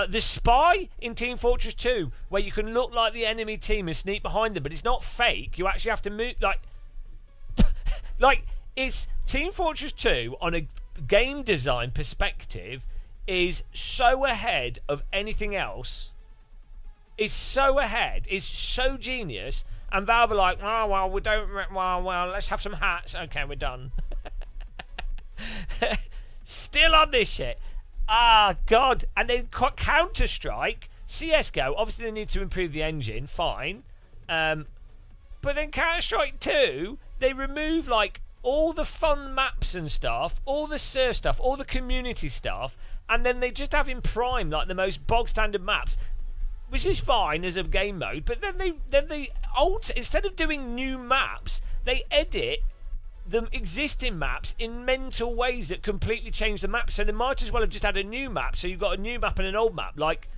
S1: the spy in Team Fortress 2, where you can look like the enemy team and sneak behind them, but it's not fake. You actually have to move... Like, it's... Team Fortress 2, on a game design perspective, is so ahead of anything else. It's so ahead. It's so genius. And Valve are like, oh, well, we don't... Well, let's have some hats. Okay, we're done. Still on this shit. Ah, God. And then Counter-Strike, CSGO, obviously they need to improve the engine, fine. But then Counter-Strike 2, they remove, like, all the fun maps and stuff, all the surf stuff, all the community stuff, and then they just have in Prime, like, the most bog-standard maps, which is fine as a game mode, but then they alter, instead of doing new maps, they edit the existing maps in mental ways that completely change the map. So they might as well have just had a new map. So you've got a new map and an old map, like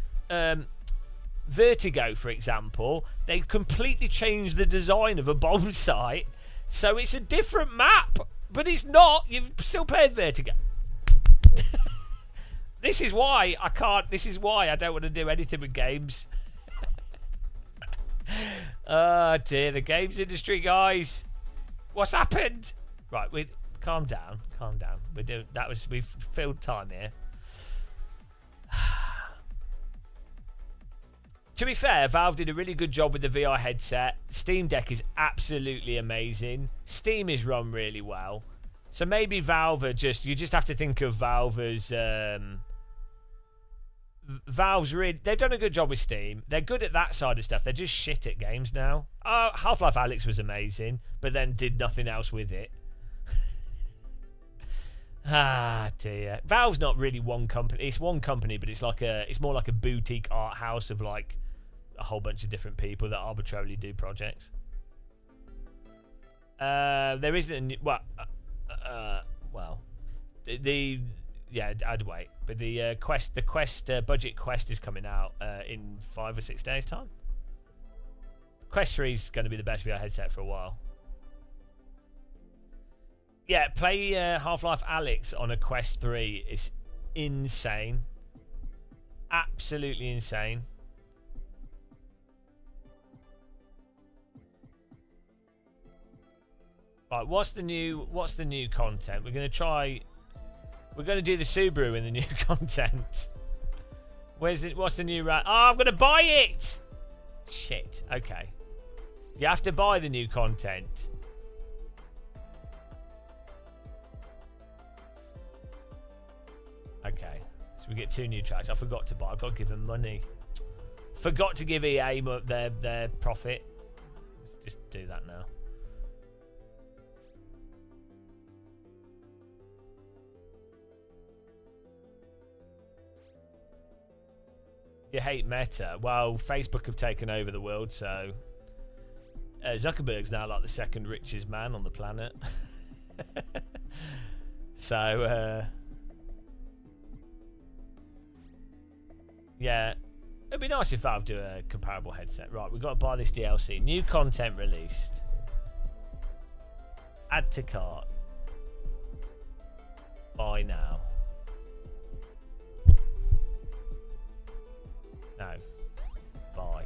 S1: Vertigo, for example. They completely changed the design of a bomb site, so it's a different map, but it's not. You've still played Vertigo. This is why I can't. This is why I don't want to do anything with games. Oh dear, the games industry, guys. What's happened? Right, we calm down. Calm down. We've filled time here. To be fair, Valve did a really good job with the VR headset. Steam Deck is absolutely amazing. Steam is run really well. So maybe Valve are just... You just have to think of Valve as... Valve's really... They've done a good job with Steam. They're good at that side of stuff. They're just shit at games now. Oh, Half-Life Alyx was amazing, but then did nothing else with it. Ah, dear. Valve's not really one company. It's one company, but it's like it's more like a boutique art house of like a whole bunch of different people that arbitrarily do projects. There isn't a yeah, I'd wait. But the Quest budget Quest is coming out in 5 or 6 days time. Quest 3 is going to be the best VR headset for a while. Yeah, play Half-Life Alyx on a Quest 3. It's insane. Absolutely insane. Right, what's the new content? We're going to do the Subaru in the new content. Where's it? What's the new rat? Oh, I'm going to buy it. Shit. Okay. You have to buy the new content. We get 2 new tracks. I forgot to buy. I've got to give them money. Forgot to give EA their profit. Let's just do that now. You hate Meta. Well, Facebook have taken over the world, so Zuckerberg's now like the 2nd richest man on the planet. So, yeah, it'd be nice if Valve do a comparable headset. Right, we've got to buy this DLC. New content released. Add to cart. Buy now. No. Buy.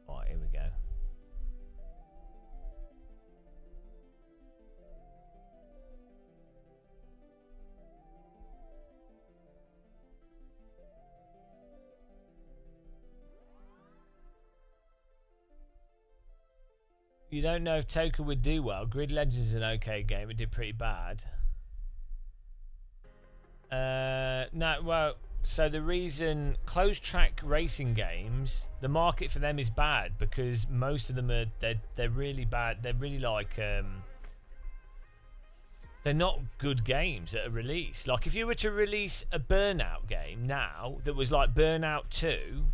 S1: Right, here we go. You don't know if Toka would do well. Grid Legends is an okay game. It did pretty bad. No, well, so the reason closed track racing games, the market for them is bad because most of them are they're really bad. They're really like they're not good games that are released. Like if you were to release a Burnout game now that was like Burnout 2,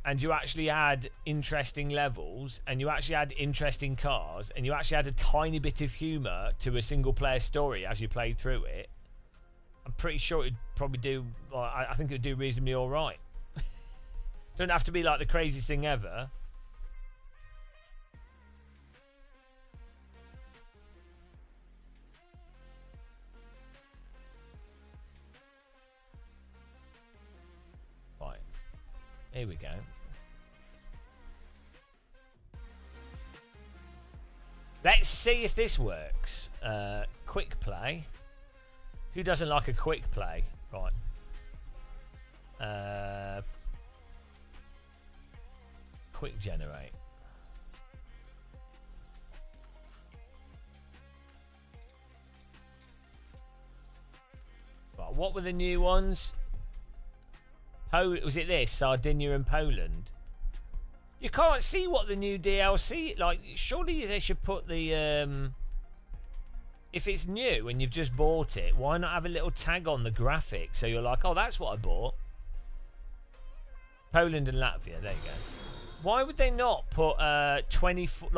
S1: and you actually had interesting levels, and you actually had interesting cars, and you actually had a tiny bit of humour to a single player story as you played through it, I'm pretty sure it'd probably do, well, I think it would do reasonably alright. Don't have to be like the craziest thing ever. Right. Here we go. Let's see if this works. Quick play. Who doesn't like a quick play? Right. Quick generate. Right, what were the new ones? Was it this? Sardinia and Poland? You can't see what the new DLC... Like, surely they should put the... if it's new and you've just bought it, why not have a little tag on the graphic so you're like, oh, that's what I bought. Poland and Latvia, there you go. Why would they not put 24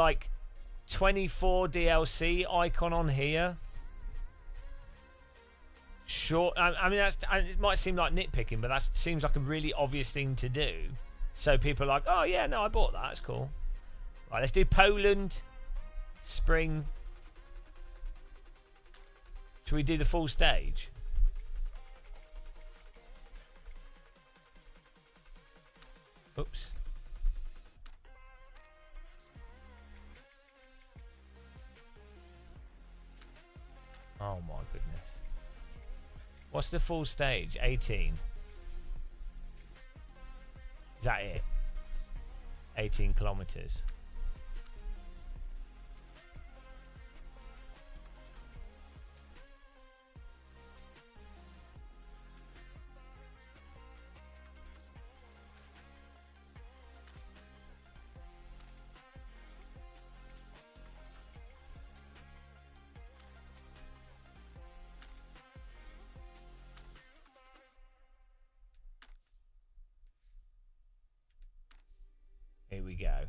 S1: DLC icon on here? Sure, I mean, it might seem like nitpicking, but that seems like a really obvious thing to do. So people are like, oh yeah, no, I bought that, it's cool. Right, let's do Poland, spring. Should we do the full stage? Oops. Oh my goodness. What's the full stage? 18. Is that it? 18 kilometers. Here we go.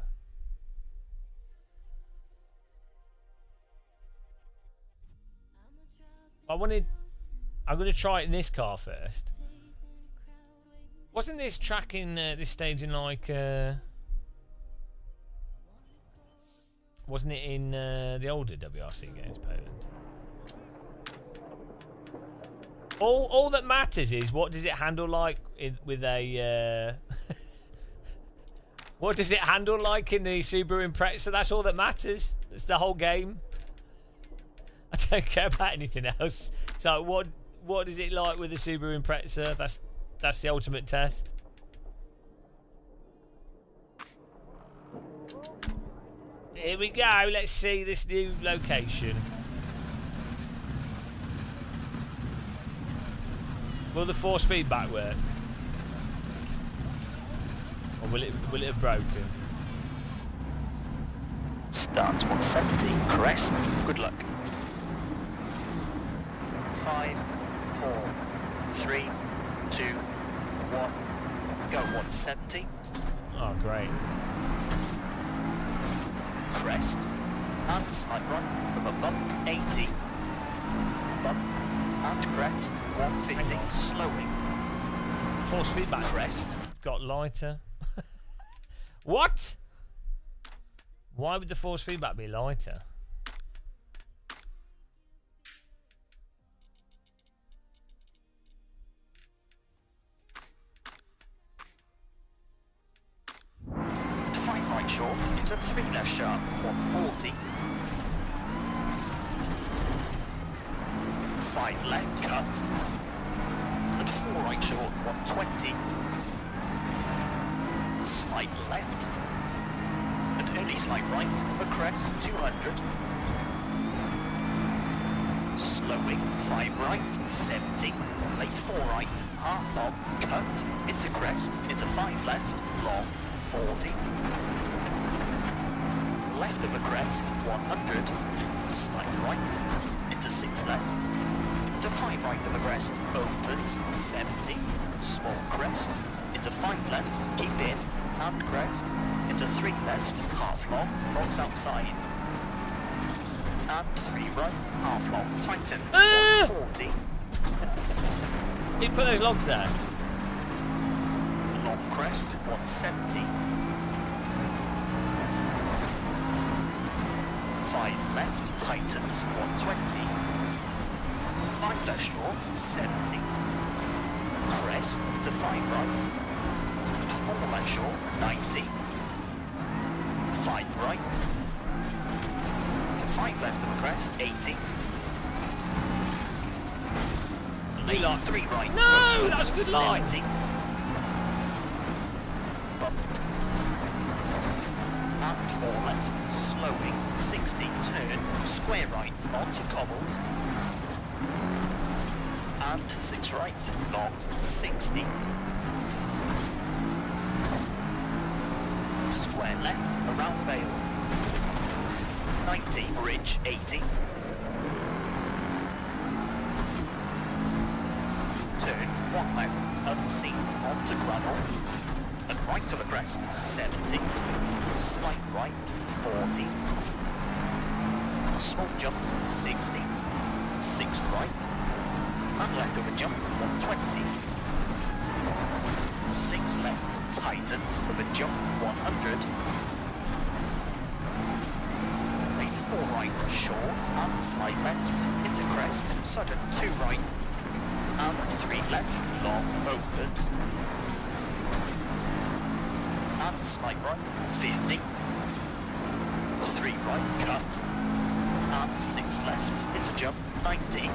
S1: I'm going to try it in this car first. Wasn't this track in this stage in like wasn't it in the older WRC games, Poland? All that matters is what does it handle like with a what does it handle like in the Subaru Impreza? So that's all that matters. It's the whole game. I don't care about anything else. So what is it like with the Subaru Impreza? That's the ultimate test. Here we go. Let's see this new location. Will the force feedback work? Or will it have broken?
S2: Start 170, crest, good luck. 5, 4, 3, 2, 1, go 170.
S1: Oh, great.
S2: Crest, and slight right of a bump, 80. Bump, and crest, 150, slowing.
S1: Force feedback.
S2: Crest.
S1: Got lighter. What? Why would the force feedback be lighter?
S2: Five right short into 3 left sharp, 140. 5 left cut. And 4 right short, 120. Slight left. And early slight right for crest, 200. Slowing, 5 right, 70. Late 4 right, half long, cut, into crest, into 5 left, long, 40. Left of a crest, 100. Slight right, into 6 left. Into 5 right of a crest, opens, 70. Small crest, into 5 left, keep in, and crest, into 3 left, half long, rocks outside. And 3 right, half long, tightens, 140.
S1: He put those logs there.
S2: Long crest, 170. 5 left, tightens, 120. 5 left short, 70. Crest to 5 right. 4 left short, 90. 5 right. To 5 left of a crest, 80. Late 3 right.
S1: No, that's a good line.
S2: 70. Bump. And 4 left, slowing, 60, turn, square right, onto cobbles. And 6 right, long, 60. Square left, around Bale. 90, bridge, 80. Turn, 1 left, unseen, onto gravel. And right of a crest, 70. Slight right, 40. Small jump, 60. 6 right. And left of a jump, 120. 6 left, tightens of a jump, 100. Late 4 right, short, and slight left, into crest, sudden 2 right. And 3 left, long, opens. And slight right, 50. 3 right, cut. And 6 left, into jump, 90.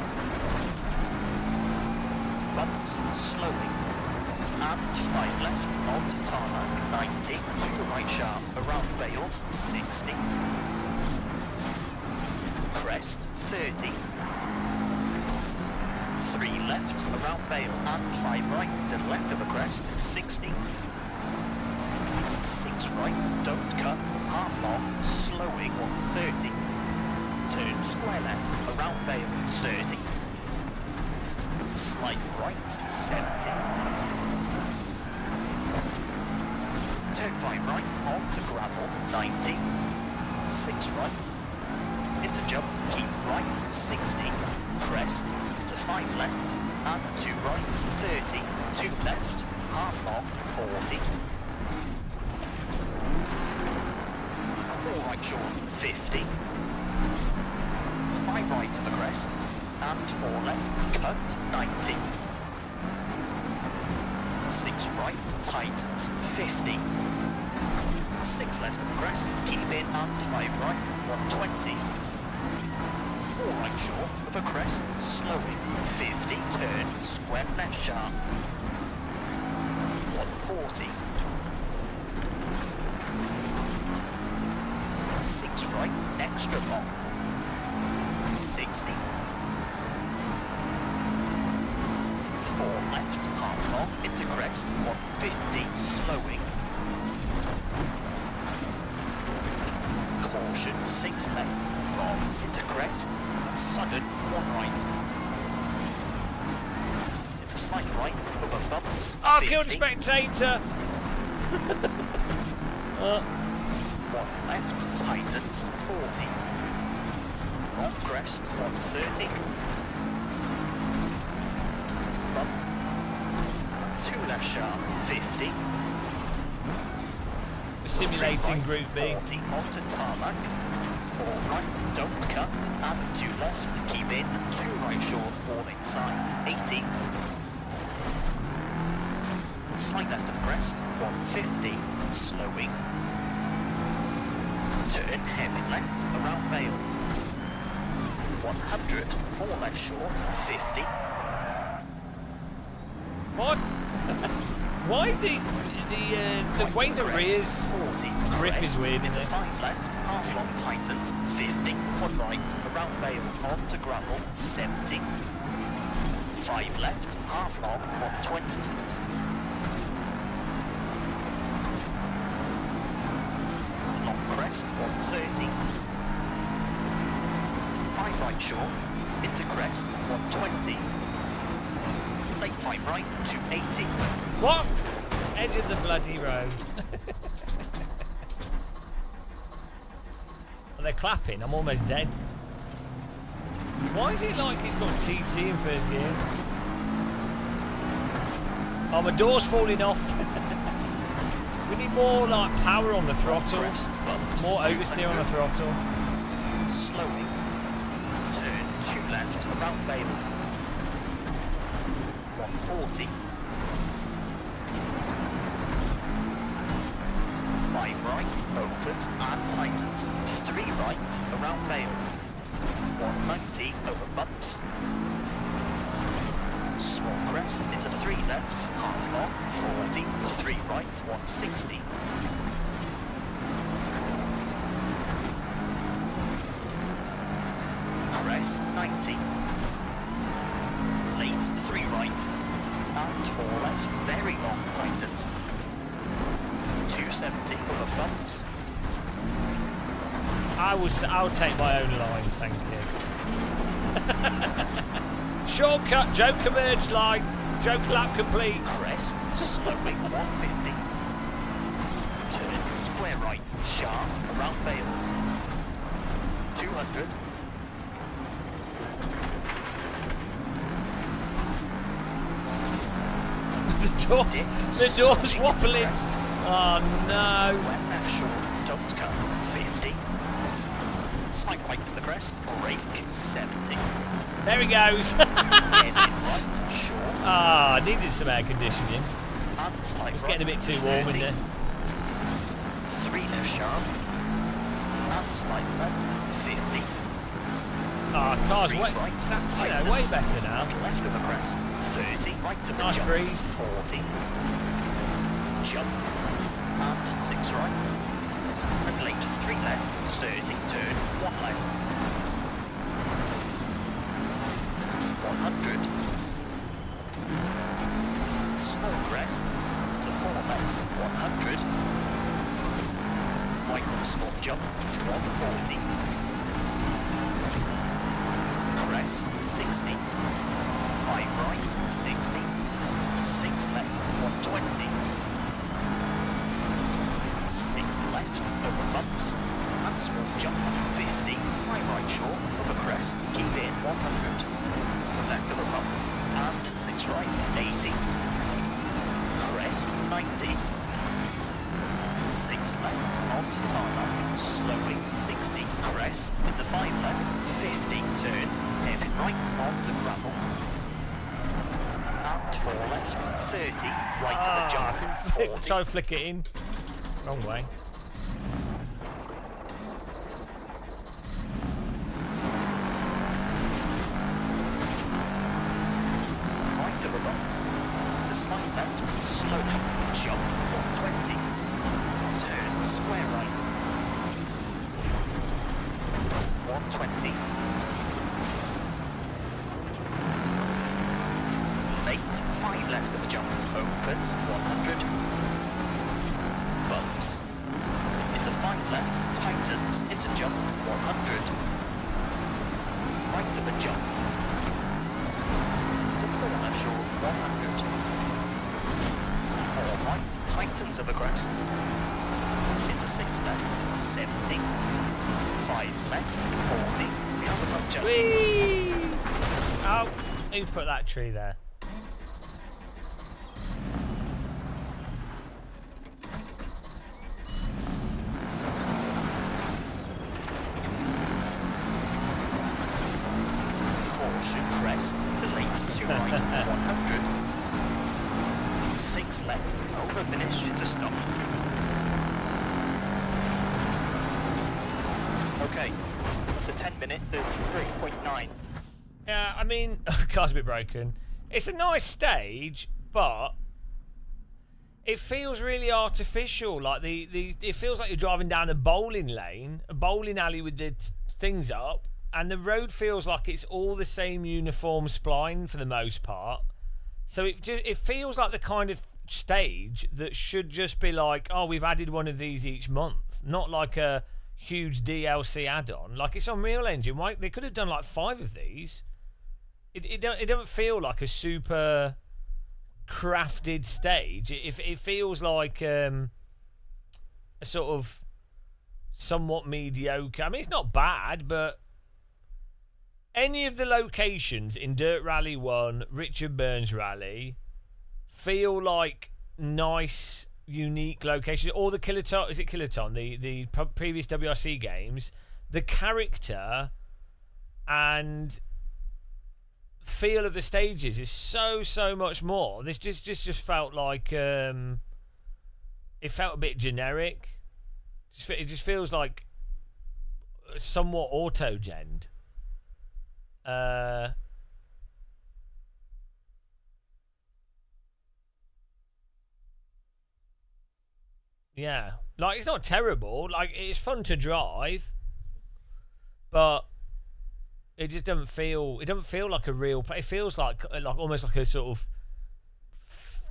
S2: Bumps, slowing. And 5 left, onto tarmac, 90. 2 right sharp, around Bales, 60. Crest, 30. 3 left, around Bale, and 5 right, to left of a crest, 60. 6 right, don't cut, half long, slowing, 130. Turn square left, around Bale, 30. Slight right, 70. Turn 5 right, onto gravel, 90. 6 right. Into jump, keep right, 60. Crest, to 5 left, and 2 right, 30. 2 left, half long, 40. 4 right short, 50. 5 right of the crest, and 4 left, cut, 90. 6 right, tightens, 50. 6 left of the crest, keep in, and 5 right, 120. 4 right short of a crest, slowing, 50, turn, square left sharp, 140, 6 right, extra long, 60, 4 left, half long, into crest, 150, slowing, caution, 6 left, long, into crest, sudden, 1 right, into slight right, over bumps,
S1: Oh,
S2: 50,
S1: killed a spectator!
S2: 1 left, tightens, 40, long crest, 130, bump, 2 left sharp, 50,
S1: We're simulating
S2: Three
S1: Group
S2: right,
S1: B.
S2: 40 onto tarmac, 4 right, don't cut, and 2 left, keep in, 2 right short, all inside, 80, slight left of crest, 150, slowing, turn, hairpin left, around Vale, 100, 4 left short, 50,
S1: What? Why is the way
S2: right
S1: the
S2: crest,
S1: rears
S2: 40,
S1: grip is
S2: crest,
S1: weird in
S2: into
S1: this?
S2: 5 left, half long tightens, 50, 1 right, around Vale, onto gravel, 70, 5 left, half long, 120, long crest, 130, 5 right short, into crest, 120, late 5 right, 280,
S1: What? Edge of the bloody road. And they're clapping. I'm almost dead. Why is it like he's got TC in first gear? Oh, my door's falling off. We need more like power on the throttle.
S2: crest, bumps,
S1: More
S2: 200,
S1: oversteer on the throttle.
S2: slowing, turn, 2 left, around Vale, 140, 5 right, opens and tightens, 3 right, around Vale, 190, over bumps, small crest, into 3 left, half long, 40, 3 right, 160, crest, 90, late, 3 right, and 4 left, very long, tightens, 270, over bumps,
S1: I'll take my own line, thank you. Shortcut, Joker merge line. Joker lap complete.
S2: crest, slowing, 150, turn, square right, sharp, around Vales, 200,
S1: The door's wobbling. Oh no.
S2: Square left short, don't cut, 50, slight right to the crest, brake, 70,
S1: There he goes.
S2: head in right, short,
S1: Ah, I needed some air conditioning.
S2: and slight
S1: It's
S2: right,
S1: getting a bit too warm in
S2: 30,
S1: there.
S2: 3 left sharp, and slight left, 50,
S1: Ah, car's
S2: 3
S1: way,
S2: right,
S1: way better now.
S2: left of the crest, 30, right of the
S1: Nice
S2: jump,
S1: breeze.
S2: 40, jump, and 6 right, and late 3 left, 30, turn, 1 left, 100, slow crest, to 4 left, 100, right of the small jump, 140, crest, 60, 5 right, 60, 6 left, 120, 6 left, over bumps, and small jump, 50, 5 right short, over crest, keep in, 100, left of a bump, and 6 right, 80, crest, 90, 6 left, onto tarmac, slowing, 60, crest, into 5 left, 50, turn, hairpin right, onto gravel, and 4 left, 30, right to the jump, 40,
S1: Try and flick it in. Wrong way.
S2: slight left, slowly, jump, 120, turn, square right, 120, late, 5 left of a jump, opens, 100, bumps, into 5 left, tightens, into jump, 100, right of a jump, into 4 left short, 100, 4 right, tightens of a crest, into 6 left, 70, 5 left, 40, cover up jump.
S1: Whee! Oh, who put that tree there?
S2: Caution crest to late to right 100. 6 left, over finish to stop. Okay, that's a 10-minute 33.9.
S1: Yeah, I mean, car's a bit broken. It's a nice stage, but it feels really artificial. Like it feels like you're driving down a bowling lane, a bowling alley with the things up, and the road feels like it's all the same uniform spline for the most part. So it feels like the kind of stage that should just be like, oh, we've added one of these each month, not like a huge DLC add-on. Like, it's Unreal Engine. Why they could have done like 5 of these. It don't feel like a super crafted stage. It feels like a sort of somewhat mediocre. I mean, it's not bad, but any of the locations in Dirt Rally 1, Richard Burns Rally, feel like nice, unique locations. Or the Kiloton, is it Kiloton? The previous WRC games, the character and feel of the stages is so much more. This just felt like it felt a bit generic. It just feels like somewhat auto-genned. Yeah, like, it's not terrible. Like, it's fun to drive, but it just doesn't feel. It doesn't feel like a real. It feels like almost like a sort of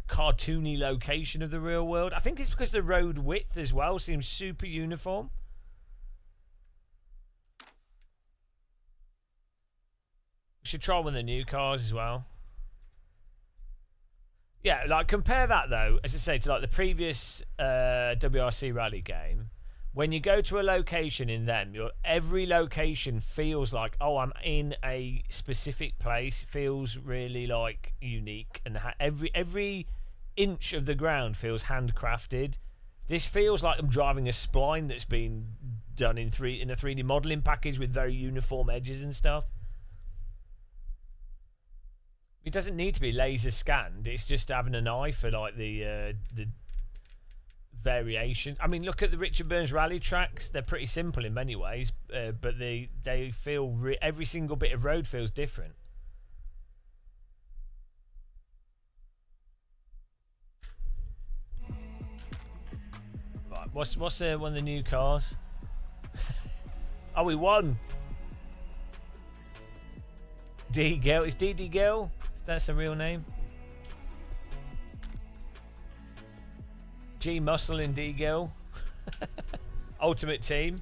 S1: cartoony location of the real world. I think it's because the road width as well seems super uniform. We should try one of the new cars as well. Yeah, like, compare that though, as I say, to like the previous WRC Rally game. When you go to a location in them, every location feels like, oh, I'm in a specific place. It feels really like unique, and every inch of the ground feels handcrafted. This feels like I'm driving a spline that's been done in a 3D modeling package with very uniform edges and stuff. It doesn't need to be laser scanned. It's just having an eye for like the variation. I mean, look at the Richard Burns Rally tracks. They're pretty simple in many ways, but they feel every single bit of road feels different. Right, what's one of the new cars? Oh, we won. D Gill. Is DD Gill? That's a real name. G Muscle and D Gill. Ultimate team.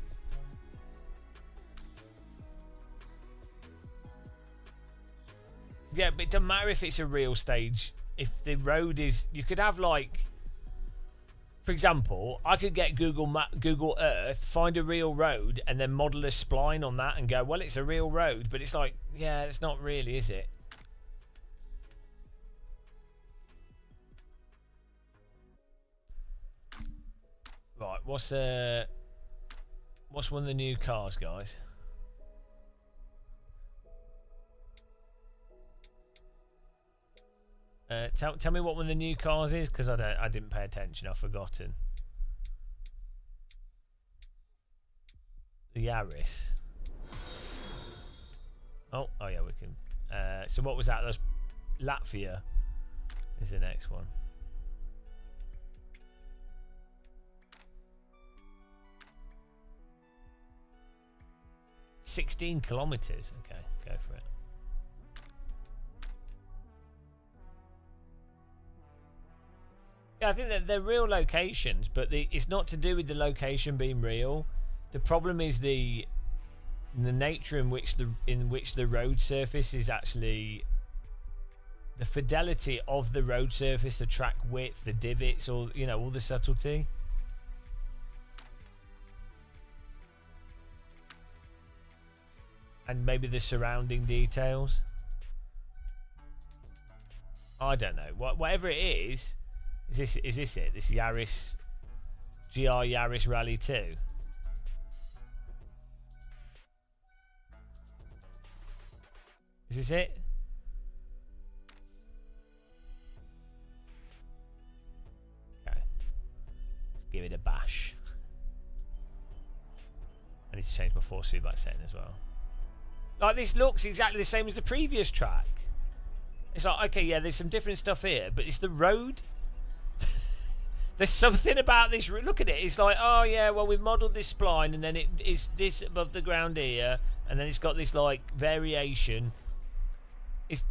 S1: Yeah, but it doesn't matter if it's a real stage. If the road is, you could have like, for example, I could get Google Earth, find a real road, and then model a spline on that and go, well, it's a real road, but it's like, yeah, it's not really, is it? Right, what's one of the new cars, guys? Tell me what one of the new cars is, because I didn't pay attention. I've forgotten. The Yaris. Oh yeah, we can. So what was that? That's Latvia. is the next one. 16 kilometers. Okay, go for it. Yeah, I think that they're real locations, but it's not to do with the location being real. The problem is the nature in which the road surface is actually, the fidelity of the road surface, the track width, the divots, all all the subtlety. And maybe the surrounding details. I don't know. Whatever it is this it? This Yaris, GR Yaris Rally 2. Is this it? Okay. Give it a bash. I need to change my force feedback setting as well. Like, this looks exactly the same as the previous track. It's like, okay, yeah, there's some different stuff here, but it's the road. There's something about this. Look at it. It's like, oh yeah, well, we've modelled this spline, and then it's this above the ground here, and then it's got this like variation. This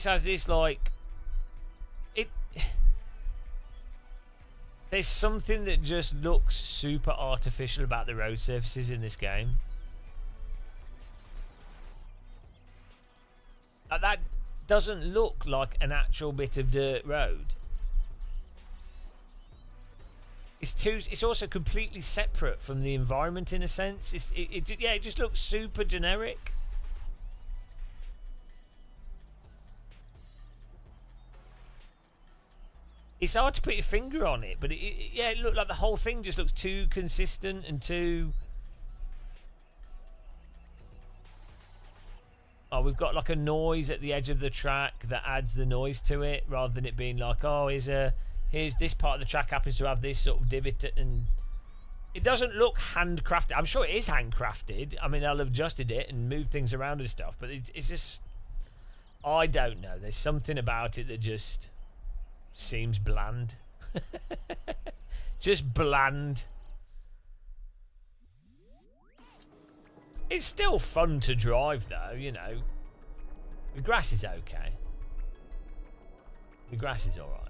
S1: has this like it. There's something that just looks super artificial about the road surfaces in this game. That doesn't look like an actual bit of dirt road. It's also completely separate from the environment in a sense. It just looks super generic. It's hard to put your finger on it, but it looked like the whole thing just looks too consistent and too. Oh, we've got like a noise at the edge of the track that adds the noise to it, rather than it being like, oh, here's this part of the track happens to have this sort of divot, and it doesn't look handcrafted. I'm sure it is handcrafted. I mean, they'll have adjusted it and moved things around and stuff, but it's just, I don't know. There's something about it that just seems bland. Just bland. It's still fun to drive though, The grass is okay. The grass is alright.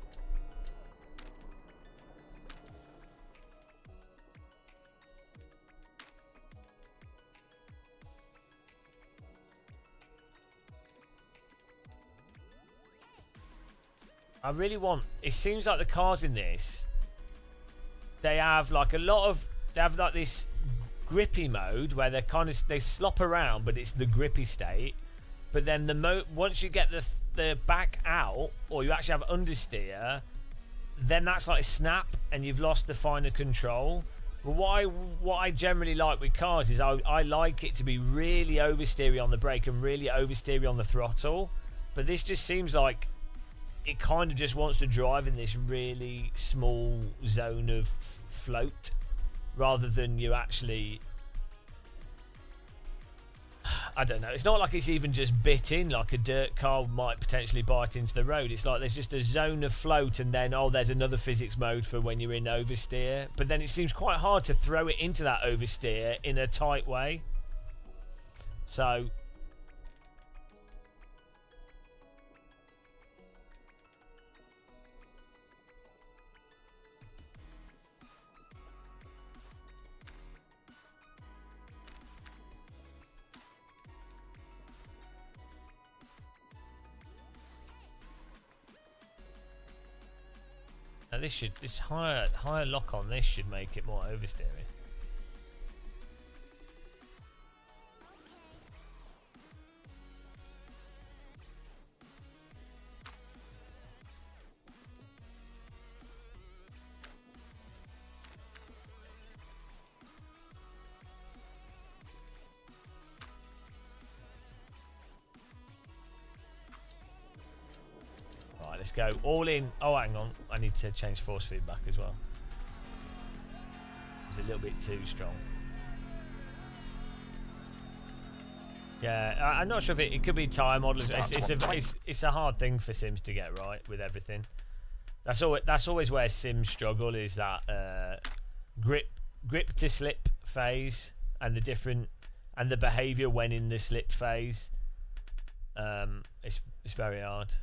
S1: I really want, it seems like the cars in this, they have like this grippy mode where they slop around, but it's the grippy state. But then once you get the back out, or you actually have understeer, then that's like a snap and you've lost the finer control. But what I generally like with cars is I like it to be really oversteery on the brake and really oversteery on the throttle. But this just seems like it kind of just wants to drive in this really small zone of float, rather than you actually, I don't know, it's not like it's even just bit in like a dirt car might potentially bite into the road. It's like there's just a zone of float, and then there's another physics mode for when you're in oversteer, but then it seems quite hard to throw it into that oversteer in a tight way. So now this higher lock on this should make it more oversteering. Let's go all in. Oh, hang on. I need to change force feedback as well. It was a little bit too strong. Yeah, I'm not sure if it could be time model.
S2: Start
S1: It's a hard thing for Sims to get right with everything. That's always where Sims struggle, is that grip to slip phase and the behaviour when in the slip phase. It's very hard.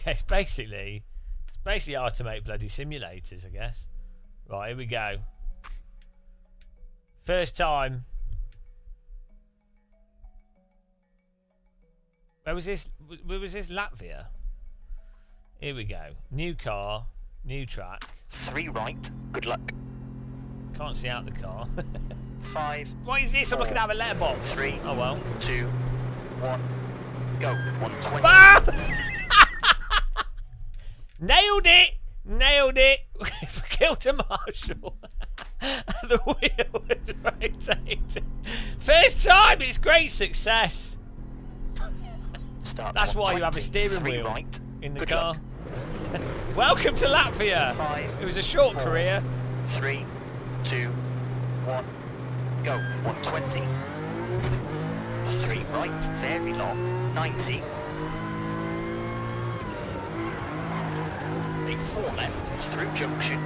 S1: It's basically hard to make bloody simulators, I guess. Right, here we go. First time. Where was this? Where was this? Latvia. Here we go. New car, new track.
S2: 3 right. Good luck.
S1: Can't see out the car.
S2: 5.
S1: What is this? I'm looking at a letterbox.
S2: 3.
S1: Oh well.
S2: 2. 1. Go. 120.
S1: Ah! Nailed it! Nailed it! Killed a marshal. The wheel was rotated. First time! It's great success.
S2: Start.
S1: That's why you have a steering
S2: 3
S1: wheel
S2: right.
S1: in the
S2: Good
S1: car.
S2: luck.
S1: Welcome to Latvia.
S2: 5.
S1: It was a short
S2: 4,
S1: career.
S2: 3. 2. 1. Go. 120. 3 right. Very long. 90. 4 left through junction.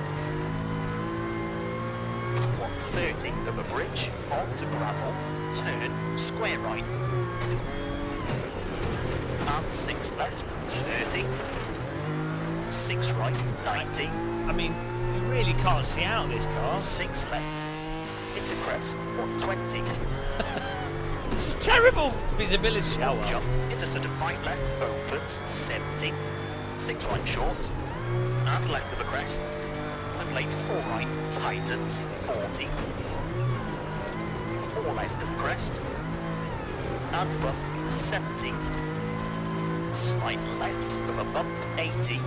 S2: 130 over bridge onto gravel. Turn square right. And 6 left 30. 6 right 90.
S1: I mean, you really can't see out this car.
S2: 6 left into crest 120.
S1: This is terrible visibility.
S2: Small
S1: Oh, well.
S2: jump into sort of 5 left opens 70. 6 right short. And left of the crest, and late 4 right, tightens 40, 4 left of the crest, and bump 70, slight left of a bump 80,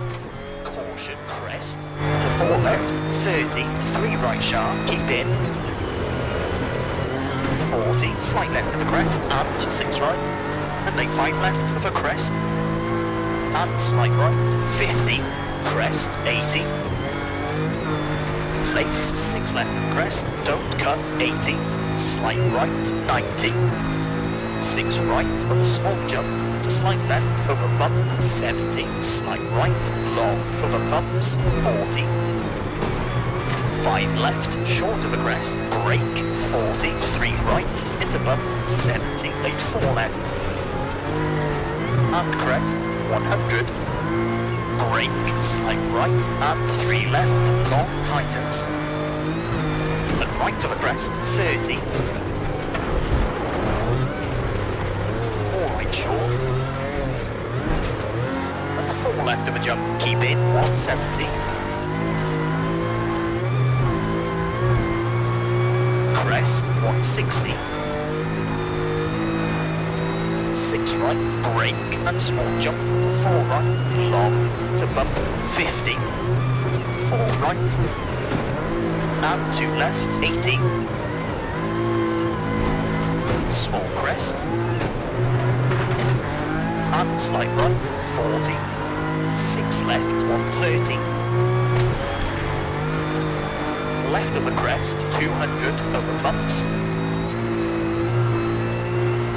S2: caution crest, to 4 left, 30, 3 right sharp, keep in, 40, slight left of a crest, and 6 right, and late 5 left of a crest, and slight right, 50, crest 80, late 6 left of crest, don't cut 80, slight right 90, 6 right of a small jump to slight left over bump 70, slight right long over bumps 40, 5 left short of a crest, brake 40, 3 right into bump 70, late 4 left, and crest 100, brake, slight right, and 3 left, long tightens. And right of a crest, 30. 4 right short. And 4 left of a jump, keep in, 170. Crest, 160. 6 right, brake, and small jump to 4 right, long to bump 50, 4 right, and 2 left, 80, small crest, and slight right, 40, 6 left, 130, left of the crest, 200 over bumps,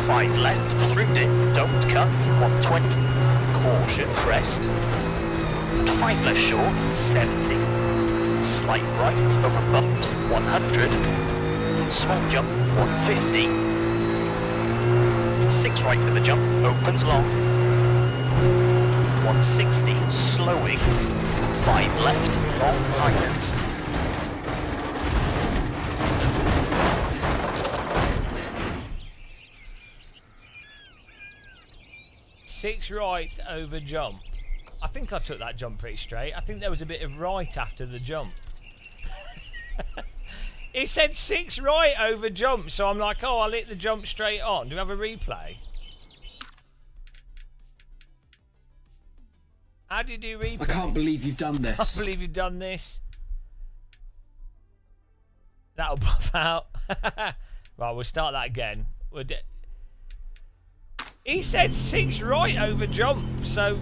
S2: 5 left through dip, don't cut, 120, caution crest, 5 left short, 70, slight right over bumps, 100, small jump, 150, 6 right to the jump, opens long, 160, slowing, 5 left, long tightens.
S1: 6 right over jump. I think I took that jump pretty straight. I think there was a bit of right after the jump. It said 6 right over jump, so I'm like, oh, I'll hit the jump straight on. Do we have a replay? How do you do replay?
S12: I can't believe you've done this.
S1: I can't believe you've done this. That'll buff out. Right, we'll start that again. He said 6 right over jump, so...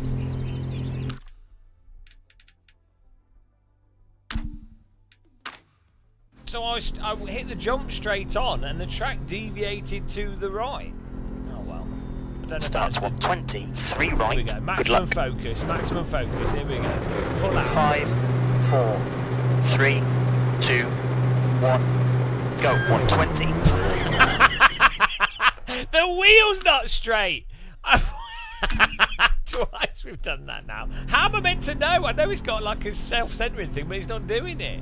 S1: So I hit the jump straight on and the track deviated to the right. Oh well. I don't know.
S2: Starts 120, 3 right.
S1: Here we go. Maximum focus, maximum focus. Here we go. Full out.
S2: 5, 4, 3, 2, 1, go. 120.
S1: The wheel's not straight. Twice we've done that now. How am I meant to know? I know it's got like a self-centering thing, but it's not doing it.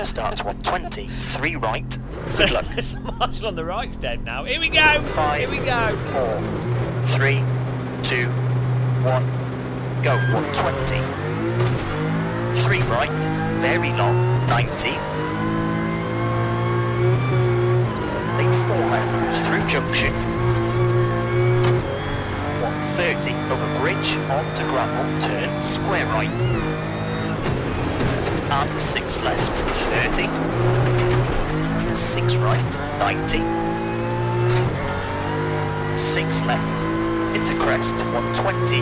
S2: Starts 120, 3 right.
S1: So
S2: Good luck.
S1: the marshal on the right's dead now. Here we go.
S2: 5,
S1: Here we go.
S2: 4, 3, 2, 1, go. 120. 3 right, very long, 90. Late 4 left, through junction. 130, over bridge, onto gravel, turn, square right. And 6 left, 30. 6 right, 90. 6 left, into crest, 120.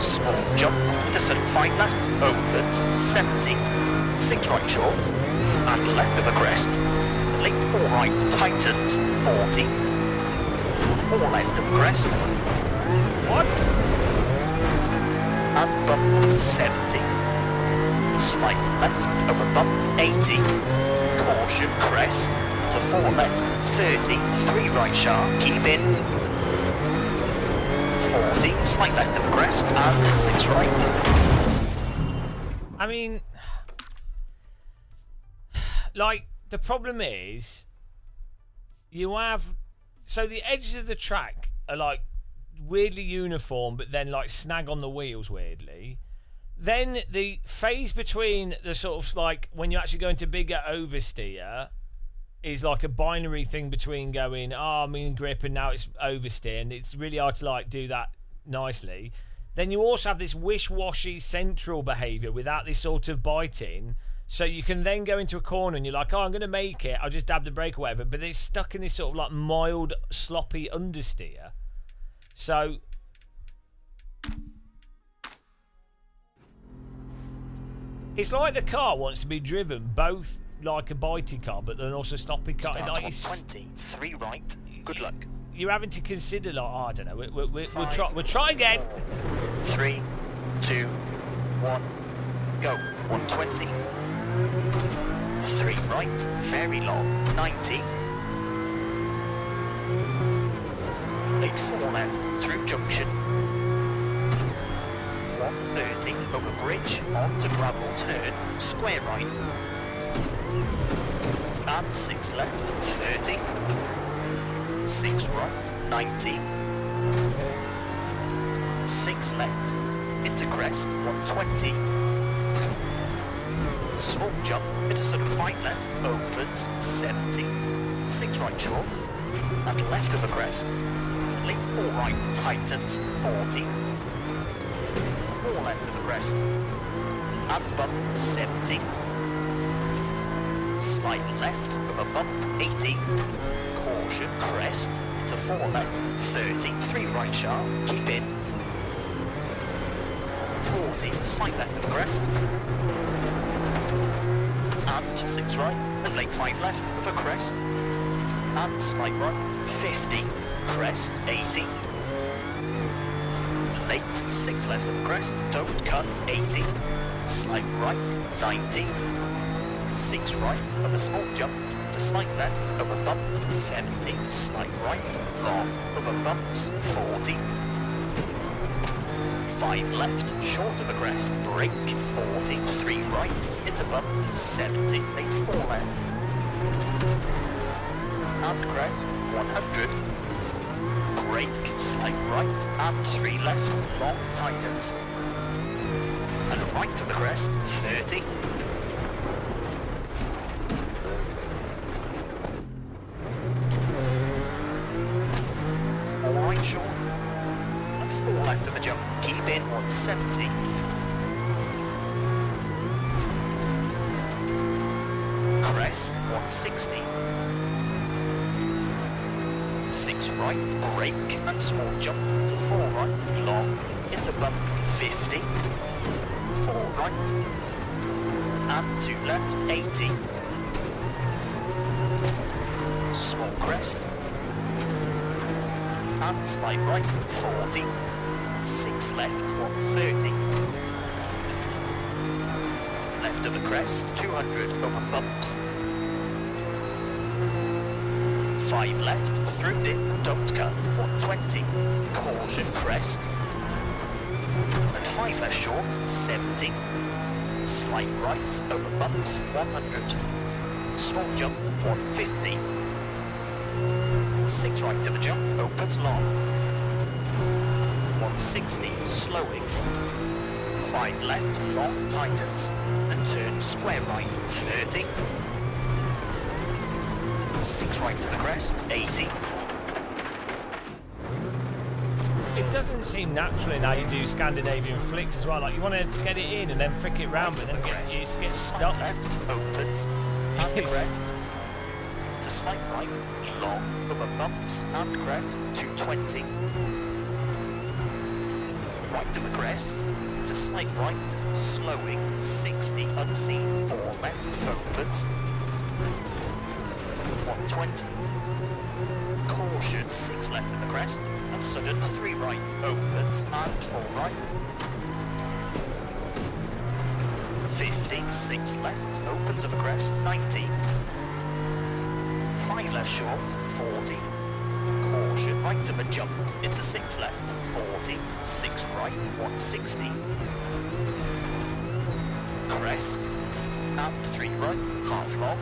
S2: Small jump, to sort of 5 left, opens, 70. 6 right short, and left of a crest. Late 4 right, tightens, 40. 4 left of crest.
S1: What?
S2: And bump, 70. Slight left over bump, 80. Caution, crest, to 4 left, 30. 3 right sharp, keep in. 40, slight left of crest, and 6 right.
S1: I mean, like, the problem is, you have, so the edges of the track are like weirdly uniform, but then like snag on the wheels weirdly. Then the phase between the sort of like when you actually go into bigger oversteer is like a binary thing between going, I'm in grip and now it's oversteer, and it's really hard to like do that nicely. Then you also have this wish-washy central behaviour without this sort of biting. So you can then go into a corner and you're like, I'm going to make it, I'll just dab the brake or whatever, but it's stuck in this sort of like mild, sloppy understeer. So it's like the car wants to be driven both like a bitey car, but then also sloppy car.
S2: Starts
S1: Like
S2: 120, 3 right, good luck.
S1: You're having to consider, like, I don't know, we'll try again.
S2: 3, 2, 1, go. 120. 3 right, very long, 90. Late 4 left, through junction. 130, over bridge, onto gravel, turn, square right. And 6 left, 30. 6 right, 90. 6 left, into crest, 120. Small jump, into sort of 5 left, opens, 70. 6 right short, and left of a crest. Late 4 right, tightens, 40. 4 left of a crest, and bump, 70. Slight left of a bump, 80. Caution, crest, to 4 left, 30. 3 right sharp, keep in. 40, slight left of a crest. And 6 right, and late 5 left of a crest. And slight right, 50. Crest, 80. Late 6 left of a crest, don't cut, 80. Slight right, 90. 6 right of a small jump, to slight left of a bump, 70. Slight right, long of a bumps, 40. 5 left, short of a crest, brake, 40. 3 right, into bump, 70. Late 4 left. And crest, 100. Brake, slight right, and 3 left, long tightens. And right of the crest, 30. 4 right short, and 4 left of a jump. Keep in 170. crest, 160. 6 right, brake and small jump to 4 right, long, into bump 50. 4 right, and 2 left, 80. Small crest, and slight right, 40. 6 left, 130. Left of the crest, 200 over bumps. 5 left, through dip, don't cut, 120. Caution crest. And 5 left short, 70. Slight right, over bumps, 100. Small jump, 150. 6 right to the jump, opens long. 160, slowing. 5 left, long tightens. And turn square right, 30. 6 right to the crest, 80.
S1: It doesn't seem natural in how you do Scandinavian flicks as well. Like you want to get it in and then flick it round, but then it gets stuck.
S2: Left, opens. And crest. To slight right, long, over bumps, and crest, 220. Right of a crest, to slight right, slowing, 60, unseen, 4 left, opens. 120. Caution, 6 left of the crest, and sudden 3 right, opens, and 4 right. 50, 6 left, opens of a crest, 90. 5 left short, 40. Caution, right of a jump, into 6 left, 40. 6 right, 160. Crest, and 3 right, half long.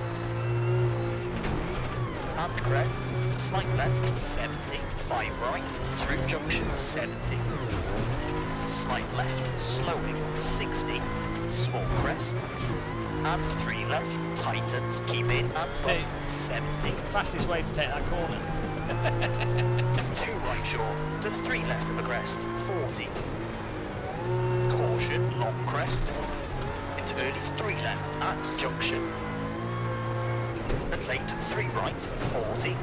S2: And crest, to slight left, 70. 5 right, through junction, 70. Slight left, slowing, 60. Small crest. And 3 left, tightens, keep in, and
S1: See,
S2: 70.
S1: fastest way to take that corner.
S2: 2 right short, to 3 left of the crest, 40. Caution, long crest. Into early 3 left, at junction. And late 3 right, 40.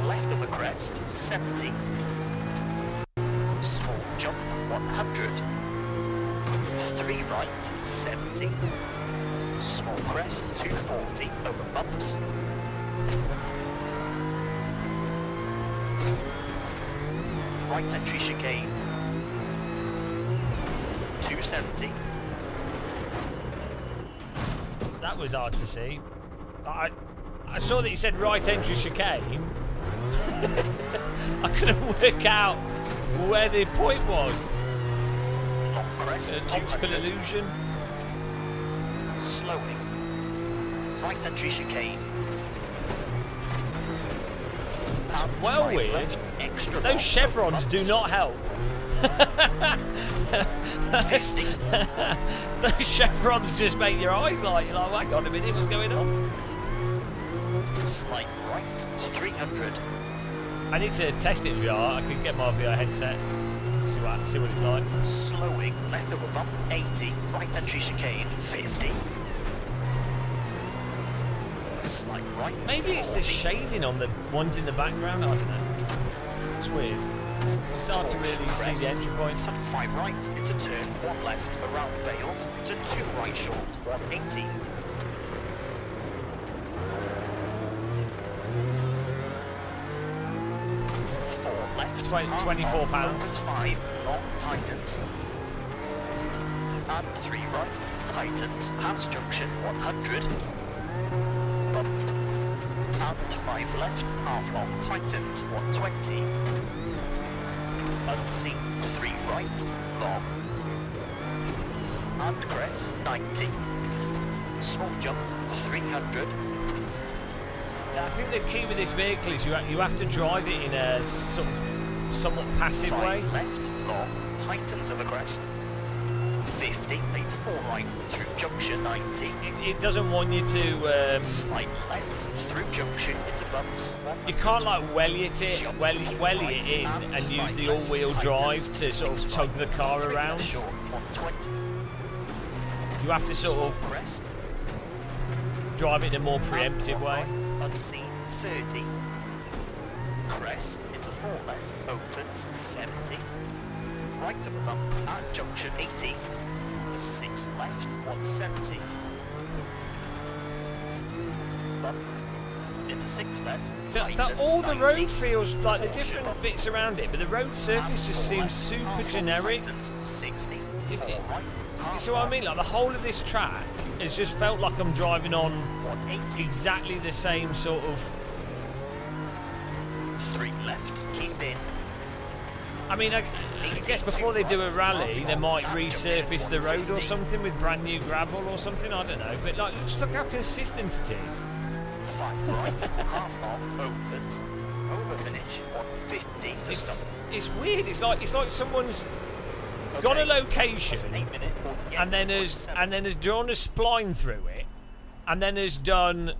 S2: Left of the crest, 70. Small jump, 100. 3 right, 70. Small crest, 240, over bumps. Right entry chicane, 270.
S1: That was hard to see. I saw that you said right entry chicane. I couldn't work out where the point was.
S2: Long crest,
S1: Optical illusion.
S2: Slowing. Right entry chicane.
S1: That's
S2: And
S1: well
S2: 5
S1: weird.
S2: left, extra long,
S1: Those chevrons
S2: over
S1: do
S2: bumps.
S1: not help.
S2: 50.
S1: Those chevrons just make your eyes light. You're like, hang on a minute, what's going on?
S2: Slight right, 300.
S1: I need to test it in VR. I could get my VR headset. See what it's like.
S2: Slowing, left over bump, 80. Right entry chicane, 50. Slight right,
S1: Maybe it's the
S2: 40.
S1: shading on the ones in the background. I don't know. It's weird. It's hard to really see the entry points.
S2: Sub 5 right, into turn, 1 left, around Bales, to 2 right short, 180. Left,
S1: 24 pounds.
S2: 5, long tightens. And 3 right, tightens, pass junction, 100. Bump. And 5 left, half long, tightens, 120. Unseen, 3 right, long. And crest, 90. Small jump, 300.
S1: I think the key with this vehicle is you have to drive it in a sort of somewhat passive
S2: 5
S1: way.
S2: left, long, tightens of the crest. 50, make 4 right, through junction, 90.
S1: It doesn't want you to.
S2: Slight left, through junction, into bumps.
S1: You can't like welly it in and use the all-wheel drive to sort of tug the car around.
S2: Short, 120.
S1: You have to sort of
S2: Crest.
S1: drive it in a more preemptive way.
S2: Right, unseen 30. Crest into 4 left, opens 70. Right of the bump at junction 80. 6 left, 170. Bump into 6 left.
S1: All the
S2: Tightens,
S1: road
S2: 90.
S1: feels like the
S2: Caution
S1: different
S2: bump.
S1: bits around it, but the road surface just seems super generic.
S2: Tightens, 60.
S1: If
S2: 4
S1: it-
S2: right,
S1: You see what I mean? Like the whole of this track has just felt like I'm driving on
S2: 180.
S1: exactly the same sort of.
S2: 3 left, keep in.
S1: I mean, I guess before they do a rally, they might resurface the road or something with brand new gravel or something. I don't know, but like, just look how consistent it is.
S2: 5 right, half long, opens. Over finish, 150 to stop.
S1: It's weird. It's like someone's got a location
S2: That's an 8 minute, 48,
S1: and then has drawn a spline through it, and then has done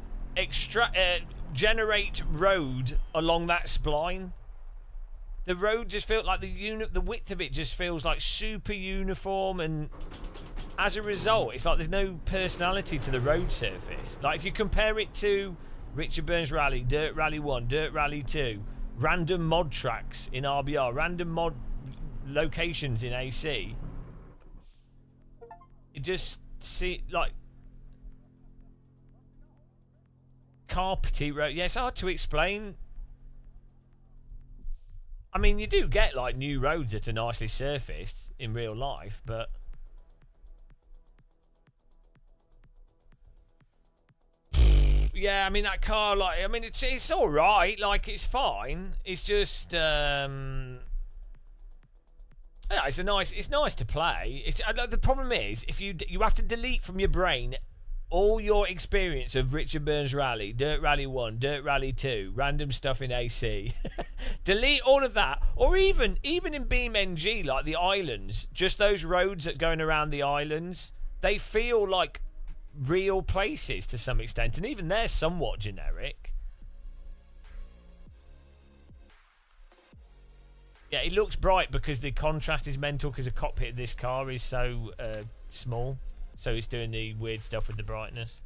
S1: generate road along that spline. The road just feels like the width of it just feels like super uniform, and as a result, it's like there's no personality to the road surface. Like if you compare it to Richard Burns Rally, Dirt Rally 1, Dirt Rally 2, random mod tracks in RBR, random mod locations in AC, it just like carpety road. Yeah, it's hard to explain. I mean, you do get like new roads that are nicely surfaced in real life, but yeah, I mean that car, like, I mean it's all right, like it's fine. It's just yeah, it's nice to play. The problem is if you have to delete from your brain all your experience of Richard Burns Rally, Dirt Rally 1, Dirt Rally 2, random stuff in AC. Delete all of that. Or even in BeamNG, like the islands, just those roads that going around the islands, they feel like real places to some extent, and even they're somewhat generic. Yeah, it looks bright because the contrast is mental because the cockpit of this car is so small. So it's doing the weird stuff with the brightness.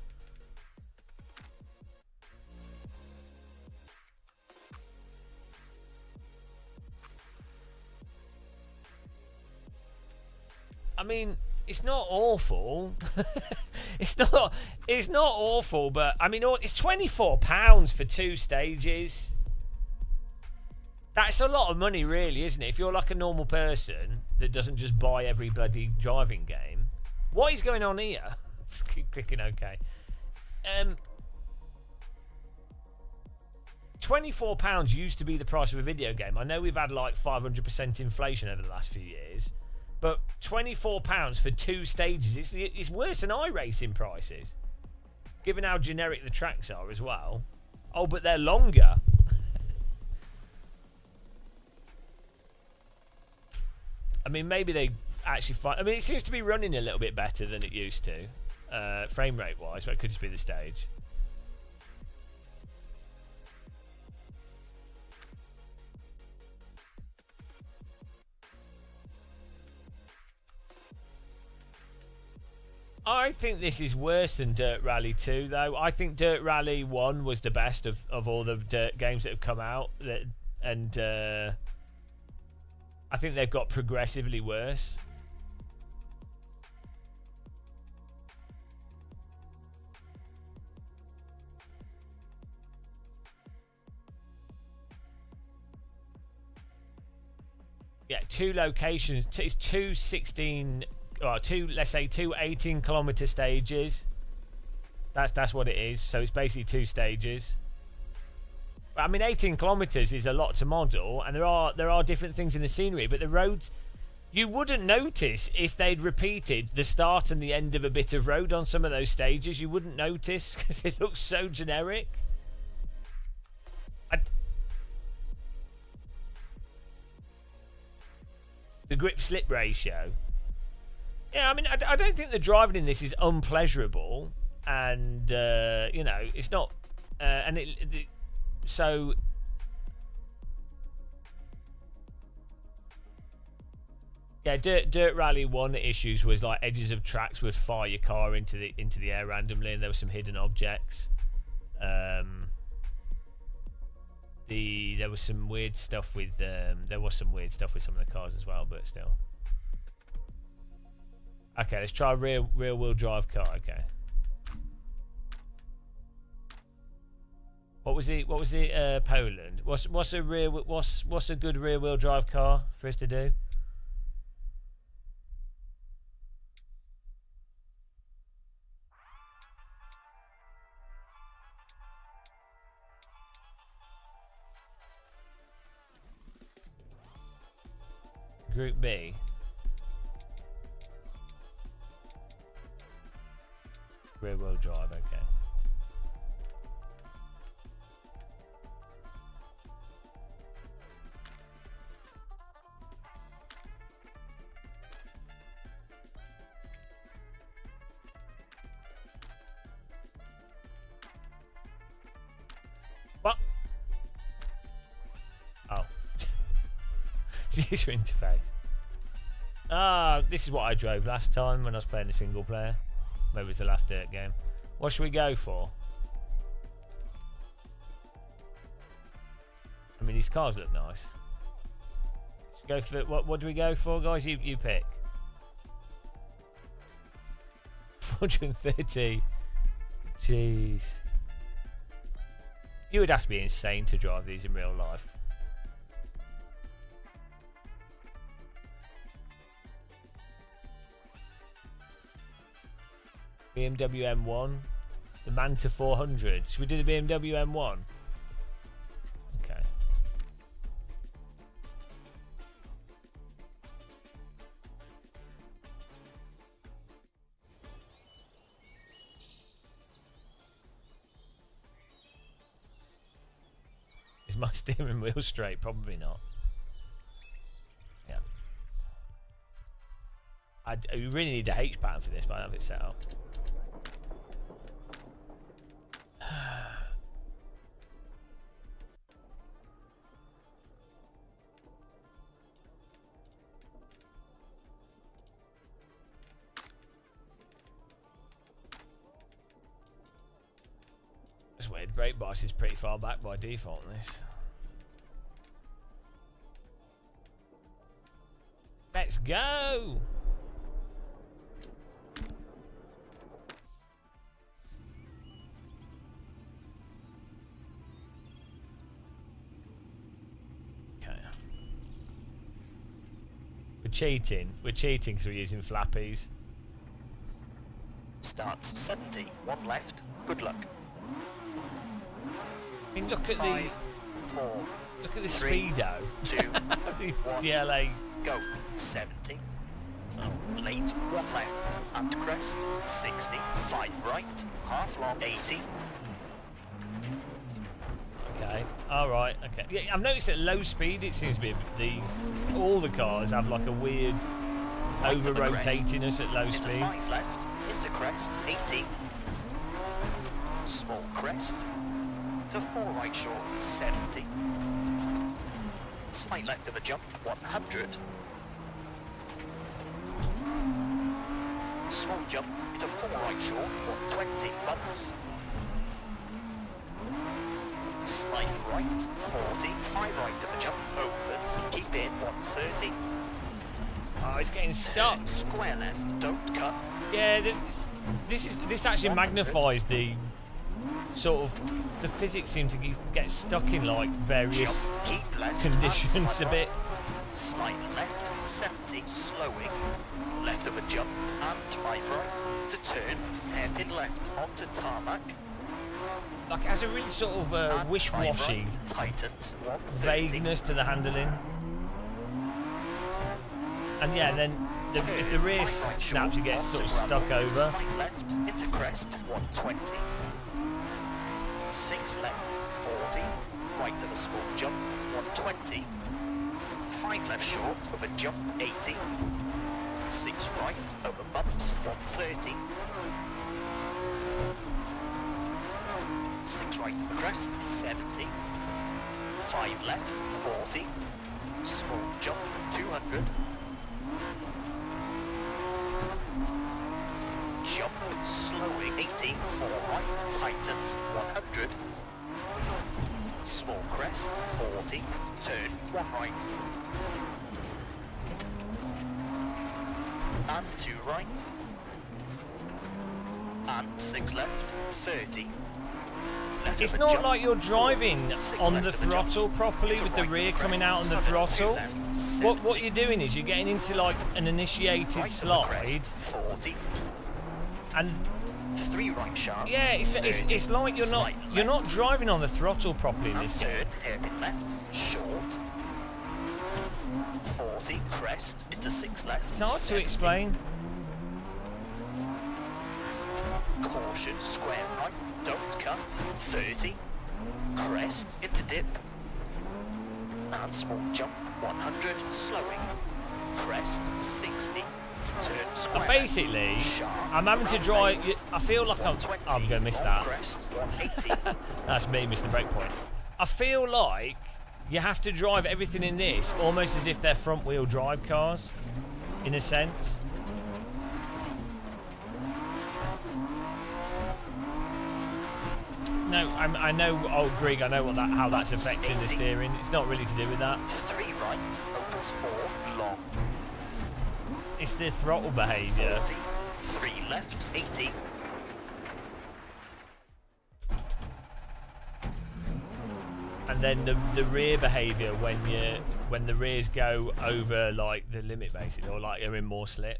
S1: I mean, it's not awful. it's not awful, but I mean, it's £24 for 2 stages. That's a lot of money, really, isn't it? If you're like a normal person that doesn't just buy every bloody driving game. What is going on here? Keep clicking OK. £24 used to be the price of a video game. I know we've had like 500% inflation over the last few years, but £24 for 2 stages, it's worse than iRacing prices, given how generic the tracks are as well. Oh, but they're longer. I mean, maybe they actually find. I mean, it seems to be running a little bit better than it used to, frame rate wise, but it could just be the stage. I think this is worse than Dirt Rally 2, though. I think Dirt Rally 1 was the best of all the dirt games that have come out, and I think they've got progressively worse. Yeah, 2 locations. It's 2 16, or let's say 2 18-kilometer stages. That's what it is. So it's basically 2 stages. But I mean, 18 kilometers is a lot to model, and there are different things in the scenery, but the roads, you wouldn't notice if they'd repeated the start and the end of a bit of road on some of those stages. You wouldn't notice because it looks so generic. The grip slip ratio. Yeah, I mean, I don't think the driving in this is unpleasurable, and you know, it's not, and so Yeah, Dirt Rally 1 issues was like edges of tracks would fire your car into the air randomly, and there were some hidden objects. There was some weird stuff with some of the cars as well, but still. Okay, let's try a rear wheel drive car. Okay. What was it? Poland. What's a good rear wheel drive car for us to do? Group B. Rear wheel drive, okay. What? Oh. User interface. Ah, this is what I drove last time when I was playing the single player. Maybe it was the last Dirt game. What should we go for? I mean, these cars look nice. Should go for what do we go for, guys? You pick. 430. Jeez. You would have to be insane to drive these in real life. BMW M1, the Manta 400. Should we do the BMW M1? Okay. Is my steering wheel straight? Probably not. Yeah. I really need a H pattern for this, but I don't have it set up. It's weird. Brake bias is pretty far back by default in this. Let's go! Okay. We're cheating. We're cheating because we're using flappies.
S2: Starts 70, one left. Good luck.
S1: I mean, look at
S2: 5, 4.
S1: Look at the
S2: 3,
S1: speedo.
S2: 2,
S1: the
S2: 1.
S1: DLA.
S2: Go. 70. Late, one left. And crest. 60. 5 right. Half long. 80.
S1: Okay. All right. Okay. Yeah, I've noticed at low speed it seems to be all the cars have like a weird over rotating us at low
S2: Into
S1: speed.
S2: 5 left. Into crest. 80. Small crest. To 4 right short. 70. Slight left of a jump. 100. Small jump to 4 right short, 120 bumps. Slight right, 40, 5 right to the jump, opens, keep in, 130.
S1: Oh, it's getting stuck.
S2: Square left, don't cut.
S1: Yeah, this actually magnifies the sort of the physics seem to get stuck in like various
S2: Jump, keep left,
S1: conditions a bit.
S2: Slight left, 70, slowing. Left of a jump and 5 right to turn, hairpin left onto tarmac.
S1: Like it has a really sort of wish-washy
S2: right, tightens,
S1: vagueness to the handling. And yeah, then if the rear snaps, it gets sort of stuck over.
S2: Slight left into crest, 120. 6 left, 40. Right to the small jump, 120. 5 left short of a jump, 80. 6 right over bumps, 130. 6 right to the crest, 70. 5 left, 40. Small jump, 200. Jump, slowing, 80, 4 right, tightens, 100. Small crest, 40, turn, 1 right. And 2 right. And 6 left, 30. Left
S1: It's
S2: of a
S1: not
S2: jump,
S1: like you're driving
S2: 40, 6
S1: on
S2: left
S1: the
S2: of a jump,
S1: throttle properly
S2: to
S1: with the
S2: right
S1: rear
S2: of
S1: coming
S2: crest,
S1: out on the
S2: so then 2
S1: throttle.
S2: left,
S1: What
S2: 70.
S1: you're doing is you're getting into like an initiated
S2: Right of a
S1: slide,
S2: crest, 40.
S1: and
S2: 3 right sharp.
S1: yeah, it's like you're not driving on the throttle properly in
S2: And
S1: this
S2: turn,
S1: game.
S2: hairpin left, short. 40, crest, into 6 left.
S1: It's hard to
S2: 70.
S1: explain.
S2: Caution, square right, don't cut. 30, crest, into dip. And small jump, 100, slowing. Crest, 60, turn square.
S1: Basically,
S2: sharp,
S1: I'm having to
S2: round
S1: drive.
S2: bend,
S1: I feel like I'm
S2: 120,
S1: going to miss
S2: long
S1: that.
S2: crest, 180.
S1: That's me, missed the break point. I feel like you have to drive everything in this almost as if they're front-wheel drive cars, in a sense. No, I know, oh Greg, I know how that's affecting the steering. It's not really to do with that.
S2: 3 right, opens 4, long.
S1: It's the throttle behaviour.
S2: 40, 3 left, 80.
S1: And then the rear behaviour when the rears go over like the limit basically, or like are in more slip.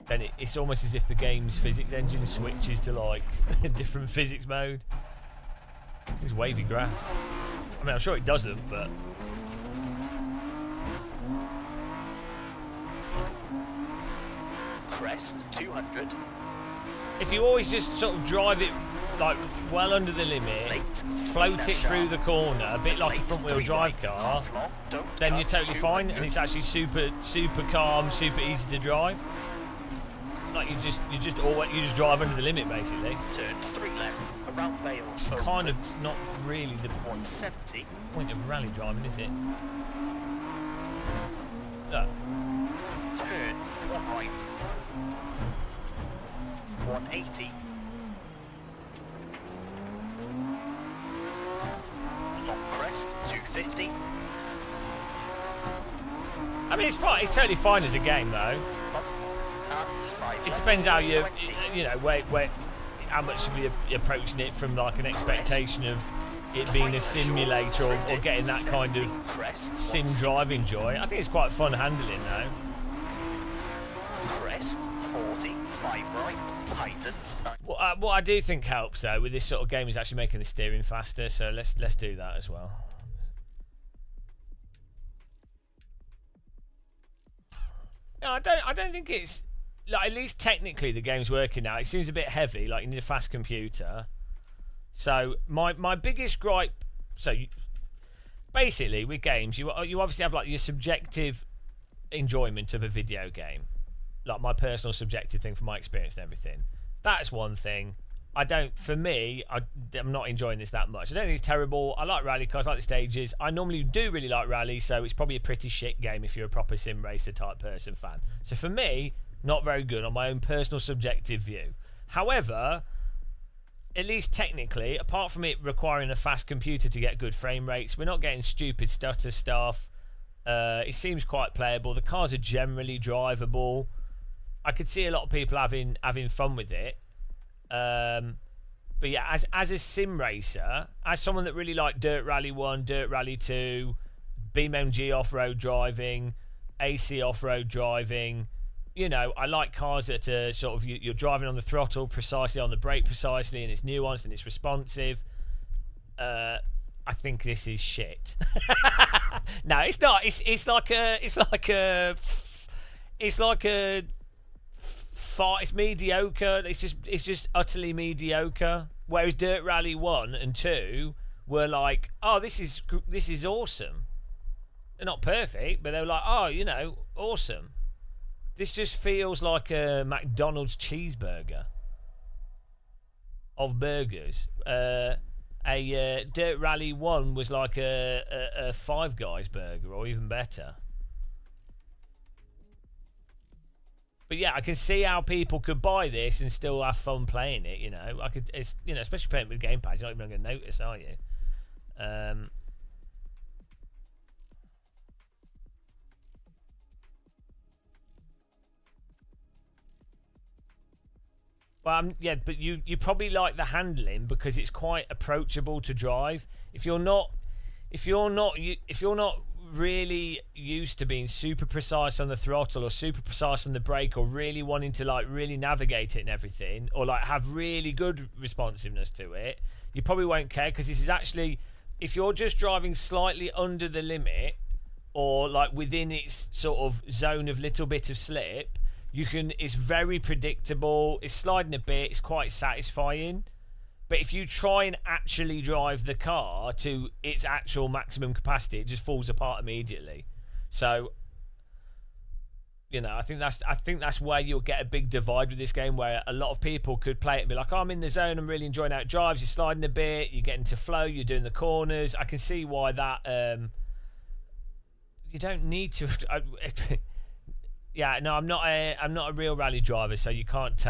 S1: Then it's almost as if the game's physics engine switches to like a different physics mode. It's wavy grass. I mean, I'm sure it doesn't, but
S2: Crest, 200.
S1: if you always just sort of drive it like well under the limit, float it through the corner, a bit like a front-wheel drive car, then you're totally fine, and it's actually super calm, super easy to drive. Like you just drive under the limit basically.
S2: Turn 3 left, around Bale.
S1: It's kind of not really the
S2: 170.
S1: point of rally driving, is it? Look.
S2: Turn 1 right. 180. Long crest, 250.
S1: I mean, it's fine. It's totally fine as a game, though.
S2: And 5
S1: It
S2: left,
S1: depends how you,
S2: 20.
S1: you know, where how much of you approaching it from like an expectation of it being a simulator or getting that kind of sim driving joy. I think it's quite fun handling, though.
S2: Crest, 40, 5 right, tightens.
S1: What I do think helps though with this sort of game is actually making the steering faster. So let's do that as well. No, I don't think it's like, at least technically the game's working now. It seems a bit heavy, like you need a fast computer. So my biggest gripe, basically with games, you obviously have like your subjective enjoyment of a video game, like my personal subjective thing from my experience and everything. That's one thing. For me, I'm not enjoying this that much. I don't think it's terrible. I like rally cars, I like the stages. I normally do really like rally, so it's probably a pretty shit game if you're a proper sim racer type person fan. So for me, not very good on my own personal subjective view. However, at least technically, apart from it requiring a fast computer to get good frame rates, we're not getting stupid stutter stuff. It seems quite playable. The cars are generally drivable. I could see a lot of people having fun with it. But yeah, as a sim racer, as someone that really liked Dirt Rally 1, Dirt Rally 2, BeamNG off-road driving, AC off-road driving, you know, I like cars that are sort of, you're driving on the throttle precisely, on the brake precisely, and it's nuanced and it's responsive. I think this is shit. No, it's not. It's mediocre. It's just utterly mediocre. Whereas Dirt Rally 1 and 2 were like, oh, this is awesome. They're not perfect, but they were like, oh, you know, awesome. This just feels like a McDonald's cheeseburger of burgers. Dirt Rally 1 was like a Five Guys burger, or even better. But yeah, I can see how people could buy this and still have fun playing it. It's especially playing it with gamepad. You're not even going to notice, are you? Well, yeah, but you probably like the handling because it's quite approachable to drive. If you're not really used to being super precise on the throttle or super precise on the brake or really wanting to like really navigate it and everything, or like have really good responsiveness to it, you probably won't care, because this is actually, if you're just driving slightly under the limit or like within its sort of zone of little bit of slip, it's very predictable, it's sliding a bit, it's quite satisfying. But if you try and actually drive the car to its actual maximum capacity, it just falls apart immediately. So, I think that's where you'll get a big divide with this game, where a lot of people could play it and be like, oh, I'm in the zone, I'm really enjoying how it drives, you're sliding a bit, you're getting to flow, you're doing the corners. I can see why that you don't need to yeah, no, I'm not a real rally driver, so you can't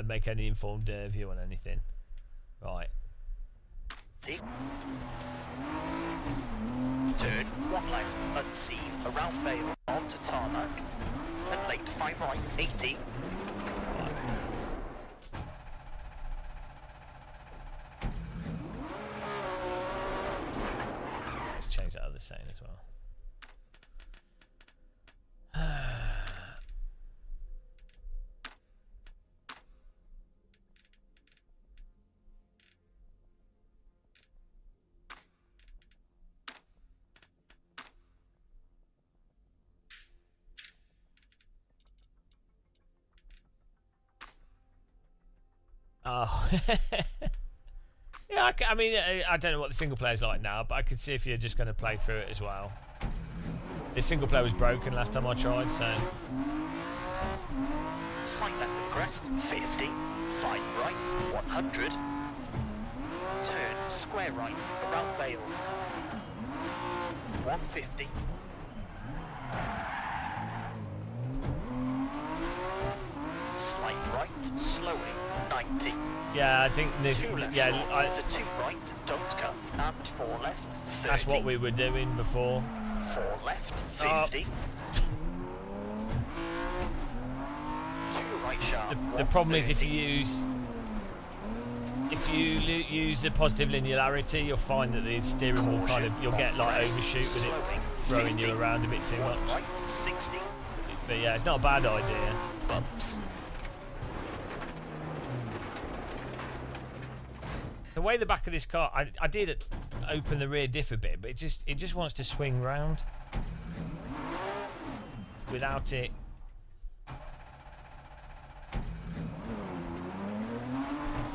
S1: make any informed view on anything. Right.
S2: Turn one left, unseen, around Vale, onto tarmac, and late 5 right, 80.
S1: Let's change that other saying as well. Oh, yeah. I mean, I don't know what the single player's like now, but I could see if you're just going to play through it as well. The single player was broken last time I tried, so.
S2: Slight left of crest, 50, 5 right, 100. Turn square right, around Vale, 150. Slight right, slowing, 90.
S1: Yeah, I think this.
S2: To 2 right, don't cut, and 4 left, 30.
S1: That's what we were doing before.
S2: 4 left, 50. 2 right sharp.
S1: The problem is if you use the positive linearity, you'll find that the steering will you'll get like overshoot with it throwing you around a bit too much.
S2: Right, 60.
S1: But yeah, it's not a bad idea.
S2: Bumps.
S1: The way the back of this car, I did open the rear diff a bit, but it just wants to swing round without it.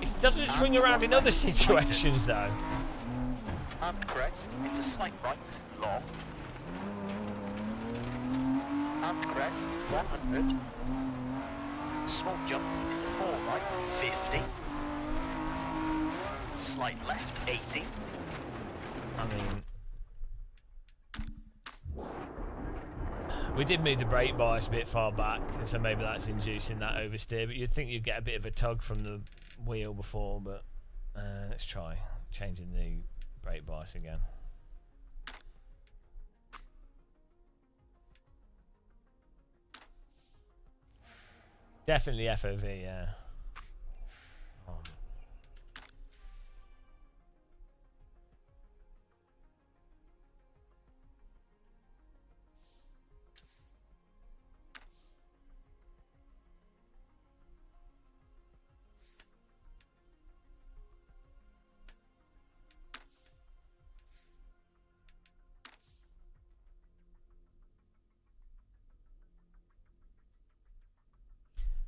S1: It doesn't swing around in other situations though.
S2: And crest into slight right, long. And crest, 100. Small jump into 4 right, 50. Slight left, 80.
S1: I mean, we did move the brake bias a bit far back, so maybe that's inducing that oversteer, but you'd think you'd get a bit of a tug from the wheel before, but let's try changing the brake bias again. Definitely FOV, yeah.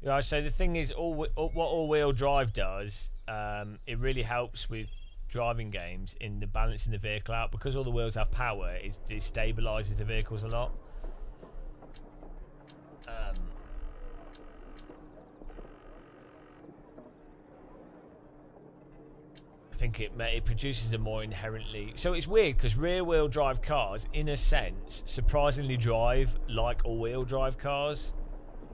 S1: Yeah, so the thing is, what all-wheel drive does, it really helps with driving games in the balancing the vehicle out, because all the wheels have power. It stabilises the vehicles a lot. I think it produces a more inherently. So it's weird because rear-wheel drive cars, in a sense, surprisingly drive like all-wheel drive cars.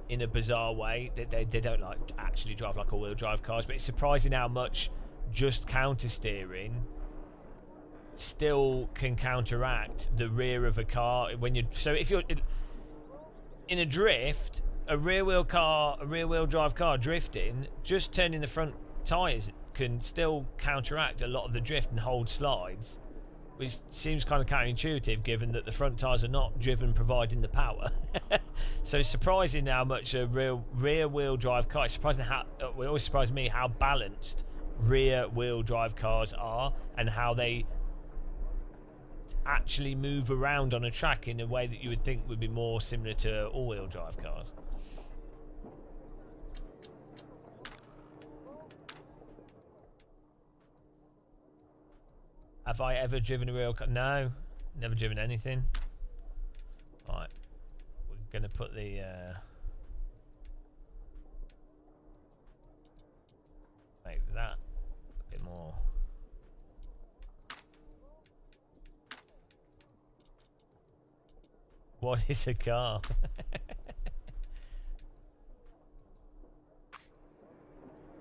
S1: in a bizarre way. They don't like actually drive like all-wheel drive cars, but it's surprising how much just counter steering still can counteract the rear of a car when you. So if you're in a drift, a rear-wheel drive car drifting, just turning the front tyres can still counteract a lot of the drift and hold slides, which seems kind of counterintuitive given that the front tyres are not driven providing the power. So it's surprising how much a rear-wheel drive car. It's surprising how it always surprises me how balanced rear-wheel drive cars are and how they actually move around on a track in a way that you would think would be more similar to all-wheel drive cars. Have I ever driven a real car? No, never driven anything. Right, we're gonna put the make that a bit more. What is a car?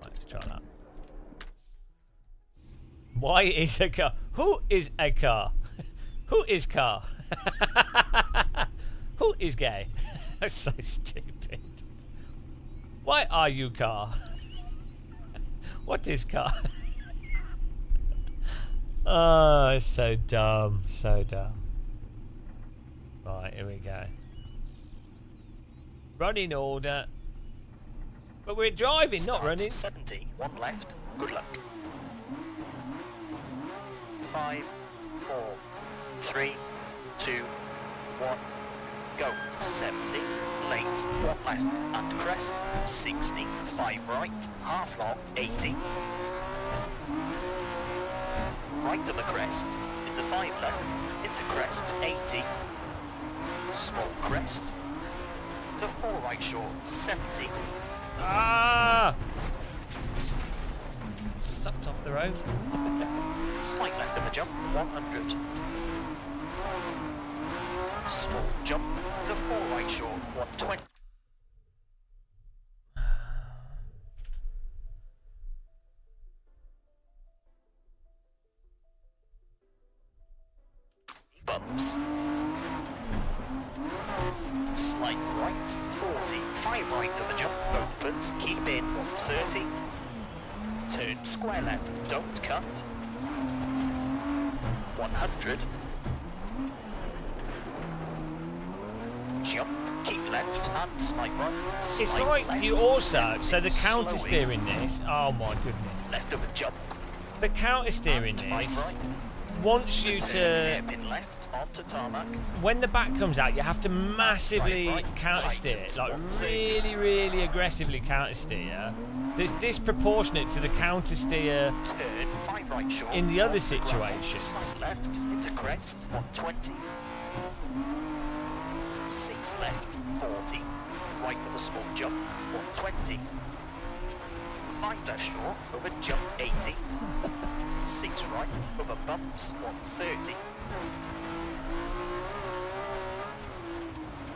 S1: Right, let's try that. Why is a car? Who is a car? Who is car? Who is gay? That's so stupid. Why are you car? What is car? Oh, it's so dumb. So dumb. Right, here we go. Running order. But we're driving, not running.
S2: 70, one left. Good luck. 5, 4, 3, 2, 1, go. 70, late, 1 left, and crest. 60, 5 right, half long, 80. Right of the crest, into 5 left, into crest, 80. Small crest, to 4 right short, 70.
S1: Ah! Sucked off the road.
S2: Slight left of the jump, 100. Small jump to 4 right short, 120. Bumps. Slight right, 40. 5 right of the jump, opens, keep in, 130. Turn square left, don't cut. 100. Jump, keep left, and slight right.
S1: It's
S2: Slight
S1: like
S2: left,
S1: you also,
S2: 70,
S1: so the counter
S2: slowing.
S1: steering this, oh my goodness.
S2: Left of a jump.
S1: The counter steering
S2: And 5
S1: this
S2: right.
S1: wants you
S2: Turn
S1: to,
S2: hairpin left onto tarmac.
S1: when the back comes out, you have to massively
S2: 5 right,
S1: counter steer,
S2: tightens,
S1: like
S2: 130.
S1: really, really aggressively counter steer. That's disproportionate to the counter steer
S2: Turn 5 right short.
S1: in the other
S2: onto gravel,
S1: situations.
S2: slight left into crest, 120. 6 left, 40. Right of a small jump, 120. 5 left short over jump, 80. 6 right over bumps, 130.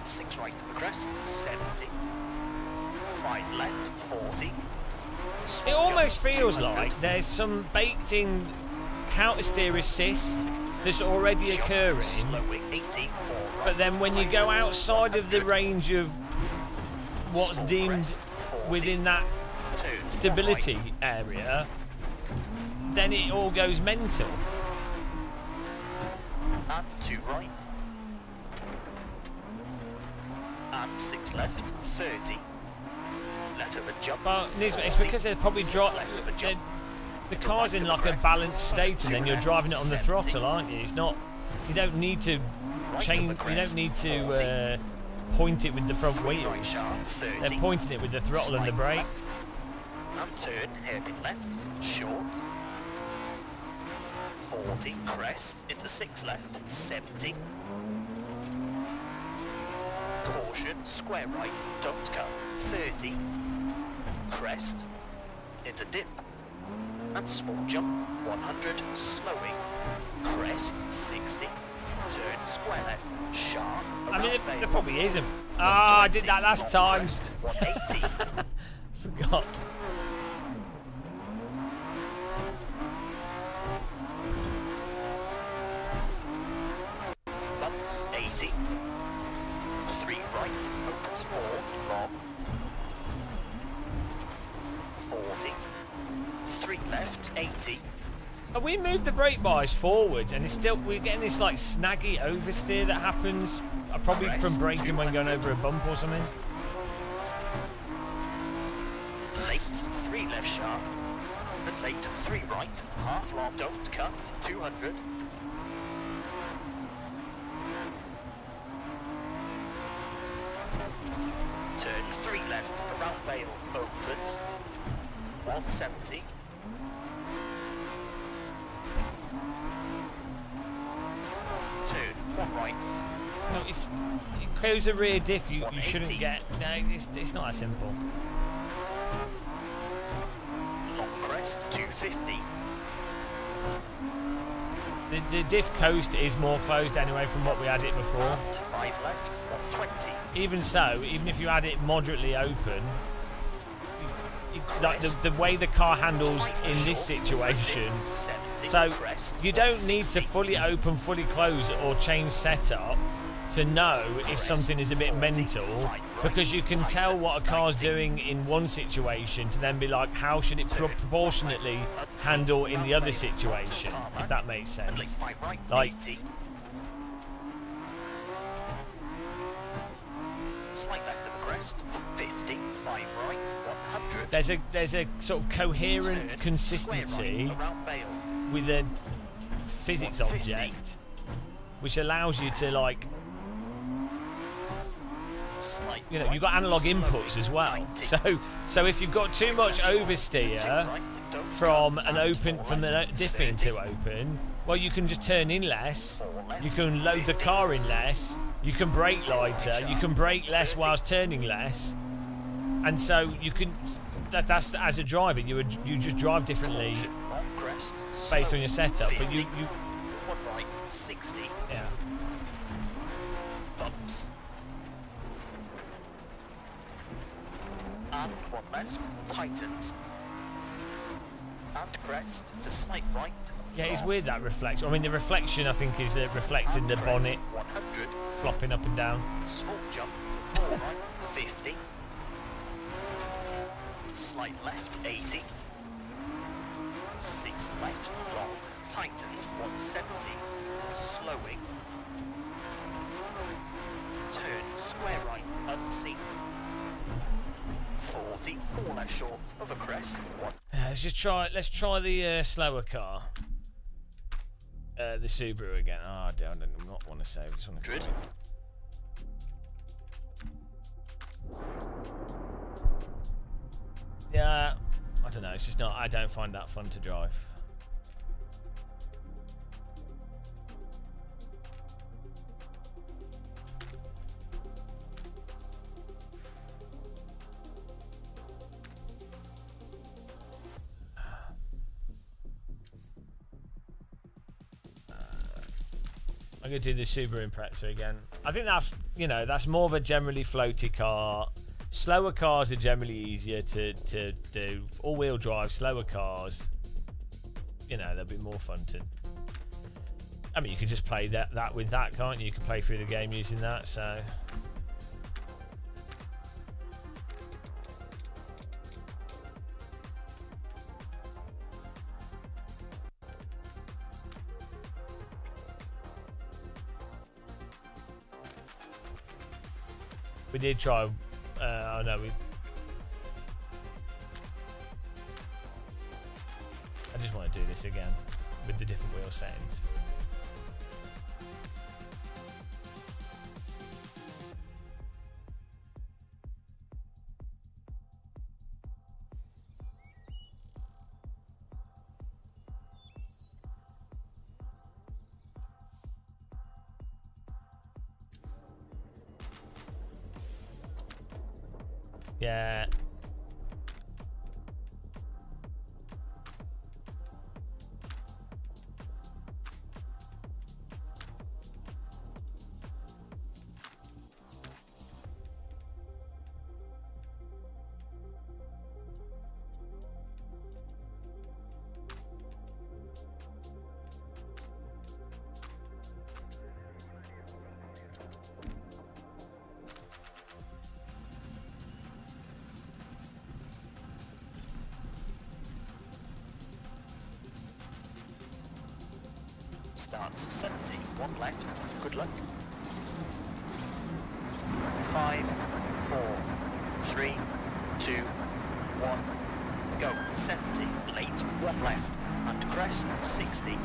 S2: 6 right of the crest, 70. 5 left, 40.
S1: It almost feels like there's some baked in counter steer assist that's already occurring, but then when you go outside of the range of what's deemed within that stability area, then it all goes mental.
S2: And 2 right. And 6 left, 30. Left of a jump.
S1: Well, Nisbet, it's
S2: 40,
S1: because they're probably
S2: 6
S1: drop.
S2: left of a jump.
S1: The car's in like a balanced state, and then you're driving it on the throttle, aren't you? It's not. You don't need to change. You don't need to point it with the front wheels. They're pointing it with the throttle and the brake.
S2: And turn, hairpin left, short. 40, crest, into 6 left, 70. Caution, square right, don't cut, 30. Crest, into dip. And small jump, 100, slowing. Crest, 60. Turn square left, sharp.
S1: I I mean, there probably isn't. Ah, I did that last time.
S2: 180.
S1: Forgot.
S2: Bumps 80. 3 right, opens 4, long. 40. 3 left, 80.
S1: And we moved the brake bars forwards, and it's still we're getting this like snaggy oversteer that happens, probably from braking when going over a bump or something.
S2: Late, 3 left sharp. And late, 3 right, half long, don't cut, 200. Turn 3 left, around Vale, opens. 170. Turn 1 right.
S1: No, if you close the rear diff, you shouldn't get. No, it's not that simple.
S2: Long crest, 250.
S1: The diff coast is more closed anyway from what we had it before.
S2: And 5 left, 120.
S1: Even so, even if you had it moderately open, like the way the car handles in this situation, so you don't need to fully open, fully close, or change setup to know if something is a bit mental, because you can tell what a car's doing in one situation to then be like, how should it proportionately handle in the other situation, if that makes sense. Like,
S2: slight left of the crest, 50, 5 right, 100.
S1: there's a sort of coherent consistency with a physics object, which allows you to, like, you know, you've got analog inputs as well. So if you've got too much oversteer from the diff being too open, well, you can just turn in less, you can load the car in less, you can brake lighter, you can brake less whilst turning less, and so you can. That's as a driver, you just drive differently based on your setup, but you
S2: 1 right, 60.
S1: yeah.
S2: Bumps. And 1 left, tightens. And crest to slight right.
S1: Yeah, it's weird, that reflection. I mean, the reflection, I think, is reflecting the bonnet
S2: 100.
S1: flopping up and down.
S2: Small jump to 4 right, 50. Slight left, 80. 6 left, long. Tightens, 170. Slowing. Turn square right, unseen. 40, 4 left short of a crest, 1.
S1: Let's try the slower car. The Subaru again. Oh, I do not want to save. I just want to. Yeah, I don't know. It's just not. I don't find that fun to drive. I'm going to do the Subaru Impreza again. I think that's more of a generally floaty car. Slower cars are generally easier to do. All-wheel drive, slower cars, they'll be more fun to. I mean, you could just play that with that, can't you? You can play through the game using that, so. We did try. Oh no, I just want to do this again with the different wheel settings. Yeah.
S2: starts 70, one left, good luck. 5, 4, 3, 2, 1, go. 70, late, one left, and crest, 60,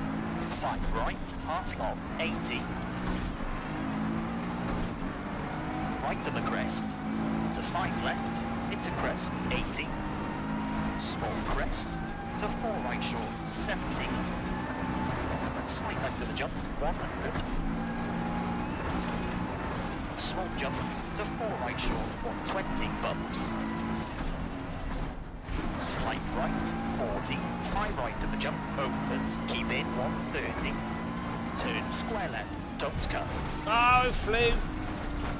S2: 5 right, half long, 80. Right of the crest, to 5 left, into crest, 80. Small crest, to 4 right short, 70. Slight left of the jump, 100. Small jump, to 4 right short, 120, bumps. Slight right, 40. 5 right of the jump, opens, keep in, 130. Turn square left, don't cut.
S1: Oh, flew.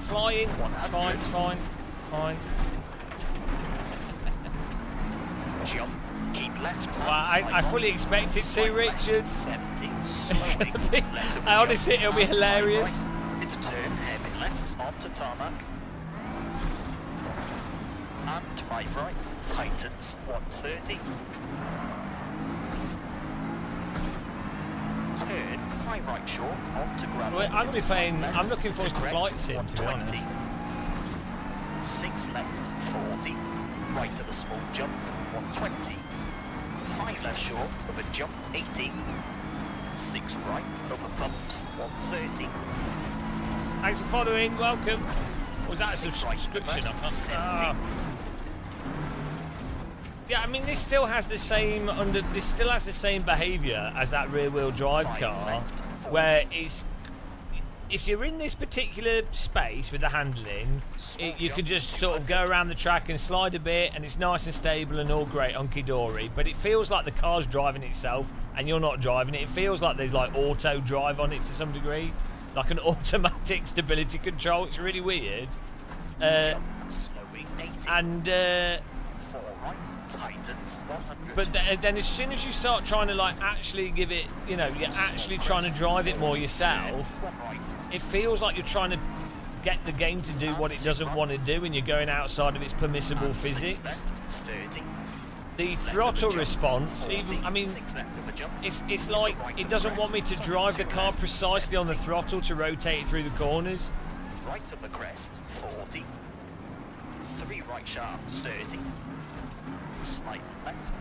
S1: Flying.
S2: 100.
S1: Fine.
S2: Jump, keep left.
S1: Well, I fully expect it to,
S2: Slight left,
S1: Richard.
S2: 70.
S1: It's
S2: Slowing,
S1: gonna be.
S2: left of the
S1: I honestly,
S2: jump,
S1: it'll be
S2: and 5
S1: hilarious.
S2: right. Into turn, hairpin left, onto tarmac. And 5 right, tightens, 130. Turn, 5 right short, onto gravel.
S1: Well, I'm gonna be
S2: into
S1: playing.
S2: left,
S1: I'm looking forward to
S2: crest,
S1: Flight Sim, to be honest.
S2: 6 left, 40. Right of the small jump, 120. 5 left short of a jump, 80. 6 right over bumps, 130.
S1: Thanks for following. Welcome. Was that a
S2: 6 right
S1: subscription? I
S2: reverse,
S1: can't.
S2: 70.
S1: Yeah, I mean, this still has the same behaviour as that rear-wheel drive
S2: 5
S1: car,
S2: left, 40.
S1: where it's. If you're in this particular space with the handling, you can just sort of go around the track and slide a bit, and it's nice and stable and all great, hunky-dory. But it feels like the car's driving itself, and you're not driving it. It feels like there's like auto drive on it to some degree, like an automatic stability control. It's really weird.
S2: Jump, slowing, 80.
S1: And
S2: 4 right, tightens, 100.
S1: but then as soon as you start trying to like actually give it, you know, you're actually trying to drive it more yourself,
S2: 1 right,
S1: it feels like you're trying to get the game to do what it doesn't want to do, and you're going outside of its permissible
S2: 6
S1: physics.
S2: left, 30.
S1: The throttle response,
S2: 40,
S1: even, I mean,
S2: 6 left of a jump.
S1: it's like it doesn't want me to drive the car precisely on the throttle to rotate it through the corners.
S2: Right of the crest, 40. 3 right sharp, 30. Slight left.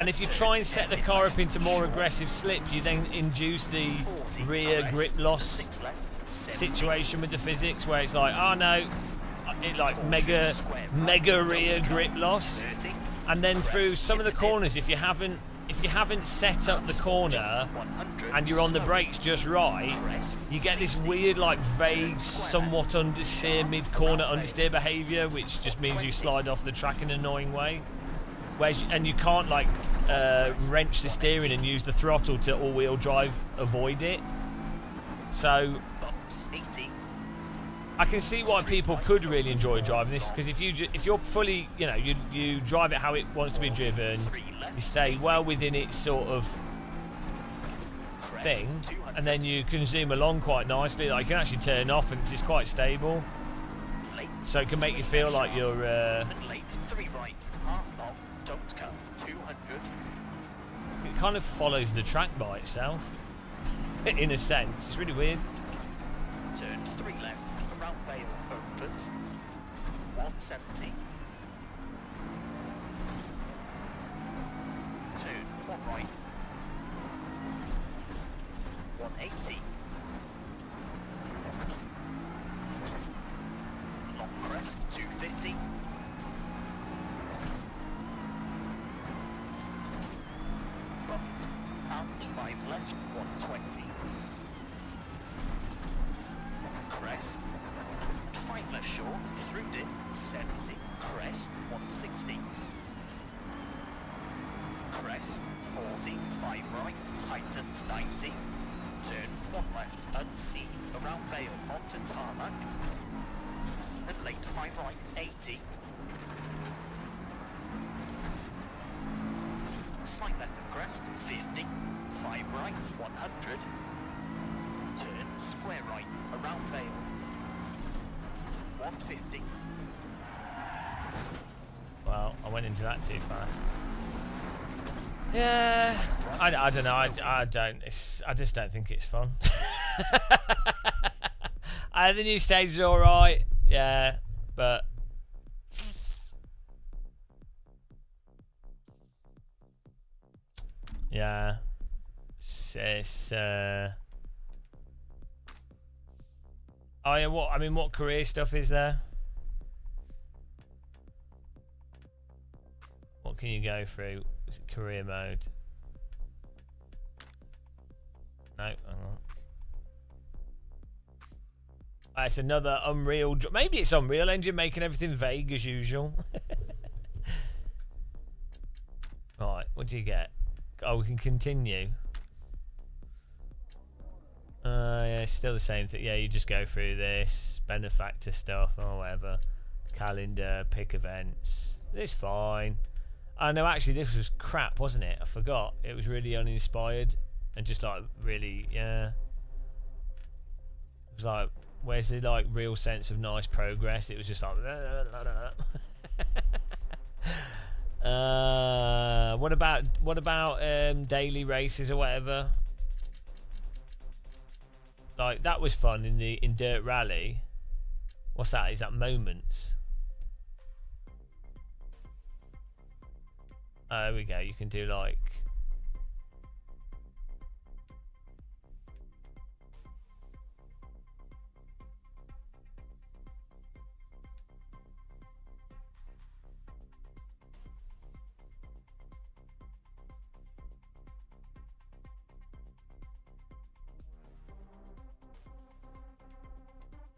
S1: And if you try and set the car up into more aggressive slip, you then induce the
S2: 40,
S1: rear
S2: crest,
S1: grip loss
S2: 6 left, 70.
S1: situation with the physics, where it's like, oh no, it like mega rear grip loss.
S2: 30.
S1: And then through some of the corners, if you haven't set up the corner
S2: 100.
S1: and you're on the brakes just right,
S2: Crest,
S1: you get this
S2: 60.
S1: weird, like vague, somewhat understeer, mid-corner understeer behaviour, which just means you slide off the track in an annoying way. And you can't like wrench the steering and use the throttle to all-wheel drive avoid it. So
S2: Bumps, 80.
S1: I can see why people could really enjoy driving this, because if you're fully, you know, you drive it how it wants to be driven,
S2: 3 left,
S1: you stay well within its sort of
S2: crest,
S1: thing,
S2: 200.
S1: and then you can zoom along quite nicely. Like you can actually turn off, and it's quite stable,
S2: Late,
S1: so it can make you feel like you're.
S2: and late, 3 right, half long, don't cut, 200.
S1: It kind of follows the track by itself, in a sense. It's really weird.
S2: Turn 3 left, around Vale, opens, 170. Turn 1 right, 180. Long crest, 250. Bump, and 5 left, 120. Crest, 5 left short, through dip, 70, crest, 160. Crest, 40, 5 right, tightens, 90. Turn 1 left, unseen, around Vale, onto tarmac. And late, 5 right, 80. Slight left of crest, 50. 5 right, 100. Turn square right, around Vale. 150.
S1: Well, I went into that too fast. Yeah, I don't know. I don't. I just don't think it's fun. The new stage is all right. Yeah, but yeah, it's oh yeah. What career stuff is there? What can you go through? Is it career mode? No, hang on. It's another Unreal. Maybe it's Unreal Engine making everything vague as usual. Right, what do you get? Oh, we can continue. Yeah, it's still the same thing. Yeah, you just go through this benefactor stuff or whatever. Calendar, pick events. It's fine. Oh no, actually this was crap, wasn't it? I forgot. It was really uninspired and just like really, yeah. It was like, where's the like real sense of nice progress? It was just like what about daily races or whatever? Like that was fun in Dirt Rally. What's that? Is that moments? There we go. You can do like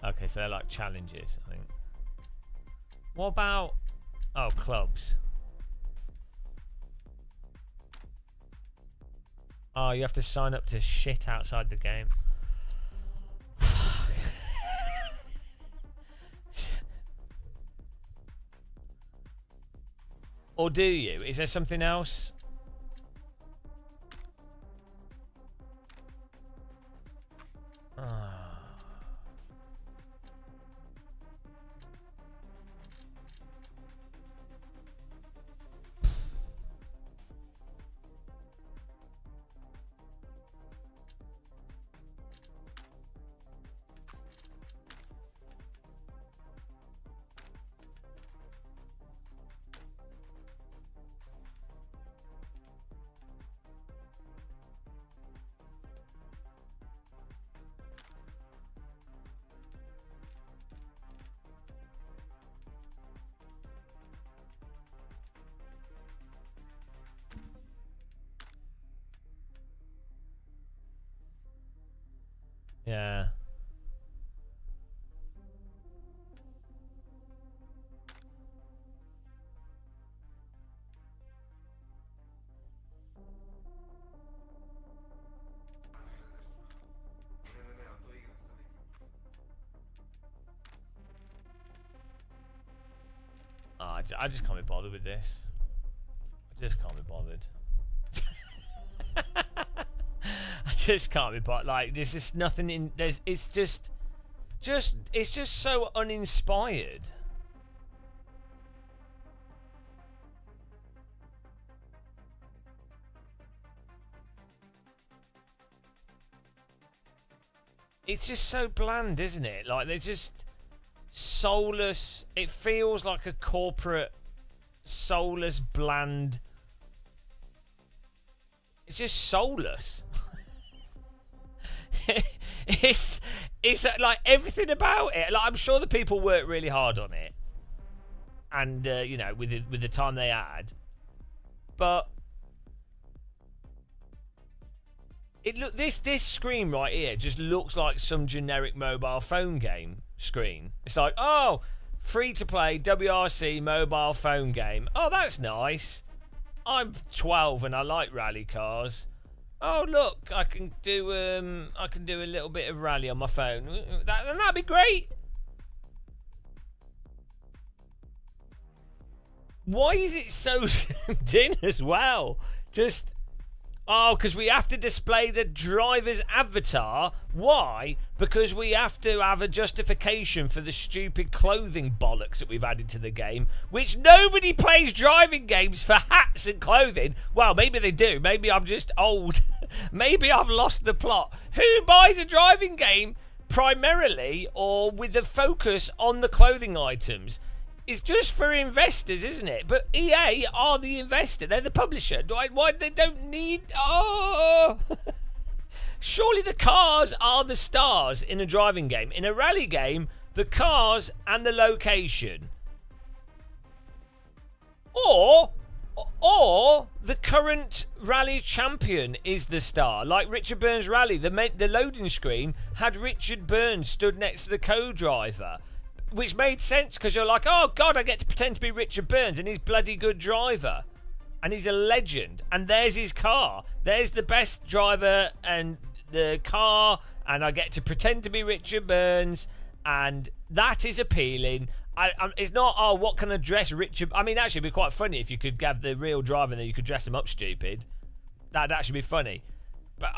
S1: okay, so they're like challenges, I think. What about clubs? Oh, you have to sign up to shit outside the game. Or do you? Is there something else? Yeah. Oh, I just can't be bothered with this. I just can't be bothered. I just can't be bothered. Like, there's just nothing in. It's just so uninspired. It's just so bland, isn't it? Like, they're just soulless. It feels like a corporate, soulless, bland. It's just soulless. it's like everything about it. Like, I'm sure the people worked really hard on it, and you know, with the time they had, but this screen right here just looks like some generic mobile phone game screen. It's like, oh, free to play WRC mobile phone game. Oh, that's nice. I'm 12 and I like rally cars. Oh, look, I can do a little bit of rally on my phone. That'd be great. Why is it so zoomed in as well? Just Oh, because we have to display the driver's avatar. Why? Because we have to have a justification for the stupid clothing bollocks that we've added to the game, which nobody plays driving games for hats and clothing. Well, maybe they do. Maybe I'm just old. Maybe I've lost the plot. Who buys a driving game primarily or with the focus on the clothing items? It's just for investors, isn't it? But EA are the investor. They're the publisher. Why they don't need... Oh! Surely the cars are the stars in a driving game. In a rally game, the cars and the location. Or the current rally champion is the star. Like Richard Burns Rally. The loading screen had Richard Burns stood next to the co-driver. Which made sense because you're like, oh God, I get to pretend to be Richard Burns and he's bloody good driver. And he's a legend. And there's his car. There's the best driver and the car. And I get to pretend to be Richard Burns. And that is appealing. It's not, oh, what can I dress Richard... I mean, actually, it'd be quite funny if you could have the real driver and then you could dress him up stupid. That'd actually be funny. But,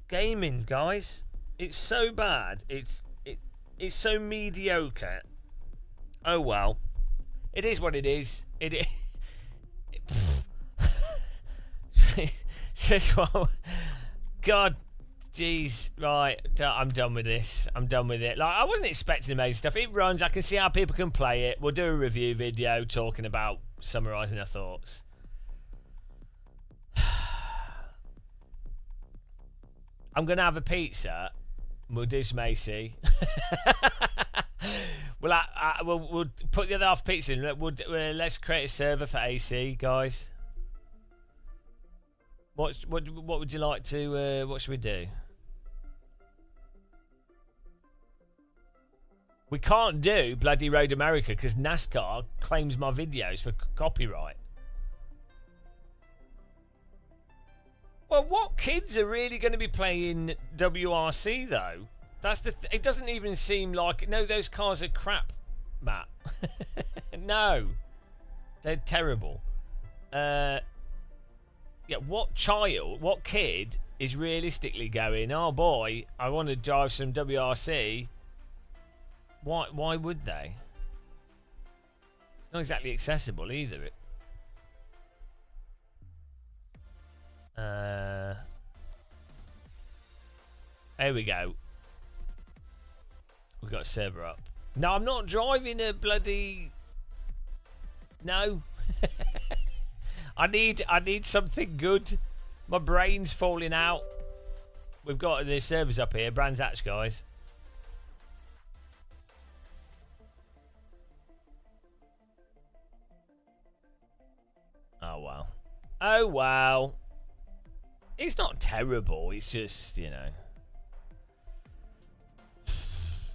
S1: gaming, guys. It's so bad. It's so mediocre. Oh well. It is what it is. Says well. God, jeez. Right, I'm done with this. I'm done with it. Like I wasn't expecting amazing stuff. It runs. I can see how people can play it. We'll do a review video talking about summarising our thoughts. I'm gonna have a pizza. We'll do some AC. We'll put the other half pizza in. Let's create a server for AC, guys. What would you like to? What should we do? We can't do bloody Road America because NASCAR claims my videos for copyright. Well, what kids are really going to be playing WRC though? That's the. It doesn't even seem like. No, those cars are crap, Matt. No, they're terrible. Yeah, what child, what kid is realistically going? Oh boy, I want to drive some WRC. Why would they? It's not exactly accessible either. There we go. We've got a server up. No, I'm not driving a bloody... No. I need something good. My brain's falling out. We've got the servers up here. Brands Hatch, guys. Oh, wow. Oh, wow. It's not terrible. It's just, you know.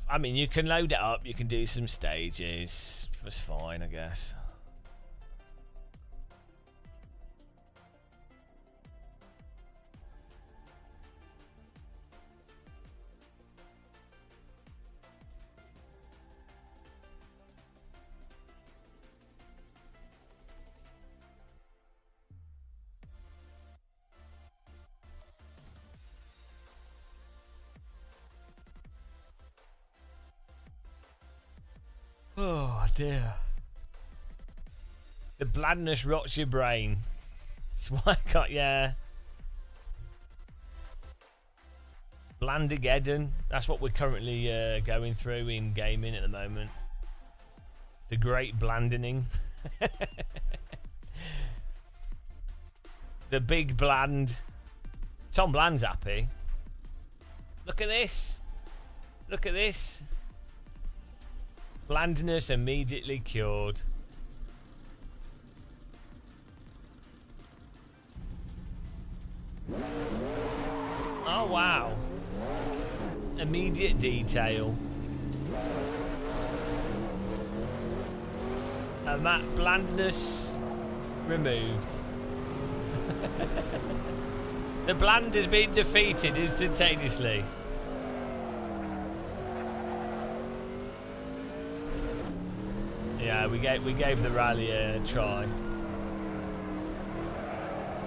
S1: I mean, you can load it up. You can do some stages. It's fine, I guess. Oh dear. The blandness rots your brain. That's why I can't, yeah. Blandageddon. That's what we're currently going through in gaming at the moment. The great blandening. The big bland. Tom Bland's happy. Look at this. Look at this. Blandness immediately cured. Oh wow. Immediate detail. And that blandness removed. The bland has been defeated instantaneously. Yeah, we gave the rally a try.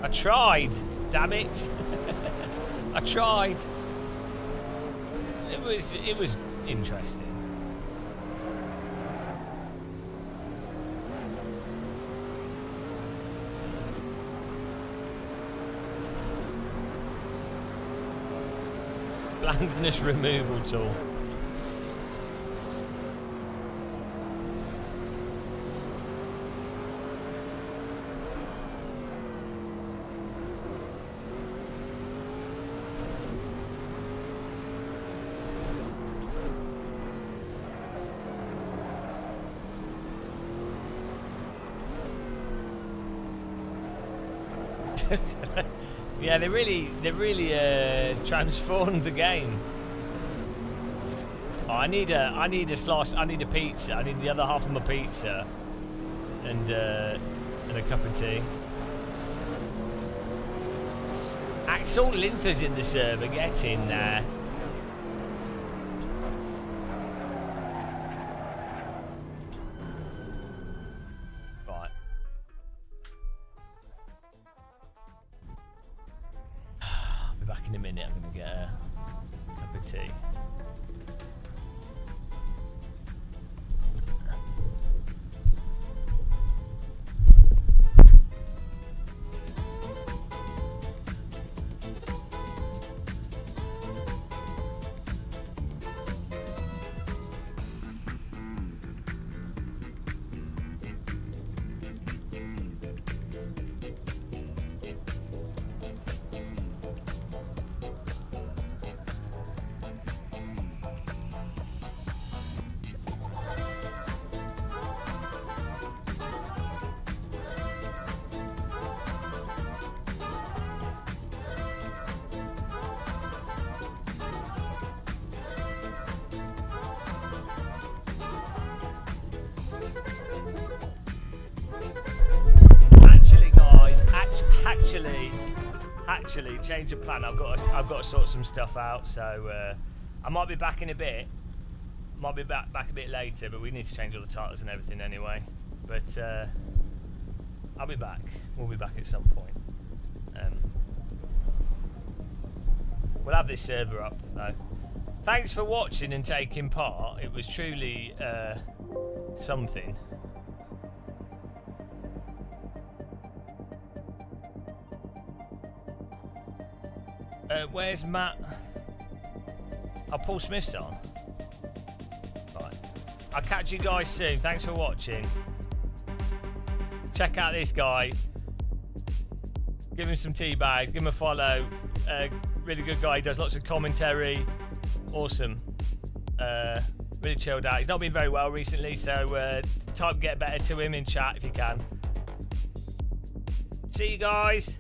S1: I tried. Damn it. I tried. It was interesting. Blandness removal tool. Yeah, they really transformed the game. Oh, I need a slice. I need a pizza. I need the other half of my pizza, and a cup of tea. Axel Linther's in the server. Get in there. In a minute, I'm going to get a cup of tea. Actually, change of plan. I've got to sort some stuff out, so I might be back in a bit. Might be back a bit later, but we need to change all the titles and everything anyway. But I'll be back. We'll be back at some point. We'll have this server up though. Thanks for watching and taking part. It was truly something. Where's Matt? Oh, Paul Smith's on. Right. I'll catch you guys soon. Thanks for watching. Check out this guy. Give him some tea bags. Give him a follow. Really good guy. He does lots of commentary. Awesome. Really chilled out. He's not been very well recently, so type get better to him in chat if you can. See you guys.